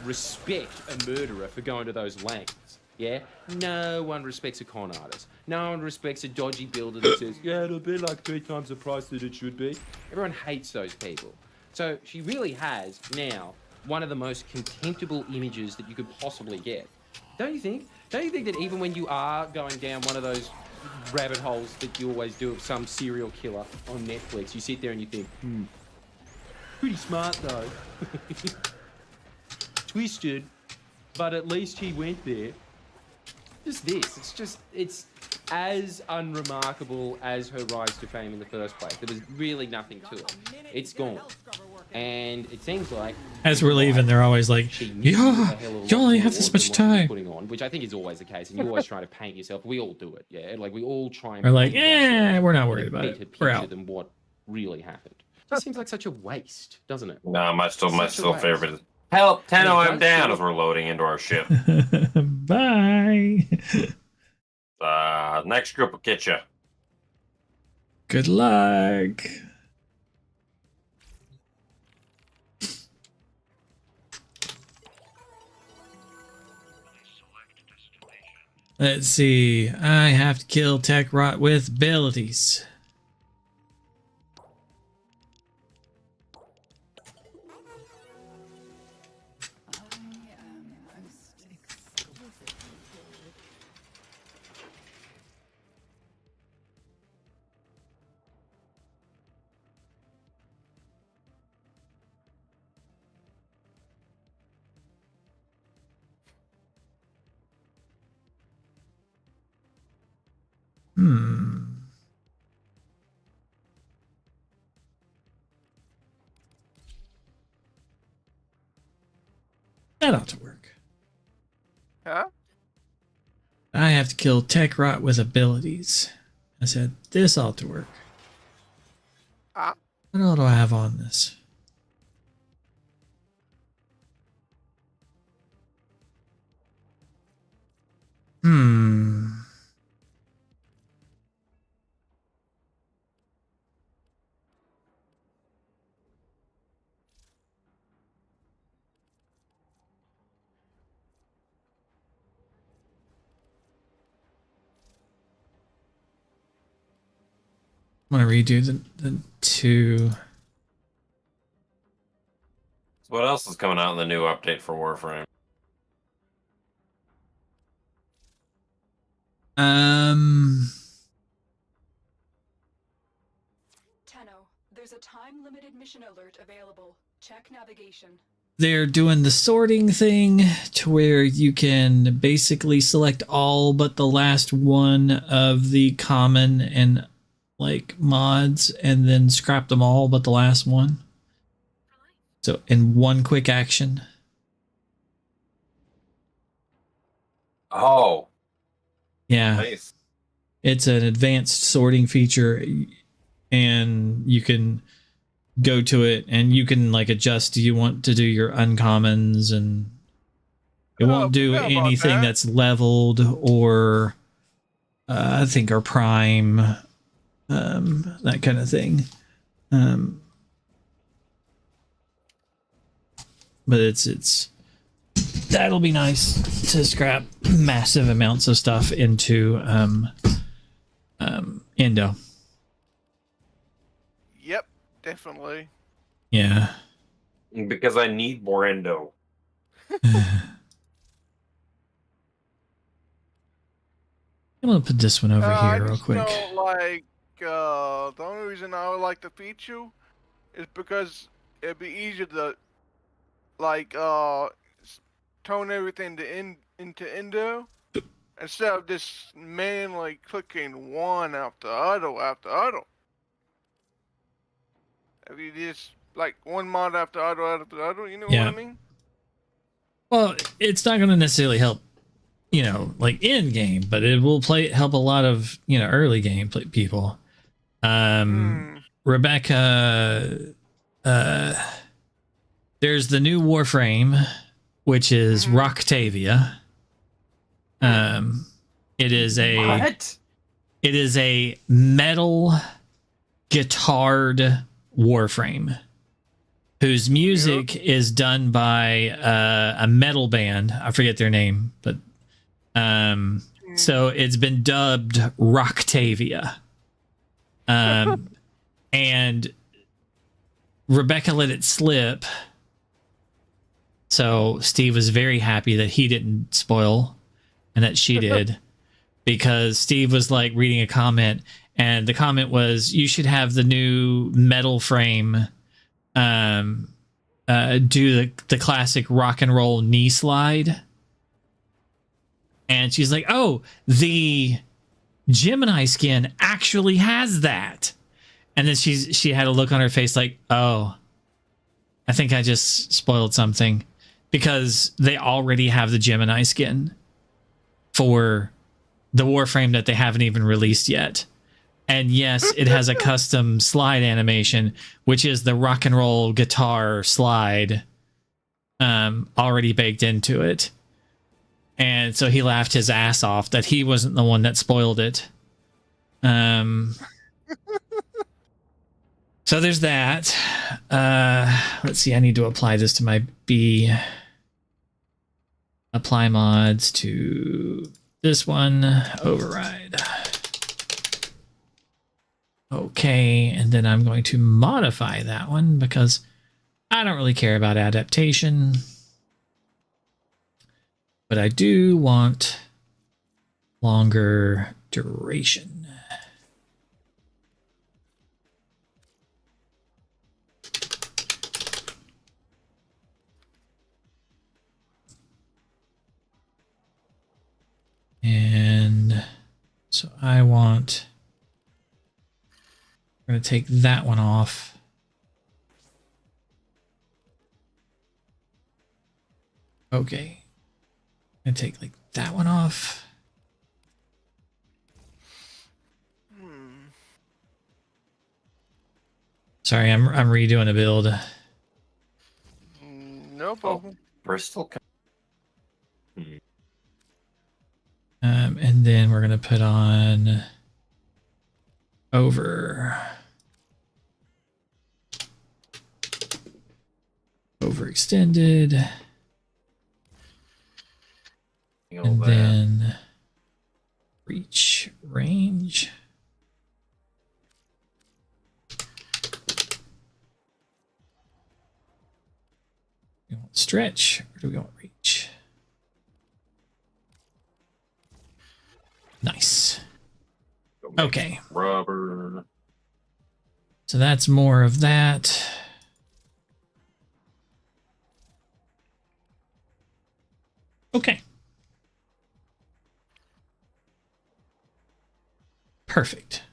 respect a murderer for going to those lengths. Yeah? No one respects a con artist. No one respects a dodgy builder that says, yeah, it'll be like 3 times the price that it should be. Everyone hates those people. So she really has now one of the most contemptible images that you could possibly get. Don't you think? Don't you think that even when you are going down one of those rabbit holes that you always do of some serial killer on Netflix, you sit there and you think, pretty smart though. Twisted, but at least he went there. Just this. It's as unremarkable as her rise to fame in the first place. There was really nothing to it. It's gone. And it seems like, as we're leaving, they're always like, yeah, you only have this much time. Putting on, which I think is always the case, and you always try to paint yourself. We all do it, yeah. Like we all try and. We're like, we're not worried about it. We're out. Than what really happened. Just seems like such a waste, doesn't it? No, my Such a still waste. favorite is help Tenno, And it I'm does down sort as of- we're loading into our ship. Bye. Next group will get you. Good luck. Let's see. I have to kill Tech Rot with abilities. That ought to work. Huh? I have to kill Tech Rot with abilities. I said, this ought to work. What all do I have on this? I'm gonna redo the two. So what else is coming out in the new update for Warframe? Tenno, there's a time-limited mission alert available. Check navigation. They're doing the sorting thing to where you can basically select all but the last one of the common and like mods and then scrap them all but the last one. So in one quick action. Oh. Yeah. Nice. It's an advanced sorting feature and you can go to it and you can like adjust. Do you want to do your uncommons, and it won't do anything that's leveled or I think are prime, that kind of thing. But it's that'll be nice to scrap massive amounts of stuff into Endo. Yep, definitely. Yeah. Because I need more Endo. I'm gonna put this one over I here real just quick. don't like, the only reason I would like the feature is because it'd be easier to, like, tone everything into Endo instead of just manually clicking one after other after other. If you just, like, one mod after other, you know what I mean? Well, it's not gonna necessarily help, like in game, but it will help a lot of early game people. Rebecca, there's the new Warframe, which is Rocktavia. It is a metal guitared Warframe whose music is done by a metal band. I forget their name, but so it's been dubbed Rocktavia. And Rebecca let it slip. So Steve was very happy that he didn't spoil and that she did, because Steve was like reading a comment and the comment was, you should have the new metal frame do the classic rock and roll knee slide. And she's like, oh, the Gemini skin actually has that. And then she had a look on her face like, oh, I think I just spoiled something, because they already have the Gemini skin for the Warframe that they haven't even released yet. And yes, it has a custom slide animation, which is the rock and roll guitar slide already baked into it. And so he laughed his ass off that he wasn't the one that spoiled it. So there's that. Let's see, I need to apply this to my B. Apply mods to this one. Override. Okay, and then I'm going to modify that one because I don't really care about adaptation. But I do want longer duration. And so I want, I'm going to take that one off. Okay. I'm going to take like that one off. Sorry, I'm redoing a build. No problem. Bristol. And then we're going to put on overextended. And then reach range. We want stretch, or do we want reach? Nice. Okay. Rubber. So that's more of that. Okay. Perfect.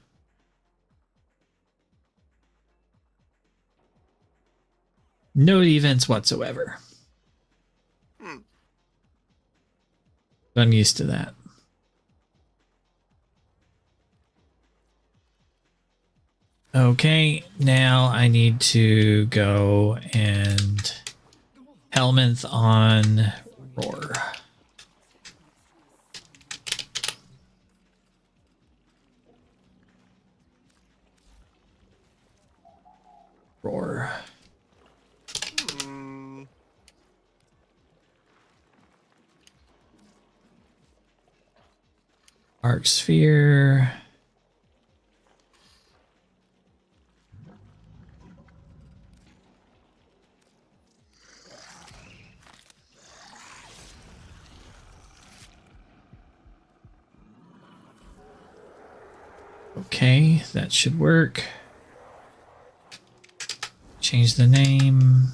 No events whatsoever. I'm used to that. Okay, now I need to go and Helminth on Roar. Roar. Arc Sphere. Okay, that should work. Change the name.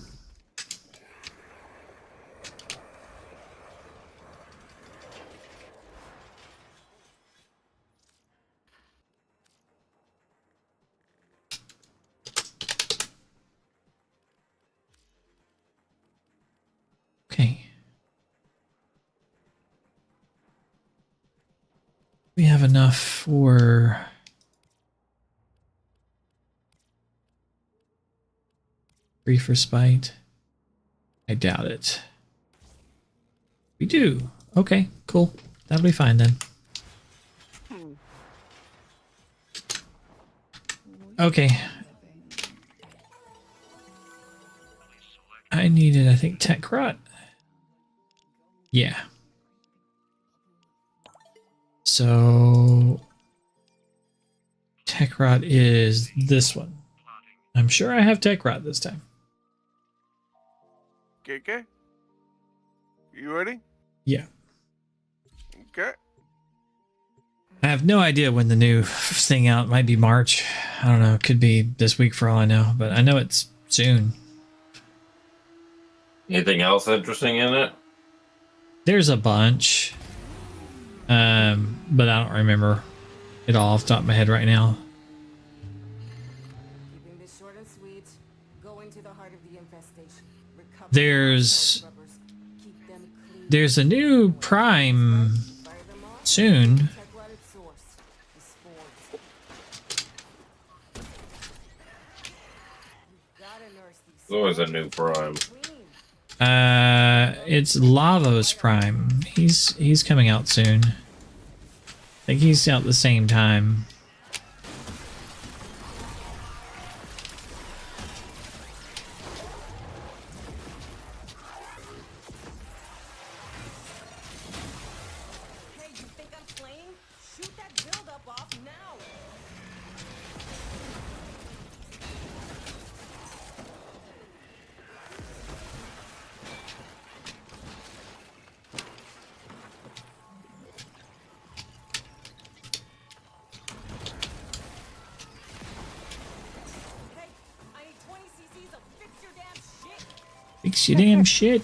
Okay. We have enough for free for spite. I doubt it. We do. Okay, cool. That'll be fine then. Okay. I needed, I think, Tech Rot. Yeah. So Tech Rot is this one. I'm sure I have Tech Rot this time. Okay. You ready? Yeah. Okay. I have no idea when the new thing out. It might be March. I don't know. It could be this week for all I know, but I know it's soon. Anything else interesting in it? There's a bunch. But I don't remember it all off the top of my head right now. Keeping this short and sweet. Go into the heart of the infestation. Recover There's a new Prime soon. There's always a new prime. It's Lavos Prime. He's coming out soon. I think he's out the same time. Hey, you think I'm playing? Shoot that build-up off now! Hey, I need 20 cc's of fix your damn shit! Fix your damn shit.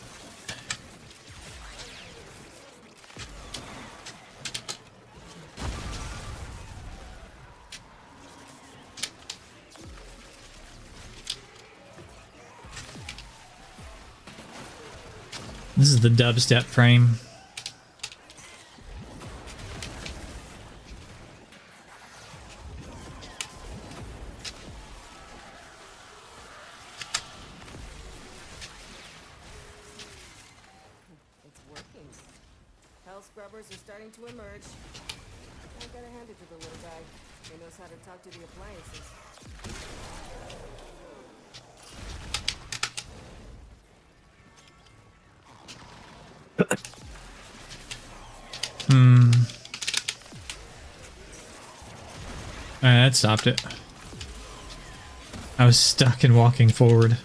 This is the dubstep frame. It's working. Hell scrubbers are starting to emerge. I gotta hand it to the little guy. He knows how to talk to the appliances. That stopped it. I was stuck in walking forward.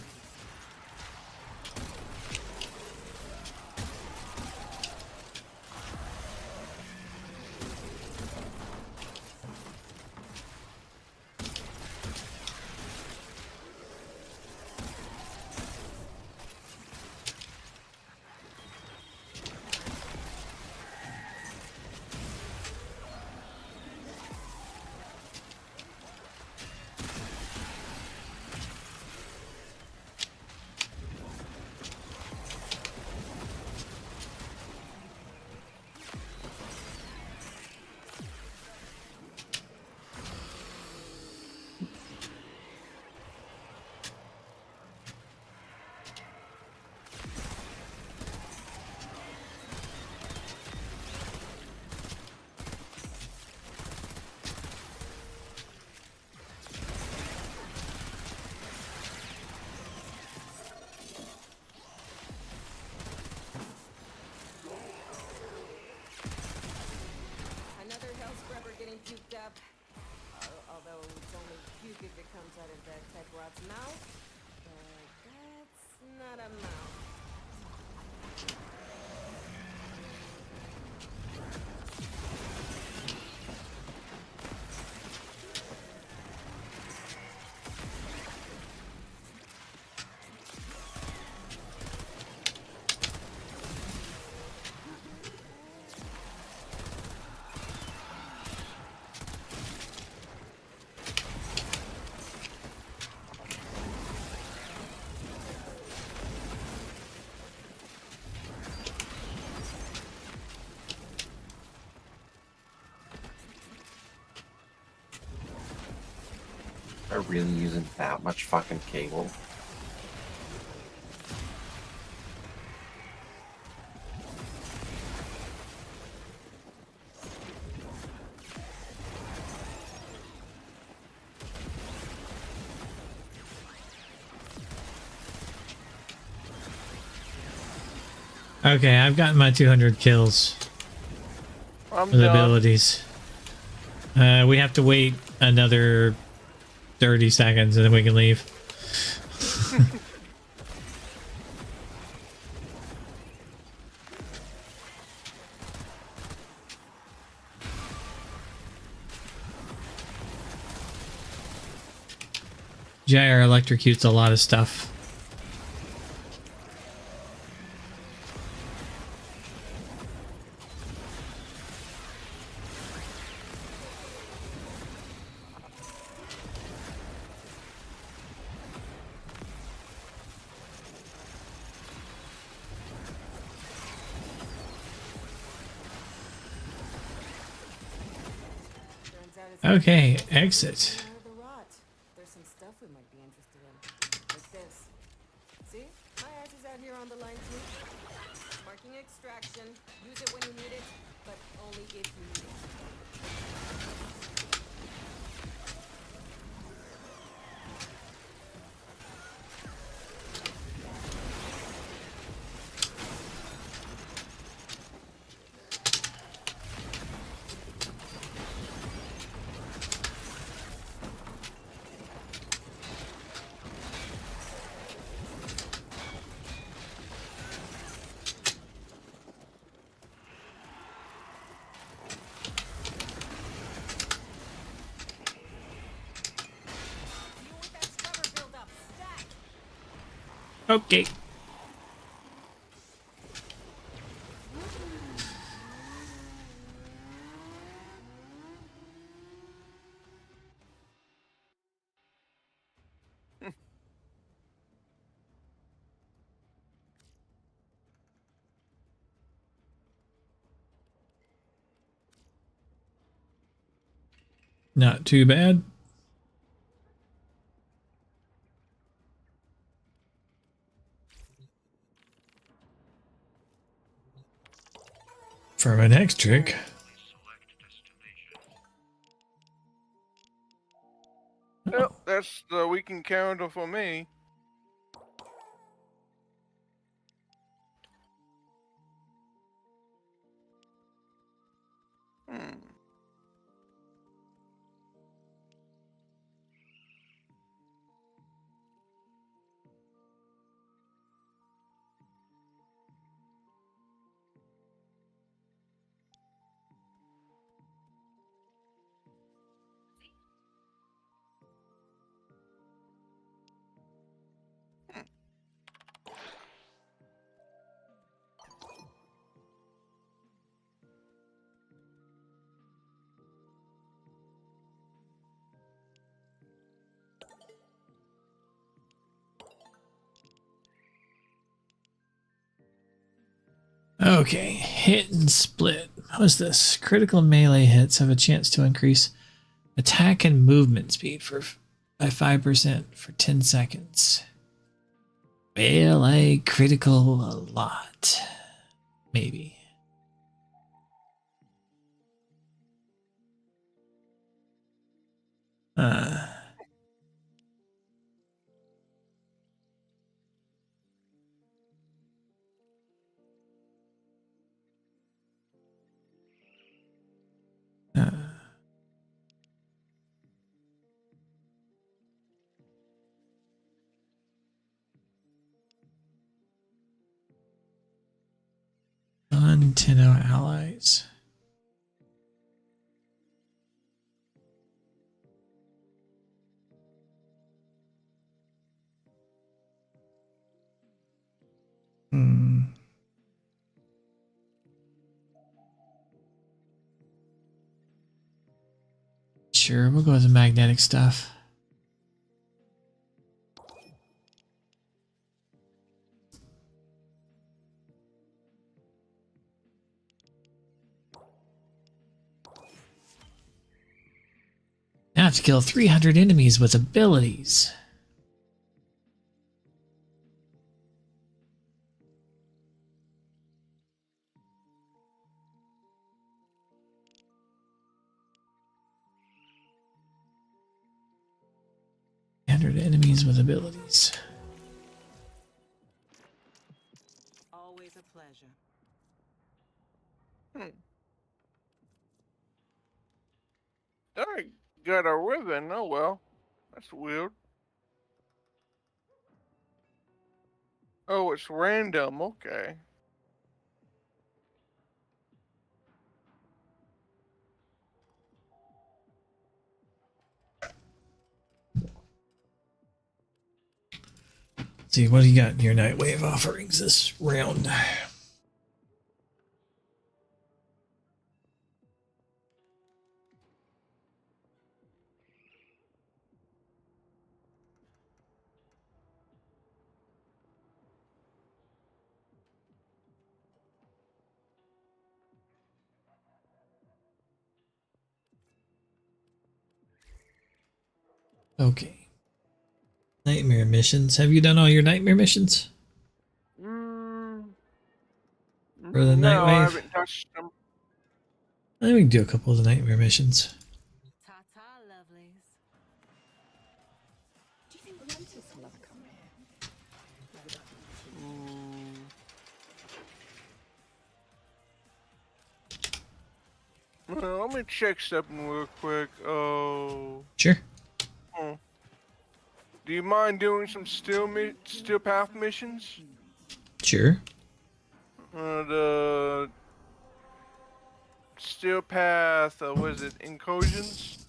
Another hell scrubber getting puked up. Although it's only puke if it comes out of that tech rot's mouth. But that's not a mouth. Are really using that much fucking cable? Okay, I've gotten my 200 kills I'm with done. abilities. We have to wait another 30 seconds and then we can leave. JR electrocutes a lot of stuff. Okay, exit. The rot. There's some stuff we might be interested in. Like this. Okay. Not too bad. For my next trick. Yep, that's the weekend calendar for me. Hmm. Okay, hit and split. What's this? Critical melee hits have a chance to increase attack and movement speed by 5% for 10 seconds. Melee critical a lot. Maybe. Non-Tenno allies. Sure, we'll go with the magnetic stuff. Now I have to kill 300 enemies with abilities. Enemies with abilities. Always a pleasure. I got a ribbon. Oh well, that's weird. Oh, it's random. Okay. Let's see, what do you got in your Nightwave offerings this round? Okay. Nightmare missions. Have you done all your nightmare missions? For the No, I Nightwave? haven't touched them. I think we can do a couple of the nightmare missions. Ta-ta, lovelies. Do you think Lotus will ever come here? Well, let me check something real quick. Oh. Sure. Do you mind doing some steel path missions? Sure. The steel path. What is it? Incursions.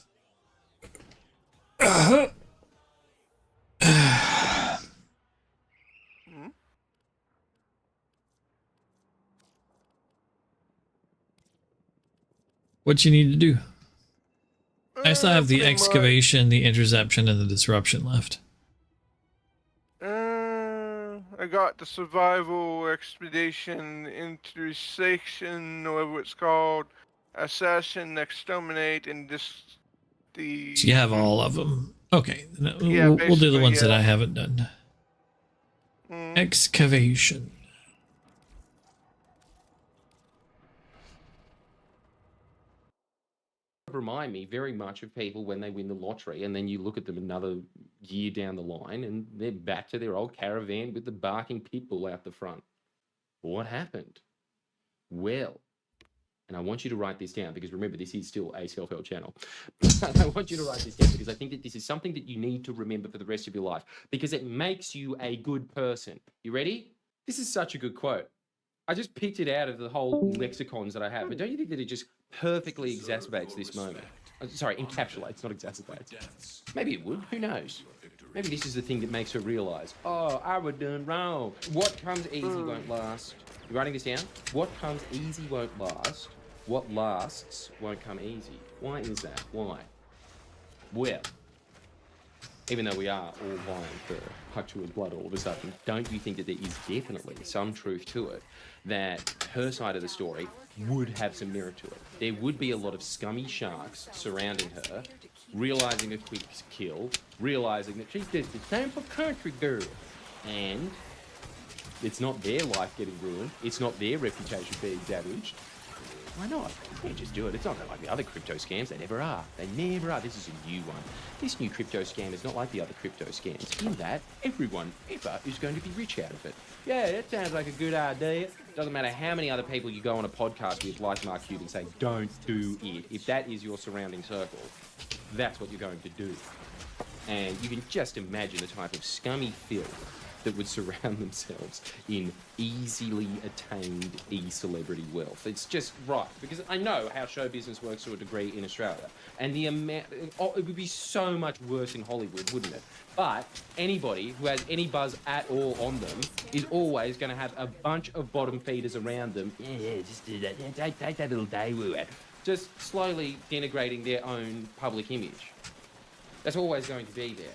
what you need to do. I still have the pretty much. excavation, the interception, and the disruption left. I got the survival expedition, intersection, whatever it's called, assassin, exterminate, and this the. So you have all of them. Okay, Yeah, we'll do the basically, ones that yeah. I haven't done. Excavation. Remind me very much of people when they win the lottery and then you look at them another year down the line and they're back to their old caravan with the barking pit bull out the front. What happened? Well, and I want you to write this down because remember, this is still a self-help channel. But I want you to write this down because I think that this is something that you need to remember for the rest of your life because it makes you a good person. You ready? This is such a good quote. I just picked it out of the whole lexicons that I have, but don't you think that it just perfectly exacerbates this moment? Sorry, encapsulates, not exacerbates. Maybe it would, who knows? Maybe this is the thing that makes her realise, oh, I was done wrong. What comes easy won't last. You writing this down? What comes easy won't last. What lasts won't come easy. Why is that? Why? Well, even though we are all vying for Hutchua's blood all of a sudden, don't you think that there is definitely some truth to it that her side of the story would have some merit to it? There would be a lot of scummy sharks surrounding her, realising a quick kill, realising that she's just the same for country girl. And it's not their life getting ruined, it's not their reputation being damaged. Why not? You can't just do it. It's not like the other crypto scams. They never are. They never are. This is a new one. This new crypto scam is not like the other crypto scams in that everyone ever is going to be rich out of it. Yeah, that sounds like a good idea. Doesn't matter how many other people you go on a podcast with like Mark Cuban and say, don't do it. If that is your surrounding circle, that's what you're going to do. And you can just imagine the type of scummy filth that would surround themselves in easily attained e-celebrity wealth. It's just right, because I know how show business works to a degree in Australia, and the amount, it would be so much worse in Hollywood, wouldn't it? But anybody who has any buzz at all on them is always going to have a bunch of bottom feeders around them. Yeah, just do that. Yeah, take that little day, just slowly denigrating their own public image. That's always going to be there.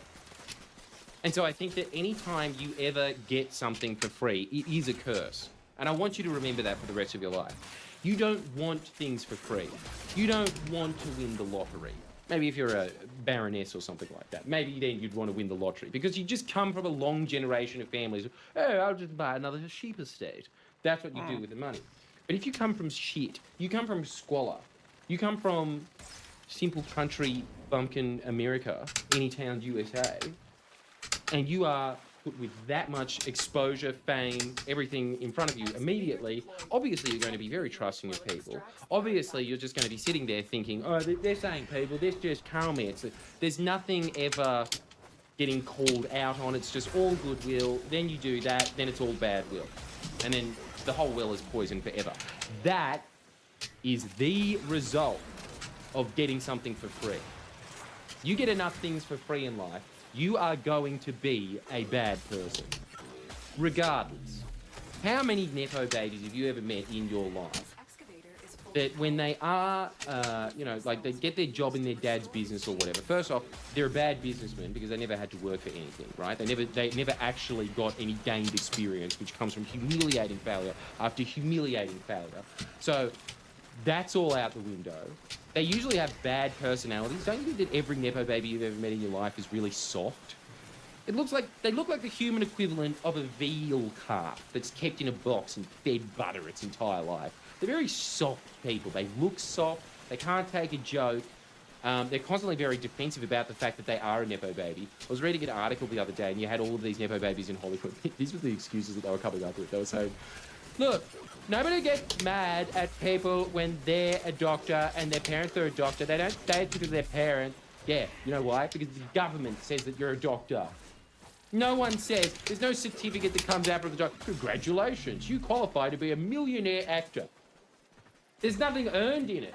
And so I think that any time you ever get something for free, it is a curse. And I want you to remember that for the rest of your life. You don't want things for free. You don't want to win the lottery. Maybe if you're a baroness or something like that, maybe then you'd want to win the lottery because you just come from a long generation of families. Oh, I'll just buy another sheep estate. That's what you do with the money. But if you come from shit, you come from squalor, you come from simple country bumpkin America, any town USA, and you are put with that much exposure, fame, everything in front of you immediately, obviously you're going to be very trusting of people. Obviously you're just going to be sitting there thinking, oh, they're saying people, there's just comments. There's nothing ever getting called out on. It's just all goodwill. Then you do that, then it's all bad will. And then the whole well is poisoned forever. That is the result of getting something for free. You get enough things for free in life, you are going to be a bad person. Regardless. How many Nepo babies have you ever met in your life that when they are, like they get their job in their dad's business or whatever, first off, they're a bad businessman because they never had to work for anything, right? They never actually got any gained experience, which comes from humiliating failure after humiliating failure. So that's all out the window. They usually have bad personalities. Don't you think that every Nepo baby you've ever met in your life is really soft? They look like the human equivalent of a veal calf that's kept in a box and fed butter its entire life. They're very soft people. They look soft. They can't take a joke. They're constantly very defensive about the fact that they are a Nepo baby. I was reading an article the other day and you had all of these Nepo babies in Hollywood. These were the excuses that they were coming up with. They were saying, look, nobody gets mad at people when they're a doctor and their parents are a doctor. They don't say it because they're parents. Yeah, you know why? Because the government says that you're a doctor. No one says, there's no certificate that comes out from the doctor. Congratulations, you qualify to be a millionaire actor. There's nothing earned in it.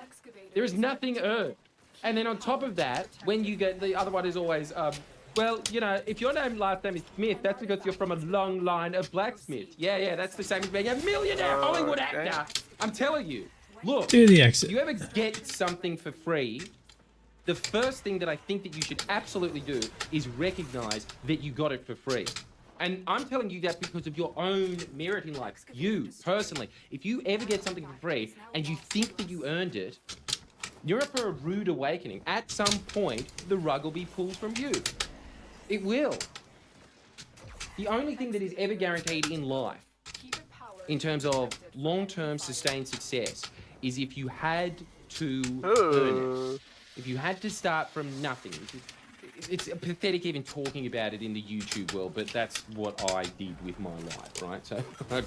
There is nothing earned. And then on top of that, when you get, the other one is always, well, you know, if your last name is Smith, that's because you're from a long line of blacksmiths. Yeah, that's the same as being a millionaire Hollywood actor. I'm telling you. Look, Do the exit. if you ever get something for free, the first thing that I think that you should absolutely do is recognize that you got it for free. And I'm telling you that because of your own merit in life. You, personally, if you ever get something for free and you think that you earned it, you're up for a rude awakening. At some point, the rug will be pulled from you. It will. The only thing that is ever guaranteed in life, in terms of long-term sustained success, is if you had to earn it. If you had to start from nothing. It's pathetic even talking about it in the YouTube world, but that's what I did with my life, right? So I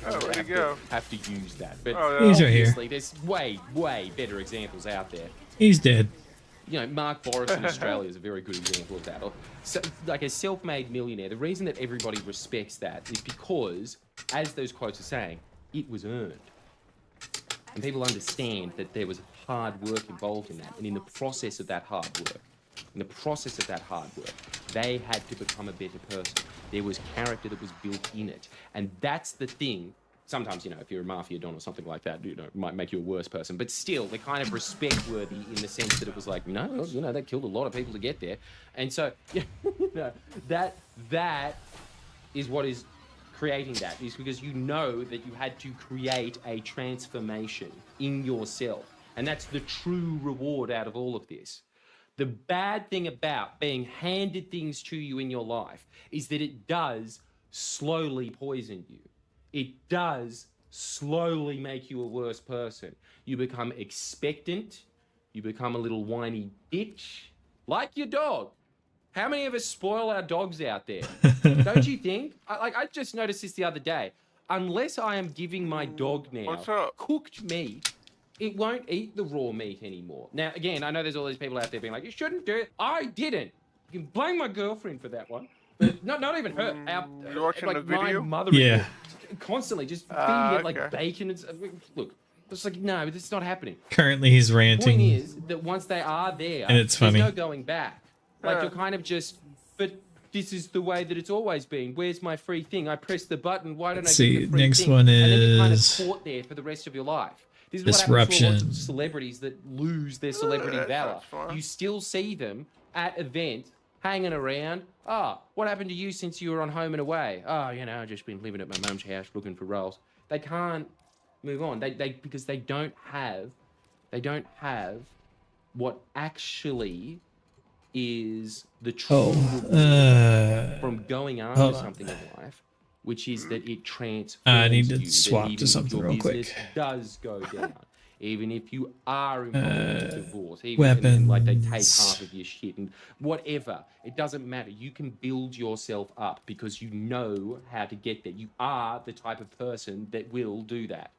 have to use that. But He's right here. obviously, there's way, way better examples out there. He's dead. You know, Mark Boris in Australia is a very good example of that. Or, so, like a self-made millionaire, the reason that everybody respects that is because, as those quotes are saying, it was earned. And people understand that there was hard work involved in that. And in the process of that hard work, they had to become a better person. There was character that was built in it. And that's the thing. Sometimes, you know, if you're a mafia don or something like that, you know, it might make you a worse person. But still, they're kind of respect-worthy in the sense that it was like, no, you know, they killed a lot of people to get there. And so, you know, that is what is creating that, is because you know that you had to create a transformation in yourself. And that's the true reward out of all of this. The bad thing about being handed things to you in your life is that it does slowly poison you. It does slowly make you a worse person. You become expectant. You become a little whiny bitch, like your dog. How many of us spoil our dogs out there? Don't you think? I just noticed this the other day. Unless I am giving my dog now cooked meat, it won't eat the raw meat anymore. Now, again, I know there's all these people out there being like, you shouldn't do it. I didn't. You can blame my girlfriend for that one. But not even her. You're watching the video? My mother constantly just feeding it like bacon. And look, it's like, no, this is not happening. Currently, he's ranting. The point is that once they are there, and it's funny. There's no going back. Like, you're kind of just, but this is the way that it's always been. Where's my free thing? I press the button. Why don't I get the free next thing? one And then you're kind of is caught there for the rest of your life. This is Disruption. what happens to a lot of celebrities that lose their celebrity valor. You still see them at events hanging around. What happened to you since you were on Home and Away? You know, I've just been living at my mum's house looking for roles. They can't move on. Because they don't have what actually is the true reward from going after something in life, which is that it transforms I need to you, swap to something your real business quick. does go down. Even if you are involved in a divorce, even weapons. if like they take half of your shit and whatever, it doesn't matter. You can build yourself up because you know how to get there. You are the type of person that will do that.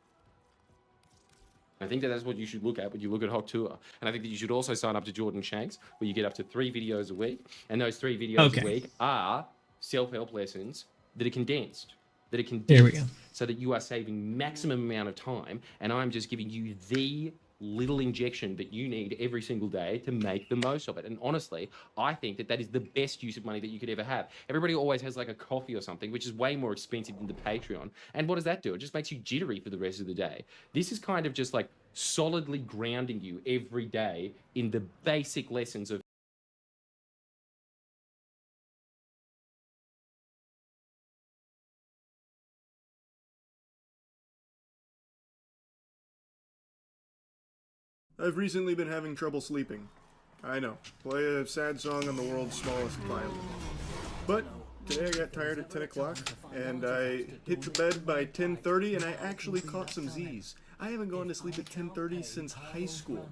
I think that that's what you should look at when you look at Hot Tour. And I think that you should also sign up to Jordan Shanks, where you get up to 3 videos a week. And those 3 videos a week are self-help lessons that are condensed. Here we go. So that you are saving maximum amount of time. And I'm just giving you the little injection that you need every single day to make the most of it. And honestly, I think that that is the best use of money that you could ever have. Everybody always has like a coffee or something, which is way more expensive than the Patreon. And what does that do? It just makes you jittery for the rest of the day. This is kind of just like solidly grounding you every day in the basic lessons of I've recently been having trouble sleeping. I know, play a sad song on the world's smallest violin. But today I got tired at 10 o'clock, and I hit the bed by 10:30, and I actually caught some Z's. I haven't gone to sleep at 10:30 since high school.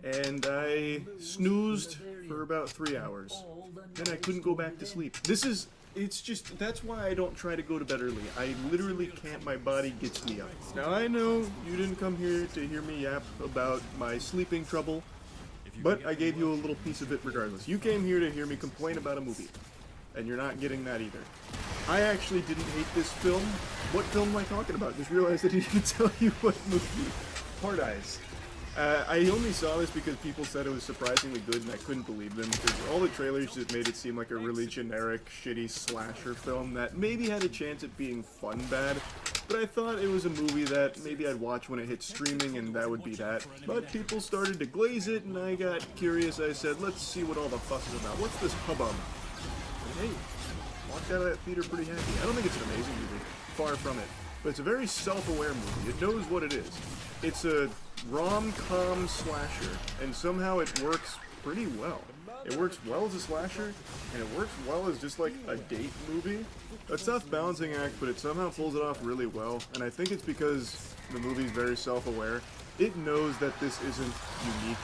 And I snoozed for about 3 hours. Then I couldn't go back to sleep. It's just, that's why I don't try to go to bed early. I literally can't, my body gets me up. Now I know you didn't come here to hear me yap about my sleeping trouble, but I gave you a little piece of it regardless. You came here to hear me complain about a movie, and you're not getting that either. I actually didn't hate this film. What film am I talking about? Just realized I didn't even tell you what movie. Hard Eyes. I only saw this because people said it was surprisingly good, and I couldn't believe them, because all the trailers just made it seem like a really generic, shitty slasher film that maybe had a chance at being fun bad, but I thought it was a movie that maybe I'd watch when it hit streaming, and that would be that. But people started to glaze it, and I got curious. I said, let's see what all the fuss is about. What's this hubbub? And hey, walked out of that theater pretty happy. I don't think it's an amazing movie, far from it, but it's a very self-aware movie. It knows what it is. It's a rom-com slasher, and somehow it works pretty well. It works well as a slasher, and it works well as just like a date movie. A tough balancing act, but it somehow pulls it off really well, and I think it's because the movie's very self-aware. It knows that this isn't unique.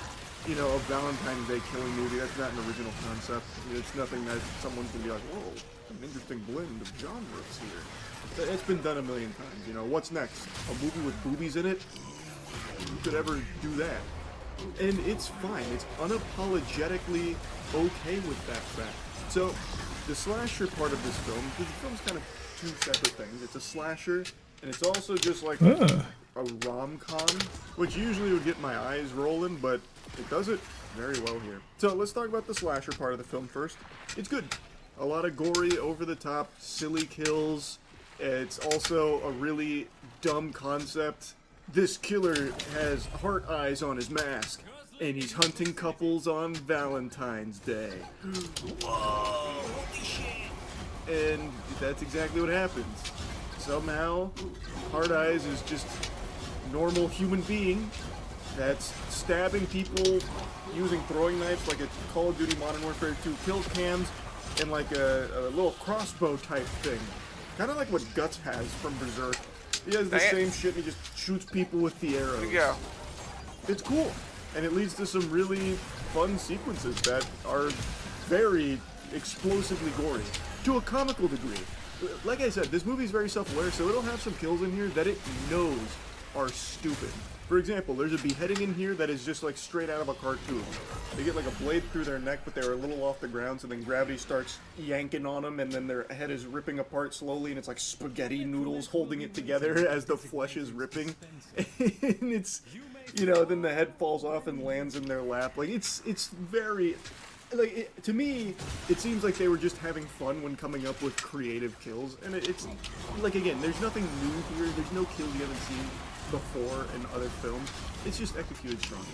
You know, a Valentine's Day killing movie, that's not an original concept. It's nothing that someone's gonna be like, whoa, an interesting blend of genres here. It's been done a million times, you know. What's next? A movie with boobies in it? Who could ever do that? And it's fine. It's unapologetically okay with that fact. So, the slasher part of this film, because the film's kind of two separate things. It's a slasher, and it's also just like a rom-com, which usually would get my eyes rolling, but it does it very well here. So, let's talk about the slasher part of the film first. It's good. A lot of gory, over-the-top, silly kills. It's also a really dumb concept. This killer has heart eyes on his mask, and he's hunting couples on Valentine's Day. Whoa, holy shit! And that's exactly what happens. Somehow, Hard Eyes is just a normal human being that's stabbing people using throwing knives like a Call of Duty Modern Warfare 2 kill cams and like a little crossbow type thing. Kind of like what Guts has from Berserk. He has the same shit and he just shoots people with the arrows. There you go. It's cool. And it leads to some really fun sequences that are very explosively gory. To a comical degree. Like I said, this movie is very self-aware, so it'll have some kills in here that it knows are stupid. For example, there's a beheading in here that is just like straight out of a cartoon. They get like a blade through their neck, but they're a little off the ground, so then gravity starts yanking on them, and then their head is ripping apart slowly, and it's like spaghetti noodles holding it together as the flesh is ripping. And it's, you know, then the head falls off and lands in their lap. Like, it's very... Like, to me, it seems like they were just having fun when coming up with creative kills, and it's, like, again, there's nothing new here, there's no kills you haven't seen before in other films, it's just executed strongly.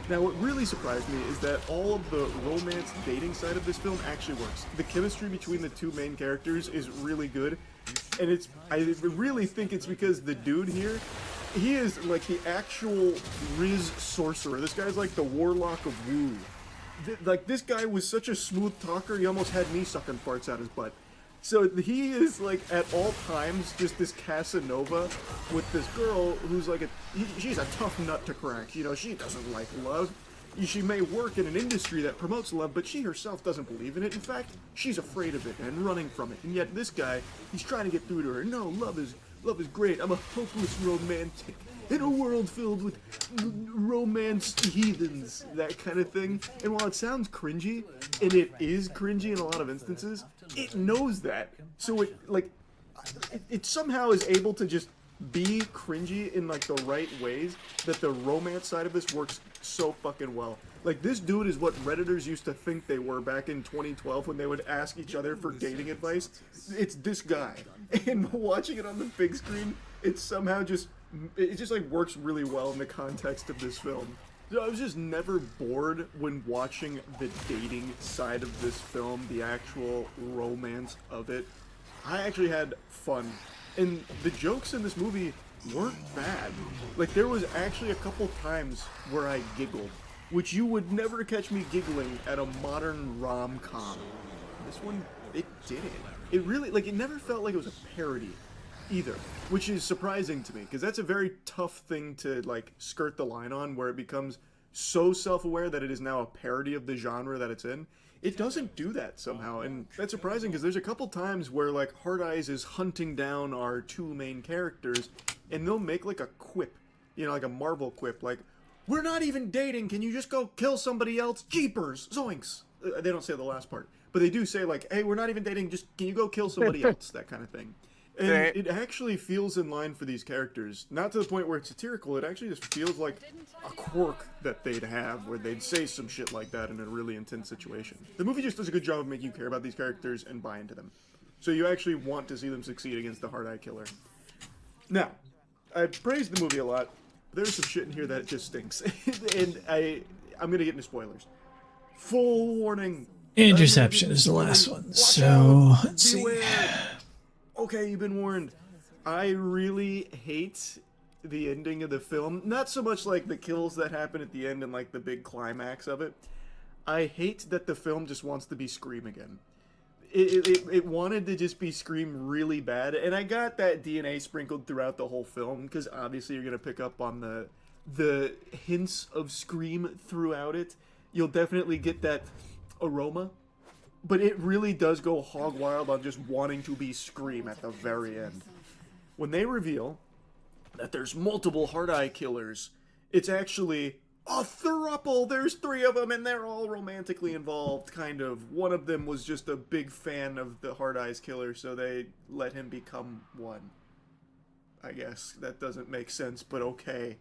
Now, what really surprised me is that all of the romance dating side of this film actually works. The chemistry between the two main characters is really good, and I really think it's because the dude here, he is like the actual Riz sorcerer. This guy's like the Warlock of Wu. Like, this guy was such a smooth talker, he almost had me sucking farts out his butt. So he is, like, at all times, just this Casanova with this girl who's like she's a tough nut to crack. You know, she doesn't like love. She may work in an industry that promotes love, but she herself doesn't believe in it. In fact, she's afraid of it and running from it. And yet this guy, he's trying to get through to her. No, love is great. I'm a hopeless romantic in a world filled with romance heathens, that kind of thing. And while it sounds cringy, and it is cringy in a lot of instances, it knows that. So it somehow is able to just be cringy in like the right ways, that the romance side of this works so fucking well. Like, this dude is what Redditors used to think they were back in 2012 when they would ask each other for dating advice. It's this guy. And watching it on the big screen, it somehow just like works really well in the context of this film. So I was just never bored when watching the dating side of this film, the actual romance of it. I actually had fun. And the jokes in this movie weren't bad. Like, there was actually a couple times where I giggled, which you would never catch me giggling at a modern rom-com. This one, it didn't. It really, like, it never felt like it was a parody either, which is surprising to me, because that's a very tough thing to, like, skirt the line on, where it becomes so self-aware that it is now a parody of the genre that it's in. It doesn't do that somehow, and that's surprising, because there's a couple times where, like, Hard Eyes is hunting down our two main characters, and they'll make, like, a quip, you know, like a Marvel quip, like, "We're not even dating, can you just go kill somebody else? Jeepers, zoinks!" They don't say the last part, but they do say, like, "Hey, we're not even dating, just can you go kill somebody else?" That kind of thing. And it actually feels in line for these characters. Not to the point where it's satirical, it actually just feels like a quirk that they'd have, where they'd say some shit like that in a really intense situation. The movie just does a good job of making you care about these characters and buy into them. So you actually want to see them succeed against the Hard-Eye Killer. Now, I praised the movie a lot. There's some shit in here that just stinks. And I'm gonna get into spoilers. Full warning. Interception is the last one. So, let's see. Okay, you've been warned. I really hate the ending of the film. Not so much like the kills that happen at the end and like the big climax of it. I hate that the film just wants to be Scream again. It wanted to just be Scream really bad, and I got that DNA sprinkled throughout the whole film, because obviously you're going to pick up on the hints of Scream throughout it. You'll definitely get that aroma. But it really does go hog wild on just wanting to be Scream at the very end. When they reveal that there's multiple Hard-Eye Killers, it's actually a throuple. There's 3 of them and they're all romantically involved, kind of. One of them was just a big fan of the Hard-Eyes Killer, so they let him become one. I guess that doesn't make sense, but okay.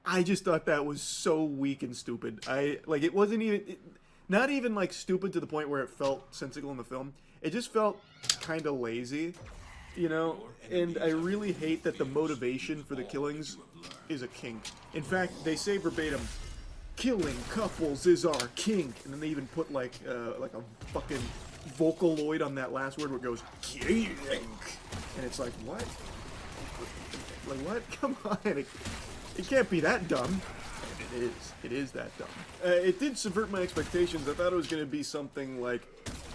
I just thought that was so weak and stupid. It wasn't even... Not even, like, stupid to the point where it felt sensical in the film. It just felt kind of lazy, you know? And I really hate that the motivation for the killings is a kink. In fact, they say verbatim, killing couples is our kink. And then they even put, like a fucking Vocaloid on that last word where it goes, kink. And it's like, what? Like, what? Come on. It can't be that dumb. It is that dumb. It did subvert my expectations. I thought it was going to be something like,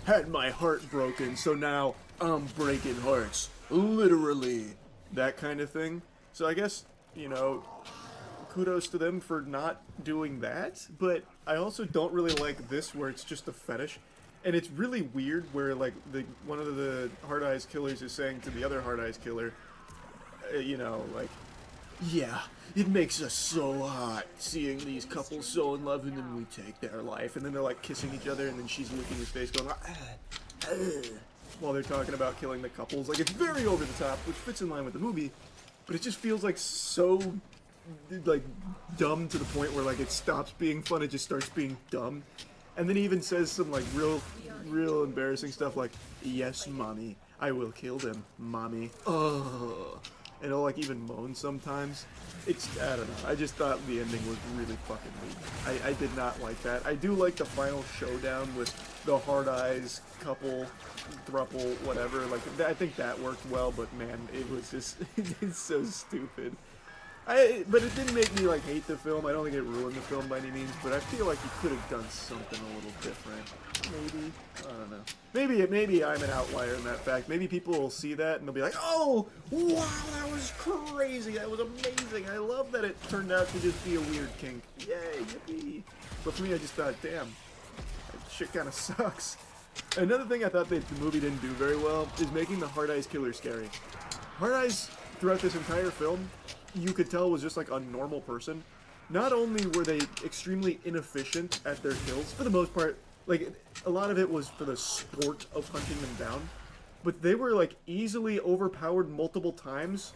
had my heart broken, so now I'm breaking hearts. Literally. That kind of thing. So I guess, you know, kudos to them for not doing that, but I also don't really like this where it's just a fetish. And it's really weird where, like, one of the Hard-Eyes Killers is saying to the other Hard-Eyes Killer, you know, like, yeah, it makes us so hot seeing these couples so in love, and then we take their life. And then they're like kissing each other, and then she's licking his face going, while they're talking about killing the couples. Like, it's very over the top, which fits in line with the movie, but it just feels like so, like, dumb to the point where, like, it stops being fun, it just starts being dumb. And then he even says some, like, real embarrassing stuff like, yes, mommy, I will kill them, mommy. Oh. And he'll, like, even moan sometimes. I don't know. I just thought the ending was really fucking weak. I did not like that. I do like the final showdown with the Hard-Eyes couple, throuple, whatever. Like, I think that worked well, but man, it was just, it's so stupid. But it didn't make me, like, hate the film. I don't think it ruined the film by any means, but I feel like you could have done something a little different. Maybe. I don't know. Maybe I'm an outlier in that fact. Maybe people will see that and they'll be like, oh, wow, that was crazy. That was amazing. I love that it turned out to just be a weird kink. Yay, yippee. But for me, I just thought, damn, that shit kind of sucks. Another thing I thought that the movie didn't do very well is making the Hard-Eyes Killer scary. Hard-Eyes, throughout this entire film, you could tell was just like a normal person. Not only were they extremely inefficient at their kills, for the most part, like, a lot of it was for the sport of hunting them down, but they were, like, easily overpowered multiple times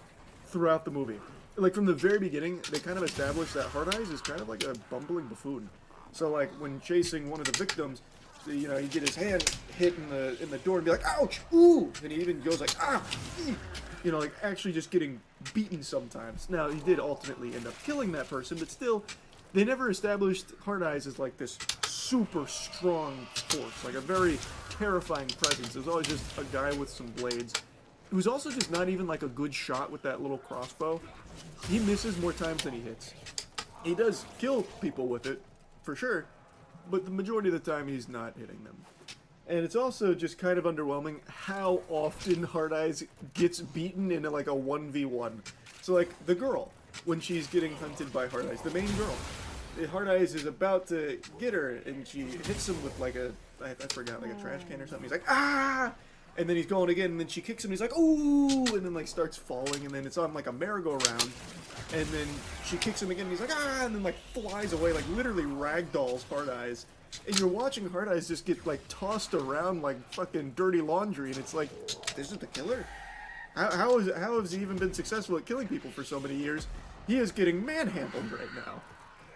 throughout the movie. Like, from the very beginning, they kind of established that Hard-Eyes is kind of like a bumbling buffoon. So, like, when chasing one of the victims, you know, he'd get his hand hit in the door and be like, ouch, ooh, and he even goes like, ah, you know, like, actually just getting beaten sometimes. Now, he did ultimately end up killing that person, but still, they never established Hard-Eyes as, like, this super strong force, like a very terrifying presence. It was always just a guy with some blades. It was also just not even, like, a good shot with that little crossbow. He misses more times than he hits. He does kill people with it, for sure, but the majority of the time he's not hitting them. And it's also just kind of underwhelming how often Hard-Eyes gets beaten in like a 1v1. So like the girl, when she's getting hunted by Hard-Eyes, the main girl, Hard-Eyes is about to get her and she hits him with like I forgot, like a trash can or something. He's like, ah! And then he's going again, and then she kicks him, and he's like, ooh! And then like starts falling, and then it's on like a merry-go-round. And then she kicks him again, and he's like, ah! And then like flies away, like literally ragdolls Hard-Eyes. And you're watching Hard-Eyes just get like tossed around like fucking dirty laundry, and it's like, this is the killer? How has he even been successful at killing people for so many years? He is getting manhandled right now.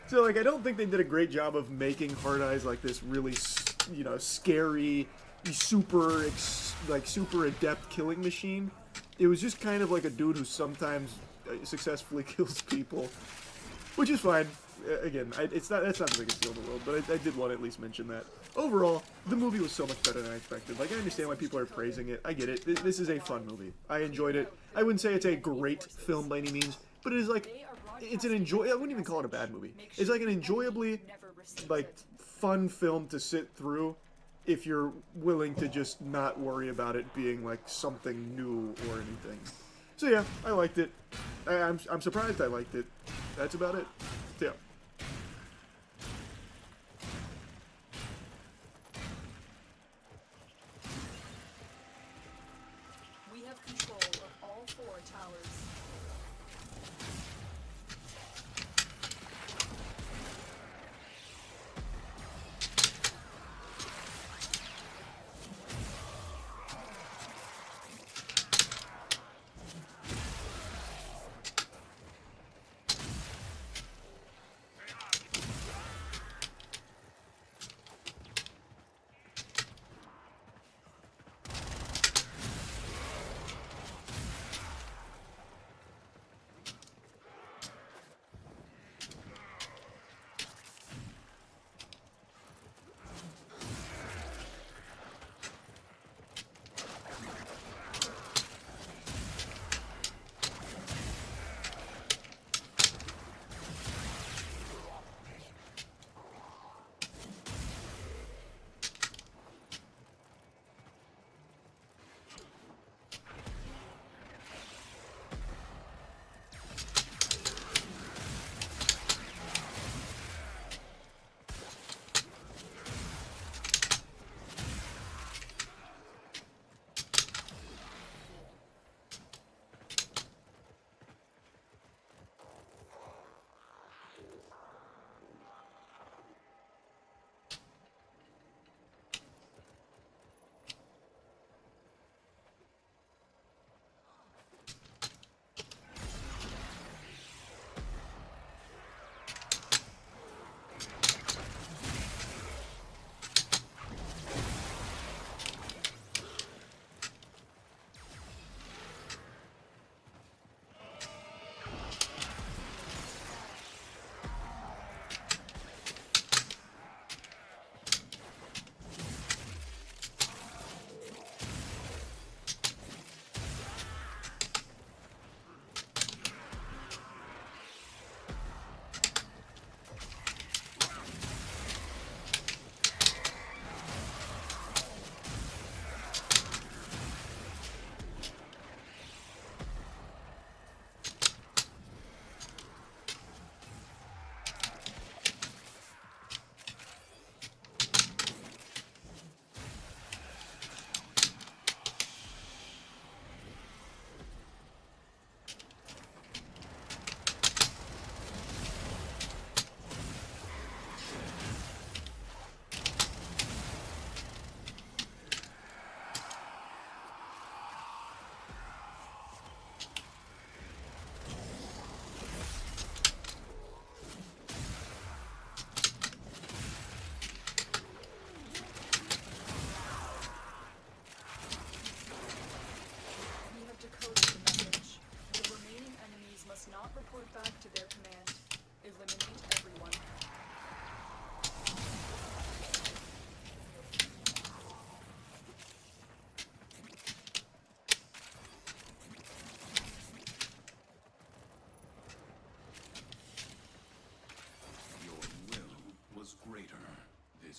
So, like, I don't think they did a great job of making Hard Eyes like this really, you know, scary, super adept killing machine. It was just kind of like a dude who sometimes successfully kills people, which is fine. Again, that's not the biggest deal in the world, but I did want to at least mention that. Overall, the movie was so much better than I expected. Like, I understand why people are praising it. I get it. This is a fun movie. I enjoyed it. I wouldn't say it's a great film by any means, but it is like, it's an I wouldn't even call it a bad movie. It's like an enjoyably, like, fun film to sit through if you're willing to just not worry about it being like something new or anything. So yeah, I liked it. I'm surprised I liked it. That's about it. So, yeah. We have control of all 4 towers.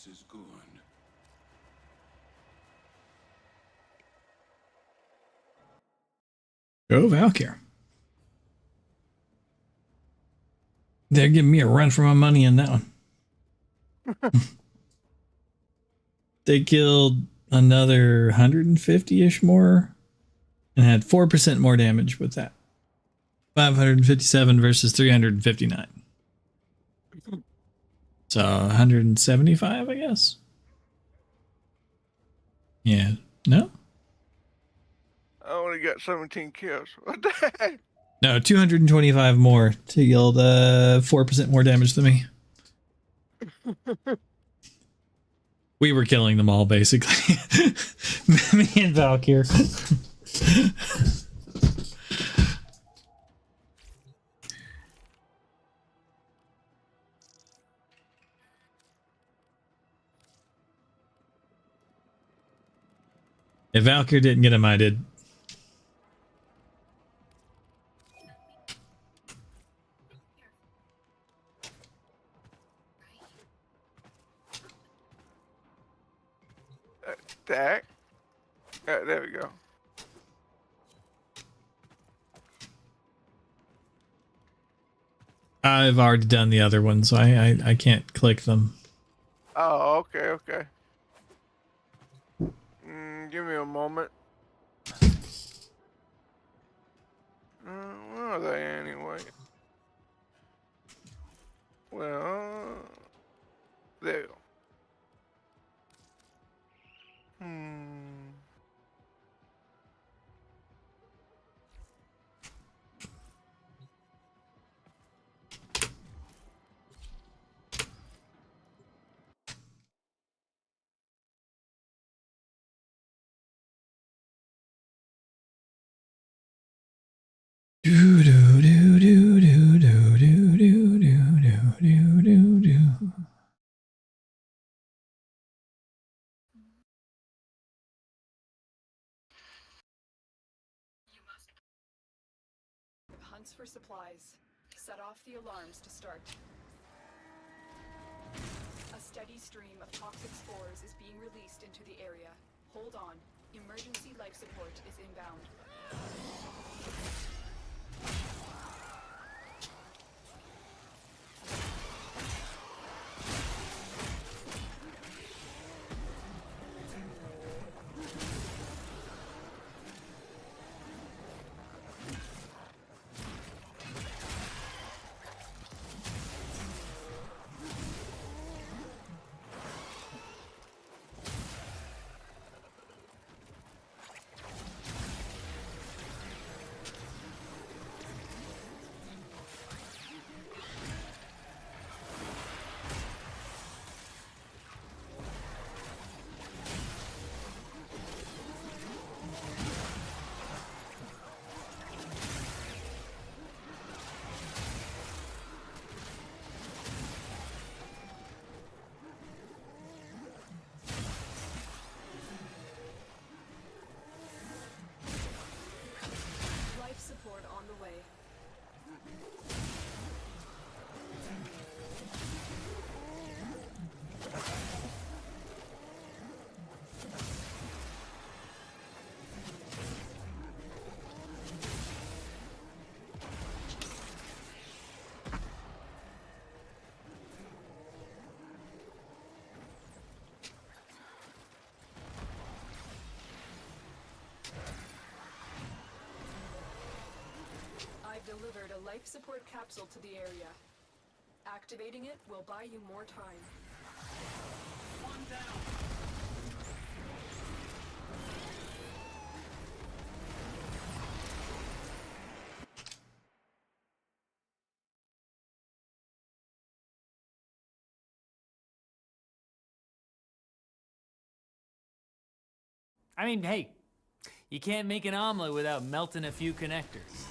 This is good. Go Valkyr. They're giving me a run for my money in that one. They killed another 150-ish more and had 4% more damage with that. 557 versus 359. So 175, I guess. Yeah. No? Oh, only got 17 kills. What the heck? No, 225 more to yield 4% more damage than me. We were killing them all, basically. Me and Valkyr. If Valkyr didn't get him, I did. Attack. There we go. I've already done the other one, so I can't click them. Oh, okay, okay. Give me a moment. Where are they anyway? Well, there you go. Do do do do do do do do do do do do. Hunts for supplies. Set off the alarms to start. A steady stream of toxic spores is being released into the area. Hold on. Emergency life support is inbound. Support on the way. Delivered a life support capsule to the area. Activating it will buy you more time. One down. I mean, hey, you can't make an omelet without melting a few connectors.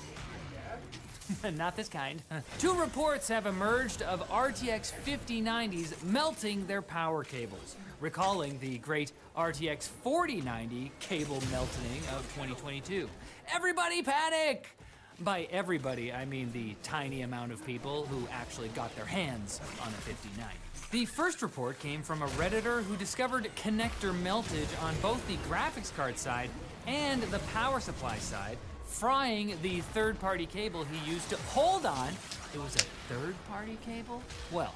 Not this kind. 2 reports have emerged of RTX 5090s melting their power cables, recalling the great RTX 4090 cable melting of 2022. Everybody panic! By everybody, I mean the tiny amount of people who actually got their hands on a 5090. The first report came from a Redditor who discovered connector meltage on both the graphics card side and the power supply side, frying the third-party cable he used to hold on. It was a third-party cable? Well,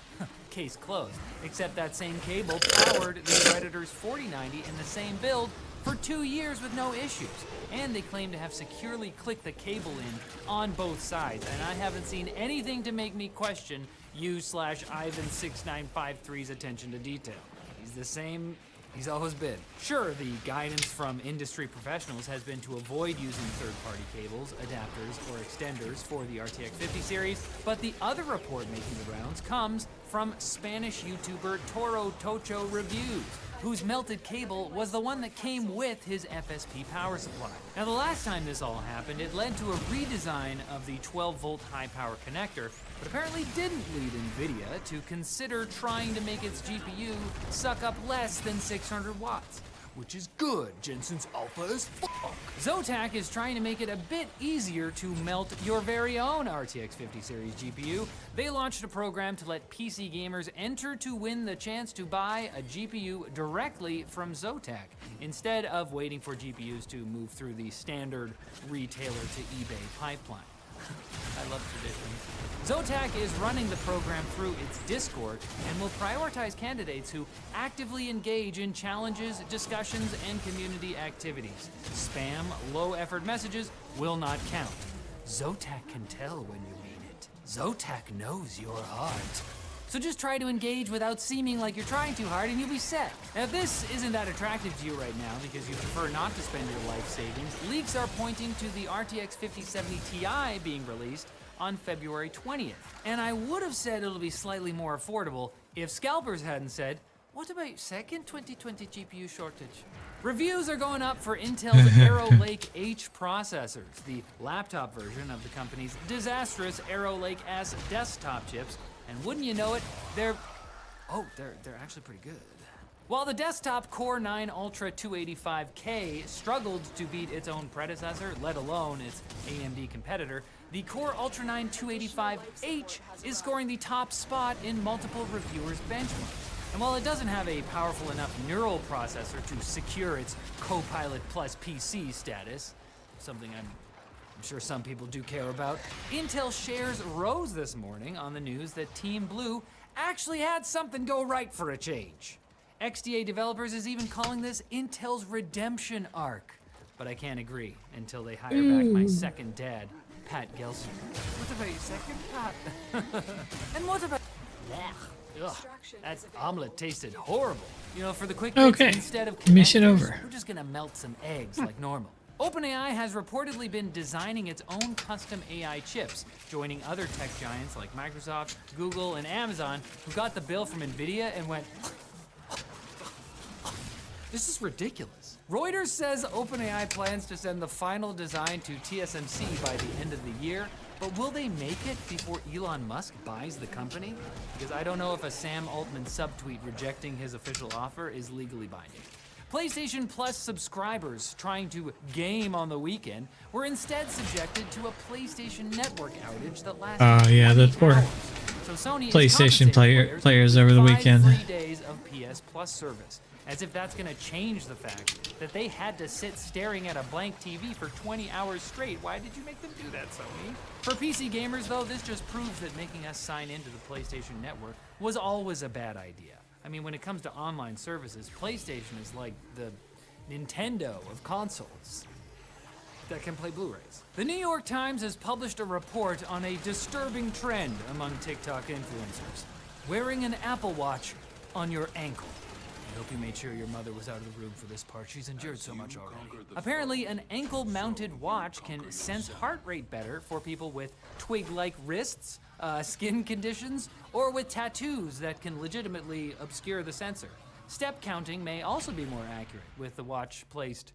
case closed, except that same cable powered the Redditor's 4090 in the same build for 2 years with no issues. And they claim to have securely clicked the cable in on both sides, and I haven't seen anything to make me question you/Ivan6953's attention to detail. He's the same He's always been. Sure, the guidance from industry professionals has been to avoid using third-party cables, adapters, or extenders for the RTX 50 series, but the other report making the rounds comes from Spanish YouTuber Toro Tocho Reviews, whose melted cable was the one that came with his FSP power supply. Now, the last time this all happened, it led to a redesign of the 12-volt high-power connector, but apparently didn't lead NVIDIA to consider trying to make its GPU suck up less than 600 watts. Which is good, Jensen's alpha as fuck. Zotac is trying to make it a bit easier to melt your very own RTX 50 series GPU. They launched a program to let PC gamers enter to win the chance to buy a GPU directly from Zotac, instead of waiting for GPUs to move through the standard retailer to eBay pipeline. I love traditions. Zotac is running the program through its Discord and will prioritize candidates who actively engage in challenges, discussions, and community activities. Spam, low-effort messages will not count. Zotac can tell when you mean it. Zotac knows your heart. So just try to engage without seeming like you're trying too hard and you'll be set. Now, if this isn't that attractive to you right now because you prefer not to spend your life savings, leaks are pointing to the RTX 5070 Ti being released on February 20th. And I would have said it'll be slightly more affordable if scalpers hadn't said, what about second 2020 GPU shortage? Reviews are going up for Intel's Arrow Lake H processors, the laptop version of the company's disastrous Arrow Lake S desktop chips. And wouldn't you know it, they're actually pretty good. While the desktop Core 9 Ultra 285K struggled to beat its own predecessor, let alone its AMD competitor, the Core Ultra 9 285H is scoring the top spot in multiple reviewers' benchmarks. And while it doesn't have a powerful enough neural processor to secure its Copilot Plus PC status, something I'm sure some people do care about, Intel shares rose this morning on the news that Team Blue actually had something go right for a change. XDA Developers is even calling this Intel's redemption arc. But I can't agree until they hire back my second dad, Pat Gelsinger. What about your second, Pat? And what about... Ugh, that omelet tasted horrible. You know, for the quick bits, instead of Mission connectors, over. we're just gonna melt some eggs like normal. OpenAI has reportedly been designing its own custom AI chips, joining other tech giants like Microsoft, Google, and Amazon, who got the bill from NVIDIA and went, this is ridiculous. Reuters says OpenAI plans to send the final design to TSMC by the end of the year, but will they make it before Elon Musk buys the company? Because I don't know if a Sam Altman subtweet rejecting his official offer is legally binding. PlayStation Plus subscribers trying to game on the weekend were instead subjected to a PlayStation Network outage that lasted Yeah, the poor so Sony PlayStation players over the weekend. 3 days of PS Plus service, as if that's going to change the fact that they had to sit staring at a blank TV for 20 hours straight. Why did you make them do that, Sony? For PC gamers, though, this just proves that making us sign into the PlayStation Network was always a bad idea. I mean, when it comes to online services, PlayStation is like the Nintendo of consoles that can play Blu-rays. The New York Times has published a report on a disturbing trend among TikTok influencers. Wearing an Apple Watch on your ankle. I hope you made sure your mother was out of the room for this part. She's endured so much already. Apparently, an ankle-mounted watch can sense heart rate better for people with twig-like wrists, skin conditions, or with tattoos that can legitimately obscure the sensor. Step counting may also be more accurate, with the watch placed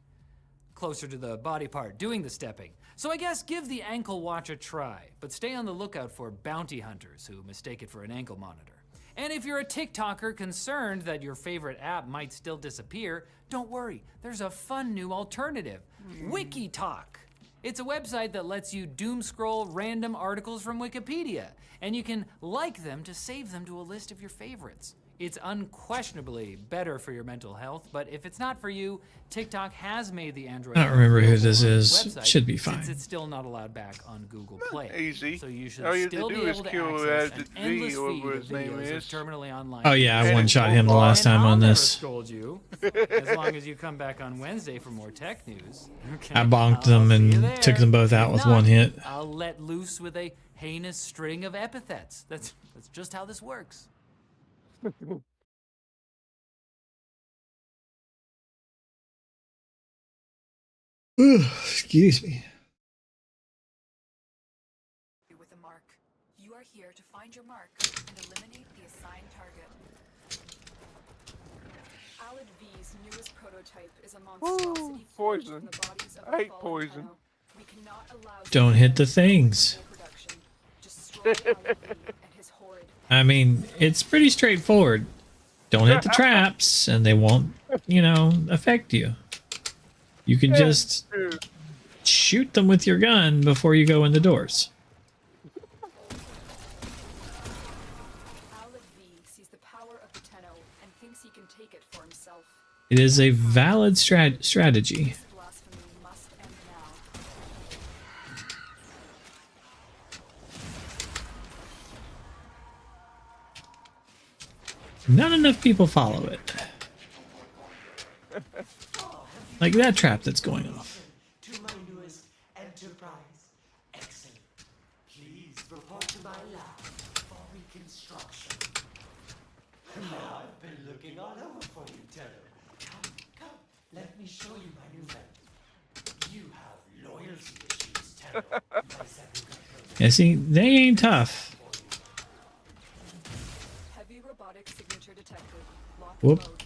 closer to the body part doing the stepping. So I guess give the ankle watch a try, but stay on the lookout for bounty hunters who mistake it for an ankle monitor. And if you're a TikToker concerned that your favorite app might still disappear, don't worry, there's a fun new alternative, WikiTalk. It's a website that lets you doom scroll random articles from Wikipedia, and you can like them to save them to a list of your favorites. It's unquestionably better for your mental health, but if it's not for you, TikTok has made the Android I don't remember who this is. website, Should be fine. since it's still not allowed back on Google Play. Easy. So you should All you have still to be do is able to kill access an the endless or feed whatever of his name videos of is. terminally online. Oh yeah, I one-shot him the last time on I'll never this. scold you, as long as you come back on Wednesday for more tech news. Okay, I bonked I'll them see you and there. took them both out If with not, one hit. I'll let loose with a heinous string of epithets. That's just how this works. Excuse me. With a mark. You are here to find your mark and eliminate the assigned target. Alid V's newest prototype is a monstrosity forged from the bodies of I hate the fallen poison. Tenno. We cannot allow Don't hit the things. destroy Alid V and his horrid. I mean, it's pretty straightforward. Don't hit the traps, and they won't, affect you. You can just shoot them with your gun before you go in the doors. Alid V sees the power of the Tenno and thinks he can take it for himself. It is a valid strategy. Blasphemy must end now. Not enough people follow it. Like that trap that's going off. To my newest enterprise. Excellent. Please report to my lab for reconstruction. Now I've been looking all over for you, Tenno. Come, let me show you my new friend. You have loyalty issues, Tenno. Yeah, see, they ain't tough. Heavy robotic signature detected. Lock Whoop. mode.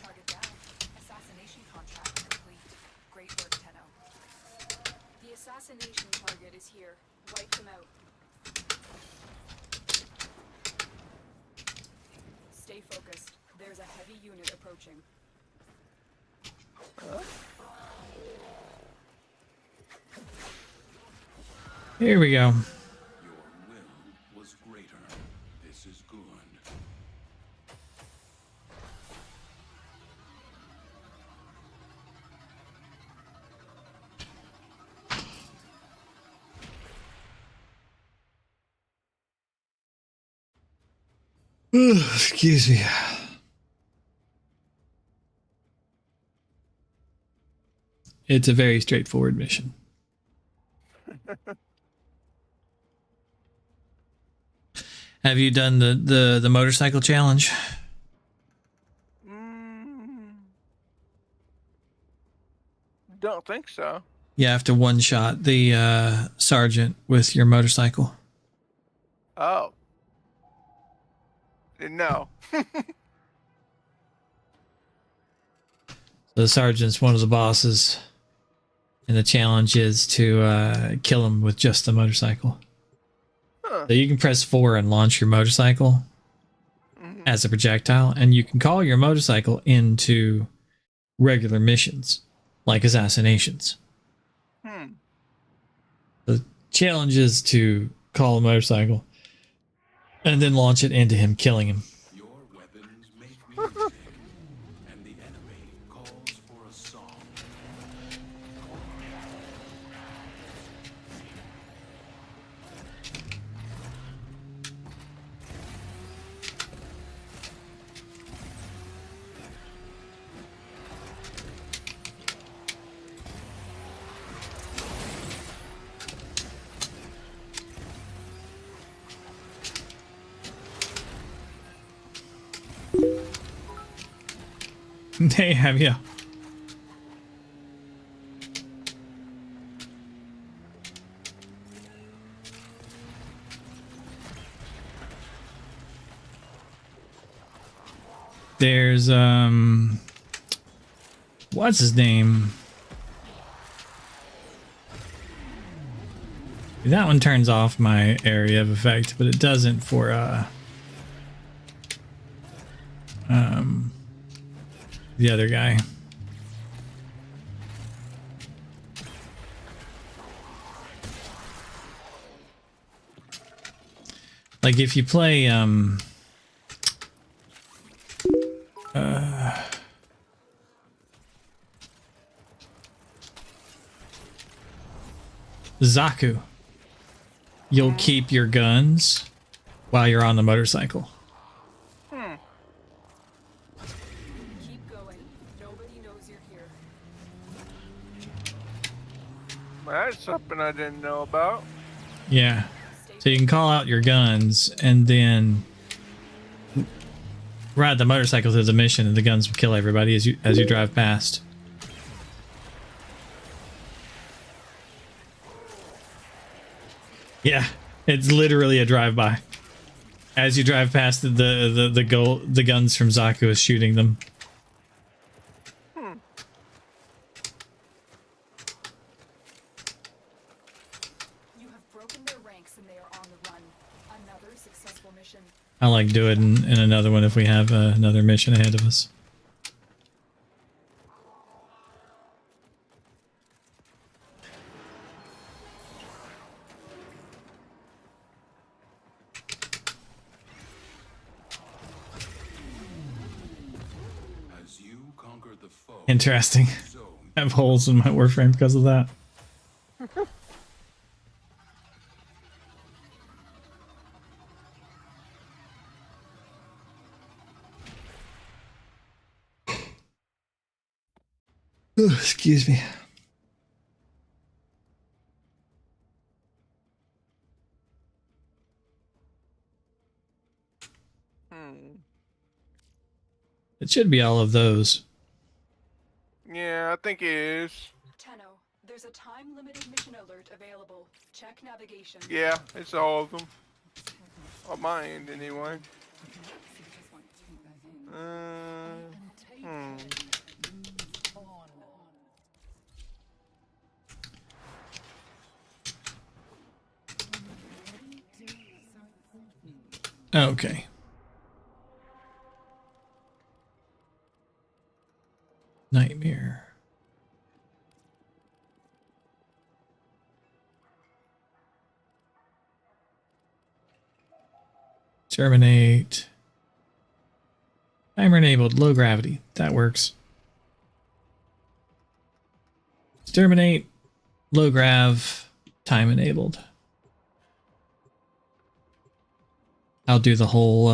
Target down. Assassination contract complete. Great work, Tenno. The assassination target is here. Wipe them out. Stay focused. There's a heavy unit approaching. Here we go. Was greater. This is good. Excuse me. It's a very straightforward mission. Have you done the motorcycle challenge? Don't think so. You have to one-shot the sergeant with your motorcycle. Oh. No. The sergeant's one of the bosses, and the challenge is to kill him with just the motorcycle. Huh. So you can press 4 and launch your motorcycle as a projectile, and you can call your motorcycle into regular missions, like assassinations. The challenge is to call a motorcycle and then launch it into him, killing him. Your weapons make music, and the enemy calls for a song. They have you. There's what's his name? That one turns off my area of effect, but it doesn't for the other guy. Like if you play Zaku, you'll keep your guns while you're on the motorcycle. Keep going. Nobody knows you're here. That's something I didn't know about. Yeah. Stay So you can call out your guns and then ride the motorcycle to the mission, and the guns will kill everybody as you drive past. Yeah, it's literally a drive-by. As you drive past the guns from Zaku is shooting them. You have broken their ranks and they are on the run. Another successful mission. I like do it in another one if we have another mission ahead of us. Interesting. I have holes in my Warframe because of that. Ooh, excuse me. It should be all of those. Yeah, I think it is. Tenno, there's a time-limited mission alert available. Check navigation. Yeah, it's all of them. On my end, anyway. Okay. Nightmare. Terminate. Timer enabled. Low gravity. That works. Terminate. Low grav. Time enabled. I'll do the whole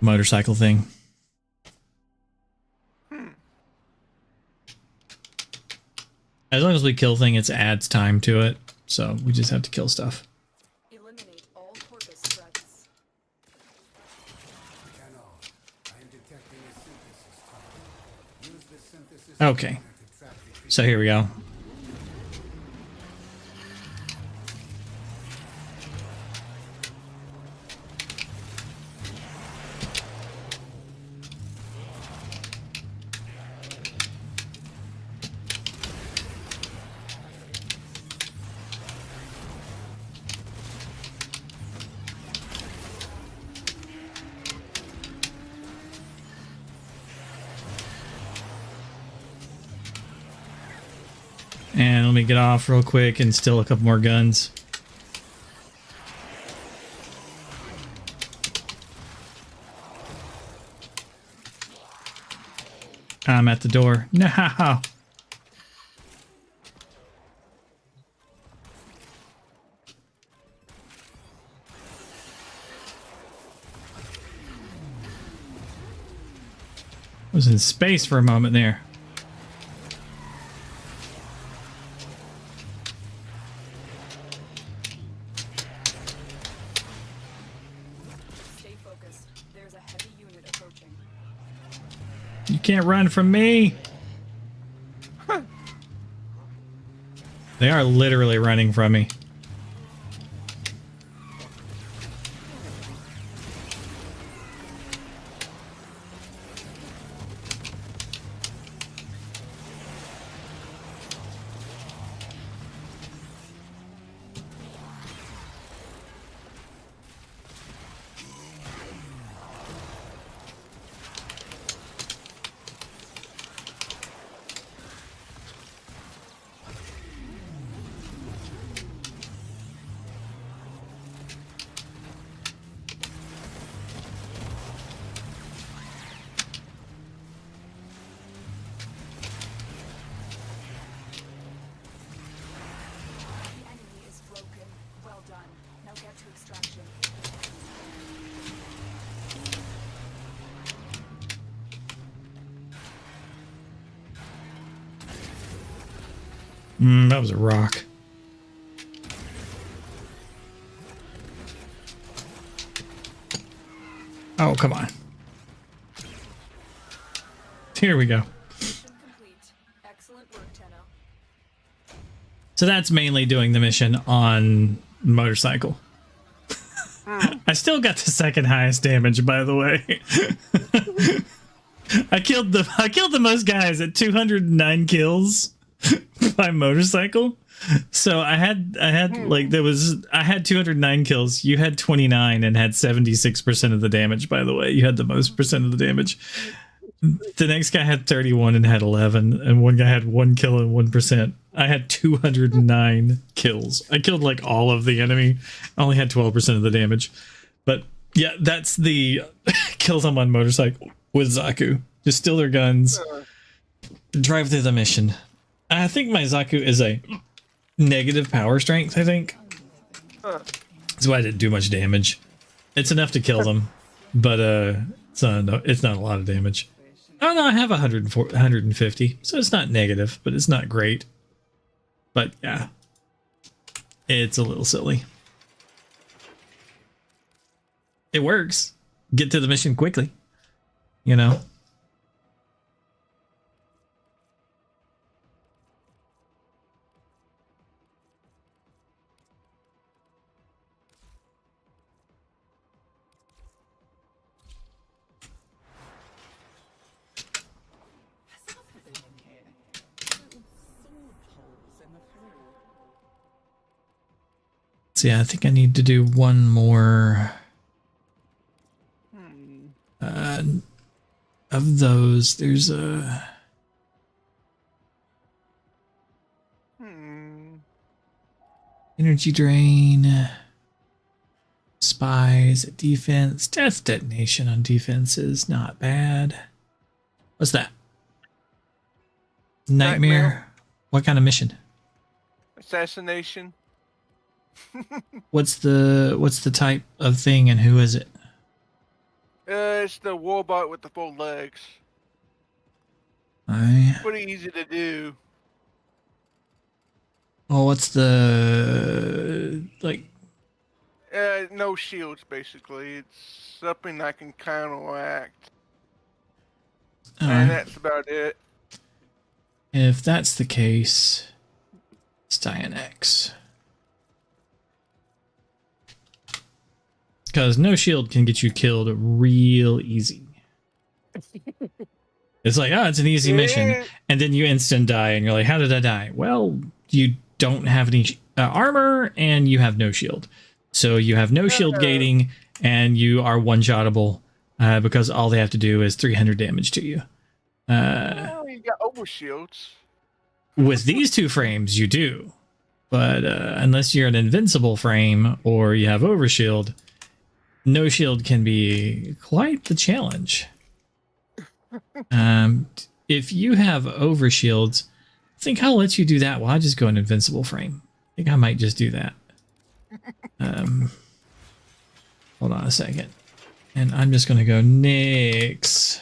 motorcycle thing. As long as we kill things, it adds time to it. So we just have to kill stuff. Eliminate all corpus threats. Okay. So here we go. And let me get off real quick and steal a couple more guns. I'm at the door. No. Was in space for a moment there. Stay focused. There's a heavy unit approaching. You can't run from me. They are literally running from me. The enemy is broken. Well done. Now get to extraction. That was a rock. Oh, come on. Here we go. Excellent work, Tenno. So that's mainly doing the mission on motorcycle. I still got the second highest damage, by the way. I killed the most guys at 209 kills by motorcycle. So I had like I had 209 kills. You had 29 and had 76% of the damage, by the way. You had the most percent of the damage. The next guy had 31 and had 11, and one guy had 1 kill and 1%. I had 209 kills. I killed like all of the enemy. I only had 12% of the damage. But yeah, that's the kills on my motorcycle with Zaku. Just steal their guns, drive through the mission. I think my Zaku is a negative power strength, I think. That's why I didn't do much damage. It's enough to kill them, but it's not a lot of damage. Oh no, I have 150, so it's not negative, but it's not great. But yeah, it's a little silly. It works. Get to the mission quickly, you know. So yeah, I think I need to do one more of those. There's a energy drain, spies, defense, death detonation on defense is not bad. What's that? Nightmare? What kind of mission? Assassination. What's the type of thing and who is it? It's the warbot with the 4 legs. Pretty easy to do. Well, what's the like? No shields, basically. It's something I can counteract. And that's about it. If that's the case, let's die an X. Because no shield can get you killed real easy. It's like, oh, it's an easy mission. And then you instant die and you're like, how did I die? Well, you don't have any armor and you have no shield. So you have no shield gating and you are one-shottable because all they have to do is 300 damage to you. Well, you got overshields. With these 2 frames, you do. But unless you're an invincible frame or you have overshield, no shield can be quite the challenge. If you have overshields, I think I'll let you do that while I just go an invincible frame. I think I might just do that. Hold on a second. And I'm just going to go Nyx.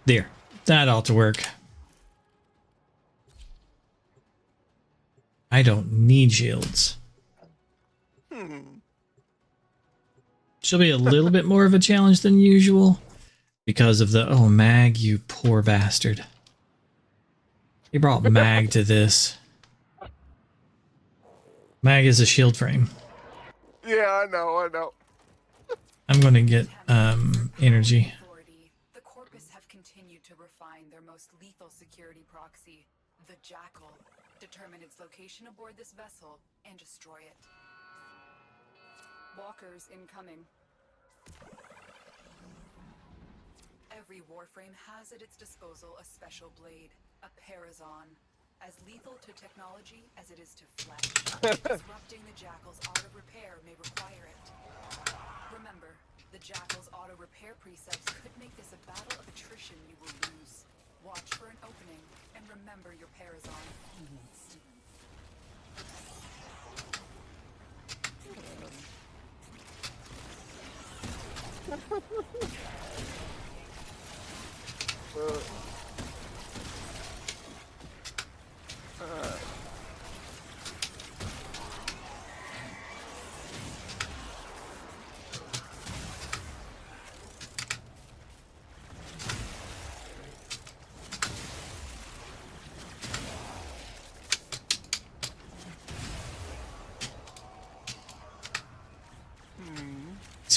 There. That ought to work. I don't need shields. She'll be a little bit more of a challenge than usual because of the Mag, you poor bastard. He brought Mag to this. Mag is a shield frame. Yeah, I know. I'm going to get energy. The Corpus have continued to refine their most lethal security proxy, the Jackal, determine its location aboard this vessel, and destroy it. Walkers incoming. Every Warframe has at its disposal a special blade, a Parazon, as lethal to technology as it is to flesh. Disrupting the Jackal's auto-repair may require it. Remember, the Jackal's auto-repair precepts could make this a battle of attrition you will lose. Watch for an opening, and remember your Parazon.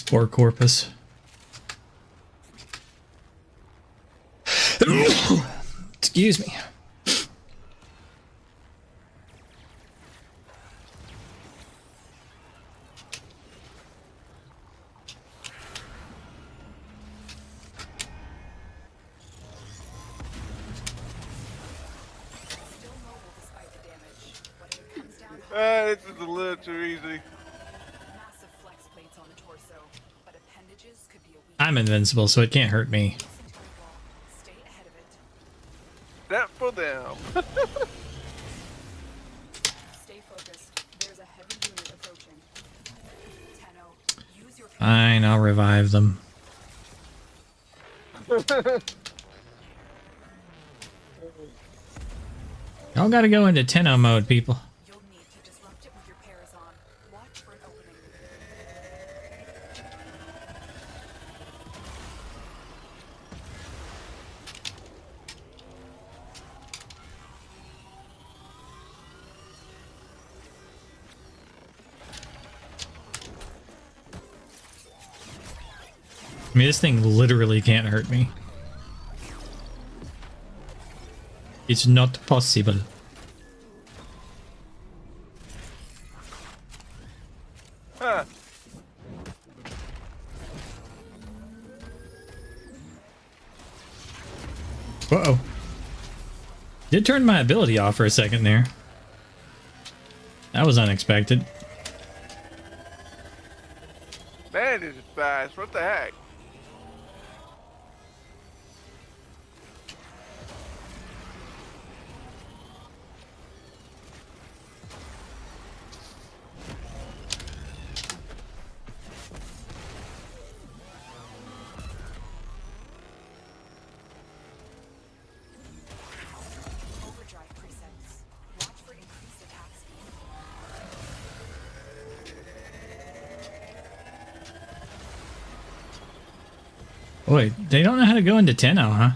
Poor Corpus. Excuse me. This is a little too easy. Massive flex plates on the torso, but appendages could be a weak I'm invincible, so it can't hurt me. Stay ahead of it. That for them. Stay focused. There's a heavy unit approaching. Tenno, use your Fine, I'll revive them. Y'all gotta go into Tenno mode, people. You'll need to disrupt it with your Parazon. Watch for an opening. I mean, this thing literally can't hurt me. It's not possible. Huh. Uh-oh. Did turn my ability off for a second there. That was unexpected. Man, this is fast. What the heck? Overdrive presets. Watch for increased attack speed. Boy, they don't know how to go into Tenno, huh?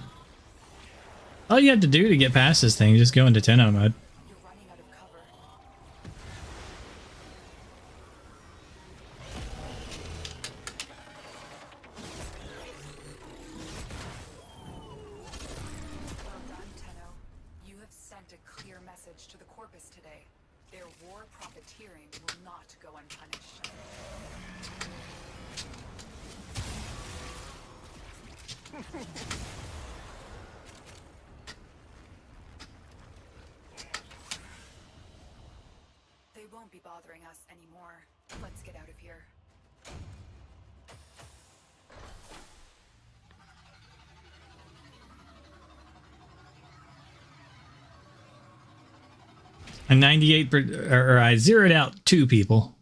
All you have to do to get past this thing is just go into Tenno mode. You're running out of cover. Well done, Tenno. You have sent a clear message to the Corpus today. Their war profiteering will not go unpunished. They won't be bothering us anymore. Let's get out of here. A 98, or I zeroed out 2 people.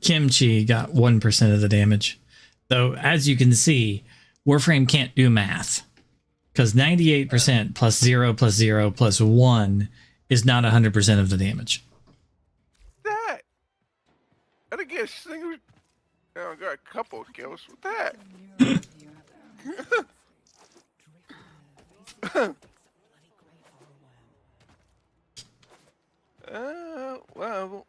Kimchi got 1% of the damage. Though, as you can see, Warframe can't do math. Because 98% plus 0 plus 0 plus 1 is not 100% of the damage. That. I didn't get a single. Oh, I got a couple of kills with that. Well.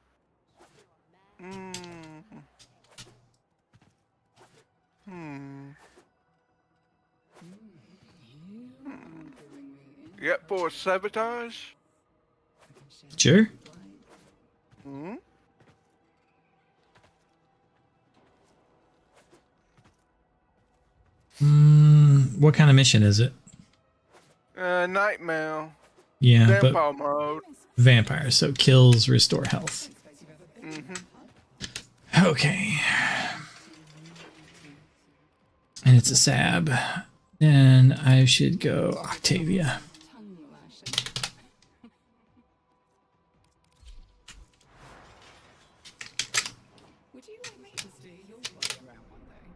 Yeah, for sabotage? Sure. Hmm? What kind of mission is it? Nightmare. Yeah, Vampire but mode. vampire, so kills, restore health. Mm-hmm. Okay. And it's a Sab. Then I should go Octavia. Would you like me to steer your body around one day?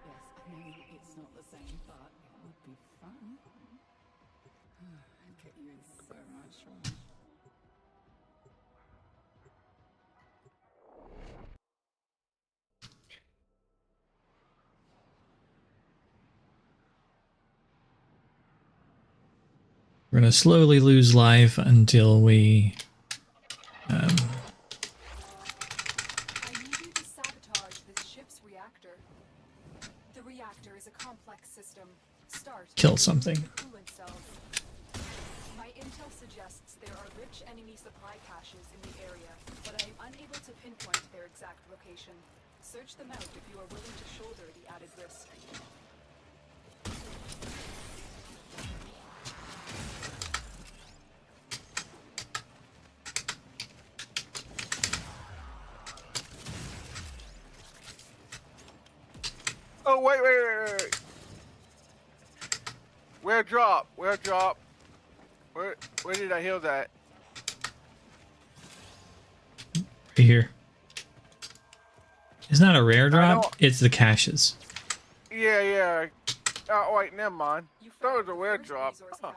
Yes, I know it's not the same, but it would be fun. I'd get you in so much trouble. We're going to slowly lose life until we reactor is a complex system. Start Kill with something. the coolant cells. My intel suggests there are rich enemy supply caches in the area, but I am unable to pinpoint their exact location. Search them out if you are willing to shoulder the added risk. Oh, wait. Where drop? Where did I heal that? Right here. It's not a rare drop, it's the caches. Yeah. Oh, wait, never mind. That was a weird drop. Oh.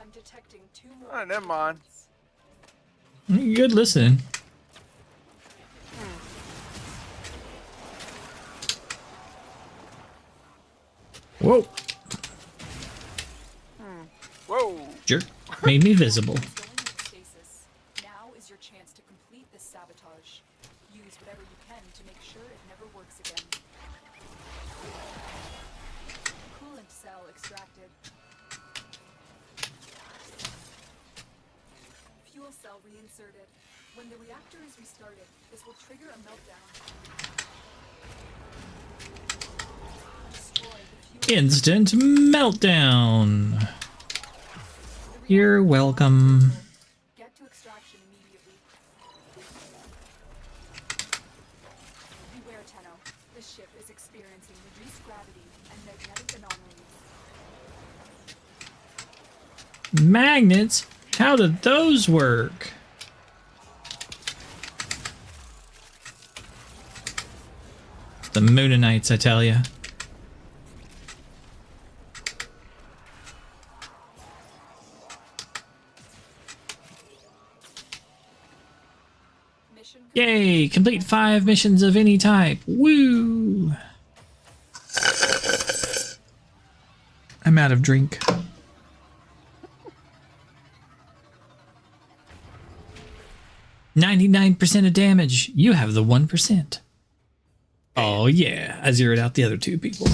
I'm detecting 2 more. Oh, never mind. Good listening. Whoa. Whoa. Jerk. Made me visible. Now is your chance to complete this sabotage. Use whatever you can to make sure it never works again. Coolant cell extracted. Fuel cell reinserted. When the reactor is restarted, this will trigger a meltdown. Destroy the fuel. Instant meltdown. You're welcome. Get to extraction immediately. Beware, Tenno. This ship is experiencing reduced gravity and magnetic anomalies. Magnets? How did those work? The Moonanites, I tell ya. Yay! Complete 5 missions of any type. Woo! I'm out of drink. %99% of damage. You have the 1%. Oh yeah, I zeroed out the other 2 people.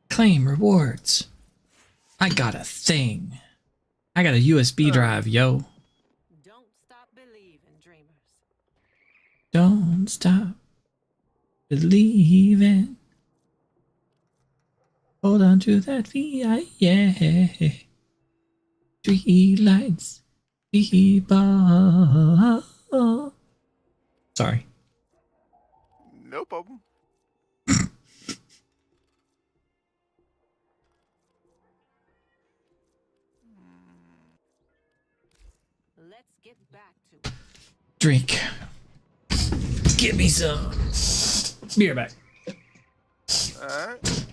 Claim rewards. I got a thing. I got a USB drive, yo. Don't stop believing, dreamers. Don't stop believing. Hold on to that VI, yeah. 3 lights, people. Sorry. No problem. Let's get back to it. Drink. Give me some. Be right back. Alright.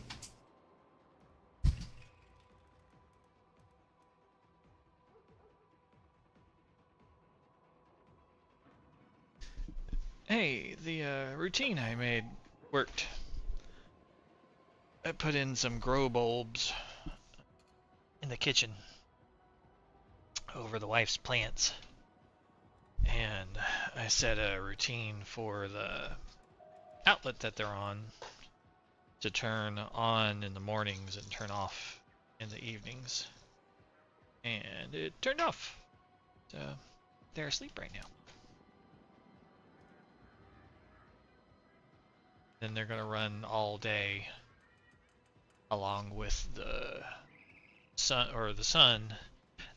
Hey, the routine I made worked. I put in some grow bulbs in the kitchen over the wife's plants. And I set a routine for the outlet that they're on to turn on in the mornings and turn off in the evenings. And it turned off. So they're asleep right now. Then they're gonna run all day along with the sun, or the sun.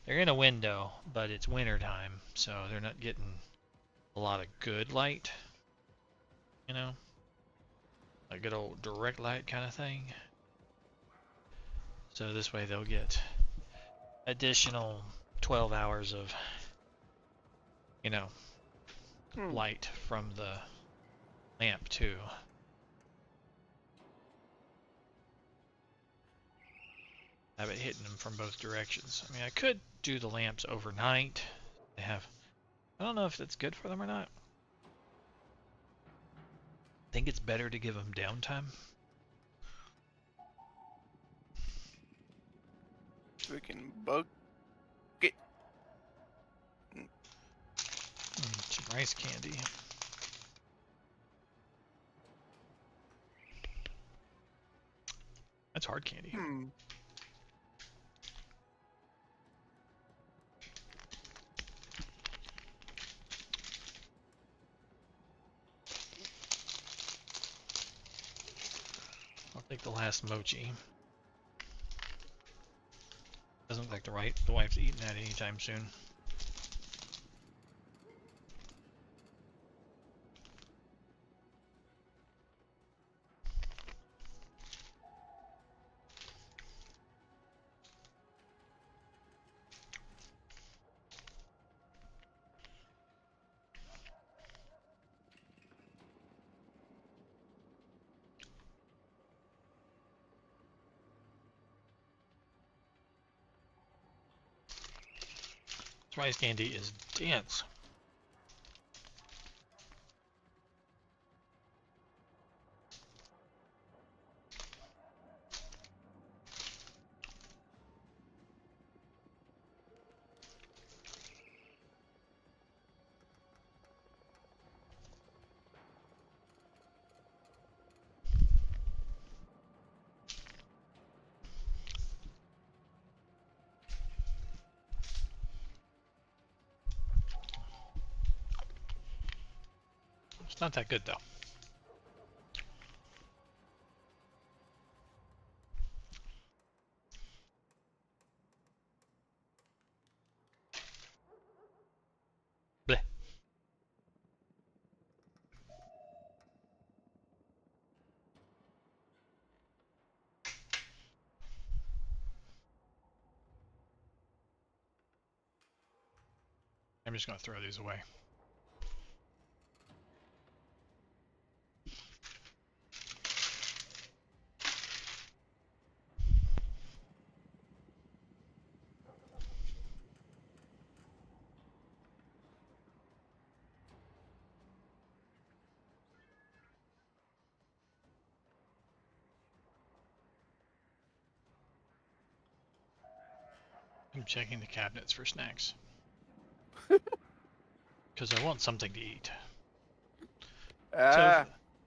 They're in a window, but it's winter time, so they're not getting a lot of good light, you know, a good old direct light kind of thing. So this way they'll get additional 12 hours of, you know, light from the lamp too. Have it hitting them from both directions. I mean, I could do the lamps overnight. They have, I don't know if that's good for them or not. think it's better to give them downtime. Freaking bug. Get. Some rice candy. That's hard candy. I'll take the last mochi. Doesn't look like the wife's eating that anytime soon. This rice candy is dense. It's not that good though. Bleh. I'm just going to throw these away. I'm checking the cabinets for snacks. Because I want something to eat.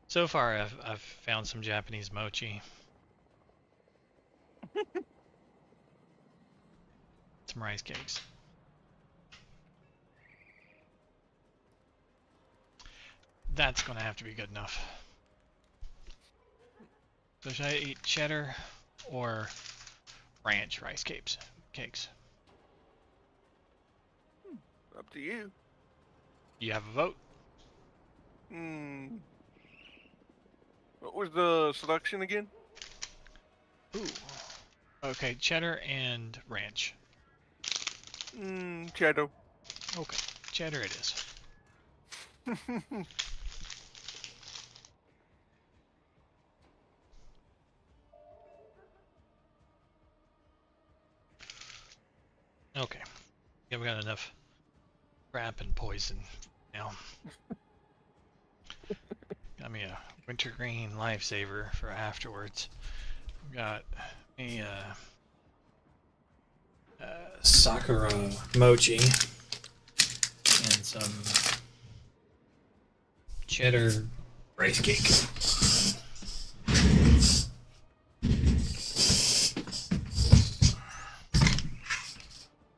So far I've found some Japanese mochi. Some rice cakes. That's going to have to be good enough. So should I eat cheddar or ranch rice cakes? Up to you. You have a vote? What was the selection again? Ooh. Okay, cheddar and ranch. Cheddar. Okay, cheddar it is. Okay. Yeah, we got enough crap and poison now. Got me a wintergreen lifesaver for afterwards. We got a Sakura mochi and some cheddar rice cake.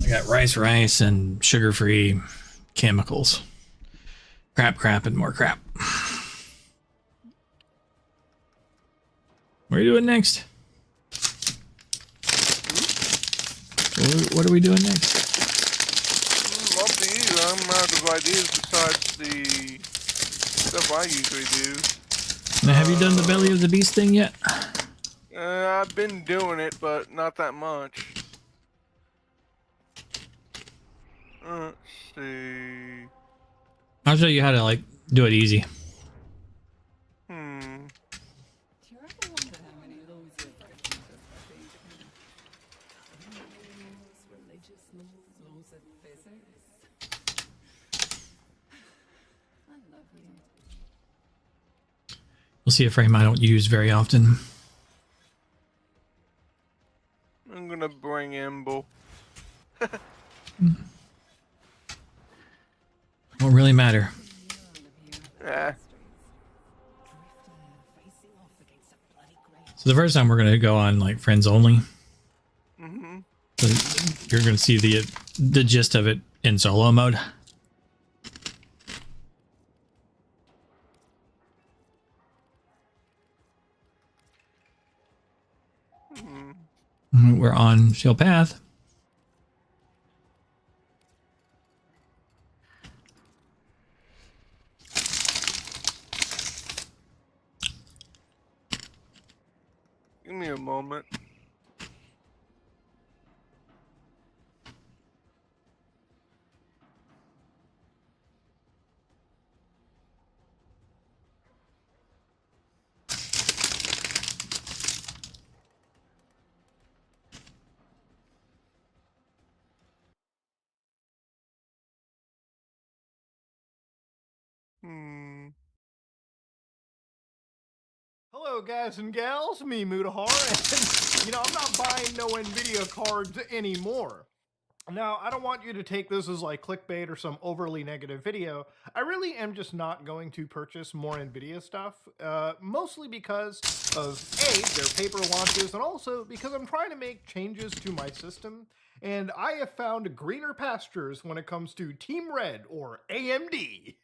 I got rice, and sugar-free chemicals. Crap, and more crap. What are you doing next? What are we doing next? Up to you. I'm out of ideas besides the stuff I usually do. Now, have you done the Belly of the Beast thing yet? I've been doing it, but not that much. Let's see. I'll show you how to like do it easy. Do you ever wonder how many losers religious laws of physics? I love you. We'll see a frame I don't use very often. I'm gonna bring Imble. Won't really matter. Yeah. So the first time we're gonna go on like friends only. Mm-hmm. So you're gonna see the gist of it in solo mode. We're on Shield Path. Give me a moment. Hello, guys and gals. Me, Mutahar, and I'm not buying no Nvidia cards anymore. Now, I don't want you to take this as like clickbait or some overly negative video. I really am just not going to purchase more Nvidia stuff, mostly because of A, their paper launches, and also because I'm trying to make changes to my system, and I have found greener pastures when it comes to Team Red or AMD.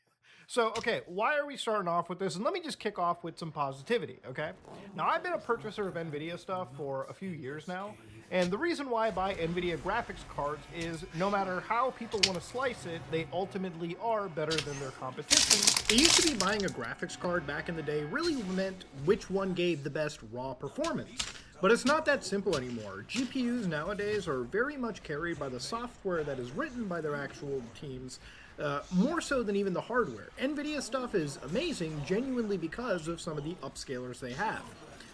So, okay, why are we starting off with this? And let me just kick off with some positivity, okay? Now, I've been a purchaser of NVIDIA stuff for a few years now, and the reason why I buy NVIDIA graphics cards is no matter how people want to slice it, they ultimately are better than their competition. It used to be buying a graphics card back in the day really meant which one gave the best raw performance. But it's not that simple anymore. GPUs nowadays are very much carried by the software that is written by their actual teams, more so than even the hardware. NVIDIA stuff is amazing genuinely because of some of the upscalers they have.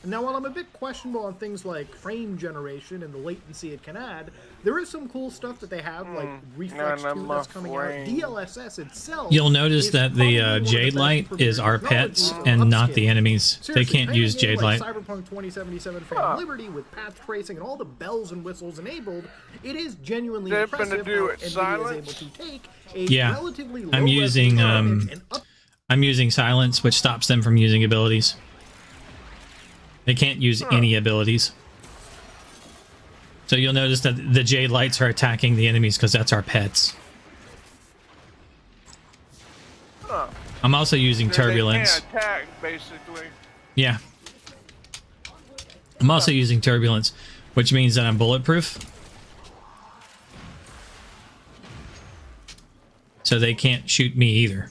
And now, while I'm a bit questionable on things like frame generation and the latency it can add, there is some cool stuff that they have, like Reflex 2 that's coming out. DLSS itself. You'll notice that the Jade Light is our pets and not the enemies. They can't use Jade Light. Cyberpunk 2077 Phantom Liberty with path tracing and all the bells and whistles enabled, it is genuinely impressive how NVIDIA is able to take a relatively low I'm using silence, which stops them from using abilities. They can't use any abilities. So you'll notice that the Jade Lights are attacking the enemies because that's our pets. I'm also using Turbulence. They can't attack, basically. Yeah. I'm also using Turbulence, which means that I'm bulletproof. So they can't shoot me either.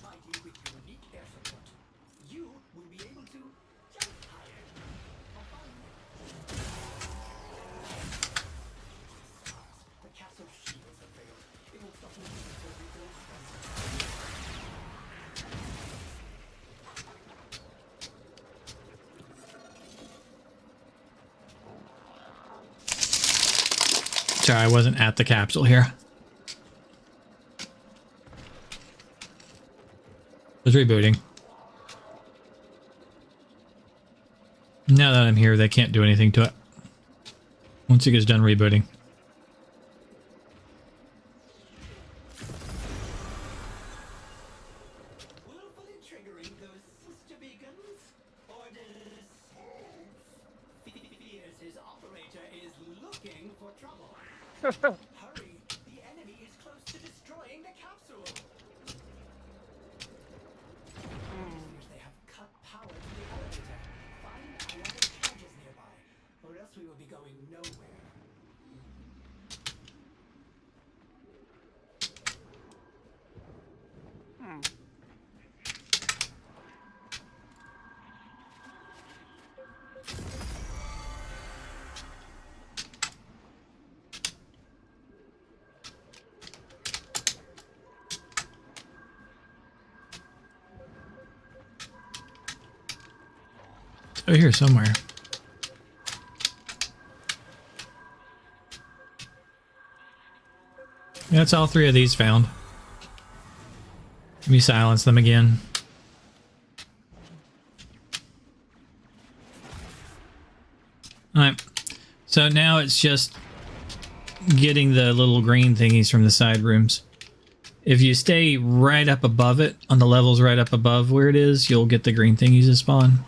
Sorry, I wasn't at the capsule here. It was rebooting. Now that I'm here, they can't do anything to it. Once it gets done rebooting. Hurry! The enemy is close to destroying the capsule. They have cut power to the elevator. Find another charges nearby, or else we will be going nowhere. Oh, here somewhere. Yeah, that's all three of these found. Let me silence them again. All right. So now it's just getting the little green thingies from the side rooms. If you stay right up above it, on the levels right up above where it is, you'll get the green thingies to spawn.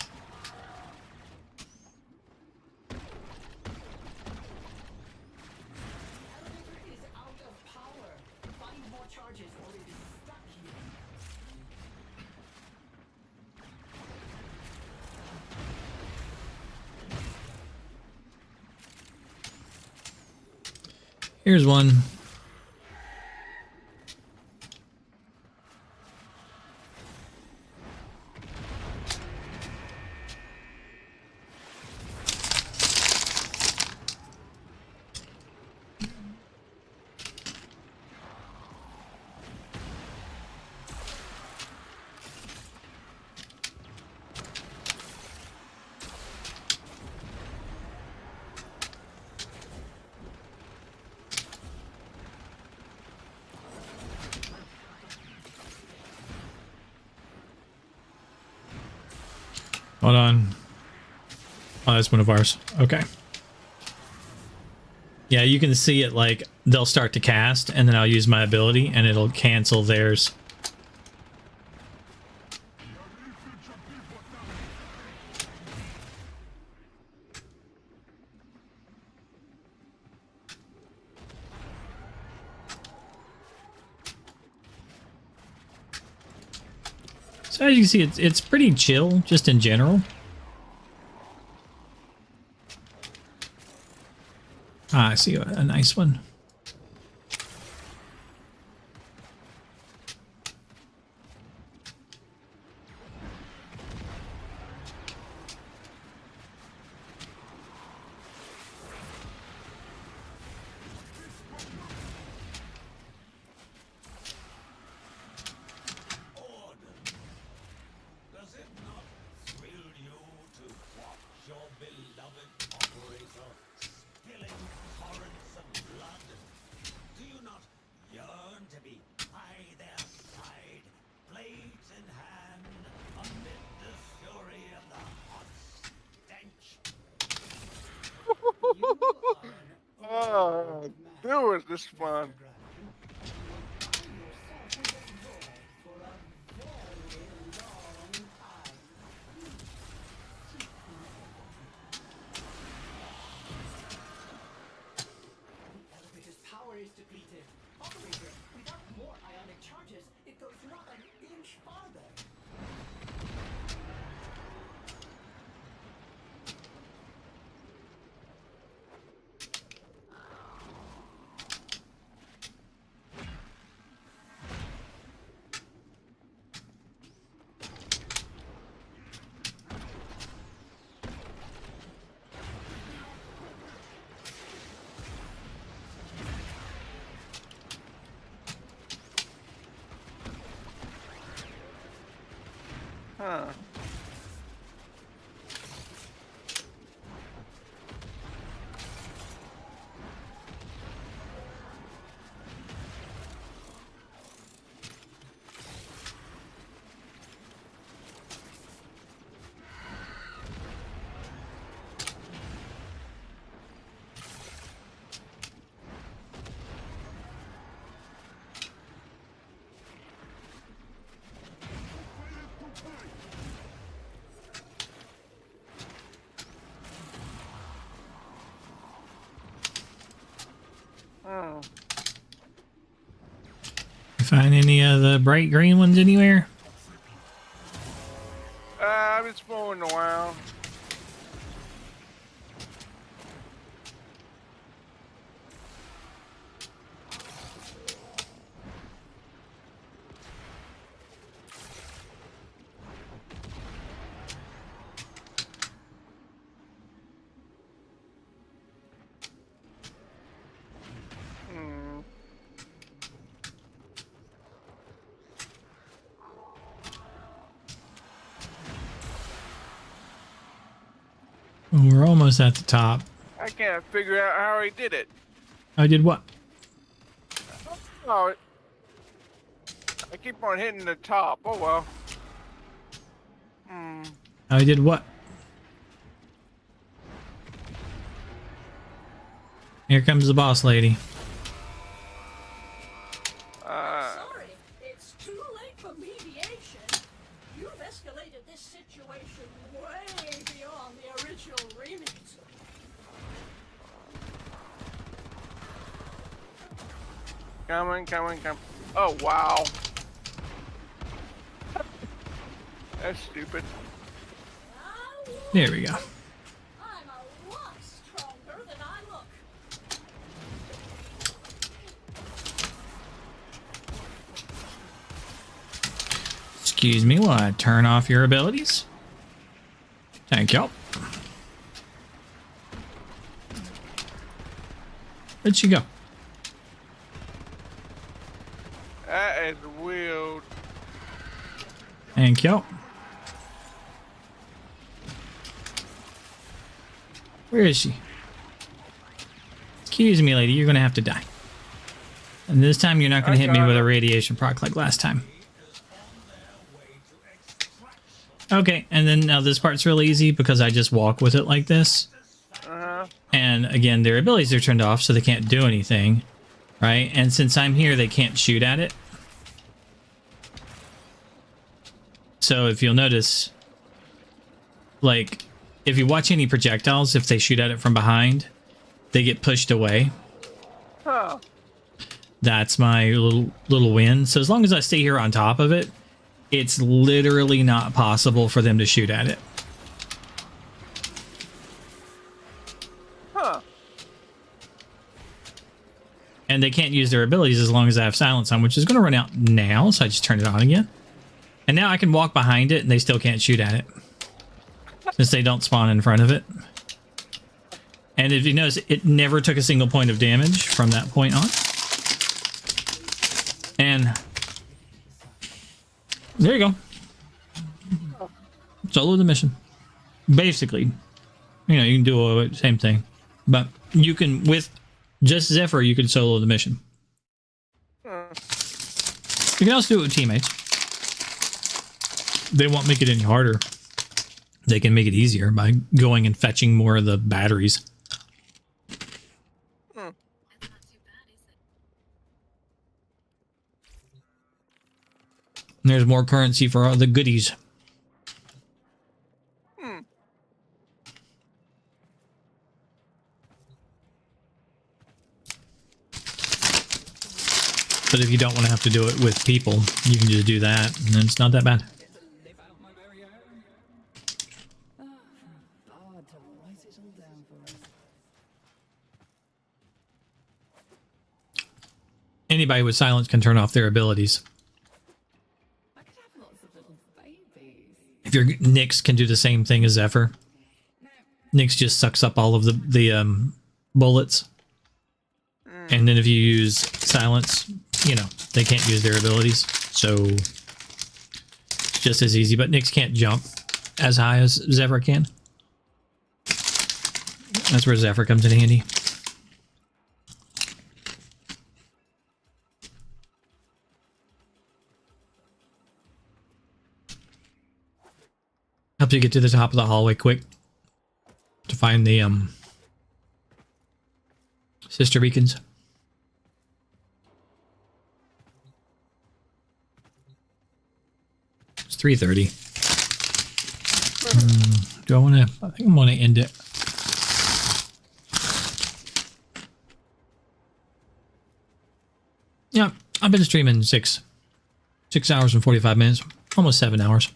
Here's one. Hold on. Oh, that's one of ours. Okay. Yeah, you can see it like they'll start to cast and then I'll use my ability and it'll cancel theirs. So as you can see, it's pretty chill just in general. Ah, I see a nice one. Oh, that was this fun. Elevator's power is depleted. Operator, without more ionic charges, it goes not an inch farther. Huh. Oh. You find any of the bright green ones anywhere? I'm just fooling around. We're almost at the top. I can't figure out how he did it. I did what? Oh, I keep on hitting the top. Oh well. I did what? Here comes the boss lady. Sorry, it's too late for mediation. You've escalated this situation way beyond the original remit. Come. Oh, wow. That's stupid. There we go. I'm a lot stronger than I look. Excuse me while I turn off your abilities. Thank you. Where'd she go? That is weird. Thank you. Where is she? Excuse me, lady. You're going to have to die. And this time you're not going to hit me with a radiation proc like last time. Okay, and then now this part's real easy because I just walk with it like this. And again, their abilities are turned off so they can't do anything. Right? And since I'm here, they can't shoot at it. So if you'll notice, like, if you watch any projectiles, if they shoot at it from behind, they get pushed away. Huh. That's my little win. So as long as I stay here on top of it, it's literally not possible for them to shoot at it. Huh. And they can't use their abilities as long as I have silence on, which is going to run out now, so I just turned it on again. And now I can walk behind it, and they still can't shoot at it. Since they don't spawn in front of it. And if you notice, it never took a single point of damage from that point on. And there you go. Solo the mission. Basically. You know, you can do the same thing. But you can, with just Zephyr, you can solo the mission. You can also do it with teammates. They won't make it any harder. They can make it easier by going and fetching more of the batteries. And there's more currency for all the goodies. But if you don't want to have to do it with people, you can just do that, and then it's not that bad. Anybody with silence can turn off their abilities. If your Nyx can do the same thing as Zephyr. Nyx just sucks up all of the bullets. And then if you use silence, you know, they can't use their abilities. So it's just as easy, but Nyx can't jump as high as Zephyr can. That's where Zephyr comes in handy. Helps you get to the top of the hallway quick to find the sister beacons. It's 3:30. Do I want to? I think I'm going to end it. Yeah, I've been streaming 6 hours and 45 minutes, almost 7 hours.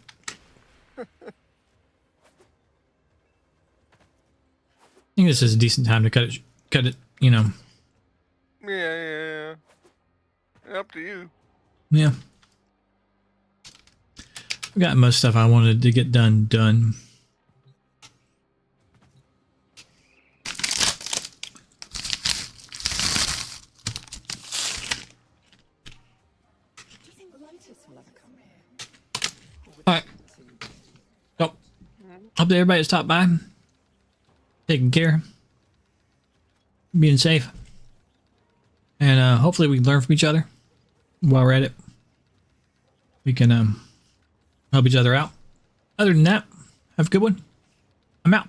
I think this is a decent time to cut it, you know. Yeah. Up to you. Yeah. I got most stuff I wanted to get done. Alright. So, hope that everybody stopped by. Taking care. Being safe. And hopefully we can learn from each other while we're at it. We can help each other out. Other than that, have a good one. I'm out.